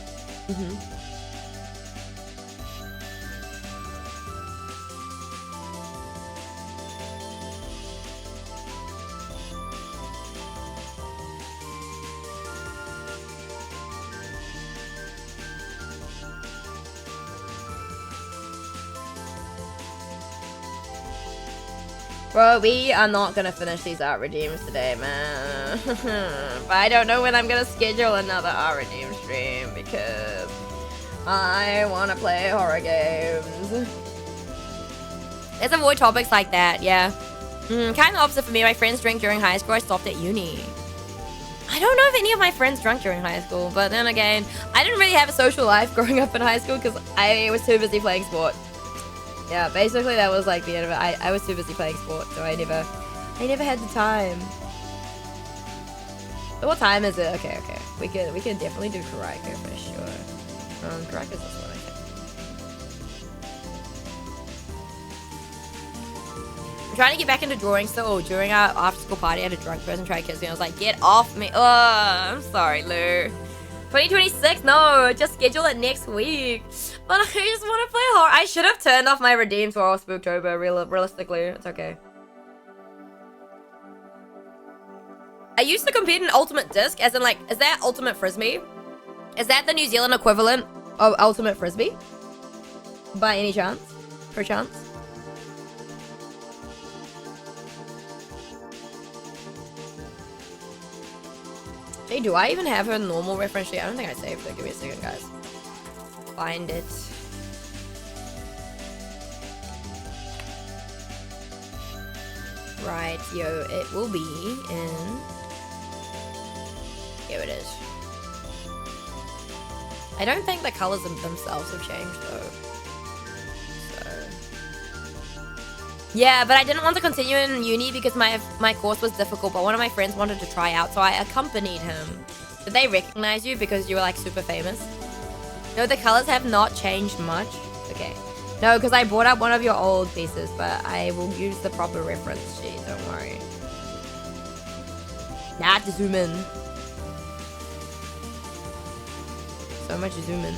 Bro, we are not gonna finish these art redeems today, man. But I don't know when I'm gonna schedule another art redeem stream because I wanna play horror games. Let's avoid topics like that, yeah. Kind of opposite for me. My friends drank during high school. I stopped at uni. I don't know if any of my friends drank during high school, but then again, I didn't really have a social life growing up in high school because I was too busy playing sport. Yeah, basically that was like the end of it. I was too busy playing sport, so I never had the time. So what time is it? Okay. We can definitely do Karaka for sure. Karaka's this one, I think. I'm trying to get back into drawing still. During our after school party, I had a drunk person try to kiss me. I was like, get off me. Oh, I'm sorry, Lou. 2026? No, just schedule it next week. But I just want to play horror. I should have turned off my redeems for Spooktober, realistically. It's okay. I used to compete in Ultimate Disc, as in, like, is that Ultimate Frisbee? Is that the New Zealand equivalent of Ultimate Frisbee? By any chance? Perchance? Hey, do I even have her normal reference sheet? I don't think I saved it. Give me a second, guys. Find it. Right, yo, it will be in... Here it is. I don't think the colors themselves have changed, though. Yeah, but I didn't want to continue in uni because my course was difficult, but one of my friends wanted to try out, so I accompanied him. Did they recognize you because you were, like, super famous? No, the colors have not changed much. Okay. No, because I brought up one of your old pieces, but I will use the proper reference sheet, don't worry. Nah, to zoom in. So much zoom in.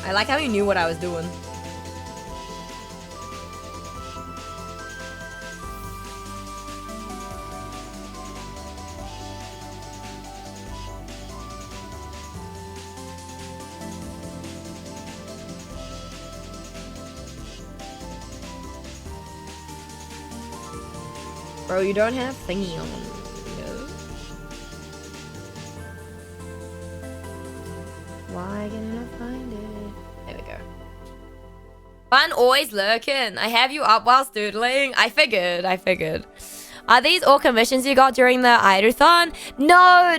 I like how you knew what I was doing. Bro, you don't have thingy on. No. Why can I not find it? There we go. Fun always lurking. I have you up whilst doodling. I figured. Are these all commissions you got during the Idle-thon? No.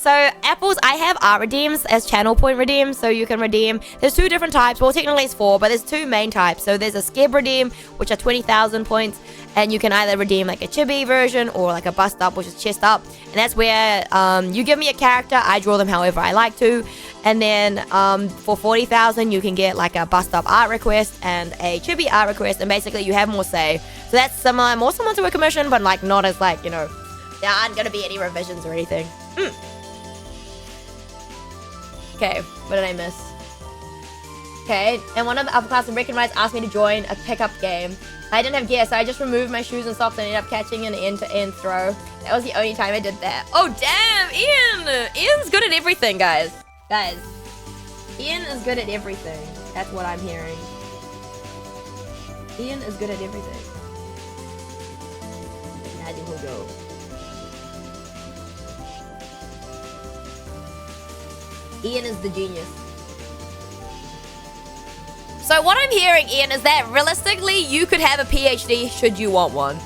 So Apples, I have art redeems as channel point redeems, so you can redeem. There's two different types. Well, technically it's four, but there's two main types. So there's a Skeb redeem, which are 20,000 points, and you can either redeem like a chibi version or like a bust up, which is chest up. And that's where you give me a character, I draw them however I like to. And then for 40,000, you can get like a bust up art request and a chibi art request, and basically you have more say. So that's similar, more similar to a commission, but like not as like, you know, there aren't gonna be any revisions or anything. Okay, what did I miss? Okay, and one of the upper class American rights asked me to join a pickup game. I didn't have gear, so I just removed my shoes and socks and ended up catching an end-to-end throw. That was the only time I did that. Oh, damn, Ian! Ian's good at everything, guys. Guys, Ian is good at everything. That's what I'm hearing. Ian is good at everything. Imagine who'll go. Ian is the genius. So what I'm hearing, Ian, is that realistically you could have a PhD should you want one.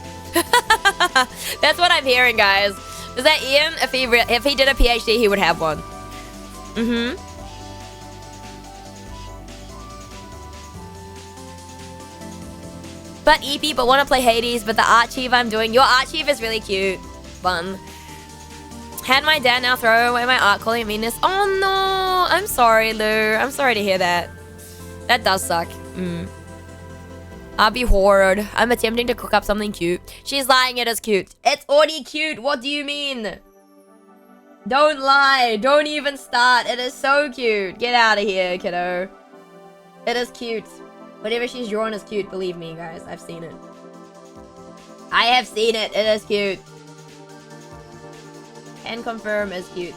That's what I'm hearing, guys. Is that Ian, if he did a PhD, he would have one. Mm-hmm. But EP, but want to play Hades, but the Archive I'm doing. Your Archive is really cute. Fun. Had my dad now throw away my art, calling it meanness. Oh no! I'm sorry, Lou. I'm sorry to hear that. That does suck. I'll be horrid. I'm attempting to cook up something cute. She's lying, it is cute. It's already cute. What do you mean? Don't lie. Don't even start. It is so cute. Get out of here, kiddo. It is cute. Whatever she's drawn is cute. Believe me, guys. I've seen it. I have seen it. It is cute. Can confirm is cute.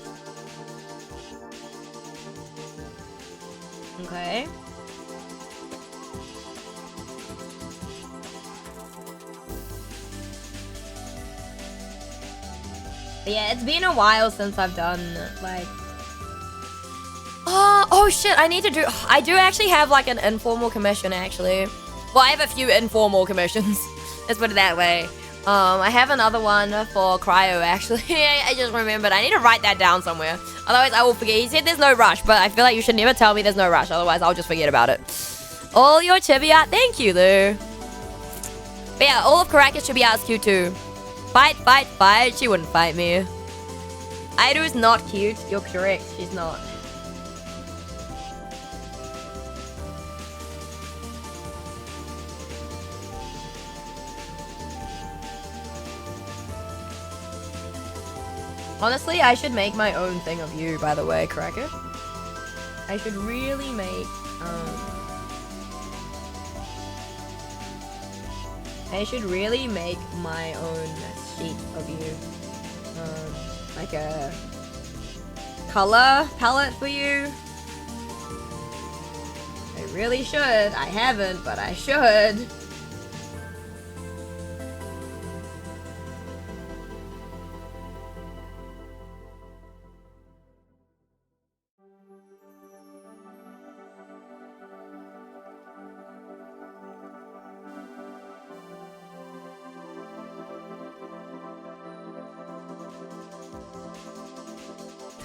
Okay. But yeah, it's been a while since I've done, like... Oh shit, I do actually have, like, an informal commission, actually. Well, I have a few informal commissions. Let's put it that way. I have another one for Cryo, actually. I just remembered. I need to write that down somewhere. Otherwise, I will forget. He said there's no rush, but I feel like you should never tell me there's no rush. Otherwise, I'll just forget about it. All your chibi art. Thank you, Lou. But yeah, all of Caracas chibi art is cute, too. Fight, fight, fight. She wouldn't fight me. Aido is not cute. You're correct. She's not. Honestly, I should make my own thing of you, by the way, Cracker. I should really make, I should really make my own sheet of you. Like a color palette for you. I really should. I haven't, but I should.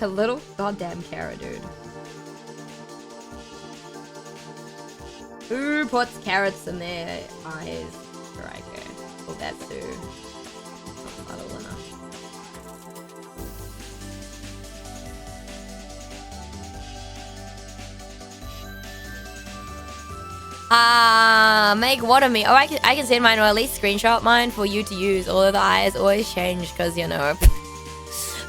A little goddamn carrot, dude. Who puts carrots in their eyes? Right, okay. Well, that's too subtle enough. Make what of me? Oh, I can send mine, or at least screenshot mine for you to use. Although the eyes always change, because, you know...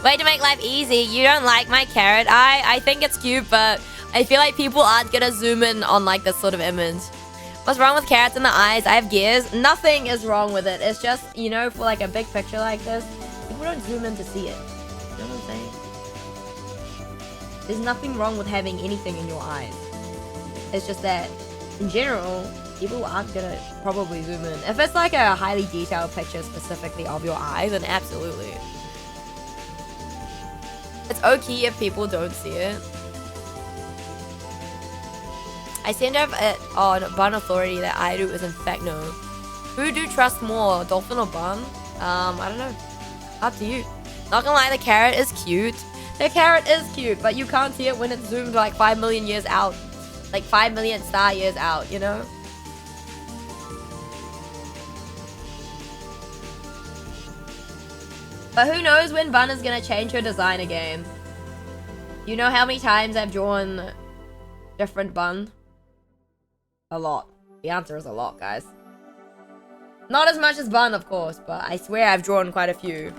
Way to make life easy. You don't like my carrot. I think it's cute, but I feel like people aren't gonna zoom in on like this sort of image. What's wrong with carrots in the eyes? I have gears. Nothing is wrong with it. It's just, you know, for like a big picture like this, people don't zoom in to see it. You know what I'm saying? There's nothing wrong with having anything in your eyes. It's just that, in general, people aren't gonna probably zoom in. If it's like a highly detailed picture specifically of your eye, then absolutely. It's okay if people don't see it. I seem to have it on Bun Authority that Aido is in fact no. Who do trust more, Dolphin or Bun? I don't know. Up to you. Not gonna lie, the carrot is cute. The carrot is cute, but you can't see it when it's zoomed like 5 million years out. Like 5 million star years out, you know? But who knows when Bun is gonna change her design again. You know how many times I've drawn different Bun? A lot. The answer is a lot, guys. Not as much as Bun, of course, but I swear I've drawn quite a few.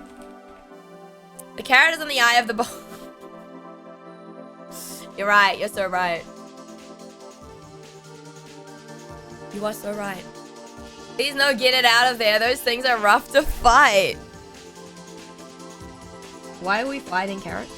The carrot is in the eye of the ball. You're right, you're so right. You are so right. Please no, get it out of there. Those things are rough to fight. Why are we fighting carrots?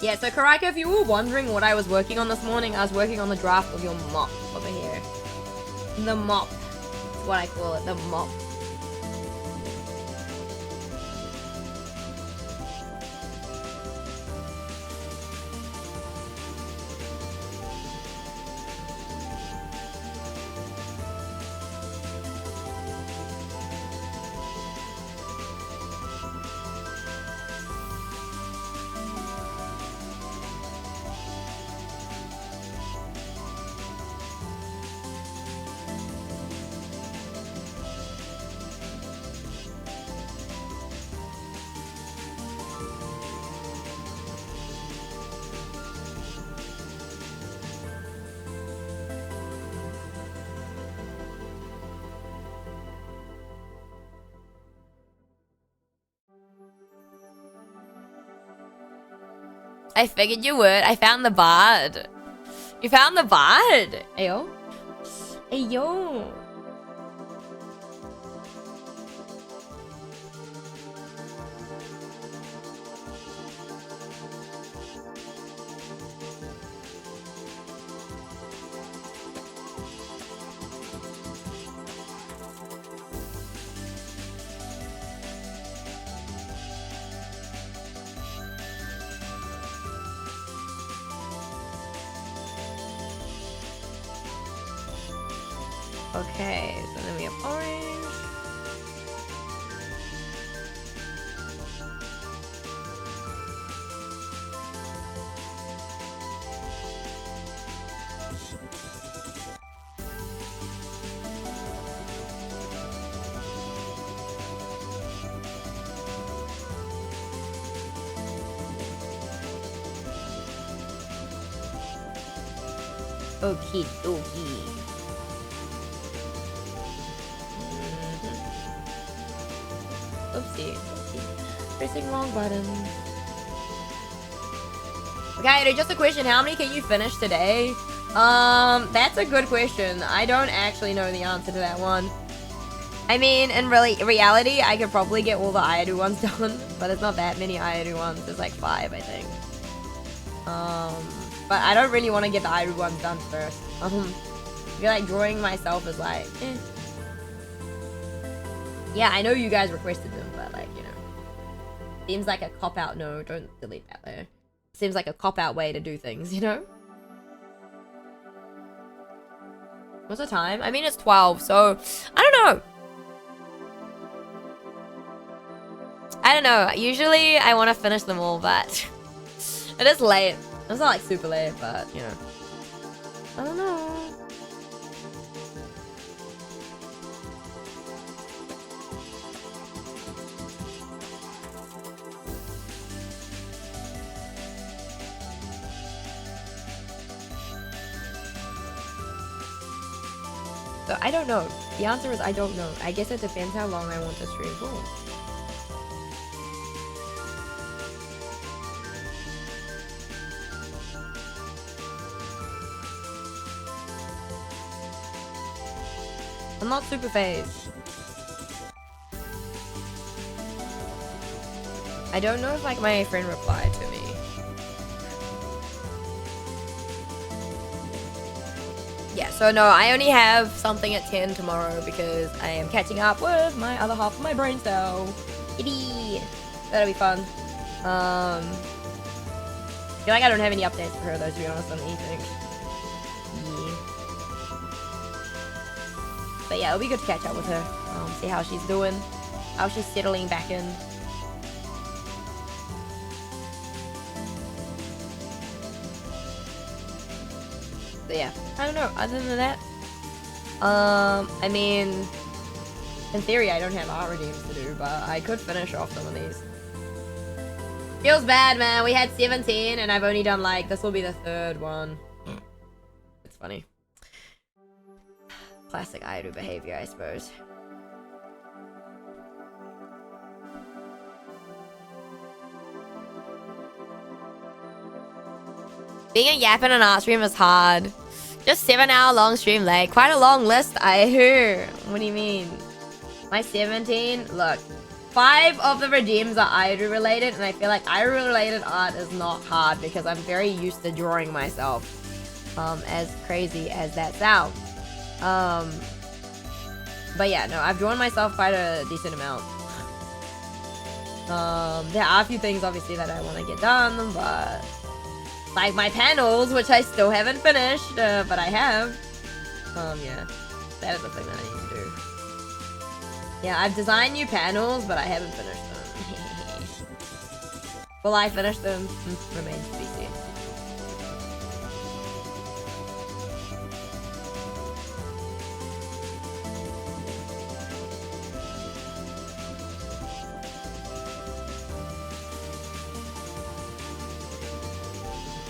Yeah, so Karaika, if you were wondering what I was working on this morning, I was working on the draft of your mop over here. The mop. That's what I call it, the mop. I figured you would. I found the bard. You found the bard. Ayo. Ayo. Okay, so then we have orange. Okie dokie. Oopsie. Pressing wrong button. Okay, just a question. How many can you finish today? That's a good question. I don't actually know the answer to that one. I mean, in reality, I could probably get all the Ayadu ones done, but there's not that many Ayadu ones. There's like 5, I think. But I don't really want to get the Ayadu ones done first. I feel like drawing myself is like, eh. Yeah, I know you guys requested them, but like, you know. Seems like a cop-out. No, don't delete that there. Seems like a cop-out way to do things, you know? What's the time? I mean, it's 12, so I don't know. I don't know. Usually I want to finish them all, but it is late. It's not like super late, but you know. I don't know. So I don't know. The answer is I don't know. I guess it depends how long I want to stream for. I'm not super phased. I don't know if like my friend replied to me. Yeah, so no, I only have something at 10 tomorrow because I am catching up with my other half of my brain cell. Yippee! That'll be fun. I feel like I don't have any updates for her though, to be honest, on anything. Yeah. But yeah, it'll be good to catch up with her. See how she's doing. How she's settling back in. But yeah, I don't know. Other than that, I mean, In theory, I don't have art redeems to do, but I could finish off some of these. Feels bad, man. We had 17, and I've only done, like, this will be the 3rd one. It's funny. Classic idol behavior, I suppose. Being a yap in an art stream is hard. Just 7-hour long stream, like, quite a long list, I hear. What do you mean? My 17? Look, 5 of the redeems are idol related, and I feel like idol related art is not hard because I'm very used to drawing myself. As crazy as that sounds. But yeah, no, I've drawn myself quite a decent amount. There are a few things obviously that I want to get done, but like my panels, which I still haven't finished, but I have. Yeah, that is the thing that I need to do. Yeah, I've designed new panels, but I haven't finished them. Will I finish them? Remains to be seen.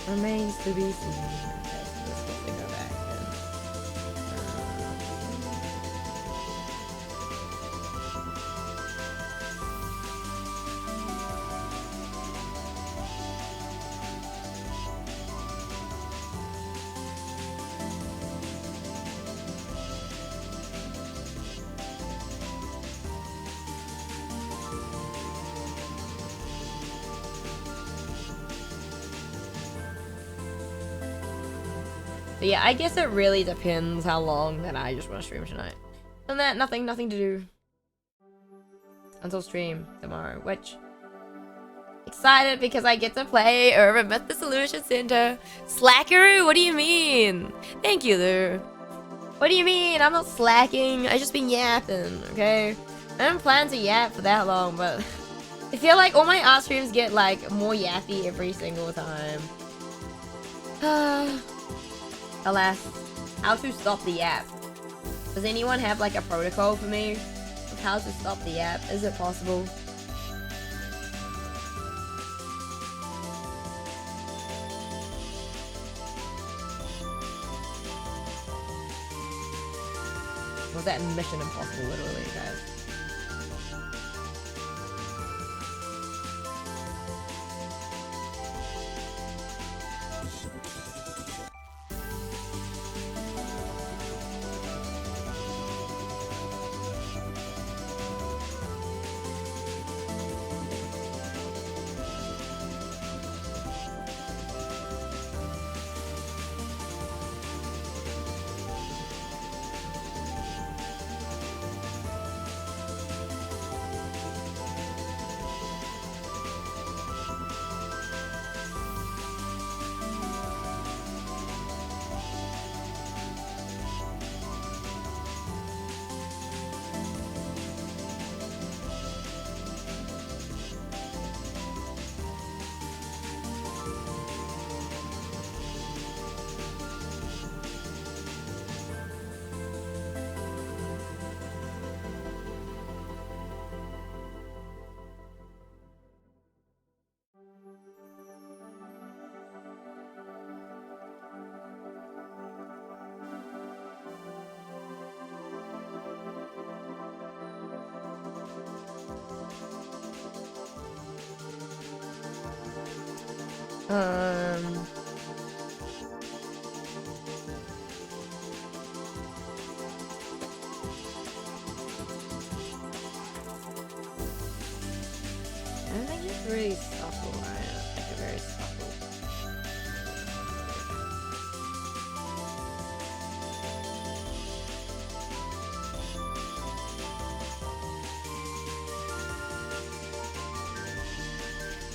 Remains to be seen. Okay, so let's quickly go back then. But yeah, I guess it really depends how long that I just want to stream tonight. And that, nothing to do. Until stream tomorrow, which... Excited because I get to play Urban Myth the Solution Center. Slackaroo, what do you mean? Thank you, Lou. What do you mean? I'm not slacking. I just been yapping, okay? I didn't plan to yap for that long, but... I feel like all my art streams get, like, more yappy every single time. Alas, how to stop the app? Does anyone have like a protocol for me of how to stop the app? Is it possible? Was that Mission Impossible literally, guys? I don't think it's really supple, right? It's like a very supple.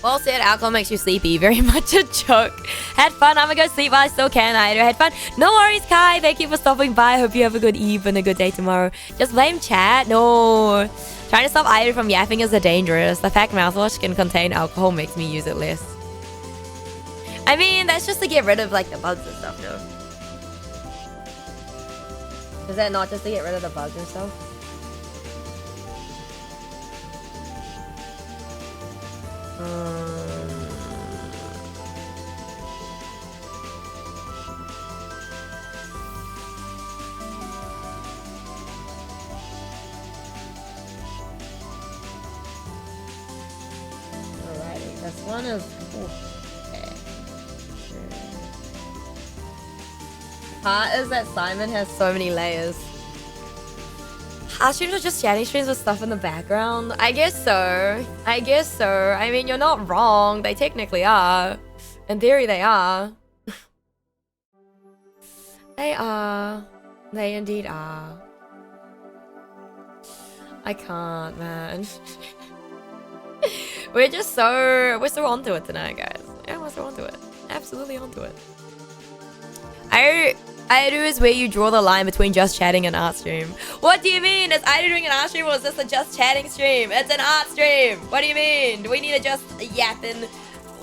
Well said, alcohol makes you sleepy. Very much a joke. Had fun. I'm gonna go sleep while I still can. I had fun. No worries, Kai. Thank you for stopping by. Hope you have a good eve and a good day tomorrow. Just blame chat. No. Trying to stop Ida from yapping is dangerous. The fact mouthwash can contain alcohol makes me use it less. I mean, that's just to get rid of like the bugs and stuff, no? Is that not just to get rid of the bugs and stuff? Alrighty, this one is. Okay. Part is that Simon has so many layers. Our streams are just chatting streams with stuff in the background. I guess so. I guess so. I mean, you're not wrong. They technically are. In theory, they are. They are. They indeed are. I can't, man. We're so onto it tonight, guys. Yeah, we're so onto it. Absolutely onto it. I do is where you draw the line between just chatting and art stream. What do you mean? Is I doing an art stream or is this a just chatting stream? It's an art stream. What do you mean? Do we need to just yapping?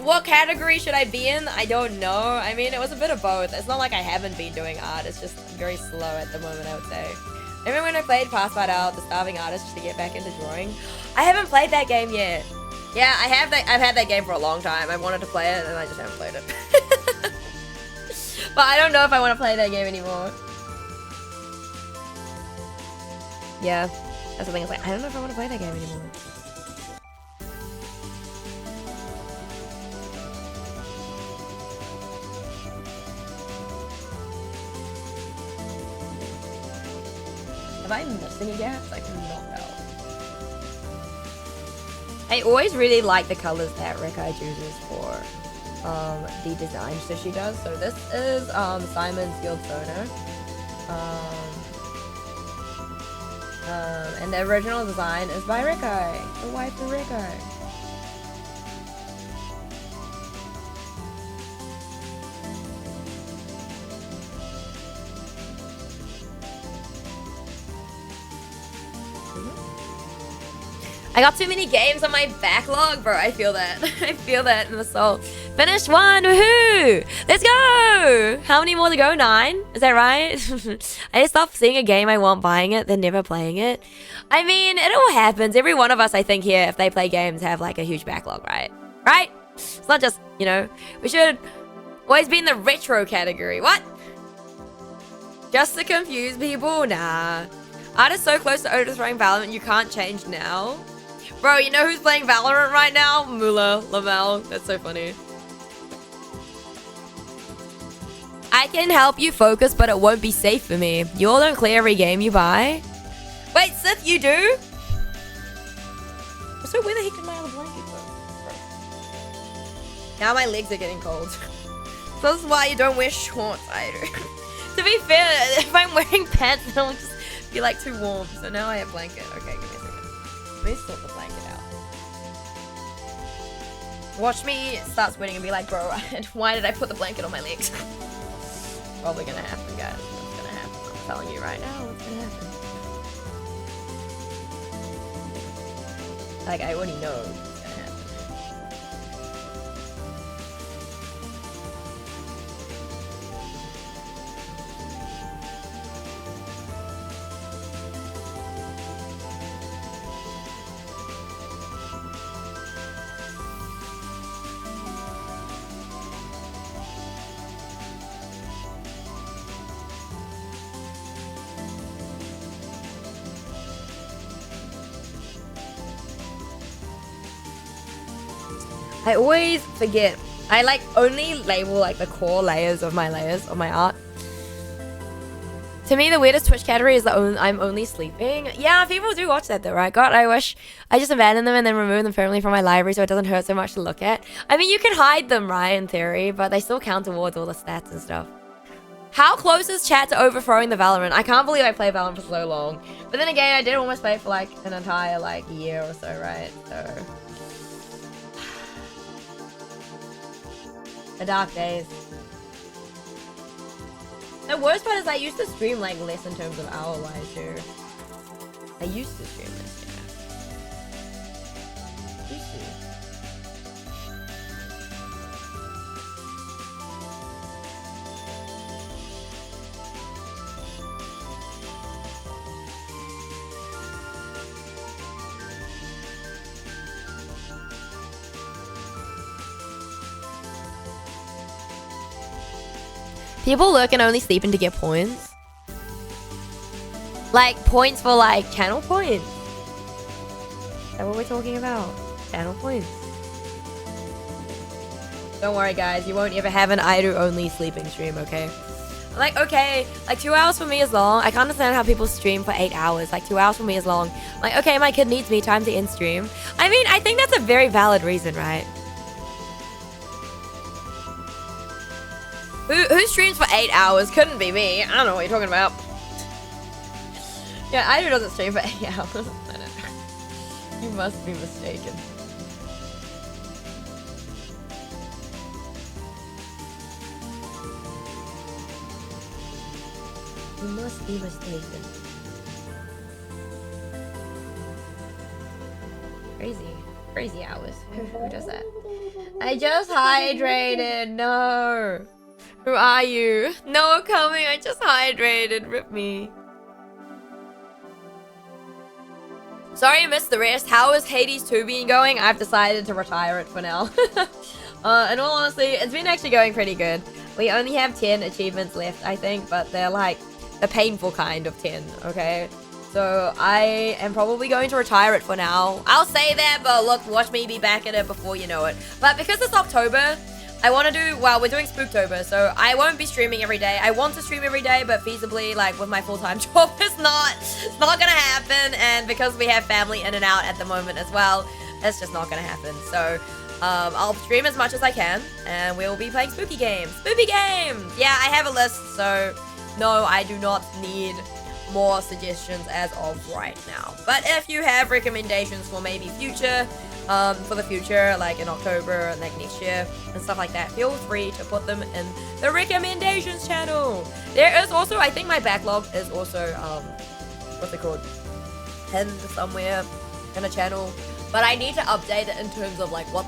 What category should I be in? I don't know. I mean, it was a bit of both. It's not like I haven't been doing art. It's just very slow at the moment, I would say. Remember when I played Passport Out, the Starving Artist, just to get back into drawing? I haven't played that game yet. Yeah, I've had that game for a long time. I wanted to play it and I just haven't played it. But I don't know if I want to play that game anymore. Yeah, that's the thing. It's like, I don't know if I want to play that game anymore. Have I missed any gaps? I cannot tell. I always really like the colors that Rikai chooses for the design so she does. So this is Simon's Guild Sonar. And the original design is by Rikai, the wife of Rikai. I got too many games on my backlog, bro. I feel that. I feel that in the soul. Finished one, woohoo! Let's go! How many more to go? 9? Is that right? I just stopped seeing a game I want buying it, then never playing it. I mean, it all happens. Every one of us, I think, here, if they play games, have like a huge backlog, right? Right? It's not just, you know, we should always be in the retro category. What? Just to confuse people? Nah. Art is so close to overthrowing Valorant, you can't change now. Bro, you know who's playing Valorant right now? Mula Lamel. That's so funny. I can help you focus, but it won't be safe for me. You all don't clear every game you buy. Wait, Sith, you do? So where the heck did my other blanket go? Now my legs are getting cold. So this is why you don't wear shorts, either. To be fair, if I'm wearing pants, it'll just be like too warm. So now I have a blanket. Okay, give me a second. Let me sort the blanket out. Watch me start sweating and be like, bro, why did I put the blanket on my legs? Probably gonna happen, guys. It's gonna happen. I'm telling you right now, it's gonna happen. Like, I already know it's gonna happen. I always forget. I like only label like the core layers of my art. To me, the weirdest Twitch category is I'm only sleeping. Yeah, people do watch that though, right? God, I wish I just abandoned them and then removed them permanently from my library so it doesn't hurt so much to look at. I mean, you can hide them, right, in theory, but they still count towards all the stats and stuff. How close is chat to overthrowing the Valorant? I can't believe I played Valorant for so long. But then again, I did almost play it for like an entire like year or so, right? So... the dark days. The worst part is I used to stream like less in terms of hour-wise too. I used to stream this, yeah. Used to. People lurk and only sleeping to get points. Like, points for, like, channel points. Is that what we're talking about? Channel points. Don't worry, guys. You won't ever have an Airu only sleeping stream, okay? Like, okay, like 2 hours for me is long. I can't understand how people stream for 8 hours. Like, 2 hours for me is long. Like, okay, my kid needs me. Time to end stream. I mean, I think that's a very valid reason, right? Who streams for 8 hours? Couldn't be me. I don't know what you're talking about. Yeah, Airu doesn't stream for 8 hours. You must be mistaken. You must be mistaken. Crazy hours. Who does that? I just hydrated. No. Who are you? No coming. I just hydrated. Rip me. Sorry I missed the rest. How is Hades 2 been going? I've decided to retire it for now. In all honesty, it's been actually going pretty good. We only have 10 achievements left, I think, but they're like the painful kind of 10, okay? So I am probably going to retire it for now. I'll say that, but look, watch me be back at it before you know it. But because it's October, I want to do, well, we're doing Spooktober, so I won't be streaming every day. I want to stream every day, but feasibly, like, with my full-time job, it's not gonna happen. And because we have family in and out at the moment as well, it's just not gonna happen. So, I'll stream as much as I can, and we'll be playing spooky games. Spooky games! Yeah, I have a list, so no, I do not need more suggestions as of right now. But if you have recommendations for maybe future, for the future, like in October, like next year, and stuff like that, feel free to put them in the recommendations channel. There is also, I think my backlog is also, what's it called? Pinned somewhere in a channel. But I need to update it in terms of like what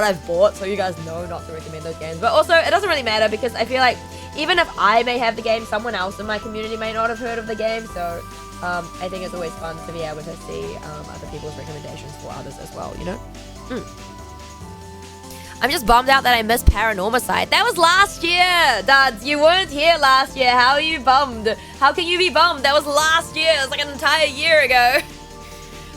I've bought, so you guys know not to recommend those games. But also, it doesn't really matter because I feel like even if I may have the game, someone else in my community may not have heard of the game. So I think it's always fun to be able to see other people's recommendations for others as well, you know? I'm just bummed out that I missed Paranormicide. That was last year, Duds. You weren't here last year. How are you bummed? How can you be bummed? That was last year. It was like an entire year ago.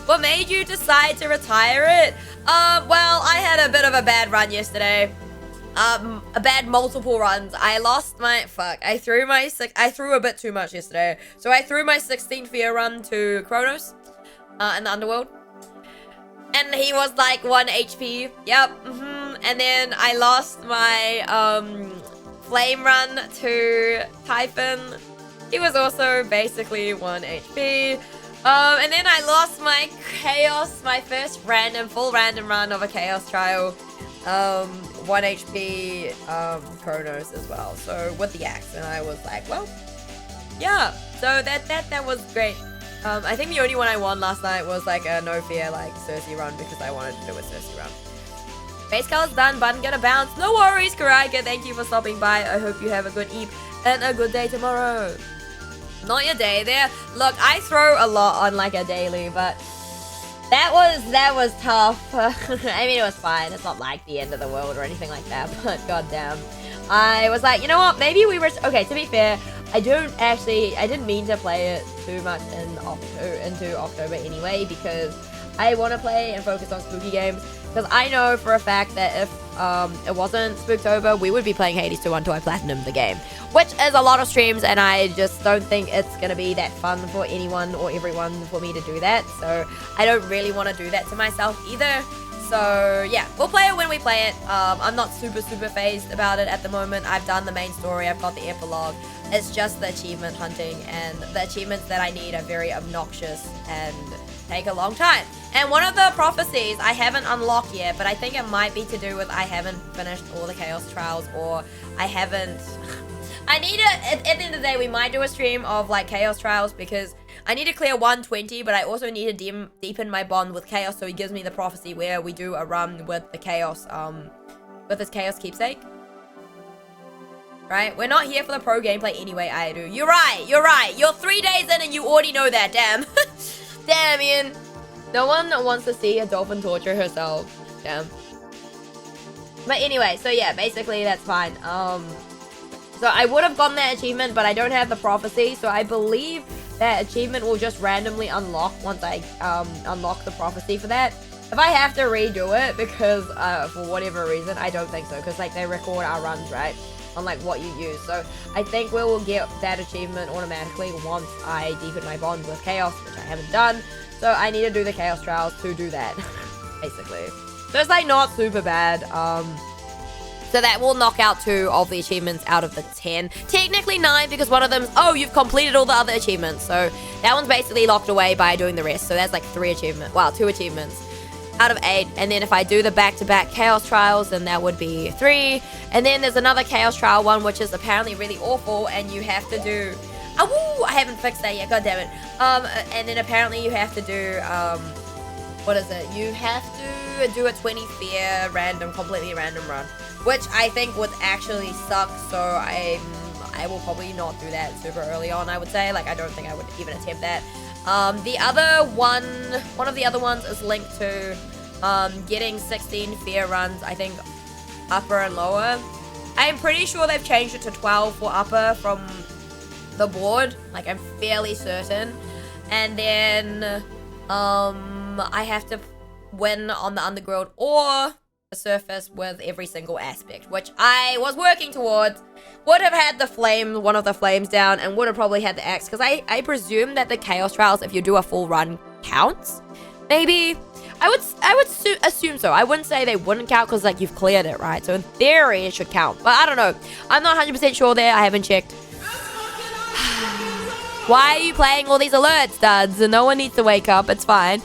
What made you decide to retire it? Well, I had a bit of a bad run yesterday. A bad multiple runs. I lost my, I threw a bit too much yesterday. So I threw my 16th year run to Kronos, in the Underworld. And he was like 1 HP. Yep. And then I lost my, flame run to Typhon. He was also basically 1 HP. And then I lost my Chaos, my first full random run of a Chaos trial. 1 HP, Kronos as well. So with the axe, and I was like, well, yeah. So that was great. I think the only one I won last night was like a no fear like Cersei run because I wanted to do a Cersei run. Base color's done, button gonna bounce. No worries, Karaika. Thank you for stopping by. I hope you have a good eve and a good day tomorrow. Not your day there. Look, I throw a lot on like a daily, but that was tough. I mean, it was fine. It's not like the end of the world or anything like that, but goddamn. I was like, you know what? Maybe we were... Okay, to be fair, I didn't mean to play it too much into October anyway, because I want to play and focus on spooky games. Because I know for a fact that if it wasn't Spooktober, we would be playing Hades 2 until I platinum the game. Which is a lot of streams, and I just don't think it's going to be that fun for anyone or everyone for me to do that. So I don't really want to do that to myself either. So yeah, we'll play it when we play it. I'm not super phased about it at the moment. I've done the main story, I've got the epilogue. It's just the achievement hunting, and the achievements that I need are very obnoxious and take a long time. And one of the prophecies I haven't unlocked yet, but I think it might be to do with I haven't finished all the Chaos Trials, or I haven't... I need to, at the end of the day, we might do a stream of like Chaos Trials, because I need to clear 120, but I also need to deepen my bond with Chaos, so he gives me the prophecy where we do a run with the Chaos, with this Chaos keepsake. Right? We're not here for the pro gameplay anyway, Aidu. You're right. You're 3 days in and you already know that, damn. Damn, Ian. No one wants to see a dolphin torture herself. Damn. But anyway, so yeah, basically that's fine. So I would have gotten that achievement, but I don't have the prophecy. So I believe that achievement will just randomly unlock once I unlock the prophecy for that. If I have to redo it because for whatever reason, I don't think so. Because like they record our runs, right? On like what you use. So I think we will get that achievement automatically once I deepen my bond with Chaos, which I haven't done. So I need to do the Chaos Trials to do that, basically. So it's like not super bad. So that will knock out 2 of the achievements out of the 10. Technically 9 because one of them, oh, you've completed all the other achievements. So that one's basically locked away by doing the rest. So that's like 3 achievements. Wow, 2 achievements out of 8. And then if I do the back-to-back Chaos Trials, then that would be 3. And then there's another Chaos Trial one, which is apparently really awful. And you have to do... Oh, I haven't fixed that yet. God damn it. And then apparently you have to do... what is it? You have to do a 20 fear random, completely random run. Which I think would actually suck, so I will probably not do that super early on, I would say. Like, I don't think I would even attempt that. The other one of the other ones is linked to getting 16 fear runs, I think, upper and lower. I'm pretty sure they've changed it to 12 for upper from the board. Like, I'm fairly certain. And then, I have to win on the underworld or the surface with every single aspect, which I was working towards. Would have had the flame, one of the flames down, and would have probably had the axe, because I presume that the Chaos Trials, if you do a full run, counts. Maybe. I would assume so. I wouldn't say they wouldn't count, because like you've cleared it, right? So in theory, it should count. But I don't know. I'm not 100% sure there. I haven't checked. Why are you playing all these alerts, duds? No one needs to wake up. It's fine.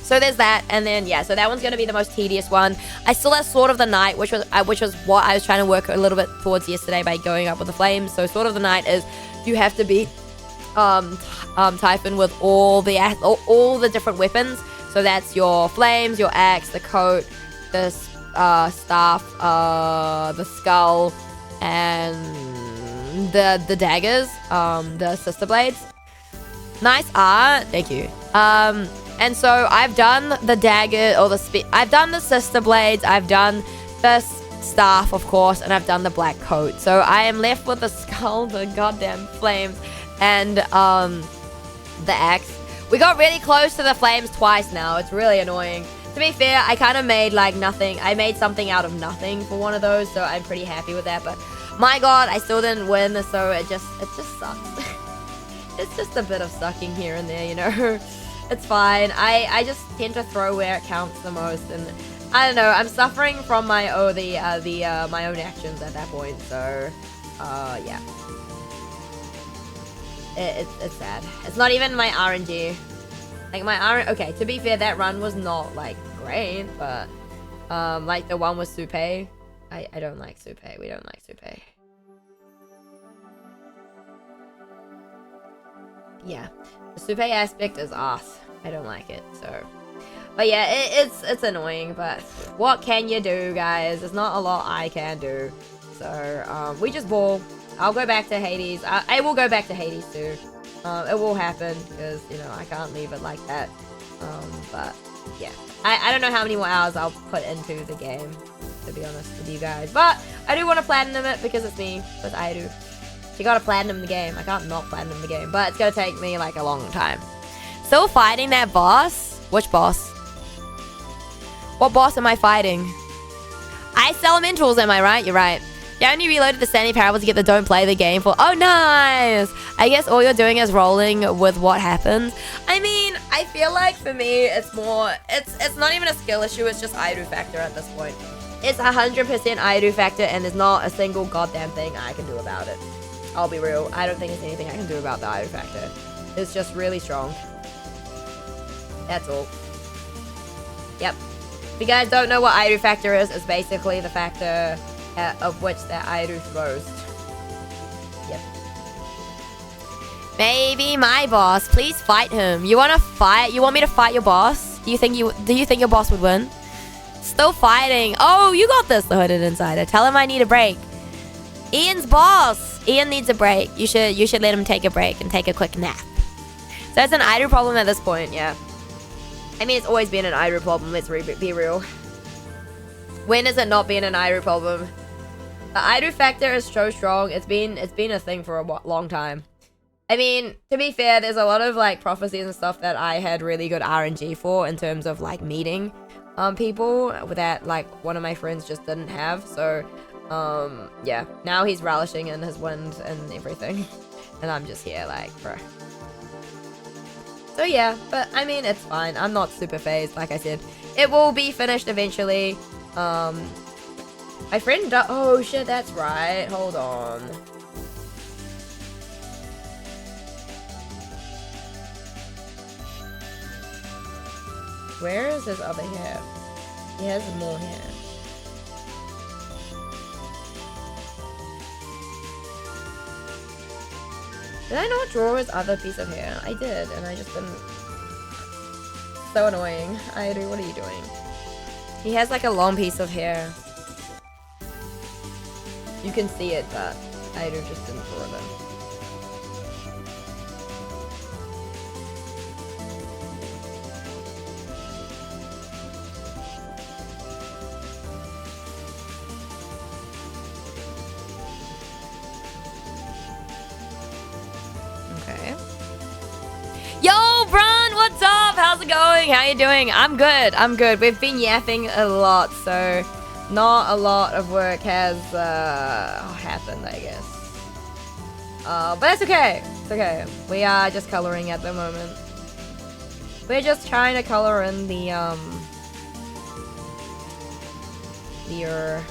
So there's that, and then yeah, so that one's gonna be the most tedious one. I still have Sword of the Night, which was what I was trying to work a little bit towards yesterday by going up with the flames. So Sword of the Night is you have to be Typhon with all the different weapons. So that's your flames, your axe, the coat, the staff, the skull, and the daggers, the sister blades. Nice art, thank you. And so I've done the dagger or I've done the sister blades, I've done the staff, of course, and I've done the black coat. So I am left with the skull, the goddamn flames, and the axe. We got really close to the flames twice now. It's really annoying. To be fair, I kind of made like nothing. I made something out of nothing for one of those, so I'm pretty happy with that. But my god, I still didn't win, so it just sucks. It's just a bit of sucking here and there, you know. It's fine. I just tend to throw where it counts the most, and I don't know. I'm suffering from my my own actions at that point. So, yeah. It's sad. It's not even my RNG. Like my okay, to be fair, that run was not like great, but like the one with Supe. I don't like Supe. We don't like Supe. Yeah, the Supe aspect is ass. I don't like it, so. But yeah, it's annoying, but what can you do, guys? There's not a lot I can do. So, we just ball. I'll go back to Hades. I will go back to Hades too. It will happen, because, you know, I can't leave it like that. But, yeah. I don't know how many more hours I'll put into the game, to be honest with you guys. But, I do want to platinum it, because it's me. Because I do. You gotta platinum the game. I can't not platinum the game. But it's gonna take me, like, a long time. Still fighting that boss? Which boss? What boss am I fighting? Ice Elementals, am I right? You're right. You only reloaded the Sandy Parable to get the don't play the game for... Oh, nice! I guess all you're doing is rolling with what happens. I mean, I feel like for me, it's more... It's not even a skill issue, it's just Airu factor at this point. It's 100% Airu factor, and there's not a single goddamn thing I can do about it. I'll be real. I don't think there's anything I can do about the Airu factor. It's just really strong. That's all. Yep. If you guys don't know what Airu factor is, it's basically the factor of which the Airu throws. Yep. Maybe my boss. Please fight him. You want to fight? You want me to fight your boss? Do you think your boss would win? Still fighting. Oh, you got this, the Hooded Insider. Tell him I need a break. Ian's boss. Ian needs a break. You should let him take a break and take a quick nap. So it's an Airu problem at this point, yeah. I mean, it's always been an Airu problem, let's be real. When has it not been an Airu problem? The idol factor is so strong. It's been a thing for a long time. I mean, to be fair, there's a lot of like prophecies and stuff that I had really good RNG for in terms of like meeting people that like one of my friends just didn't have. So yeah, now he's relishing in his wind and everything. And I'm just here like, bro. So yeah, but I mean, it's fine. I'm not super phased, like I said. It will be finished eventually. My friend oh shit, that's right. Hold on. Where is his other hair? He has more hair. Did I not draw his other piece of hair? I did, and I just didn't. So annoying. Aidu, what are you doing? He has like a long piece of hair. You can see it, but Aidu just didn't draw it. Okay. Yo, Bron, what's up? How's it going? How you doing? I'm good. I'm good. We've been yapping a lot, so not a lot of work has happened, I guess. But that's okay. It's okay. We are just coloring at the moment. We're just trying to color in the we're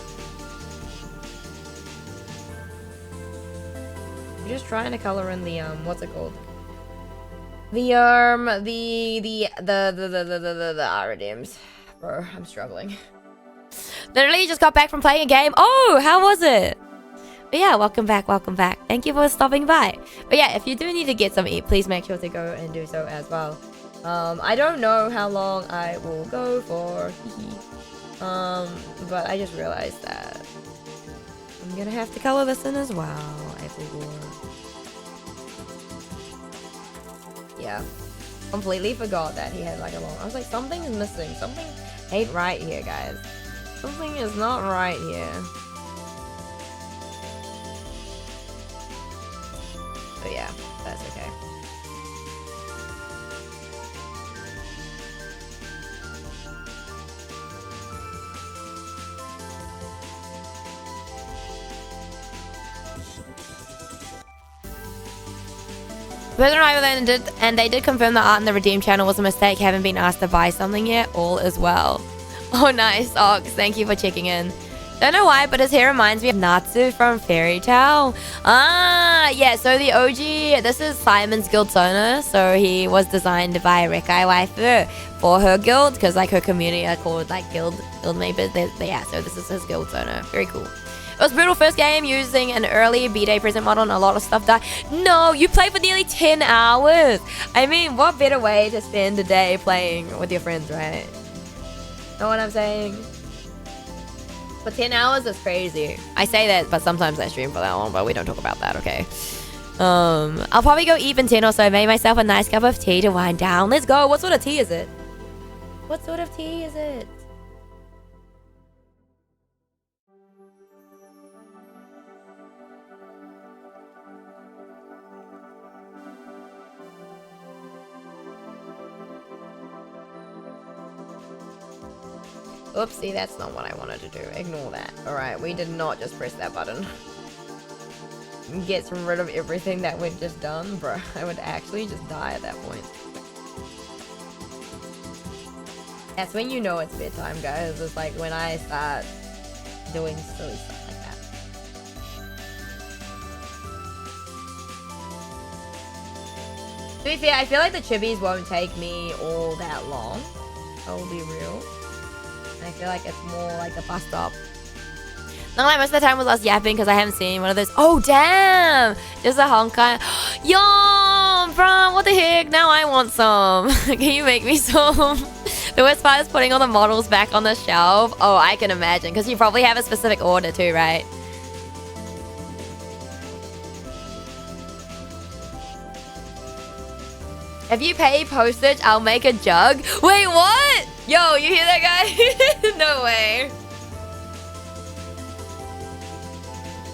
just trying to color in the what's it called? The iridiums. Bro, I'm struggling. Literally just got back from playing a game. Oh, how was it? But yeah, welcome back, welcome back. Thank you for stopping by. But yeah, if you do need to get some eat, please make sure to go and do so as well. I don't know how long I will go for. But I just realized that I'm gonna have to color this in as well. I forgot. Yeah, completely forgot that he had like a long. I was like, something is missing. Something ain't right here, guys. Something is not right here. But yeah, that's okay. Virgin Island and they did confirm the art in the Redeem channel was a mistake. Haven't been asked to buy something yet. All is well. Oh, nice, Ox. Thank you for checking in. Don't know why, but his hair reminds me of Natsu from Fairy Tail. Ah, yeah. So the OG, this is Simon's guild Sona. So he was designed by Rekai Waifu for her guild because like her community are called like guild members. Yeah. So this is his guild Sona. Very cool. It was brutal first game using an early B-Day present model and a lot of stuff died. No, you played for nearly 10 hours. I mean, what better way to spend a day playing with your friends, right? Know what I'm saying? For 10 hours, that's crazy. I say that, but sometimes I stream for that long, but we don't talk about that, okay? I'll probably go even 10 or so. Make myself a nice cup of tea to wind down. Let's go. What sort of tea is it? What sort of tea is it? Oopsie, that's not what I wanted to do. Ignore that. Alright, we did not just press that button. Get rid of everything that we've just done. Bro, I would actually just die at that point. That's when you know it's bedtime, guys. It's like when I start doing silly stuff like that. To be fair, I feel like the chibis won't take me all that long. I'll be real. I feel like it's more like a bus stop. Not like most of the time was us yapping because I haven't seen one of those. Oh, damn! Just a Honkai. Yo, bro, what the heck? Now I want some. Can you make me some? The worst part is putting all the models back on the shelf. Oh, I can imagine. Because you probably have a specific order too, right? If you pay postage, I'll make a jug. Wait, what? Yo, you hear that guy? No way.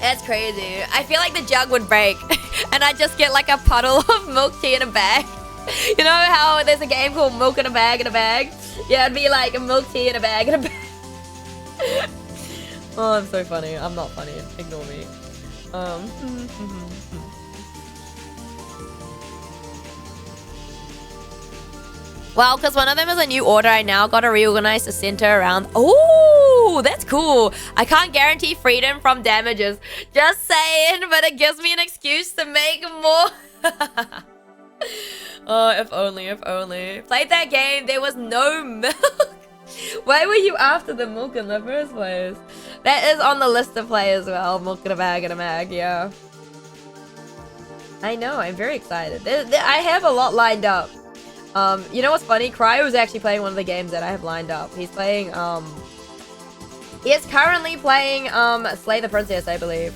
That's crazy. I feel like the jug would break and I'd just get like a puddle of milk tea in a bag. You know how there's a game called Milk in a Bag in a Bag? Yeah, it'd be like a milk tea in a bag in a bag. Oh, I'm so funny. I'm not funny. Ignore me. Well, because one of them is a new order, I now got to reorganize the center around. Oh, that's cool. I can't guarantee freedom from damages. Just saying, but it gives me an excuse to make more. Oh, if only, if only. Played that game, there was no milk. Why were you after the milk in the first place? That is on the list to play as well. Milk in a bag in a mag, yeah. I know, I'm very excited. I have a lot lined up. You know what's funny? Cryo is actually playing one of the games that I have lined up. He's playing, he is currently playing, Slay the Princess, I believe.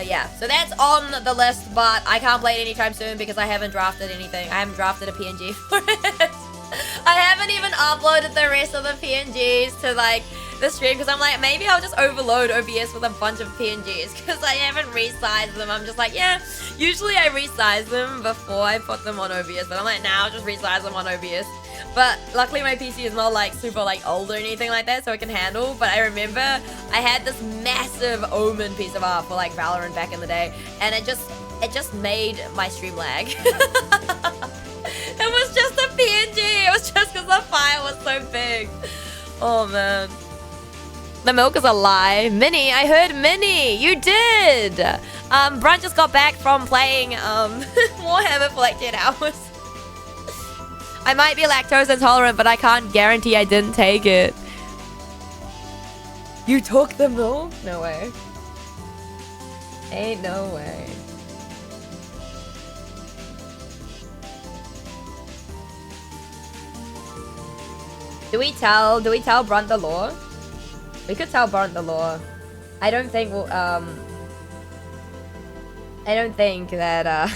Yeah, so that's on the list, but I can't play it anytime soon because I haven't drafted anything. I haven't drafted a PNG for it. I haven't even uploaded the rest of the PNGs to, like, the stream because I'm like, maybe I'll just overload OBS with a bunch of PNGs because I haven't resized them. I'm just like, yeah, usually I resize them before I put them on OBS, but I'm like, now I'll just resize them on OBS. But luckily my PC is not like super like old or anything like that, so it can handle. But I remember I had this massive Omen piece of art for like Valorant back in the day, and it just made my stream lag. It was just a PNG. It was just because the file was so big. Oh man. The milk is a lie. Minnie, I heard Minnie. You did. Brunt just got back from playing Warhammer for like 10 hours. I might be lactose intolerant, but I can't guarantee I didn't take it. You took the milk? No way. Ain't no way. Do we tell Brunt the lore? We could tell Brunt the lore. I don't think we'll, I don't think that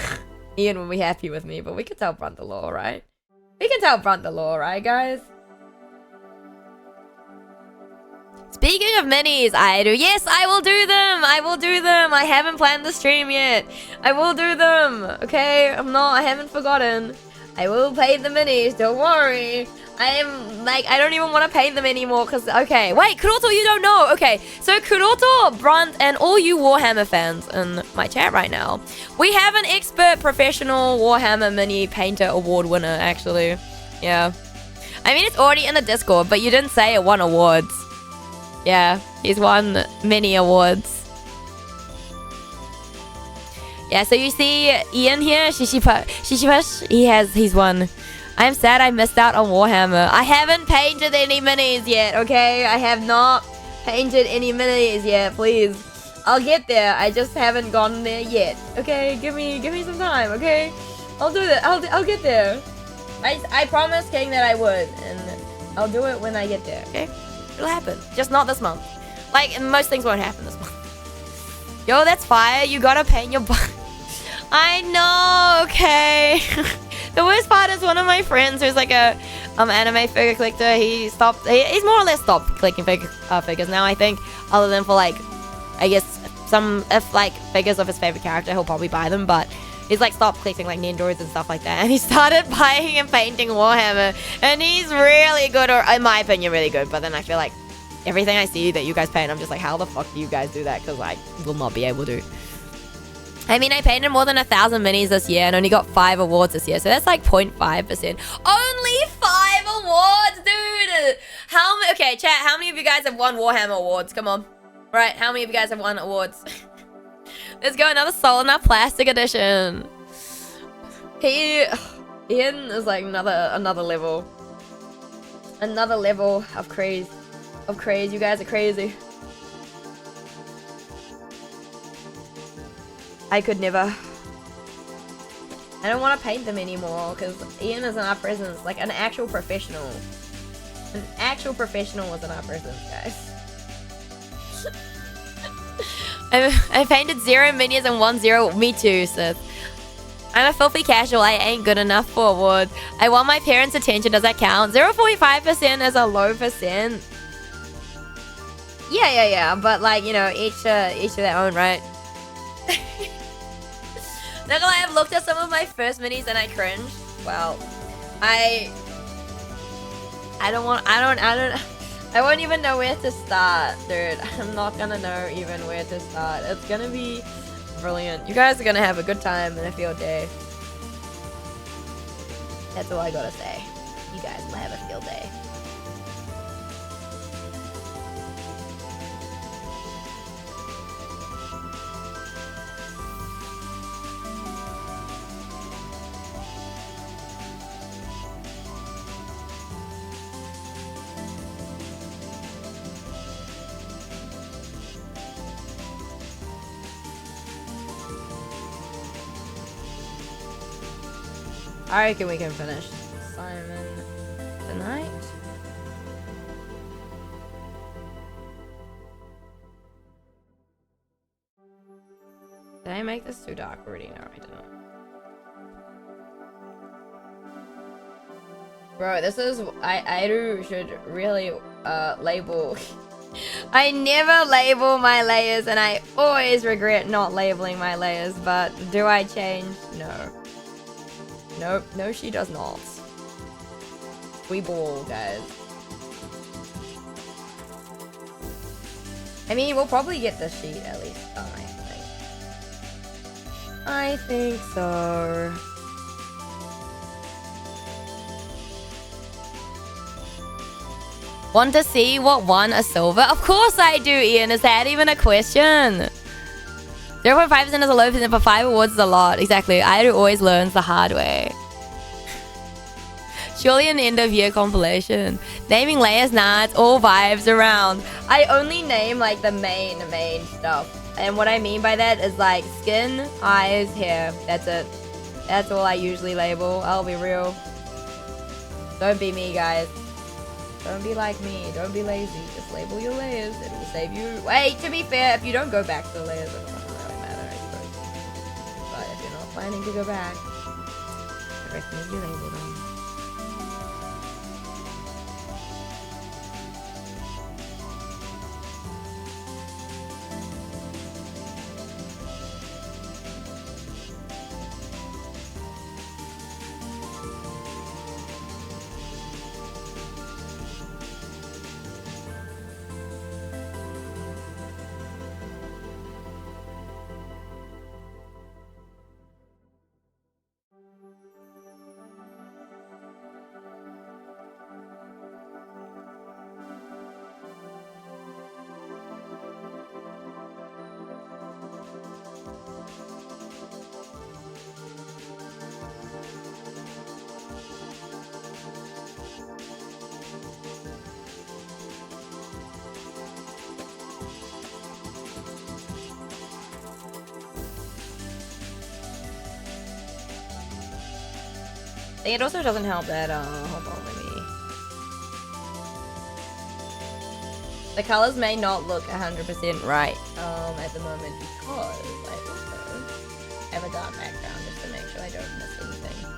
Ian will be happy with me, but we could tell Brunt the lore, right? We can tell Brunt the lore, right, guys? Speaking of minis, I do. Yes, I will do them. I will do them. I haven't planned the stream yet. I will do them. Okay, I haven't forgotten. I will paint the minis. Don't worry. I don't even want to paint them anymore because, okay. Wait, Kuroto, you don't know. Okay, so Kuroto, Brunt, and all you Warhammer fans in my chat right now, we have an expert professional Warhammer mini painter award winner, actually. Yeah. I mean, it's already in the Discord, but you didn't say it won awards. Yeah, he's won many awards. Yeah, so you see Ian here, Shishipush, he's won. I'm sad I missed out on Warhammer. I haven't painted any minis yet, okay? I have not painted any minis yet, please. I'll get there. I just haven't gone there yet. Okay, give me some time, okay? I'll do that. I'll get there. I promised King that I would, and I'll do it when I get there, okay? It'll happen. Just not this month. Like, most things won't happen this month. Yo, that's fire. You gotta paint your butt. I know, okay. The worst part is one of my friends who's like a anime figure collector, he's more or less stopped collecting figures now, I think. Other than for like, I guess, if like figures of his favorite character, he'll probably buy them, but he's like stopped collecting like Nendoroids and stuff like that. And he started buying and painting Warhammer. And he's really good, or in my opinion, really good. But then I feel like everything I see that you guys paint, I'm just like, how the fuck do you guys do that? Because I will not be able to. I mean, I painted more than 1,000 minis this year and only got 5 awards this year. So that's like 0.5%. Only 5 awards, dude! Okay, chat, how many of you guys have won Warhammer awards? Come on. Right, how many of you guys have won awards? Let's go, another Solana Plastic Edition. Ian is like another level. Another level of craze. You guys are crazy. I could never. I don't want to paint them anymore because Ian is in our presence, like an actual professional. An actual professional was in our presence, guys. I painted 0 minions and 1 0. Me too, Sith. I'm a filthy casual. I ain't good enough for awards. I want my parents' attention. Does that count? 0.5% is a low percent. Yeah. But like, you know, each to their own, right? Not gonna lie, I've looked at some of my first minis and I cringe. Well, I won't even know where to start, dude. I'm not gonna know even where to start. It's gonna be brilliant. You guys are gonna have a good time and a field day. That's all I gotta say. You guys will have a field day. I reckon we can finish Simon tonight. Did I make this too dark already? No, I didn't. Bro, this is... I should really label... I never label my layers and I always regret not labeling my layers, but do I change? No. Nope, no she does not. We ball, guys. I mean, we'll probably get the sheet at least done, I think. I think so. Want to see what won a silver? Of course I do, Ian. Is that even a question? 0.5% is a low percent, but 5 awards is a lot. Exactly. Airu always learns the hard way. Surely an end of year compilation. Naming layers, nah, it's all vibes around. I only name like the main stuff. And what I mean by that is like skin, eyes, hair. That's it. That's all I usually label. I'll be real. Don't be me, guys. Don't be like me. Don't be lazy. Just label your layers. It will save you. Wait, to be fair, if you don't go back to the layers, it doesn't really matter, I suppose. But if you're not planning to go back, I recommend you label them. It also doesn't help that, hold on, let me... The colors may not look 100% right, at the moment because I also have a dark background just to make sure I don't miss anything.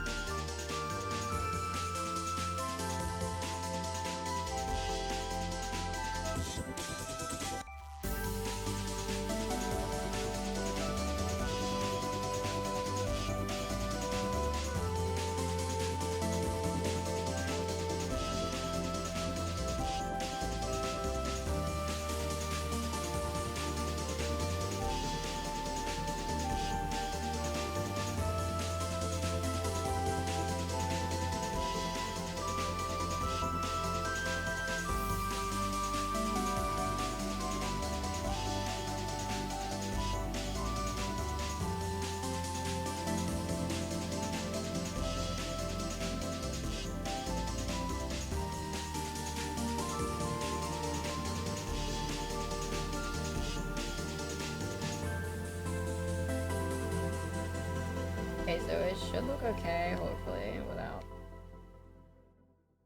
Okay, so it should look okay, hopefully, without...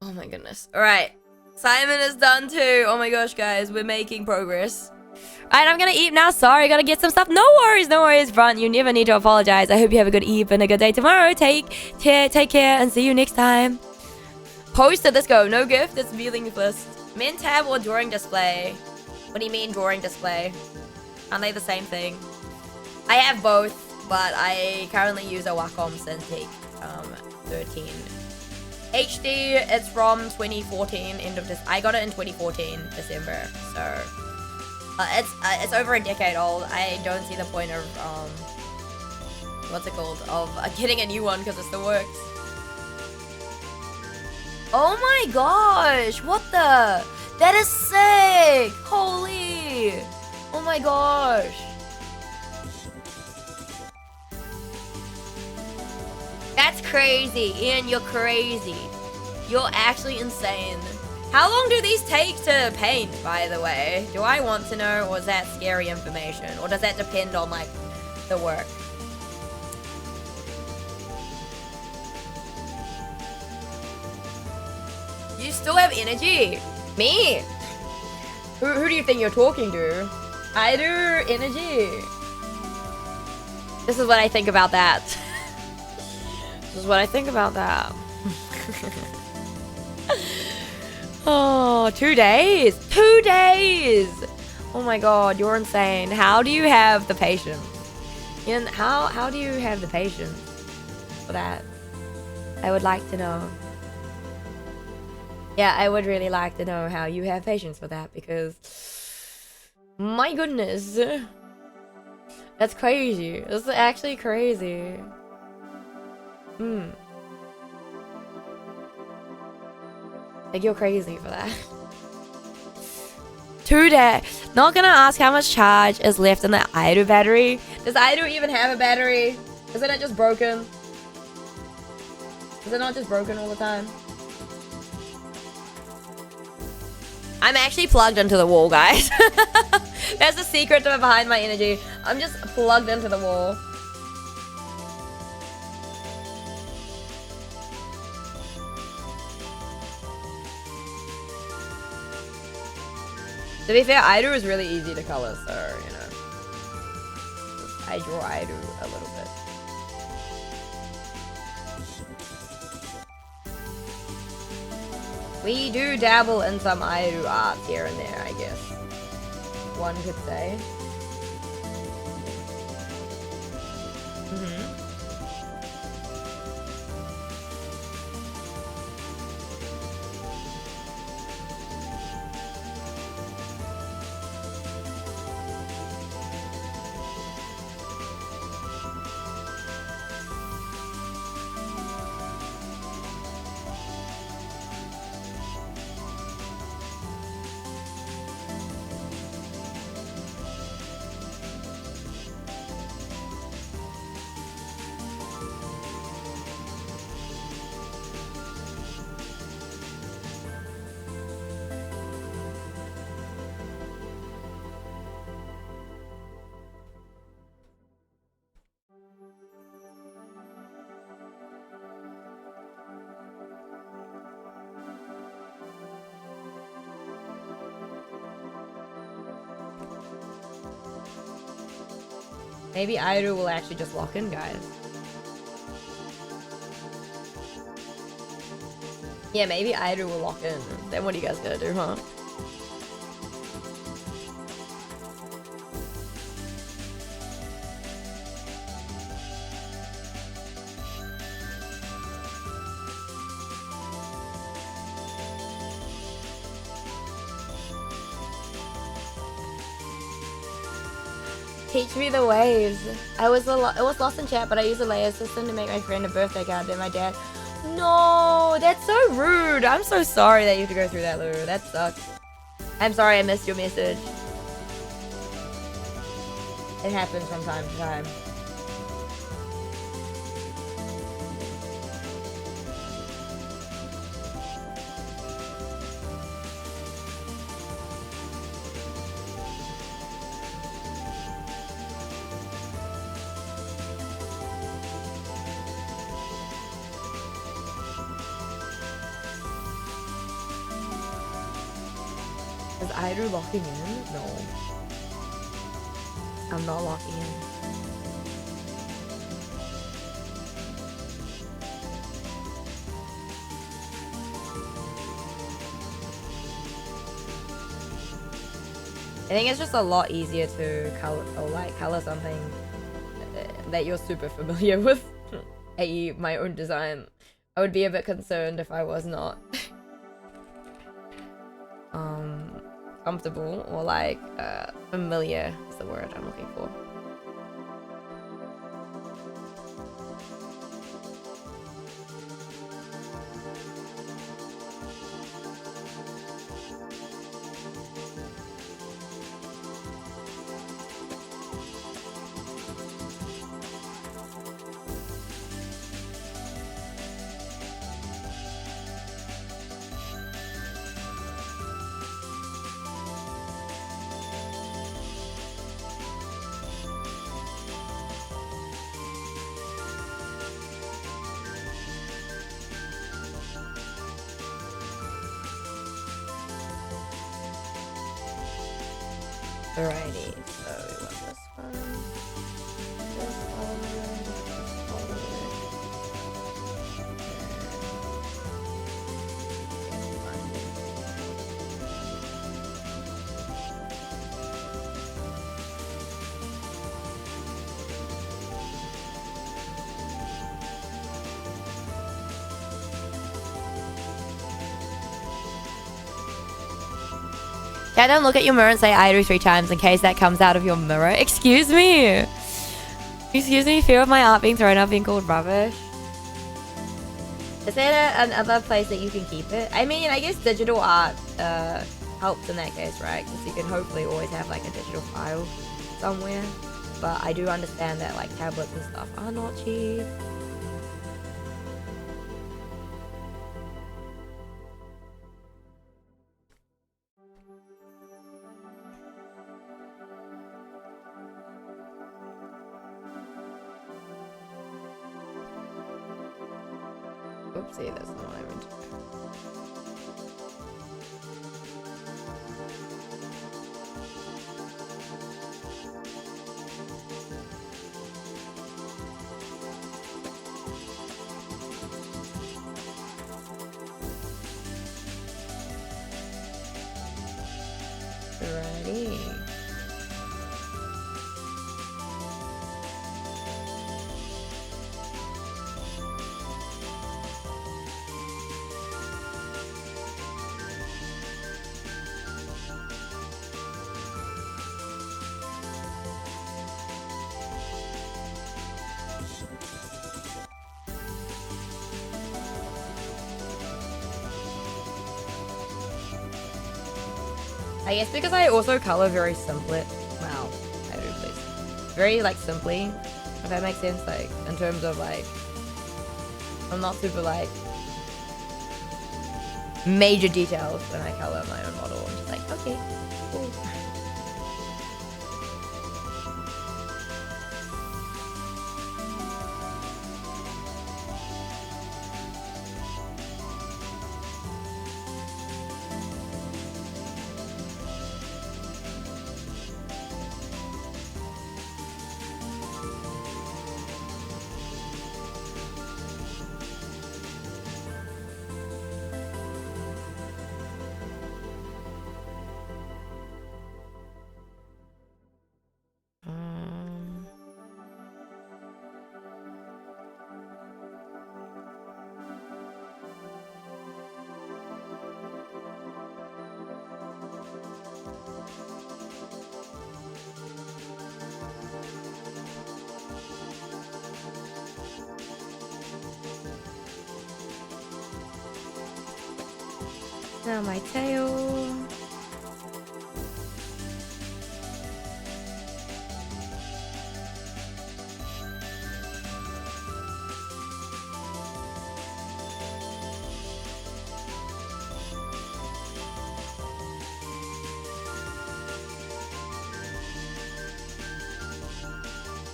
Oh my goodness. Alright. Simon is done too. Oh my gosh, guys. We're making progress. Alright, I'm gonna eat now. Sorry, gotta get some stuff. No worries, Front. You never need to apologize. I hope you have a good eve and a good day tomorrow. Take care, and see you next time. Posted, let's go. No gift, it's viewing list. Main tab or drawing display. What do you mean drawing display? Aren't they the same thing? I have both, but I currently use a Wacom Cintiq 13. HD, it's from 2014, end of this. I got it in 2014, December, so it's over a decade old. I don't see the point of what's it called, of getting a new one because it still works. Oh my gosh, what the? That is sick! Holy! Oh my gosh. That's crazy, Ian, you're crazy. You're actually insane. How long do these take to paint, by the way? Do I want to know, or is that scary information? Or does that depend on, like, the work? You still have energy? Me? Who do you think you're talking to? I do energy. This is what I think about that. This is what I think about that. Oh, 2 days. 2 days. Oh my god, you're insane. How do you have the patience? Ian, how do you have the patience for that? I would like to know. Yeah, I would really like to know how you have patience for that, because my goodness, that's crazy. This is actually crazy. Like, you're crazy for that. 2 days. Not gonna ask how much charge is left in the Aidu battery. Does Aidu even have a battery? Is it not just broken? Is it not just broken all the time? I'm actually plugged into the wall, guys. That's the secret to behind my energy. I'm just plugged into the wall. To be fair, Aidu is really easy to color, so, you know. I draw Aidu a little bit. We do dabble in some Aidu art here and there, I guess. One could say. Maybe Aidu will actually just lock in, guys. Yeah, maybe Aidu will lock in. Then what are you guys gonna do, huh? Teach me the waves. It was lost in chat, but I used a layer system to make my friend a birthday card. Then my dad. No, that's so rude. I'm so sorry that you have to go through that, Lou. That sucks. I'm sorry I missed your message. It happens from time to time. Is Aidu locking in? No. I'm not locking in. think it's just a lot easier to color something that you're super familiar with, i.e. my own design. I would be a bit concerned if I was not comfortable or like familiar is the word I'm looking for. Alrighty, so we want this one, this one, yeah, don't look at your mirror and say I do 3 times in case that comes out of your mirror. Excuse me. Excuse me, fear of my art being thrown up being called rubbish. Is there another place that you can keep it? I mean, I guess digital art helps in that case, right? Because you can hopefully always have like a digital file somewhere. But I do understand that like tablets and stuff are not cheap. Oopsie, that's not what I meant. Alrighty. I guess because I also color very simply. Wow, I do please. Very like simply, if that makes sense. Like in terms of like, I'm not super like major details when I color my own model. I'm just like, okay, cool. Now my tail.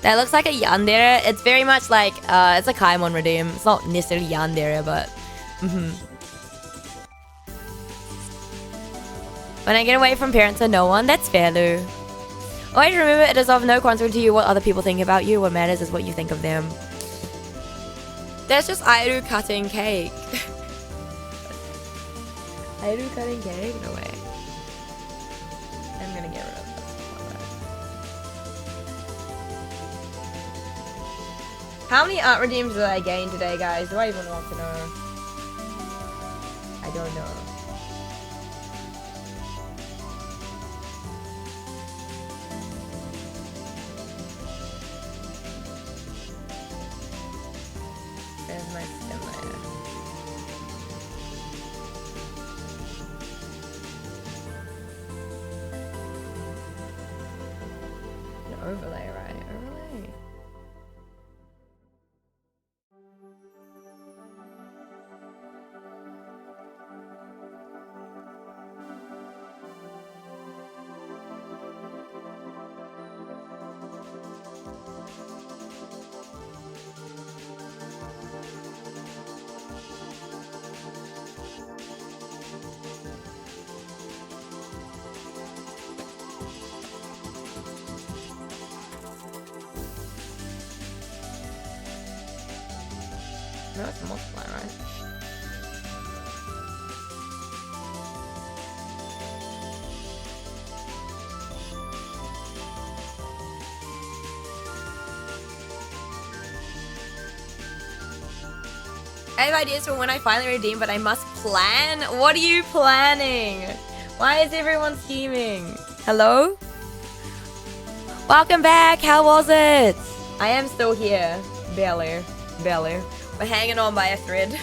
That looks like a yandere. It's very much like, it's a Kaimon redeem. It's not necessarily yandere, but... When I get away from parents and no one, that's fair, Lou. Always remember, it is of no concern to you what other people think about you. What matters is what you think of them. That's just Airu cutting cake. Airu cutting cake? No way. I'm gonna get rid of it. How many art redeems did I gain today, guys? Do I even want to know? I don't know. Where's my stimulator? An overlay, right? Overlay. No, it's a multiply, right? I have ideas for when I finally redeem, but I must plan. What are you planning? Why is everyone scheming? Hello? Welcome back. How was it? I am still here. Barely. Barely. We're hanging on by a thread.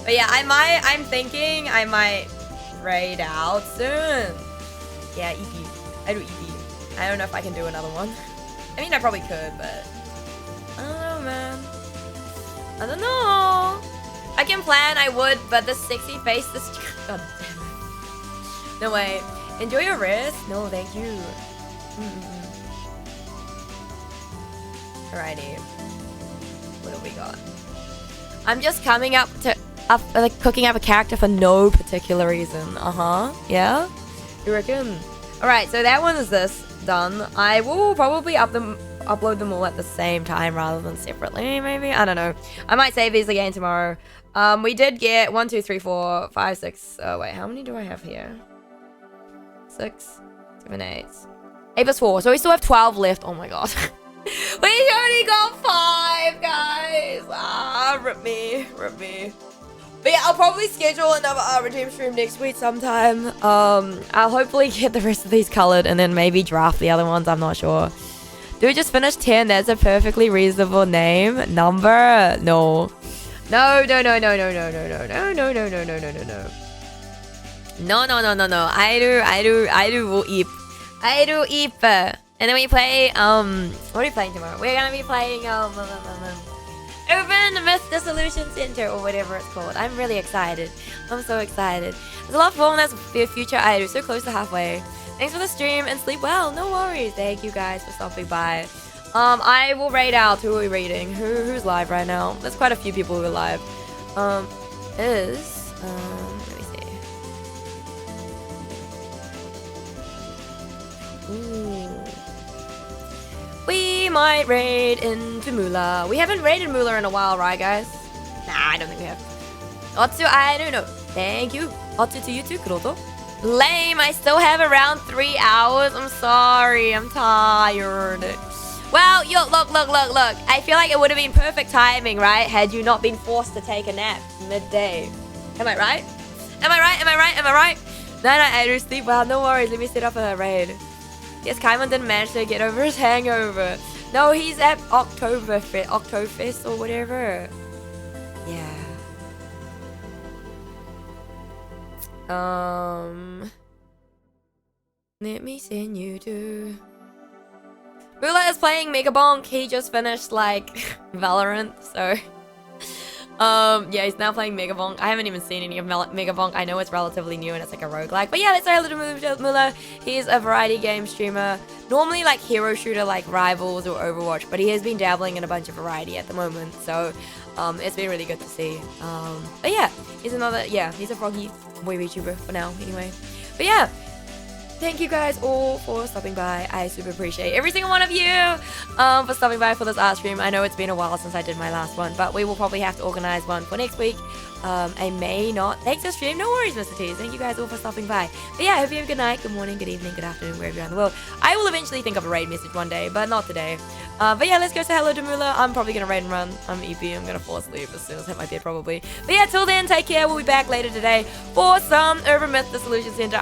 But yeah, I'm thinking I might raid out soon. Yeah, EP. I do EP. I don't know if I can do another one. I mean, I probably could, but I don't know, man. I don't know. I can plan, I would, but the sexy face, this... God damn it. No way. Enjoy your rest. No, thank you. Alrighty. What do we got? I'm just coming up to... like, cooking up a character for no particular reason. Yeah? You reckon? Alright, so that one is this. Done. I will probably upload them all at the same time rather than separately, maybe? I don't know. I might save these again tomorrow. We did get 1, 2, 3, 4, 5, 6. Oh, wait. How many do I have here? 6, 7, 8. 8 plus 4. So we still have 12 left. Oh, my God. We only got 5, guys. Ah, rip me. Rip me. But yeah, I'll probably schedule another redeem stream next week sometime. I'll hopefully get the rest of these colored and then maybe draft the other ones. I'm not sure. Do we just finish 10? That's a perfectly reasonable name. Number? No. No, no, no, no, no, no, no, no, no, no, no, no, no, no, no, no. No, no, no, no, no. I do eep. I do eep. And then we play, what are we playing tomorrow? We're gonna be playing, Urban Myth Dissolution Center, or whatever it's called. I'm really excited. I'm so excited. There's a lot of fun. That's the future idol. So close to halfway. Thanks for the stream and sleep well. No worries. Thank you guys for stopping by. I will raid out. Who are we raiding? Who's live right now? There's quite a few people who are live. Let me see. Ooh. We might raid into Mula. We haven't raided Mula in a while, right, guys? Nah, I don't think we have. Otsu, I don't know. Thank you. Otsu to you too, Kuroto. Lame, I still have around 3 hours. I'm sorry, I'm tired. Well, look. I feel like it would have been perfect timing, right? Had you not been forced to take a nap midday. Am I right? Am I right? No, I do sleep well. No worries, let me set up a raid. Yes, Kaimon didn't manage to get over his hangover. No, he's at Oktoberfest or whatever. Yeah. Let me send you to... Mula is playing Megabonk. He just finished, like, Valorant, so... yeah, he's now playing Megabonk. I haven't even seen any of Megabonk. I know it's relatively new and it's like a roguelike. But yeah, let's say hello to Mula. He's a variety game streamer. Normally like hero shooter like Rivals or Overwatch, but he has been dabbling in a bunch of variety at the moment. So it's been really good to see. But yeah, he's a froggy boy VTuber for now anyway. But yeah, thank you guys all for stopping by. I super appreciate every single one of you for stopping by for this art stream. I know it's been a while since I did my last one, but we will probably have to organize one for next week. I may not. Thanks for stream. No worries, Mr. T. Thank you guys all for stopping by. But yeah, I hope you have a good night, good morning, good evening, good afternoon, wherever you're in the world. I will eventually think of a raid message one day, but not today. But yeah, let's go say hello to Mula. I'm probably gonna raid and run. I'm EP. I'm gonna fall asleep as soon as I hit my bed, probably. But yeah, till then, take care. We'll be back later today for some Urban Myth: The Solution Center.